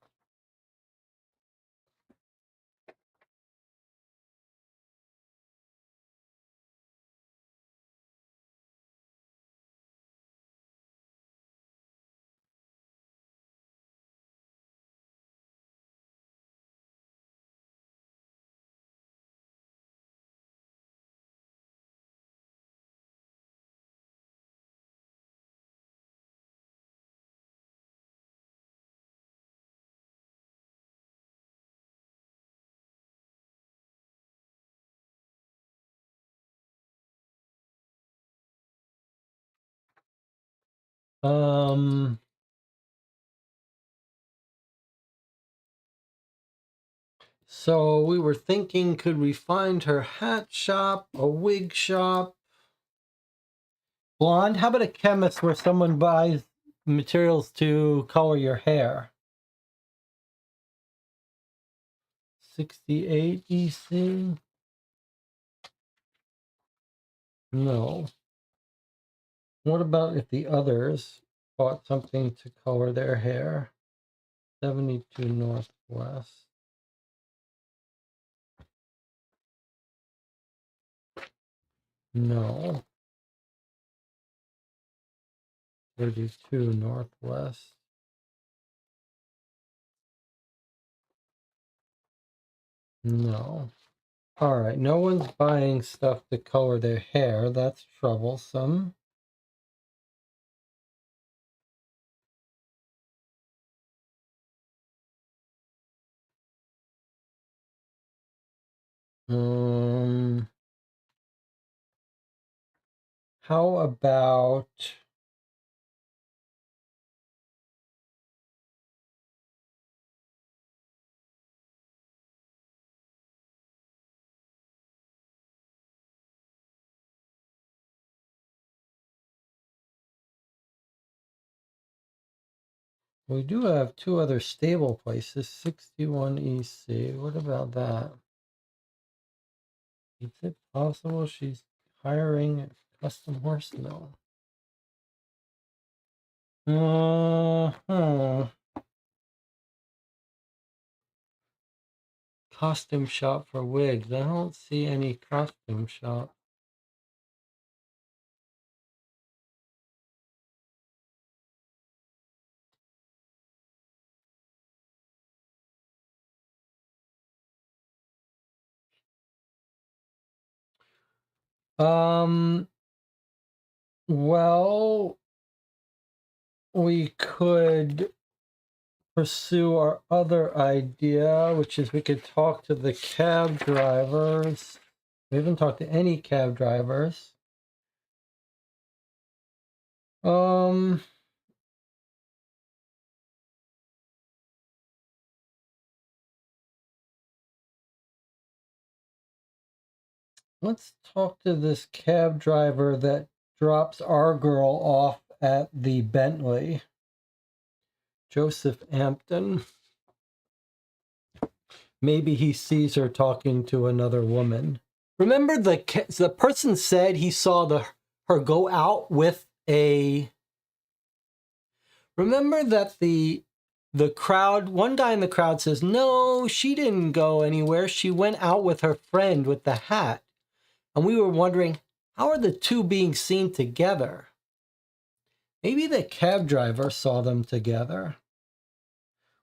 So we were thinking, could we find her hat shop, a wig shop? Blonde? How about a chemist where someone buys materials to color your hair? 68 EC? No. What about if the others bought something to color their hair? 72 Northwest. No. 32 Northwest. No. All right, no one's buying stuff to color their hair. That's troublesome. How about we do have two other stable places, 61 EC. What about that? Is it possible she's hiring a custom horse? No. Costume shop for wigs. I don't see any costume shop. Well, we could pursue our other idea, which is we could talk to the cab drivers. We haven't talked to any cab drivers. Let's talk to this cab driver that drops our girl off at the Bentley. Joseph Ampton. Maybe he sees her talking to another woman. Remember the person said he saw her go out with a. Remember that the crowd, one guy in the crowd says, no, she didn't go anywhere. She went out with her friend with the hat. And we were wondering, how are the two being seen together? Maybe the cab driver saw them together.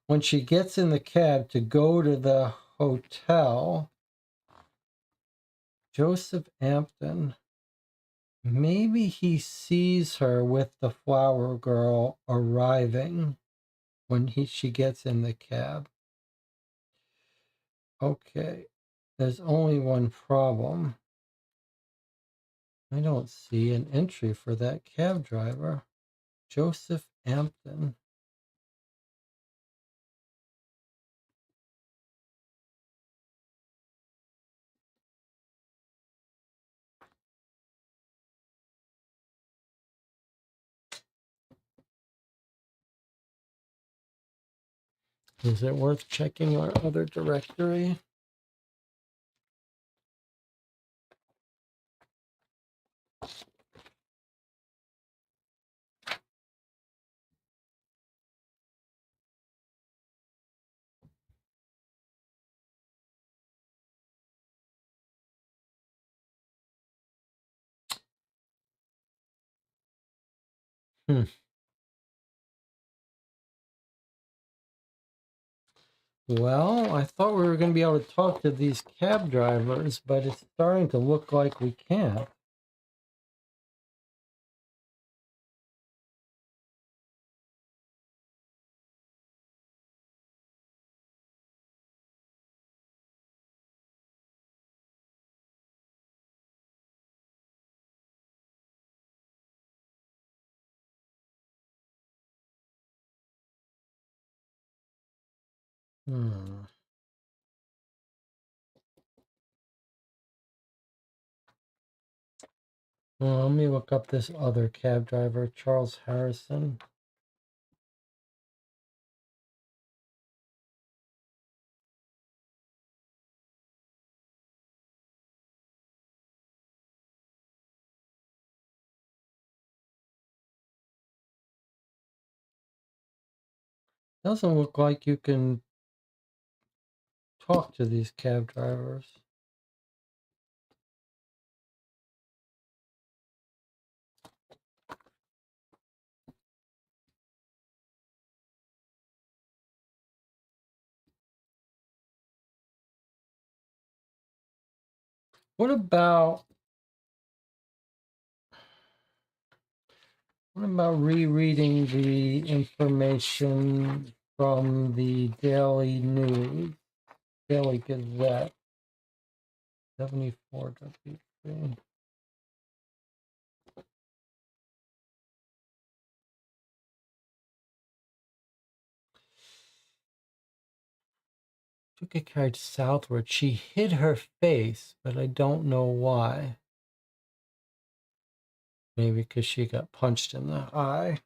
When she gets in the cab to go to the hotel, Joseph Ampton, maybe he sees her with the flower girl arriving when she gets in the cab. Okay, there's only one problem. I don't see an entry for that cab driver. Joseph Ampton. Is it worth checking our other directory? Well, I thought we were going to be able to talk to these cab drivers, but it's starting to look like we can't. Hmm. Well, let me look up this other cab driver, Charles Harrison. Doesn't look like you can talk to these cab drivers. What about rereading the information from the Daily News, Daily Gazette, 74 WP? Took a carriage southward. She hid her face, but I don't know why. Maybe because she got punched in the eye.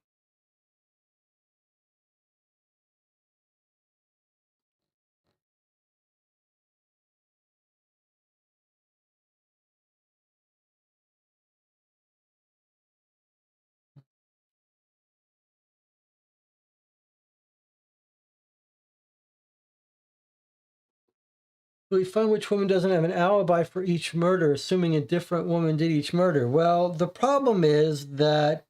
We find which woman doesn't have an alibi for each murder, assuming a different woman did each murder. Well, the problem is that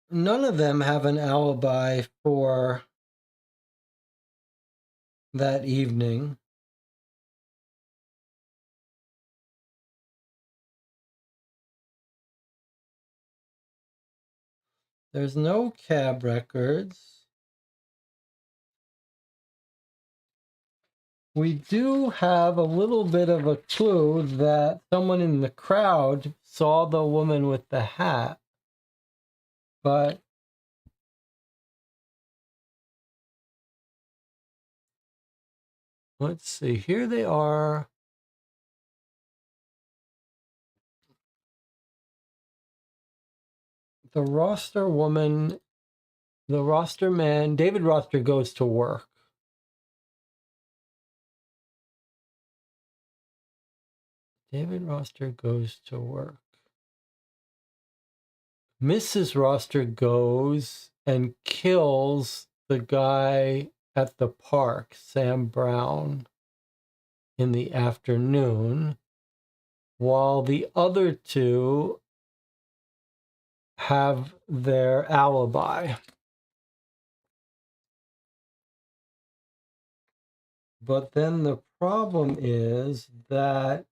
none of them have an alibi for that evening. There's no cab records. We do have a little bit of a clue that someone in the crowd saw the woman with the hat, but let's see. Here they are. The roster woman, the roster man, David Roster goes to work. David Roster goes to work. Mrs. Roster goes and kills the guy at the park, Sam Brown, in the afternoon, while the other two have their alibi. But then the problem is that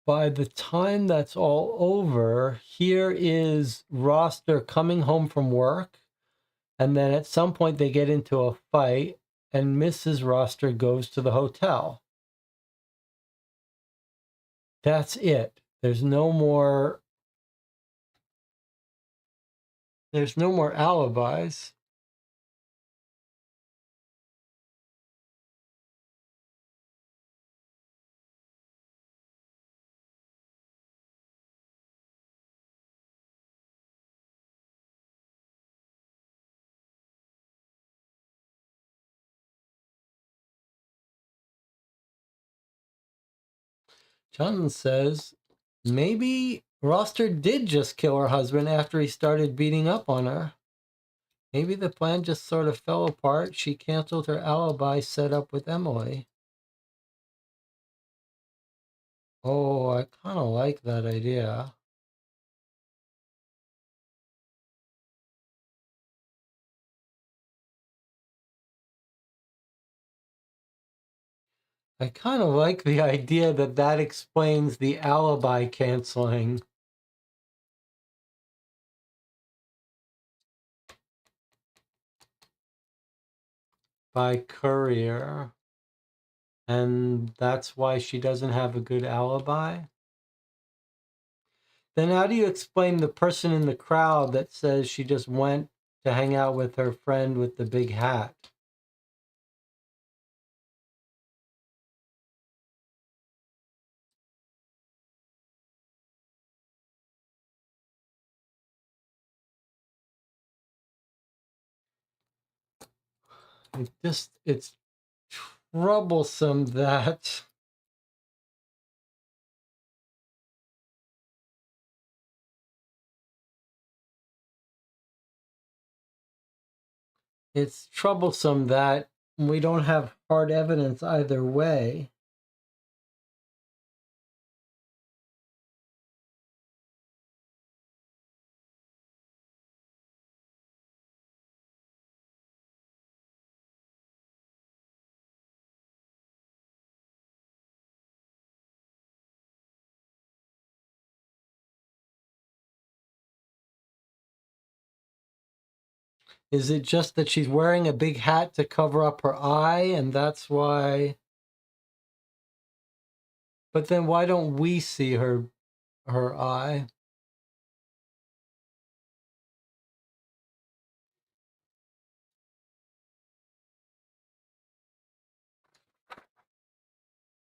by the time that's all over, here is Roster coming home from work, and then at some point they get into a fight, and Mrs. Roster goes to the hotel. That's it. There's no more alibis. Jonathan says maybe Roster did just kill her husband after he started beating up on her. Maybe the plan just sort of fell apart. She canceled her alibi set up with Emily. Oh, I kind of like that idea. I kind of like the idea that that explains the alibi canceling by courier. and that's why she doesn't have a good alibi. Then how do you explain the person in the crowd that says she just went to hang out with her friend with the big hat? It's troublesome that we don't have hard evidence either way. Is it just that she's wearing a big hat to cover up her eye and that's why? But then why don't we see her eye?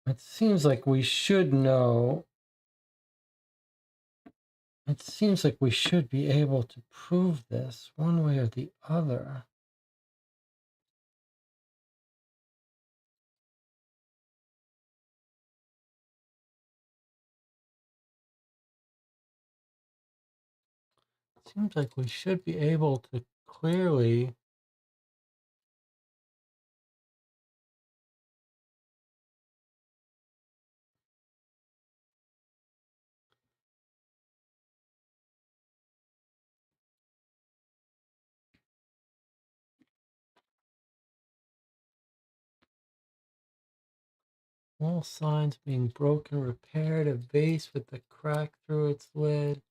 It seems like we should know. It seems like we should be able to prove this one way or the other. It seems like we should be able to clearly. All signs being broken, repaired, a vase with a crack through its lid.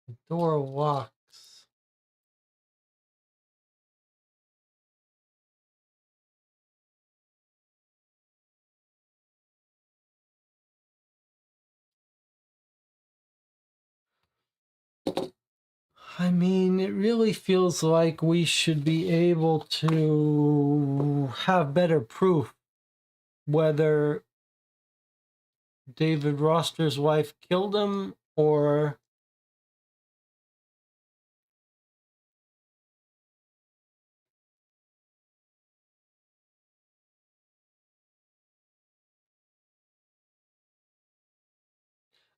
The door locks. I mean, it really feels like we should be able to have better proof whether David Roster's wife killed him or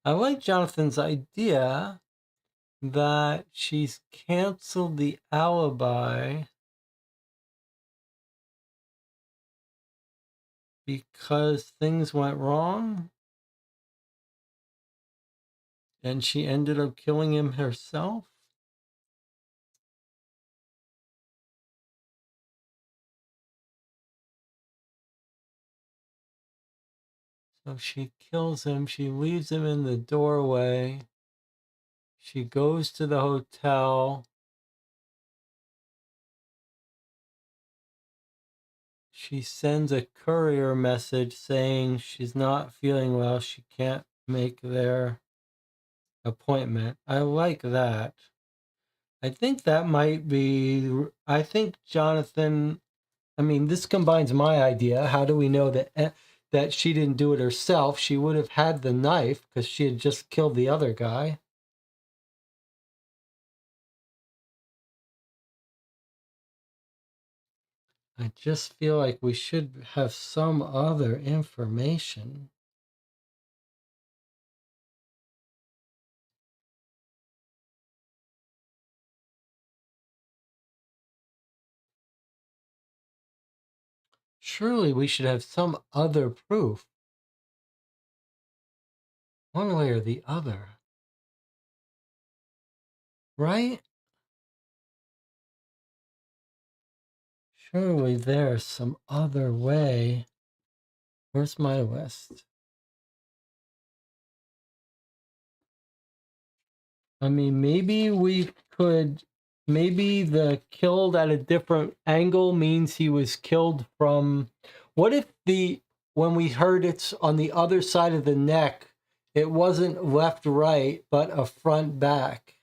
I like Jonathan's idea that she's canceled the alibi because things went wrong and she ended up killing him herself. So she kills him, she leaves him in the doorway. She goes to the hotel. She sends a courier message saying she's not feeling well. She can't make their appointment. I like that. I think that might be. I think Jonathan. I mean, this combines my idea. How do we know that she didn't do it herself? She would have had the knife because she had just killed the other guy. I just feel like we should have some other information. Surely we should have some other proof, one way or the other. Right? Surely there's some other way. Where's my list? I mean, maybe we could, maybe the killed at a different angle means he was killed from, what if when we heard it's on the other side of the neck, it wasn't left, right, but a front, back.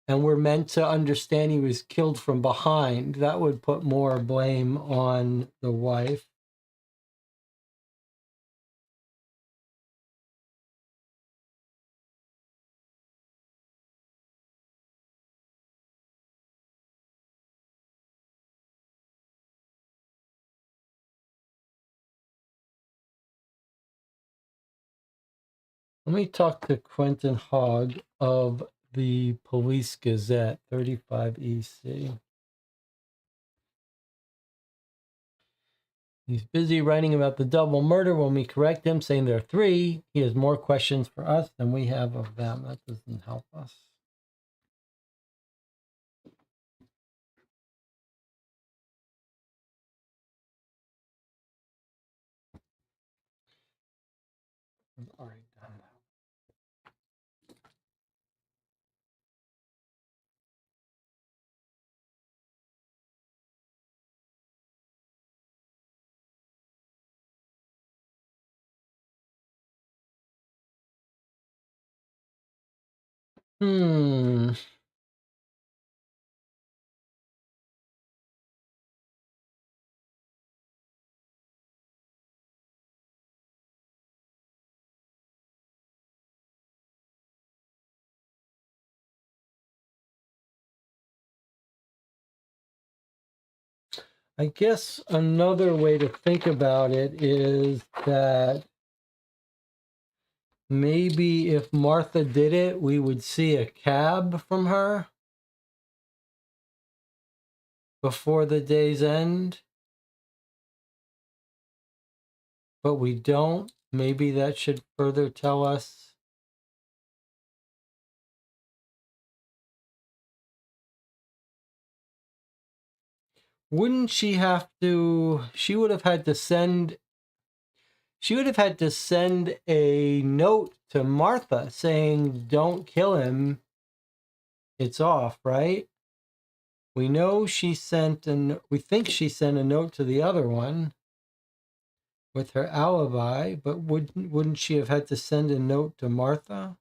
And we're meant to understand he was killed from behind. That would put more blame on the wife. Let me talk to Quentin Hogg of the Police Gazette, 35 EC. He's busy writing about the double murder. When we correct him, saying there are three, he has more questions for us than we have of them. That doesn't help us. I've already done that. I guess another way to think about it is that maybe if Martha did it, we would see a cab from her before the day's end, but we don't. Maybe that should further tell us. Wouldn't she have to, she would have had to send a note to Martha saying, don't kill him. It's off, right? We know she sent, and we think she sent a note to the other one with her alibi, but wouldn't she have had to send a note to Martha?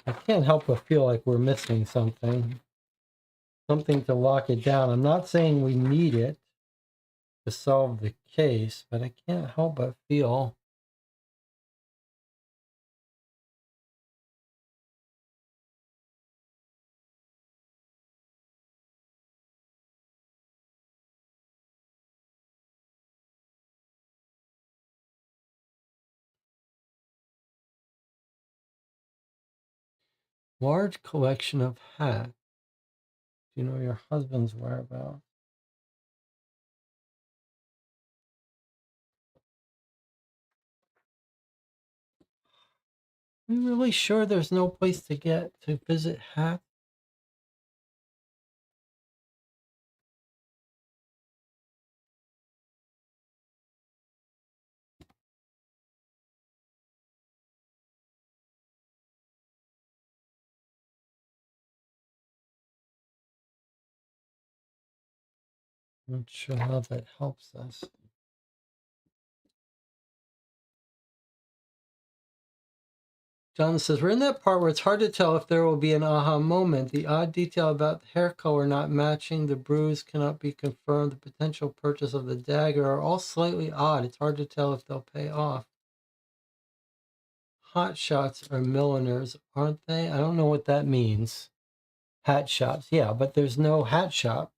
I can't help but feel like we're missing something to lock it down. I'm not saying we need it to solve the case, but I can't help but feel large collection of hats. Do you know your husband's whereabouts? Are you really sure there's no place to visit hats? I'm not sure how that helps us. John says, we're in that part where it's hard to tell if there will be an aha moment. The odd detail about the hair color not matching the bruise cannot be confirmed. The potential purchase of the dagger are all slightly odd. It's hard to tell if they'll pay off. Hot shots are milliners, aren't they? I don't know what that means. Hat shops, yeah, but there's no hat shop.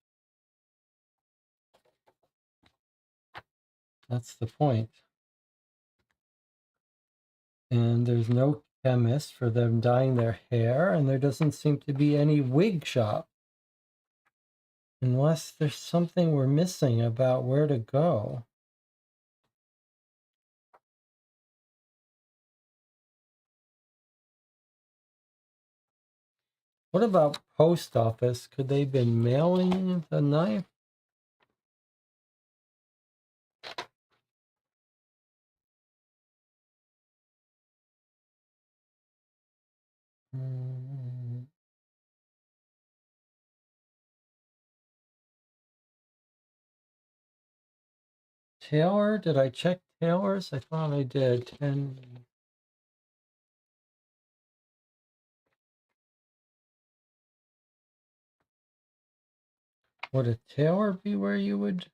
That's the point. And there's no chemist for them dyeing their hair, and there doesn't seem to be any wig shop. Unless there's something we're missing about where to go. What about post office? Could they have been mailing the knife? Taylor? Did I check Taylor's? I thought I did. 10. Would a Taylor be where you would?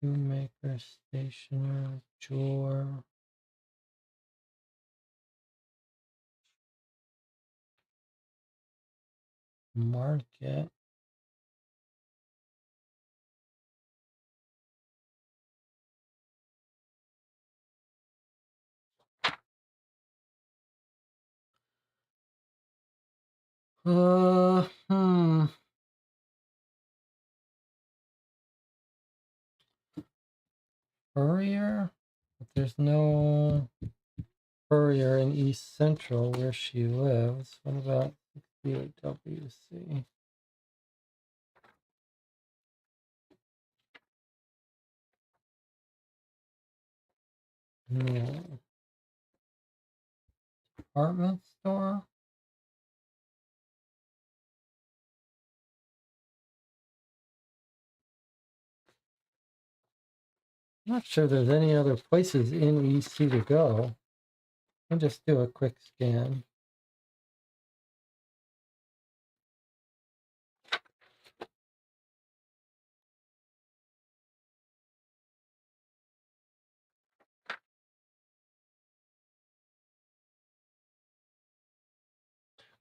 Shoemaker, stationer, jeweler, market. Uh, hmm. Furrier? But there's no Furrier in East Central where she lives. What about 68 WC? No. Department store? Not sure there's any other places in EC to go. I'll just do a quick scan.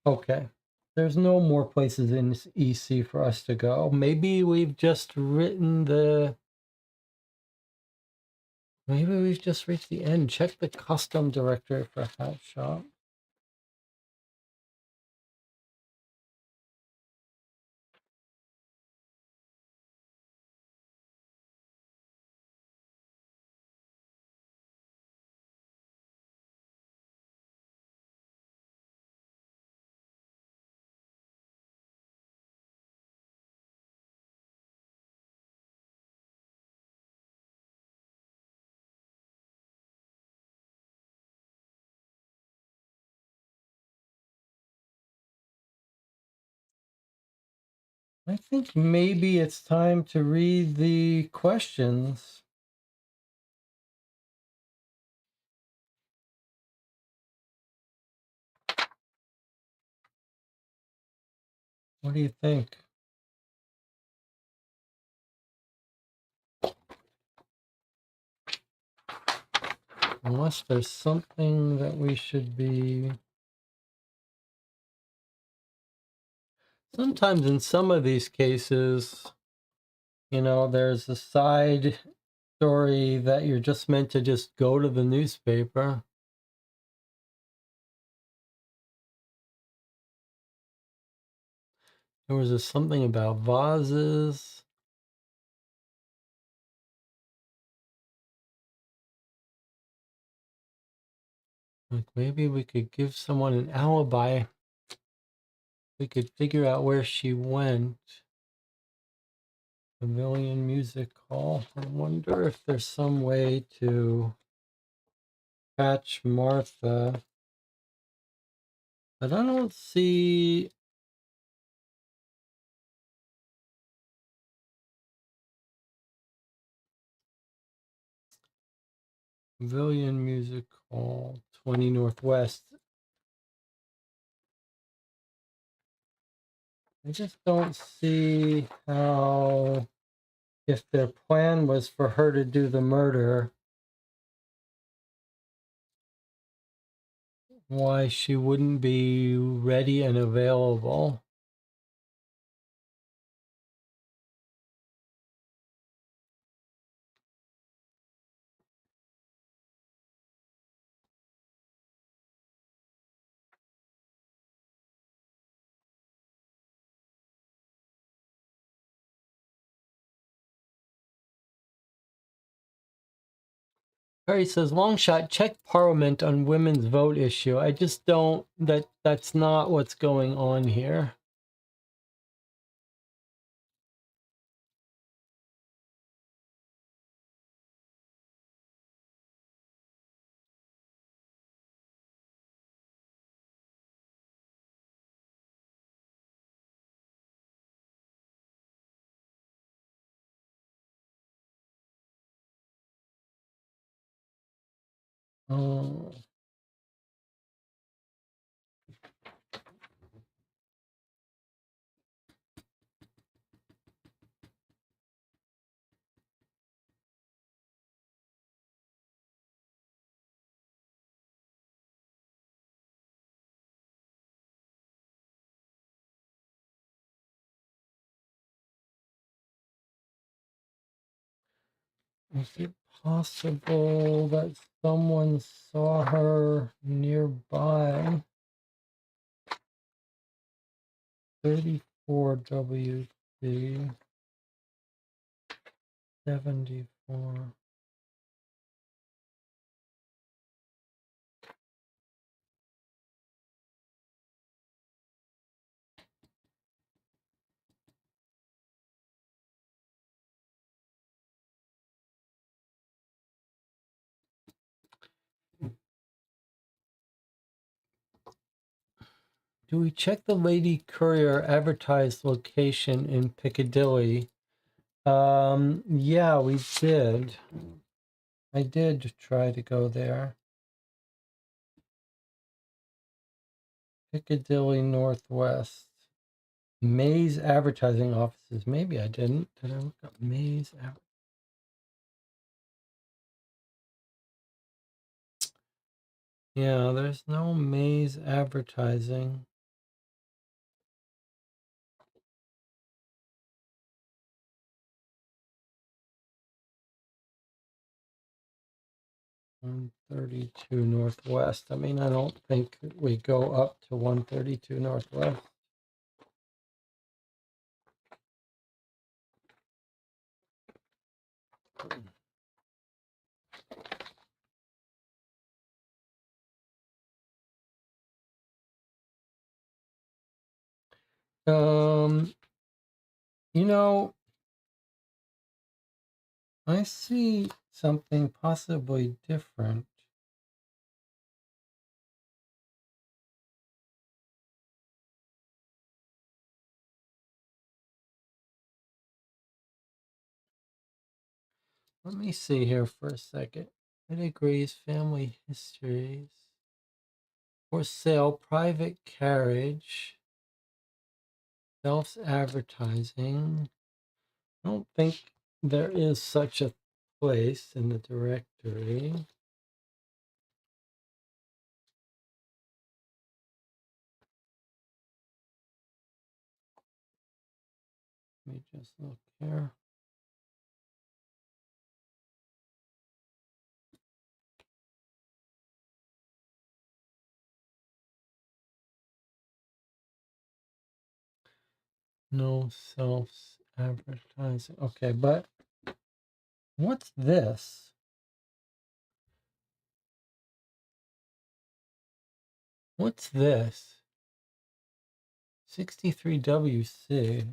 Okay. There's no more places in EC for us to go. Maybe we've just written the... Maybe we've just reached the end. Check the custom directory for Hat Shop. I think maybe it's time to read the questions. What do you think? Unless there's something that we should be... Sometimes in some of these cases, there's a side story that you're just meant to just go to the newspaper. There was something about vases. Like maybe we could give someone an alibi. We could figure out where she went. Pavilion Music Hall. I wonder if there's some way to catch Martha. But I don't see... Pavilion Music Hall, 20 Northwest. I just don't see how, if their plan was for her to do the murder, why she wouldn't be ready and available. Perry says, long shot, check Parliament on women's vote issue. I just don't, that's not what's going on here. Oh. Is it possible that someone saw her nearby? 34 WC 74. Do we check the Lady Courier advertised location in Piccadilly? Yeah, we did. I did try to go there. Piccadilly Northwest. Mays advertising offices. Maybe I didn't. Did I look up Mays? Yeah, there's no Mays advertising. One 132 Northwest. I mean, I don't think we go up to 132 Northwest. You know, I see something possibly different. Let me see here for a second. Pedigrees, family histories. For sale, private carriage. Self-advertising. I don't think there is such a place in the directory. Let me just look here. No self-advertising. Okay, but what's this? What's this? 63WC.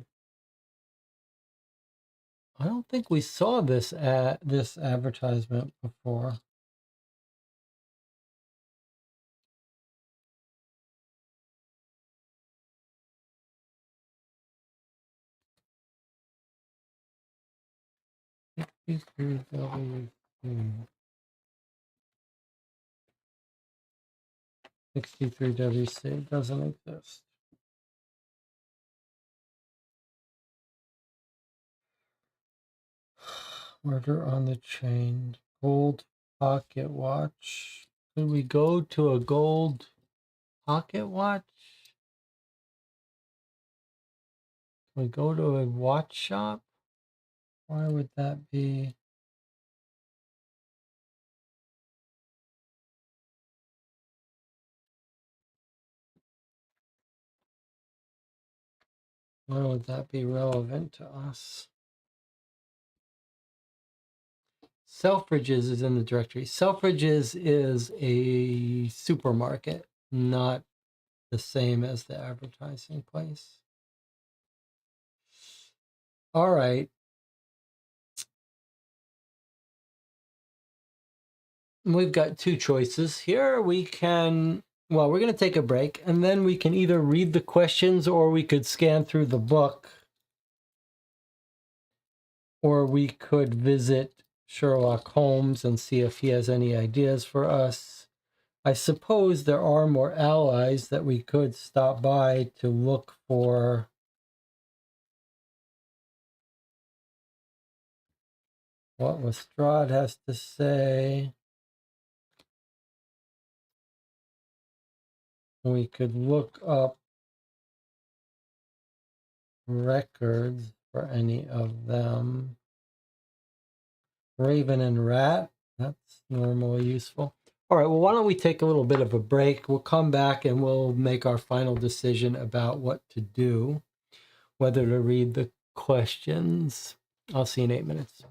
I don't think we saw this advertisement before. WC. 63WC doesn't exist. Murder on the Chain. Gold pocket watch. Could we go to a gold pocket watch? Can we go to a watch shop? Why would that be? Why would that be relevant to us? Selfridges is in the directory. Selfridges is a supermarket, not the same as the advertising place. All right. We've got two choices here. We can, well, we're going to take a break, and then we can either read the questions, or we could scan through the book, or we could visit Sherlock Holmes and see if he has any ideas for us. I suppose there are more allies that we could stop by to look for what Lestrade has to say. We could look up records for any of them. Raven and Rat, that's normally useful. All right, well, why don't we take a little bit of a break? We'll come back and we'll make our final decision about what to do, whether to read the questions. I'll see you in 8 minutes.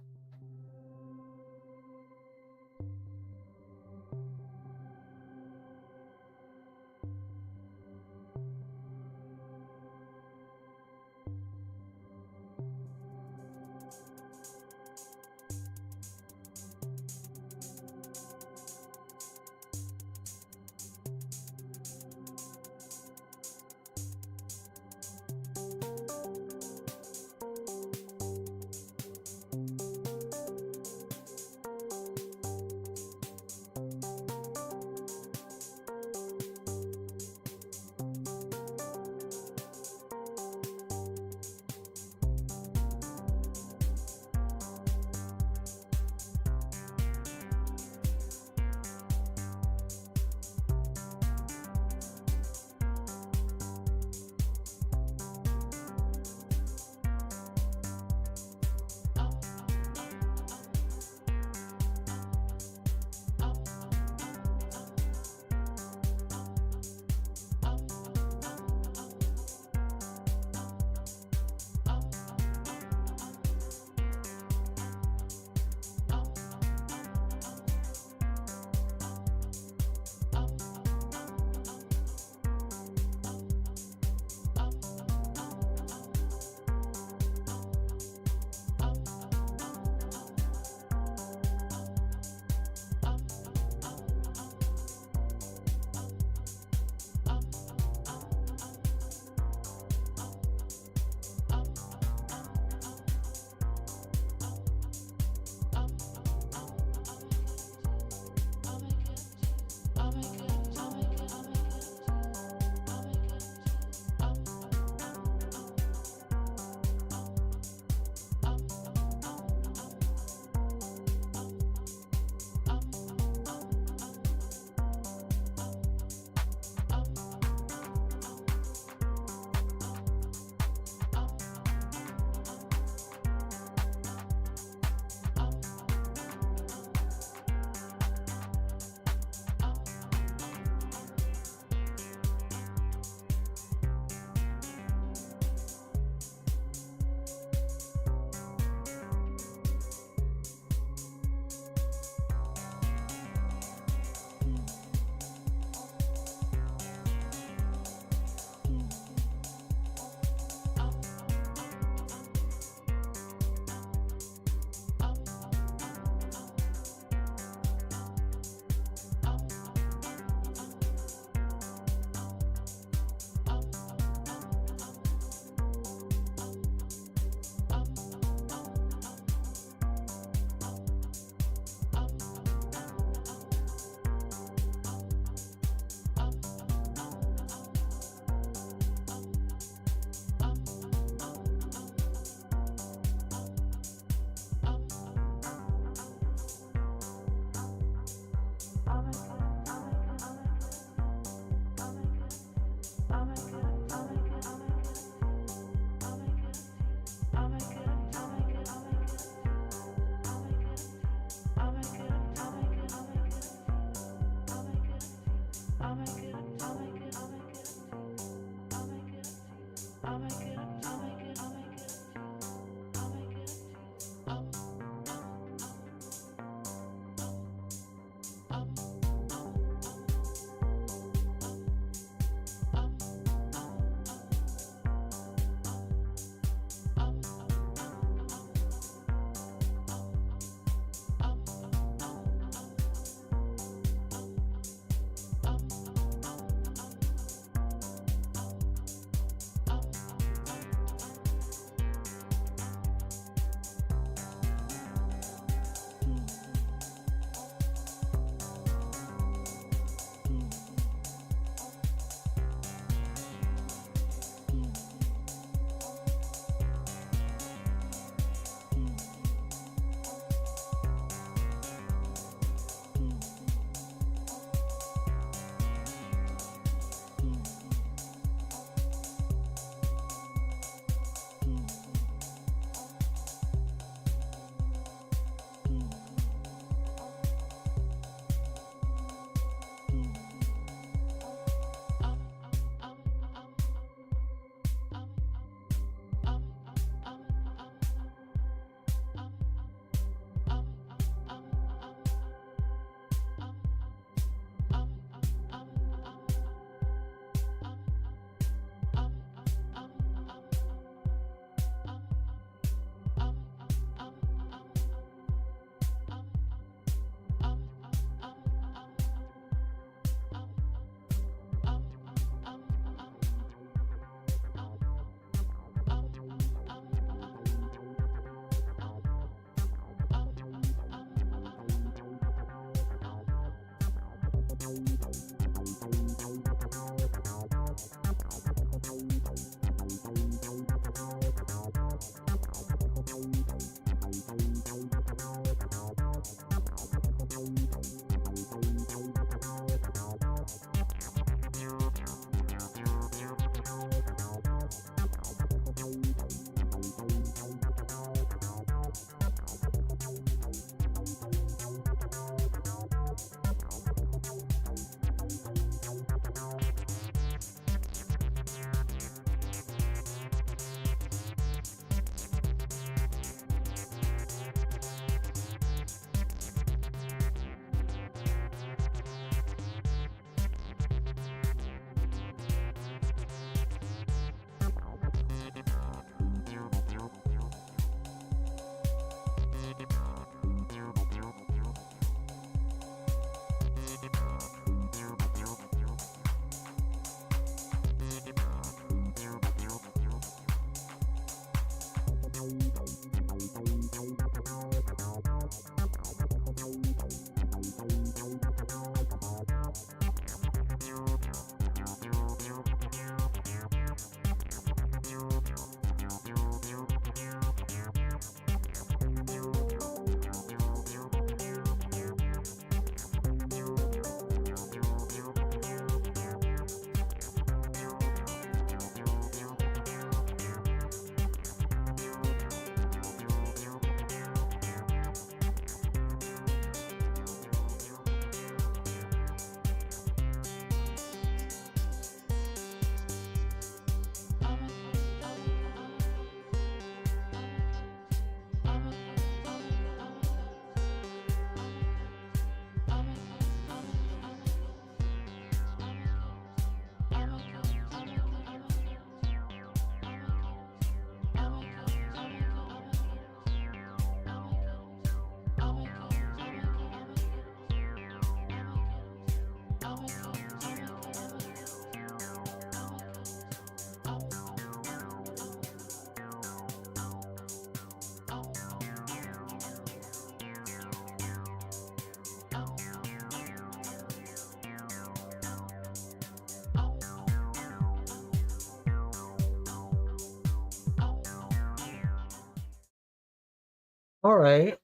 All right.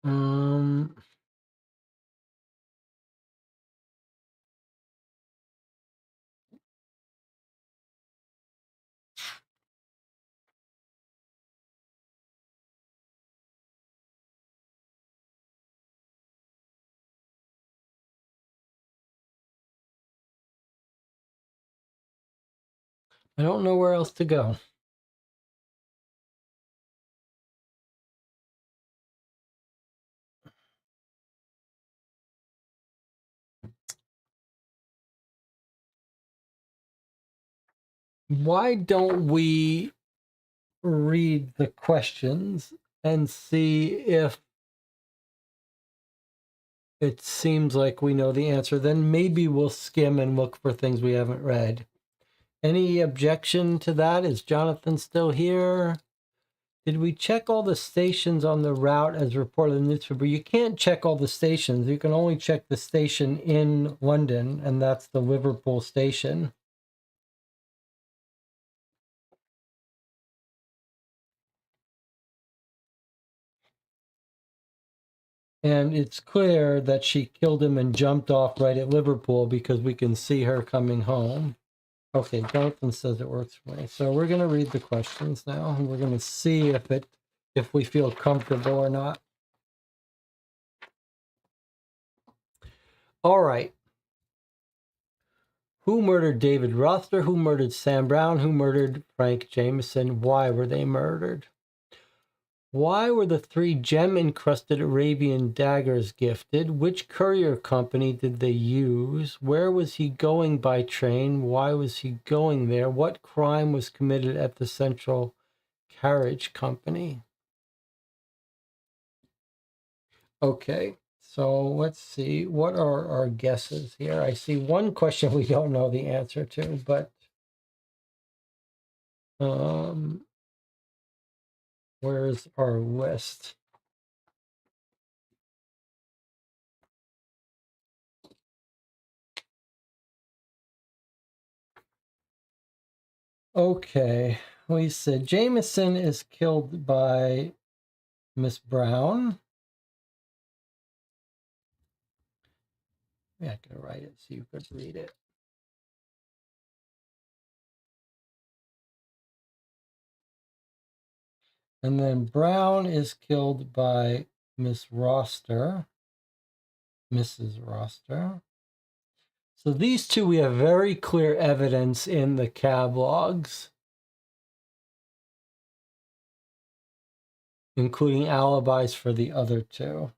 Um, I don't know where else to go. Why don't we read the questions and see if it seems like we know the answer? Then maybe we'll skim and look for things we haven't read. Any objection to that? Is Jonathan still here? Did we check all the stations on the route as reported in the newspaper? You can't check all the stations. You can only check the station in London, and that's the Liverpool station. And it's clear that she killed him and jumped off right at Liverpool because we can see her coming home. Okay, Jonathan says it works for me. So we're going to read the questions now, and we're going to see if we feel comfortable or not. All right. Who murdered David Rother? Who murdered Sam Brown? Who murdered Frank Jameson? Why were they murdered? Why were the 3 gem-encrusted Arabian daggers gifted? Which courier company did they use? Where was he going by train? Why was he going there? What crime was committed at the Central Carriage Company? Okay, so let's see. What are our guesses here? I see one question we don't know the answer to, but where's our list? Okay, we said Jameson is killed by Miss Brown. Yeah, I could write it so you could read it. And then Brown is killed by Miss Roster, Mrs. Roster. So these two, we have very clear evidence in the cab logs, including alibis for the other two.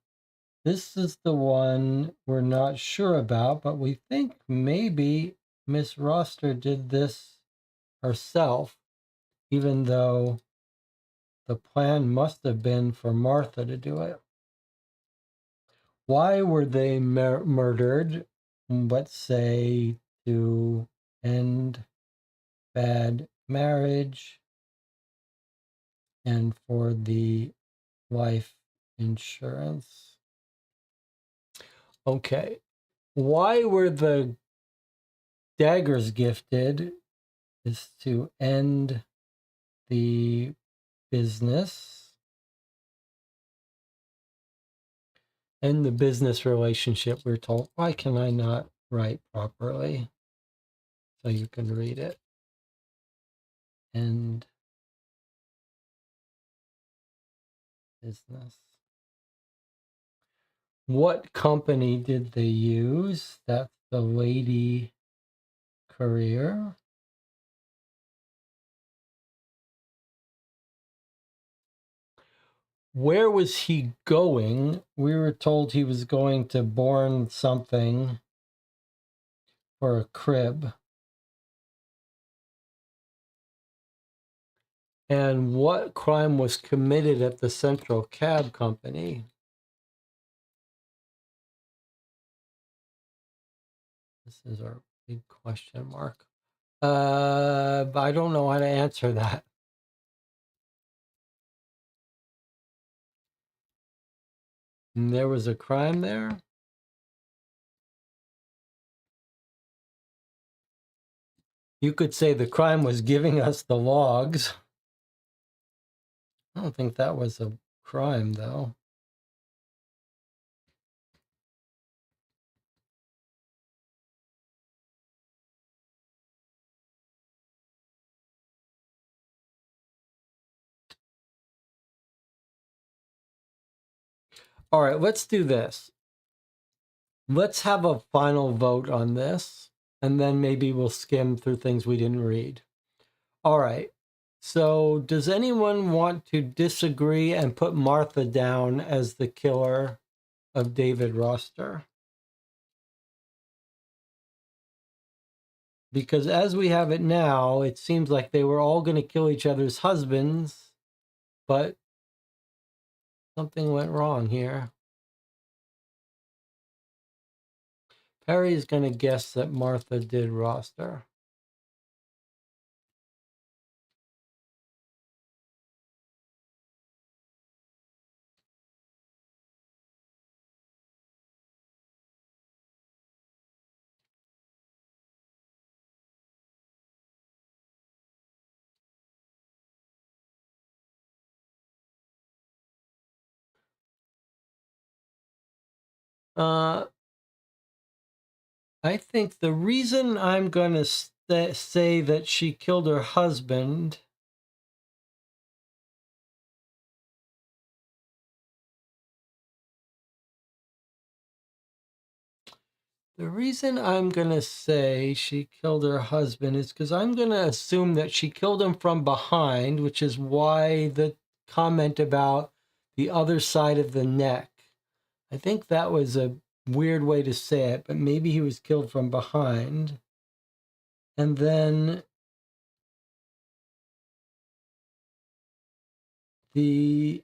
This is the one we're not sure about, but we think maybe Miss Roster did this herself, even though the plan must have been for Martha to do it. Why were they murdered? Let's say to end bad marriage and for the life insurance. Okay. Why were the daggers gifted? Is to end the business. End the business relationship, we're told. Why can I not write properly? So you can read it. End business. What company did they use? That's the Lady Courier. Where was he going? We were told he was going to Bourne something for a crib. And what crime was committed at the Central Cab Company? This is our big question mark. I don't know how to answer that. And there was a crime there? You could say the crime was giving us the logs. I don't think that was a crime, though. All right, let's do this. Let's have a final vote on this, and then maybe we'll skim through things we didn't read. All right. So does anyone want to disagree and put Martha down as the killer of David Roster? Because as we have it now, it seems like they were all going to kill each other's husbands, but something went wrong here. Perry is going to guess that Martha did Roster. I think the reason I'm going to say that she killed her husband the reason I'm going to say she killed her husband is because I'm going to assume that she killed him from behind, which is why the comment about the other side of the neck. I think that was a weird way to say it, but maybe he was killed from behind. And then the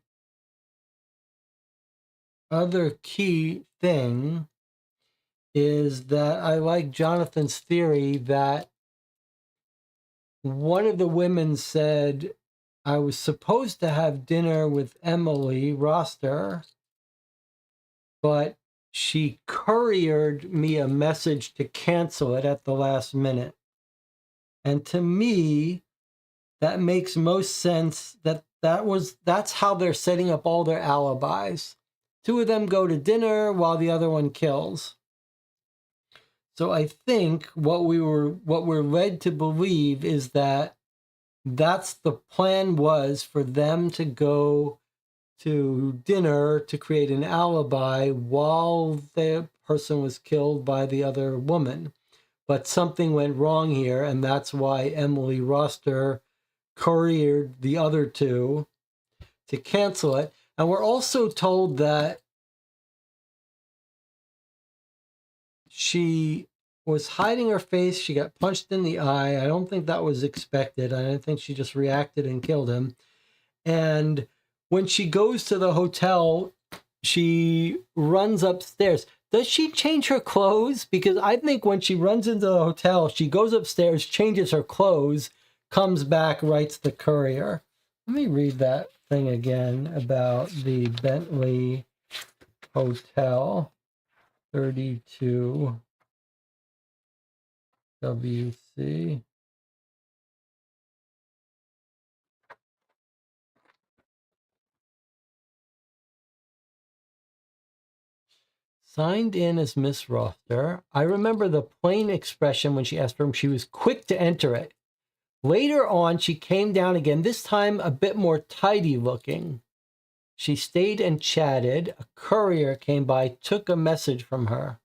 other key thing is that I like Jonathan's theory that one of the women said, I was supposed to have dinner with Emily Roster, but she couriered me a message to cancel it at the last minute. And to me, that makes most sense. That's how they're setting up all their alibis. Two of them go to dinner while the other one kills. So I think what we're led to believe is that that's the plan, was for them to go to dinner to create an alibi while the person was killed by the other woman. But something went wrong here, and that's why Emily Roster couriered the other two to cancel it. And we're also told that she was hiding her face. She got punched in the eye. I don't think that was expected. I don't think she just reacted and killed him. And when she goes to the hotel, she runs upstairs. Does she change her clothes? Because I think when she runs into the hotel, she goes upstairs, changes her clothes, comes back, writes the courier. Let me read that thing again about the Bentley Hotel 32 WC. Signed in as Miss Roster. I remember the plain expression when she asked for him. She was quick to enter it. Later on, she came down again, this time a bit more tidy looking. She stayed and chatted. A courier came by, took a message from her.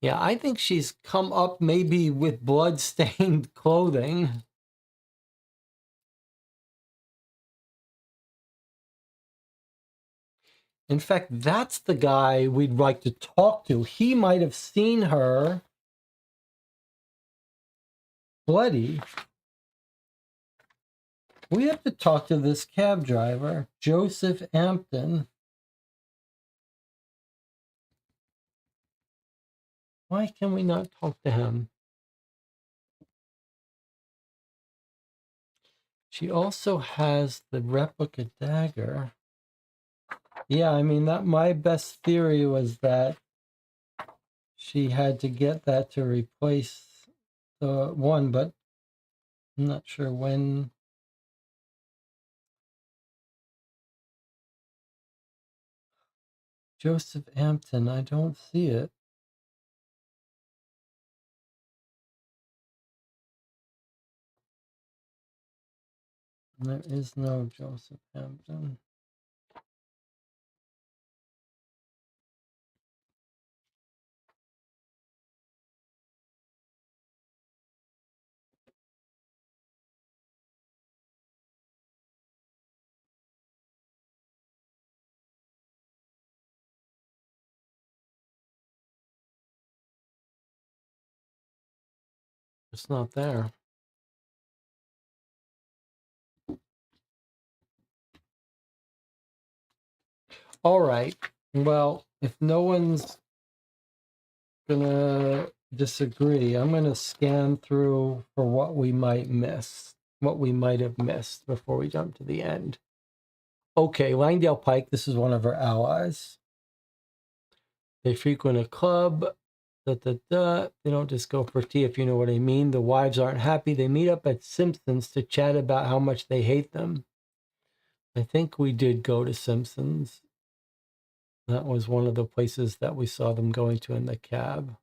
Yeah, I think she's come up maybe with blood-stained clothing. In fact, that's the guy we'd like to talk to. He might have seen her bloody. We have to talk to this cab driver, Joseph Ampton. Why can we not talk to him? She also has the replica dagger. Yeah, I mean, that my best theory was that she had to get that to replace the one, but I'm not sure when. Joseph Ampton, I don't see it. There is no Joseph Hampton. It's not there. All right. Well, if no one's gonna disagree, I'm gonna scan through for what we might miss, what we might have missed before we jump to the end. Okay, Langdale Pike, this is one of our allies. They frequent a club. They don't just go for tea, if you know what I mean. The wives aren't happy. They meet up at Simpsons to chat about how much they hate them. I think we did go to Simpsons. That was one of the places that we saw them going to in the cab.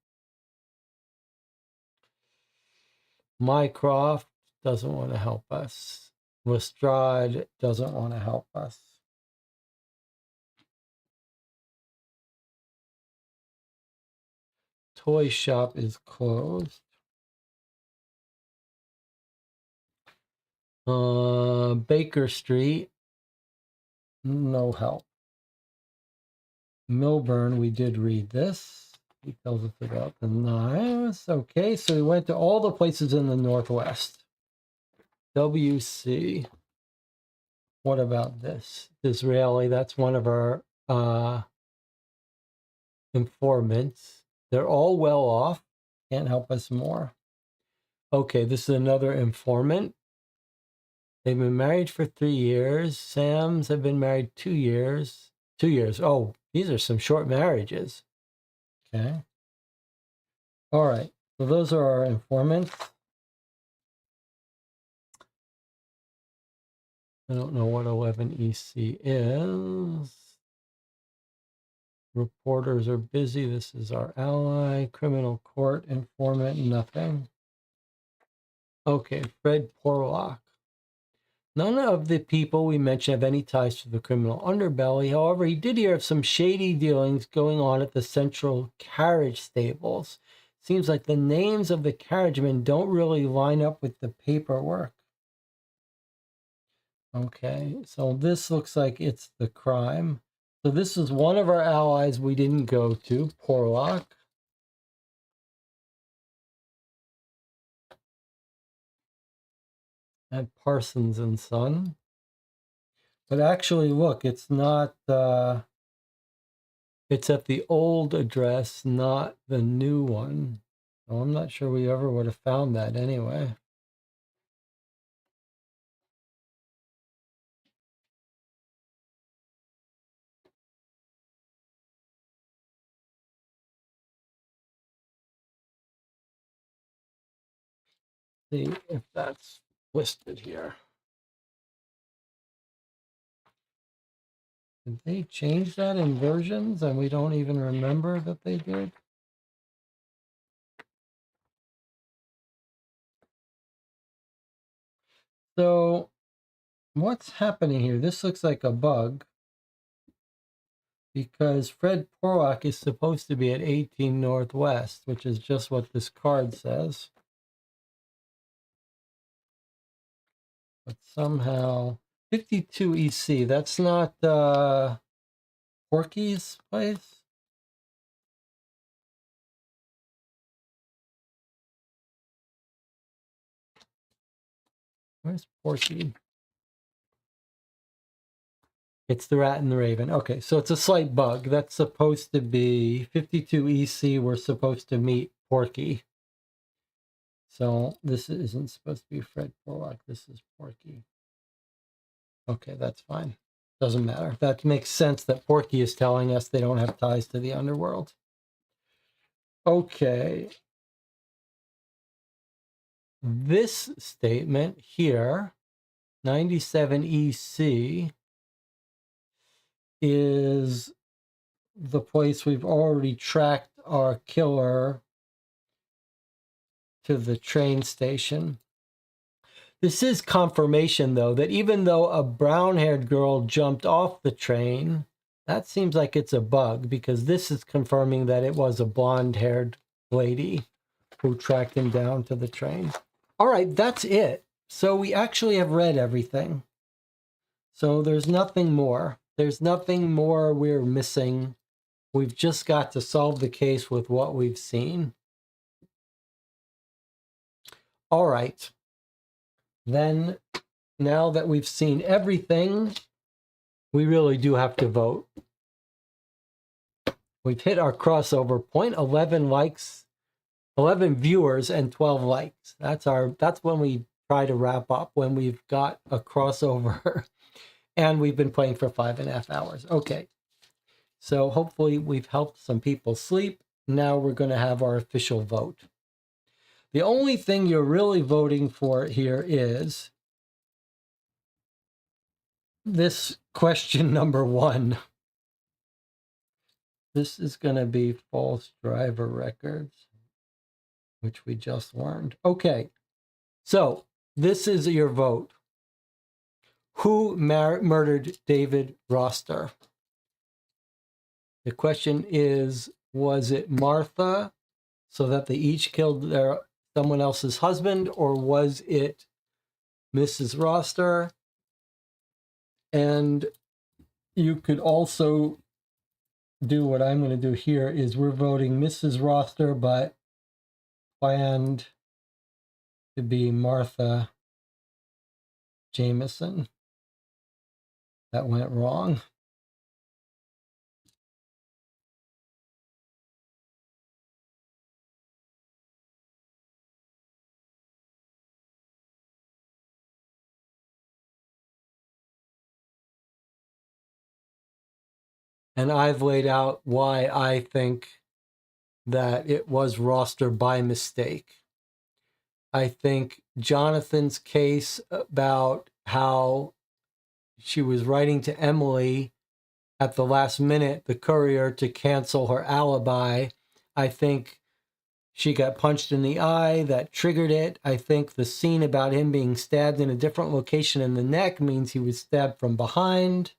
Mycroft doesn't want to help us. Lestrade doesn't want to help us. Toy shop is closed. Baker Street, no help. Milburn, we did read this. He tells us about the knives. Okay, so we went to all the places in the Northwest. WC. What about this? Disraeli, that's one of our informants. They're all well off. Can't help us more. Okay, this is another informant. They've been married for 3 years. Sam's have been married 2 years. 2 years. Oh, these are some short marriages. Okay. All right. So those are our informants. I don't know what 11EC is. Reporters are busy. This is our ally. Criminal court informant, nothing. Okay, Fred Porlock. None of the people we mentioned have any ties to the criminal underbelly. However, he did hear of some shady dealings going on at the Central Carriage Stables. Seems like the names of the carriagemen don't really line up with the paperwork. Okay, so this looks like it's the crime. So this is one of our allies we didn't go to, Porlock. And Parsons and Son. But actually, look, it's not, it's at the old address, not the new one. So I'm not sure we ever would have found that anyway. See if that's listed here. Did they change that in versions and we don't even remember that they did? So what's happening here? This looks like a bug because Fred Porlock is supposed to be at 18 Northwest, which is just what this card says. But somehow 52 EC, that's not Porky's place? Where's Porky? It's the Rat and the Raven. Okay, so it's a slight bug. That's supposed to be 52 EC. We're supposed to meet Porky. So this isn't supposed to be Fred Porlock. This is Porky. Okay, that's fine. Doesn't matter. That makes sense that Porky is telling us they don't have ties to the underworld. Okay. This statement here, 97 EC, is the place we've already tracked our killer to the train station. This is confirmation, though, that even though a brown-haired girl jumped off the train, that seems like it's a bug, because this is confirming that it was a blonde-haired lady who tracked him down to the train. All right, that's it. So we actually have read everything. So there's nothing more. There's nothing more we're missing. We've just got to solve the case with what we've seen. All right. Then, now that we've seen everything, we really do have to vote. We've hit our crossover point, 11 likes, 11 viewers and 12 likes. That's when we try to wrap up, when we've got a crossover and we've been playing for 5.5 hours. Okay. So hopefully we've helped some people sleep. Now we're going to have our official vote. The only thing you're really voting for here is this question number 1. This is going to be false driver records, which we just learned. Okay, so this is your vote. Who murdered David Roster? The question is, was it Martha, so that they each killed someone else's husband, or was it Mrs. Roster. And you could also do what I'm going to do here is we're voting Mrs. Roster, but planned to be Martha Jameson. That went wrong. And I've laid out why I think that it was Roster by mistake. I think Jonathan's case about how she was writing to Emily at the last minute, the courier, to cancel her alibi. I think she got punched in the eye. That triggered it. I think the scene about him being stabbed in a different location in the neck means he was stabbed from behind.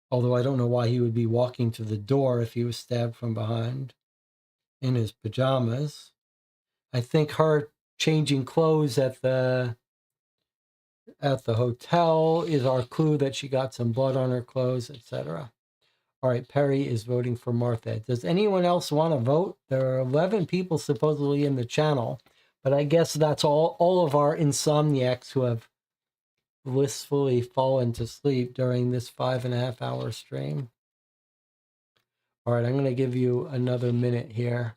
Although I don't know why he would be walking to the door if he was stabbed from behind in his pajamas. I think her changing clothes at the hotel is our clue that she got some blood on her clothes, etc. All right, Perry is voting for Martha. Does anyone else want to vote? There are 11 people supposedly in the channel, but I guess that's all of our insomniacs who have blissfully fallen to sleep during this 5.5 hour stream. All right, I'm going to give you another minute here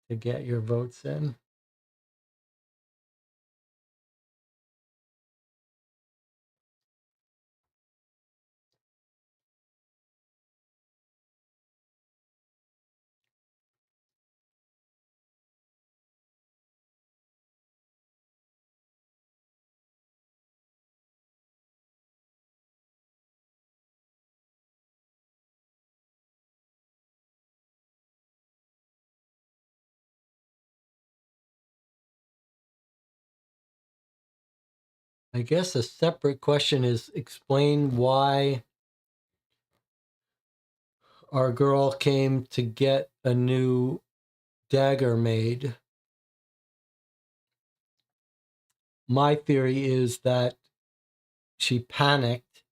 to get your votes in. I guess a separate question is explain why our girl came to get a new dagger made. My theory is that she panicked.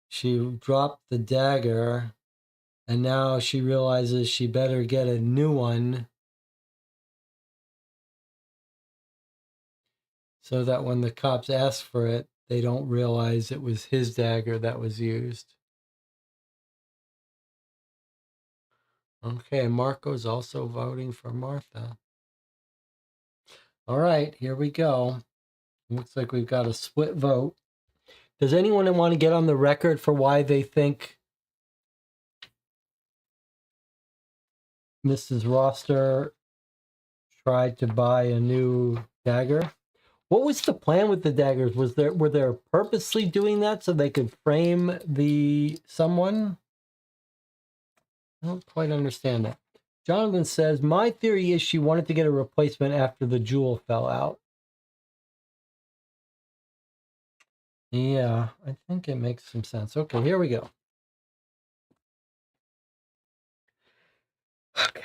She dropped the dagger, and now she realizes she better get a new one so that when the cops ask for it, they don't realize it was his dagger that was used. Okay, Marco's also voting for Martha. All right, here we go. Looks like we've got a split vote. Does anyone want to get on the record for why they think Mrs. Roster tried to buy a new dagger? What was the plan with the daggers? Were they purposely doing that so they could frame someone? I don't quite understand that. Jonathan says, my theory is she wanted to get a replacement after the jewel fell out. Yeah, I think it makes some sense. Okay, here we go. Okay.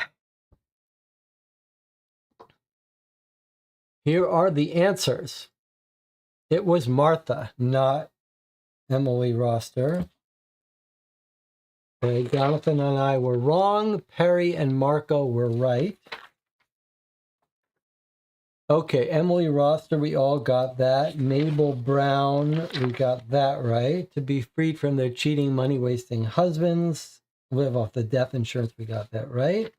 Here are the answers. It was Martha, not Emily Roster. Okay, Jonathan and I were wrong. Perry and Marco were right. Okay, Emily Roster, we all got that. Mabel Brown, we got that right. To be freed from their cheating, money-wasting husbands. Live off the death insurance, we got that right.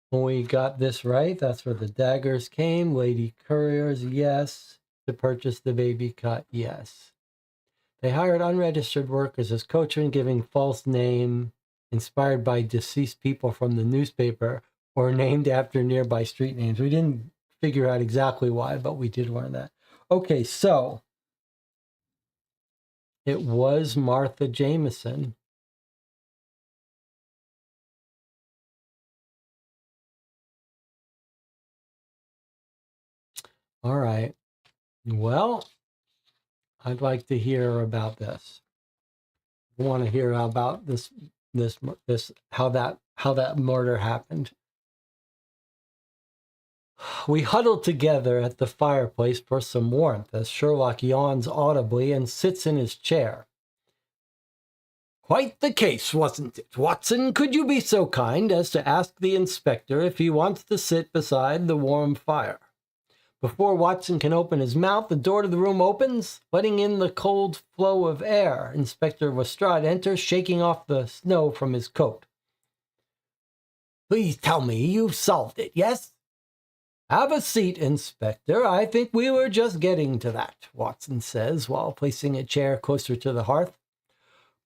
When we got this right, that's where the daggers came. Lady couriers, yes. To purchase the baby cut, yes. They hired unregistered workers as coachmen, giving false name inspired by deceased people from the newspaper or named after nearby street names. We didn't figure out exactly why, but we did learn that. Okay, so it was Martha Jameson. All right. Well, I'd like to hear about this. I want to hear about this how that murder happened. We huddle together at the fireplace for some warmth as Sherlock yawns audibly and sits in his chair. Quite the case, wasn't it? Watson, could you be so kind as to ask the inspector if he wants to sit beside the warm fire? Before Watson can open his mouth, the door to the room opens, letting in the cold flow of air. Inspector Lestrade enters, shaking off the snow from his coat. Please tell me you've solved it, yes? Have a seat, Inspector. I think we were just getting to that, Watson says, while placing a chair closer to the hearth.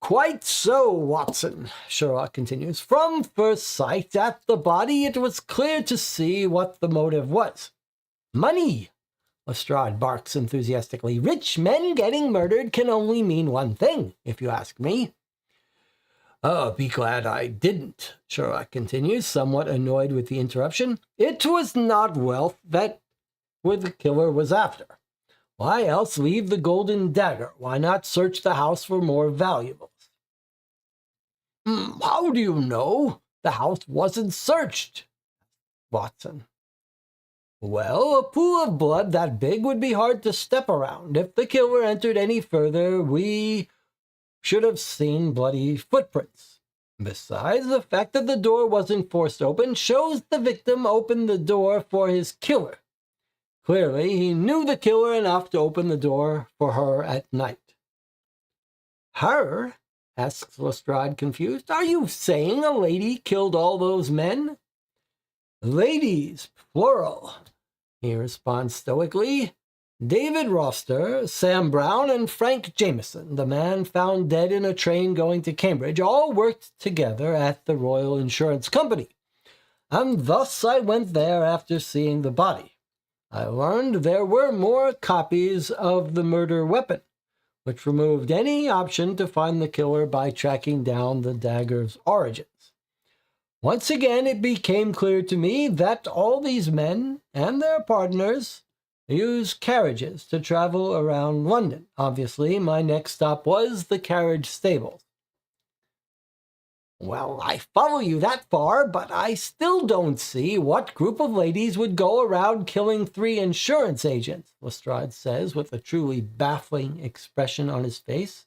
Quite so, Watson, Sherlock continues. From first sight at the body, it was clear to see what the motive was. Money, Lestrade barks enthusiastically. Rich men getting murdered can only mean one thing, if you ask me. Oh, be glad I didn't, Sherlock continues, somewhat annoyed with the interruption. It was not wealth that the killer was after. Why else leave the golden dagger? Why not search the house for more valuables? How do you know the house wasn't searched? Watson. Well, a pool of blood that big would be hard to step around. If the killer entered any further, we should have seen bloody footprints. Besides, the fact that the door wasn't forced open shows the victim opened the door for his killer. Clearly, he knew the killer enough to open the door for her at night. Her? Asks Lestrade, confused. Are you saying a lady killed all those men? Ladies, plural, he responds stoically. David Roster, Sam Brown, and Frank Jameson, the man found dead in a train going to Cambridge, all worked together at the Royal Insurance Company. And thus I went there after seeing the body. I learned there were more copies of the murder weapon, which removed any option to find the killer by tracking down the dagger's origins. Once again, it became clear to me that all these men and their partners use carriages to travel around London. Obviously, my next stop was the carriage stables. Well, I follow you that far, but I still don't see what group of ladies would go around killing 3 insurance agents, Lestrade says with a truly baffling expression on his face.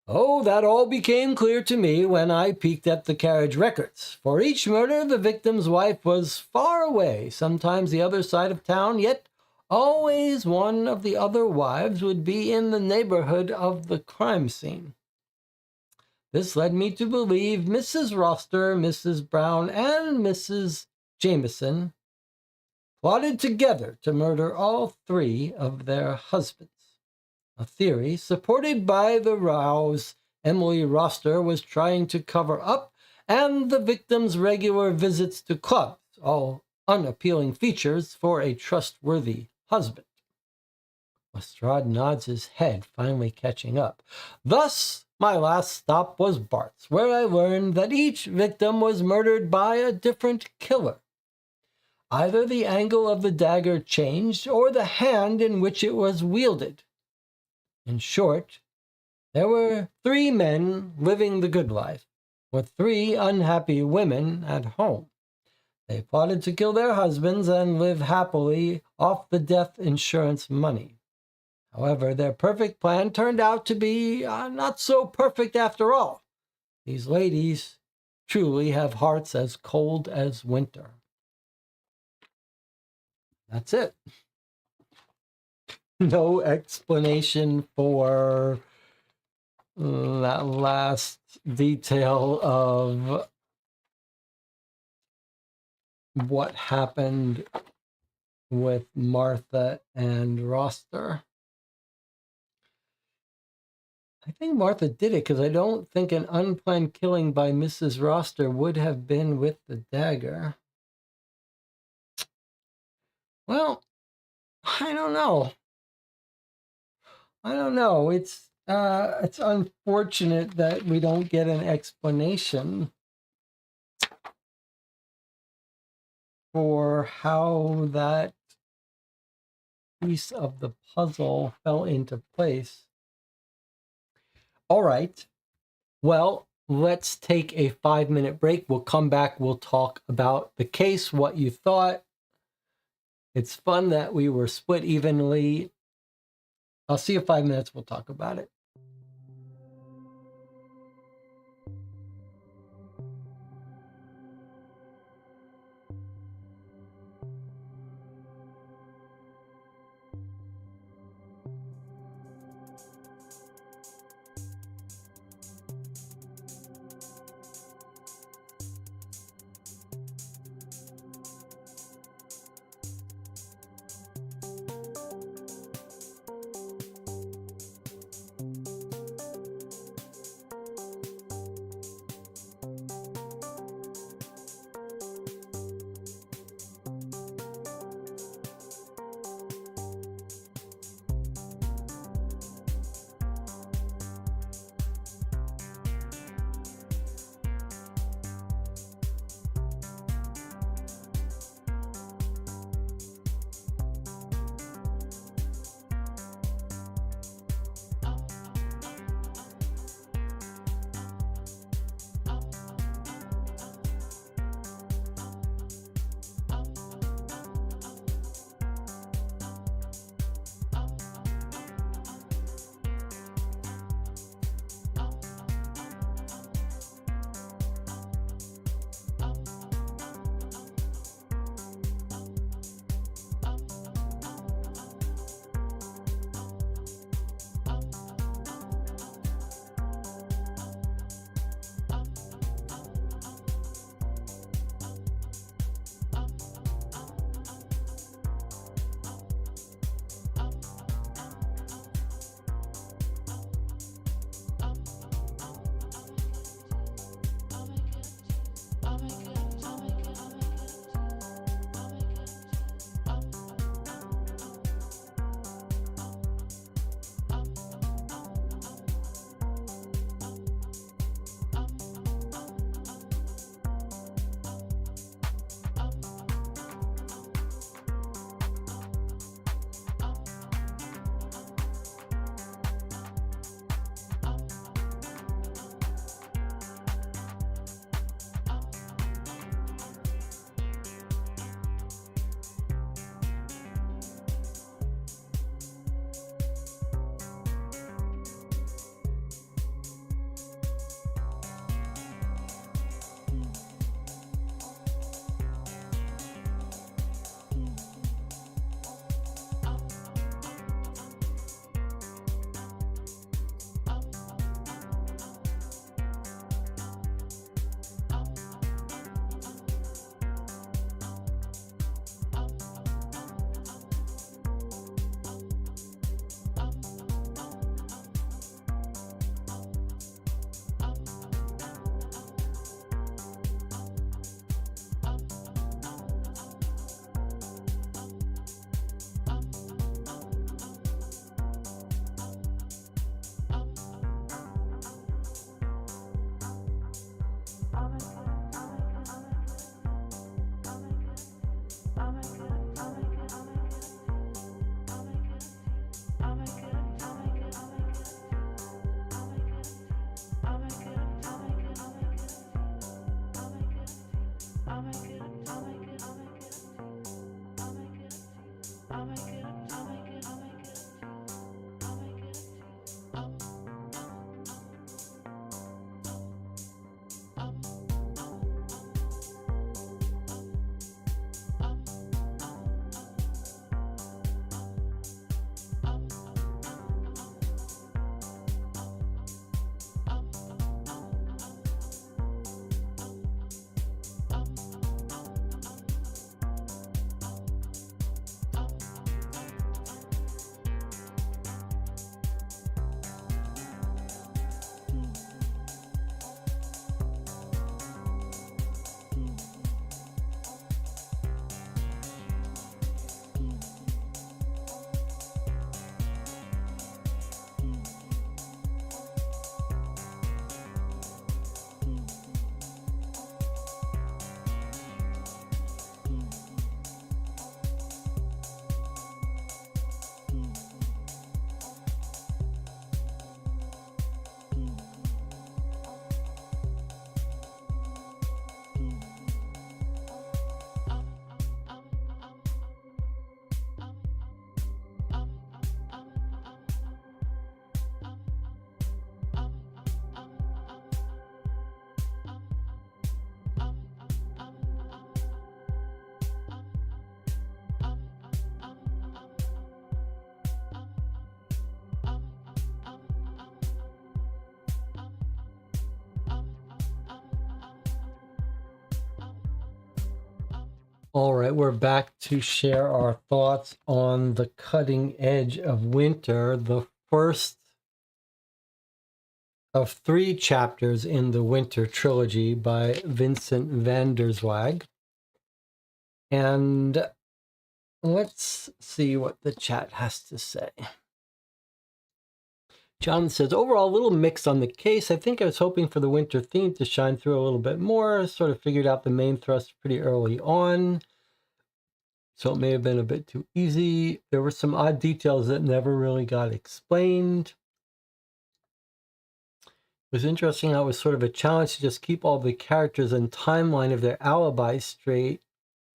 Oh, that all became clear to me when I peeked at the carriage records. For each murder, the victim's wife was far away, sometimes the other side of town, yet always one of the other wives would be in the neighborhood of the crime scene. This led me to believe Mrs. Roster, Mrs. Brown, and Mrs. Jameson plotted together to murder all 3 of their husbands. A theory supported by the rows Emily Roster was trying to cover up and the victim's regular visits to clubs, all unappealing features for a trustworthy husband. Lestrade nods his head, finally catching up. Thus, my last stop was Bart's, where I learned that each victim was murdered by a different killer. Either the angle of the dagger changed or the hand in which it was wielded. In short, there were 3 men living the good life, with 3 unhappy women at home. They plotted to kill their husbands and live happily off the death insurance money. However, their perfect plan turned out to be not so perfect after all. These ladies truly have hearts as cold as winter. That's it. No explanation for that last detail of what happened with Martha and Roster. I think Martha did it because I don't think an unplanned killing by Mrs. Roster would have been with the dagger. Well, I don't know. It's unfortunate that we don't get an explanation for how that piece of the puzzle fell into place. All right. Well, let's take a 5-minute break. We'll come back. We'll talk about the case, what you thought, It's fun that we were split evenly. I'll see you in 5 minutes. We'll talk about it. All right, we're back to share our thoughts on The Cutting Edge of Winter, the first of 3 chapters in the Winter Trilogy by Vincent van der Zwag. And let's see what the chat has to say. John says, overall, a little mixed on the case. I think I was hoping for the winter theme to shine through a little bit more. Sort of figured out the main thrust pretty early on, so it may have been a bit too easy. There were some odd details that never really got explained. It was interesting how it was sort of a challenge to just keep all the characters and timeline of their alibis straight.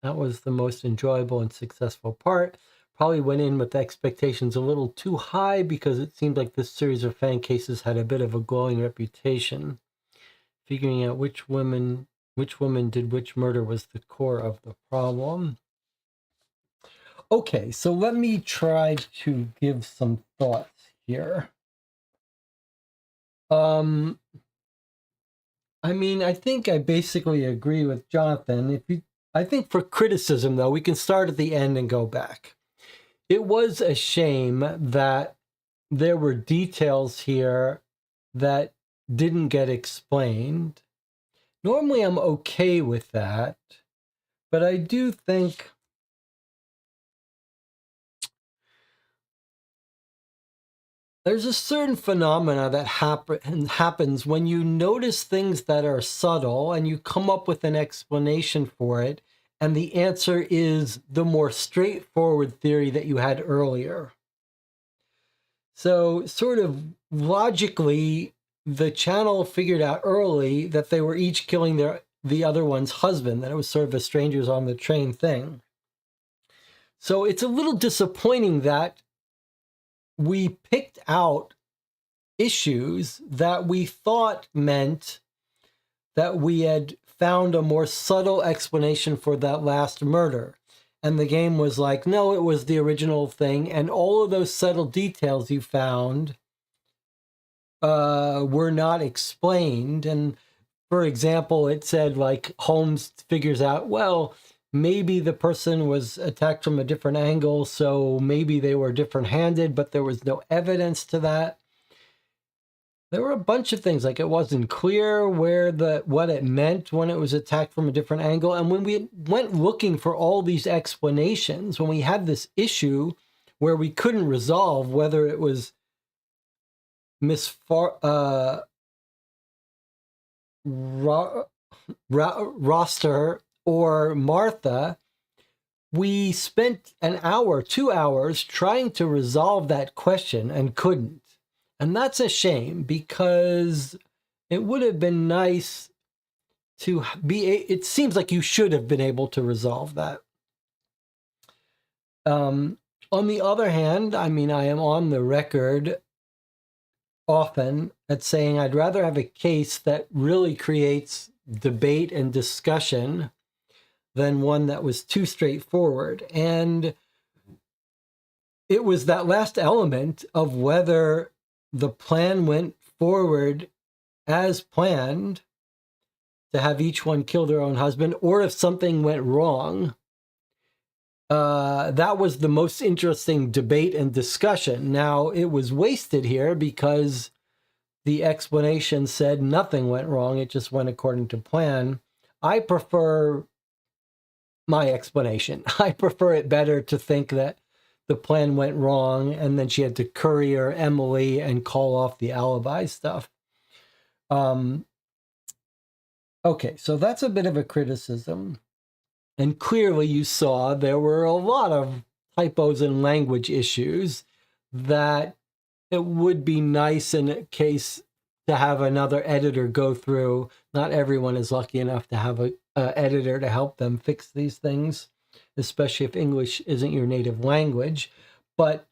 That was the most enjoyable and successful part. Probably went in with expectations a little too high because it seemed like this series of fan cases had a bit of a glowing reputation. Figuring out which woman did which murder was the core of the problem. Okay, so let me try to give some thoughts here. I mean, I think I basically agree with Jonathan. I think for criticism, though, we can start at the end and go back. It was a shame that there were details here that didn't get explained. Normally, I'm okay with that, but I do think there's a certain phenomena that happens when you notice things that are subtle and you come up with an explanation for it, and the answer is the more straightforward theory that you had earlier. So sort of logically, the channel figured out early that they were each killing the other one's husband, that it was sort of a strangers on the train thing. So it's a little disappointing that we picked out issues that we thought meant that we had found a more subtle explanation for that last murder. And the game was like, no, it was the original thing. And all of those subtle details you found were not explained. And for example, it said like Holmes figures out, well, maybe the person was attacked from a different angle, so maybe they were different-handed, but there was no evidence to that. There were a bunch of things, like it wasn't clear what it meant when it was attacked from a different angle. And when we went looking for all these explanations, when we had this issue where we couldn't resolve whether it was Roster or Martha, we spent an hour, 2 hours trying to resolve that question and couldn't. And that's a shame, because it would have been nice to it seems like you should have been able to resolve that. On the other hand, I mean, I am on the record often at saying I'd rather have a case that really creates debate and discussion than one that was too straightforward. And it was that last element of whether the plan went forward as planned to have each one kill their own husband, or if something went wrong. That was the most interesting debate and discussion. Now, it was wasted here because the explanation said nothing went wrong. It just went according to plan. I prefer my explanation. I prefer it better to think that the plan went wrong and then she had to courier Emily and call off the alibi stuff. Okay, so that's a bit of a criticism. And clearly you saw there were a lot of typos and language issues that it would be nice in a case to have another editor go through. Not everyone is lucky enough to have an editor to help them fix these things, especially if English isn't your native language. But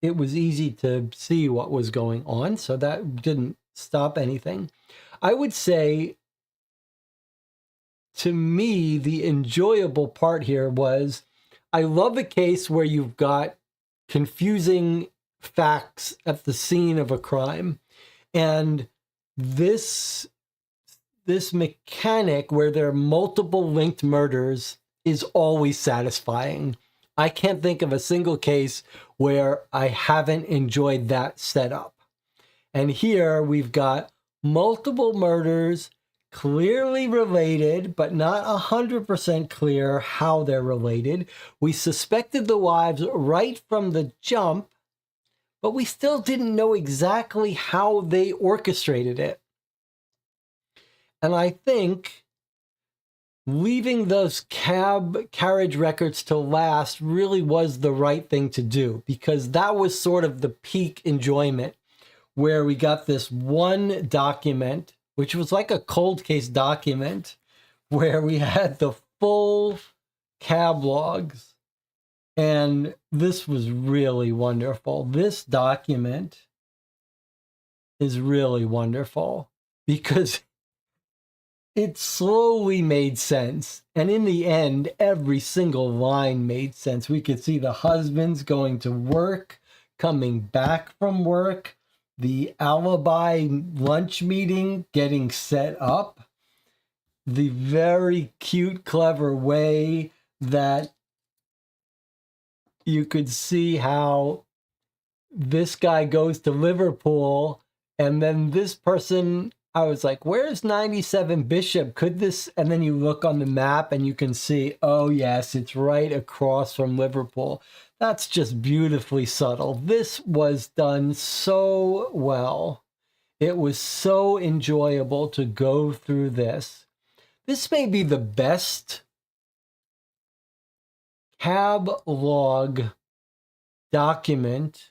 it was easy to see what was going on, so that didn't stop anything. I would say, to me, the enjoyable part here was, I love a case where you've got confusing facts at the scene of a crime. And this mechanic where there are multiple linked murders is always satisfying. I can't think of a single case where I haven't enjoyed that setup. And here we've got multiple murders, clearly related, but not 100% clear how they're related. We suspected the wives right from the jump, but we still didn't know exactly how they orchestrated it. And I think leaving those carriage records to last really was the right thing to do, because that was sort of the peak enjoyment, where we got this one document, which was like a cold case document, where we had the full cab logs. And this was really wonderful. This document is really wonderful because it slowly made sense. And in the end, every single line made sense. We could see the husbands going to work, coming back from work, the alibi lunch meeting getting set up, the very cute, clever way that you could see how this guy goes to Liverpool and then this person, I was like, where's 97 Bishop? Could this? And then you look on the map and you can see, oh yes, it's right across from Liverpool. That's just beautifully subtle. This was done so well. It was so enjoyable to go through this. This may be the best cab log document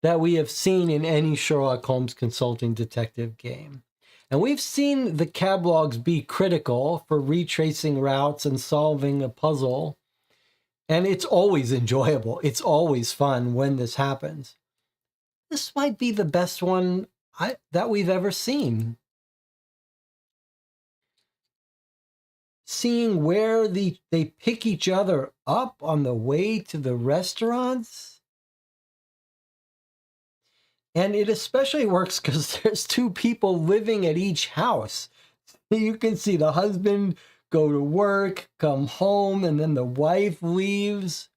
that we have seen in any Sherlock Holmes consulting detective game. And we've seen the cab logs be critical for retracing routes and solving a puzzle. And it's always enjoyable. It's always fun when this happens. This might be the best one that we've ever seen. Seeing where they pick each other up on the way to the restaurants. And it especially works because there's two people living at each house. You can see the husband go to work, come home, and then the wife leaves.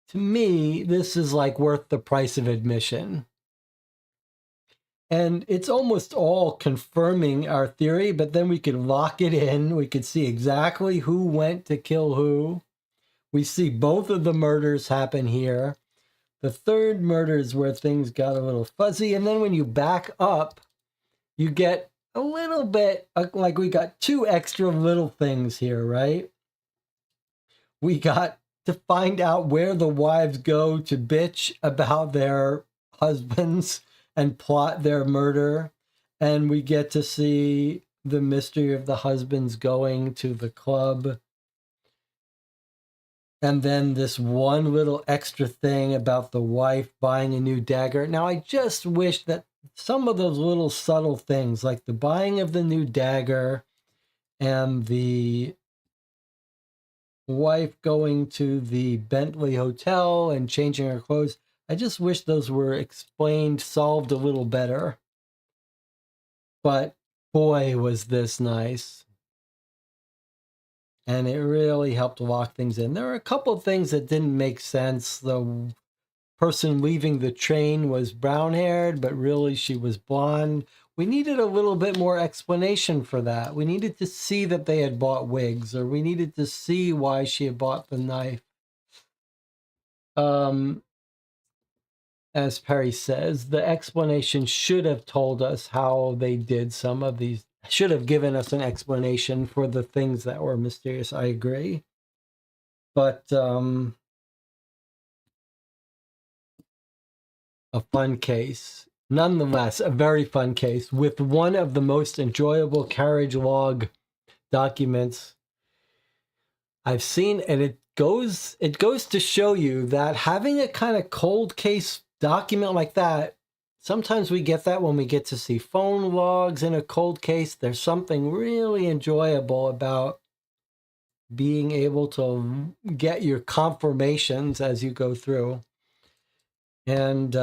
To me, this is like worth the price of admission. And it's almost all confirming our theory, but then we could lock it in. We could see exactly who went to kill who. We see both of the murders happen here. The third murder is where things got a little fuzzy. And then when you back up, you get a little bit, like we got two extra little things here, right? We got to find out where the wives go to bitch about their husbands and plot their murder. And we get to see the mystery of the husbands going to the club. And then this one little extra thing about the wife buying a new dagger. Now, I just wish that some of those little subtle things, like the buying of the new dagger and the wife going to the Bentley Hotel and changing her clothes, I just wish those were explained, solved a little better. But boy, was this nice. And it really helped lock things in. There were a couple of things that didn't make sense. The person leaving the train was brown-haired, but really she was blonde. We needed a little bit more explanation for that. We needed to see that they had bought wigs, or we needed to see why she had bought the knife. As Perry says, the explanation should have told us how they did some of these, should have given us an explanation for the things that were mysterious. I agree. But a fun case. Nonetheless, a very fun case with one of the most enjoyable carriage log documents I've seen. And it goes to show you that having a kind of cold case document like that, sometimes we get that when we get to see phone logs in a cold case. There's something really enjoyable about being able to get your confirmations as you go through. And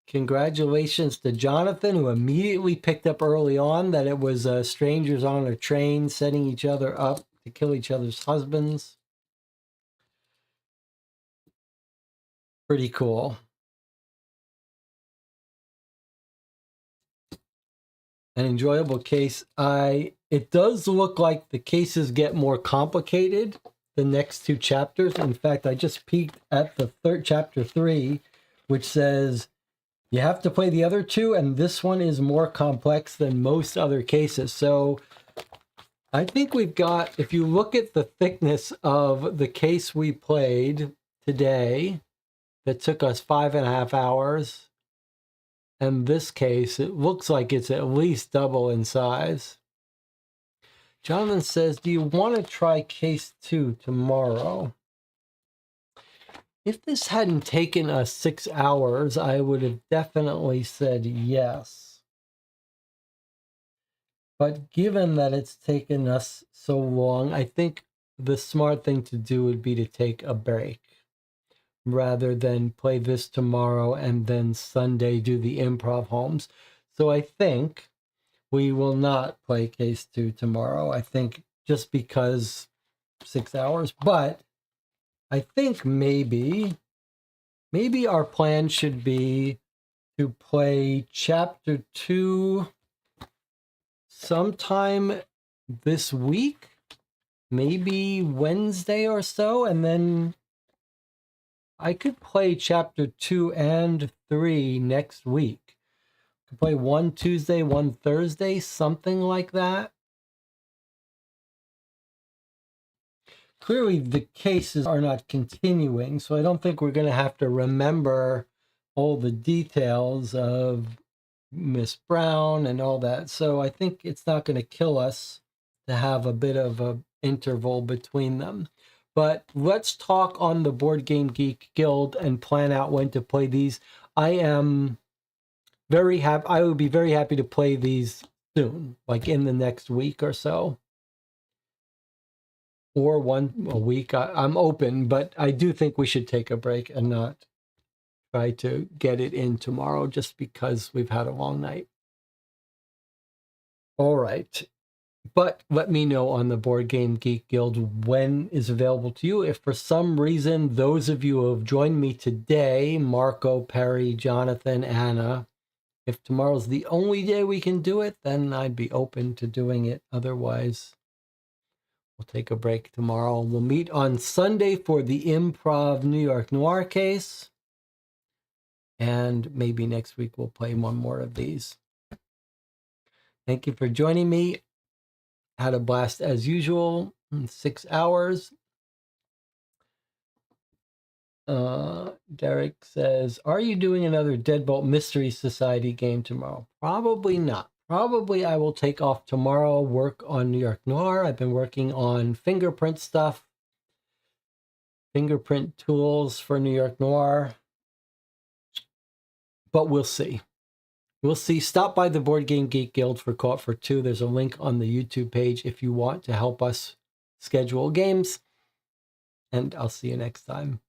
congratulations to Jonathan, who immediately picked up early on that it was strangers on a train setting each other up. to kill each other's husbands. Pretty cool. An enjoyable case. It does look like the cases get more complicated the next two chapters. In fact, I just peeked at the chapter 3, which says you have to play the other two, and this one is more complex than most other cases. So I think we've got, if you look at the thickness of the case we played today, that took us 5.5 hours, and this case, it looks like it's at least double in size. Jonathan says, do you want to try case 2 tomorrow? If this hadn't taken us 6 hours, I would have definitely said yes. But given that it's taken us so long, I think the smart thing to do would be to take a break rather than play this tomorrow and then Sunday do the improv homes. So I think we will not play case 2 tomorrow. I think just because 6 hours, but I think maybe our plan should be to play chapter 2 sometime this week, maybe Wednesday or so, and then I could play chapter 2 and 3 next week. I could play one Tuesday, one Thursday, something like that. Clearly, the cases are not continuing, so I don't think we're going to have to remember all the details of Miss Brown and all that. So I think it's not going to kill us to have a bit of an interval between them. But let's talk on the Board Game Geek Guild and plan out when to play these. I am very happy. I would be very happy to play these soon, like in the next week or so. Or a week. I'm open, but I do think we should take a break and not try to get it in tomorrow just because we've had a long night. All right. But let me know on the Board Game Geek Guild when is available to you. If for some reason those of you who have joined me today, Marco, Perry, Jonathan, Anna, if tomorrow's the only day we can do it, then I'd be open to doing it. Otherwise, we'll take a break tomorrow. We'll meet on Sunday for the Improv New York Noir case. And maybe next week we'll play one more of these. Thank you for joining me. Had a blast as usual. 6 hours. Derek says, are you doing another Deadbolt Mystery Society game tomorrow? Probably not. Probably I will take off tomorrow, work on New York Noir. I've been working on fingerprint stuff, fingerprint tools for New York Noir. But we'll see. We'll see. Stop by the Board Game Geek Guild for Co-op for 2. There's a link on the YouTube page if you want to help us schedule games. And I'll see you next time.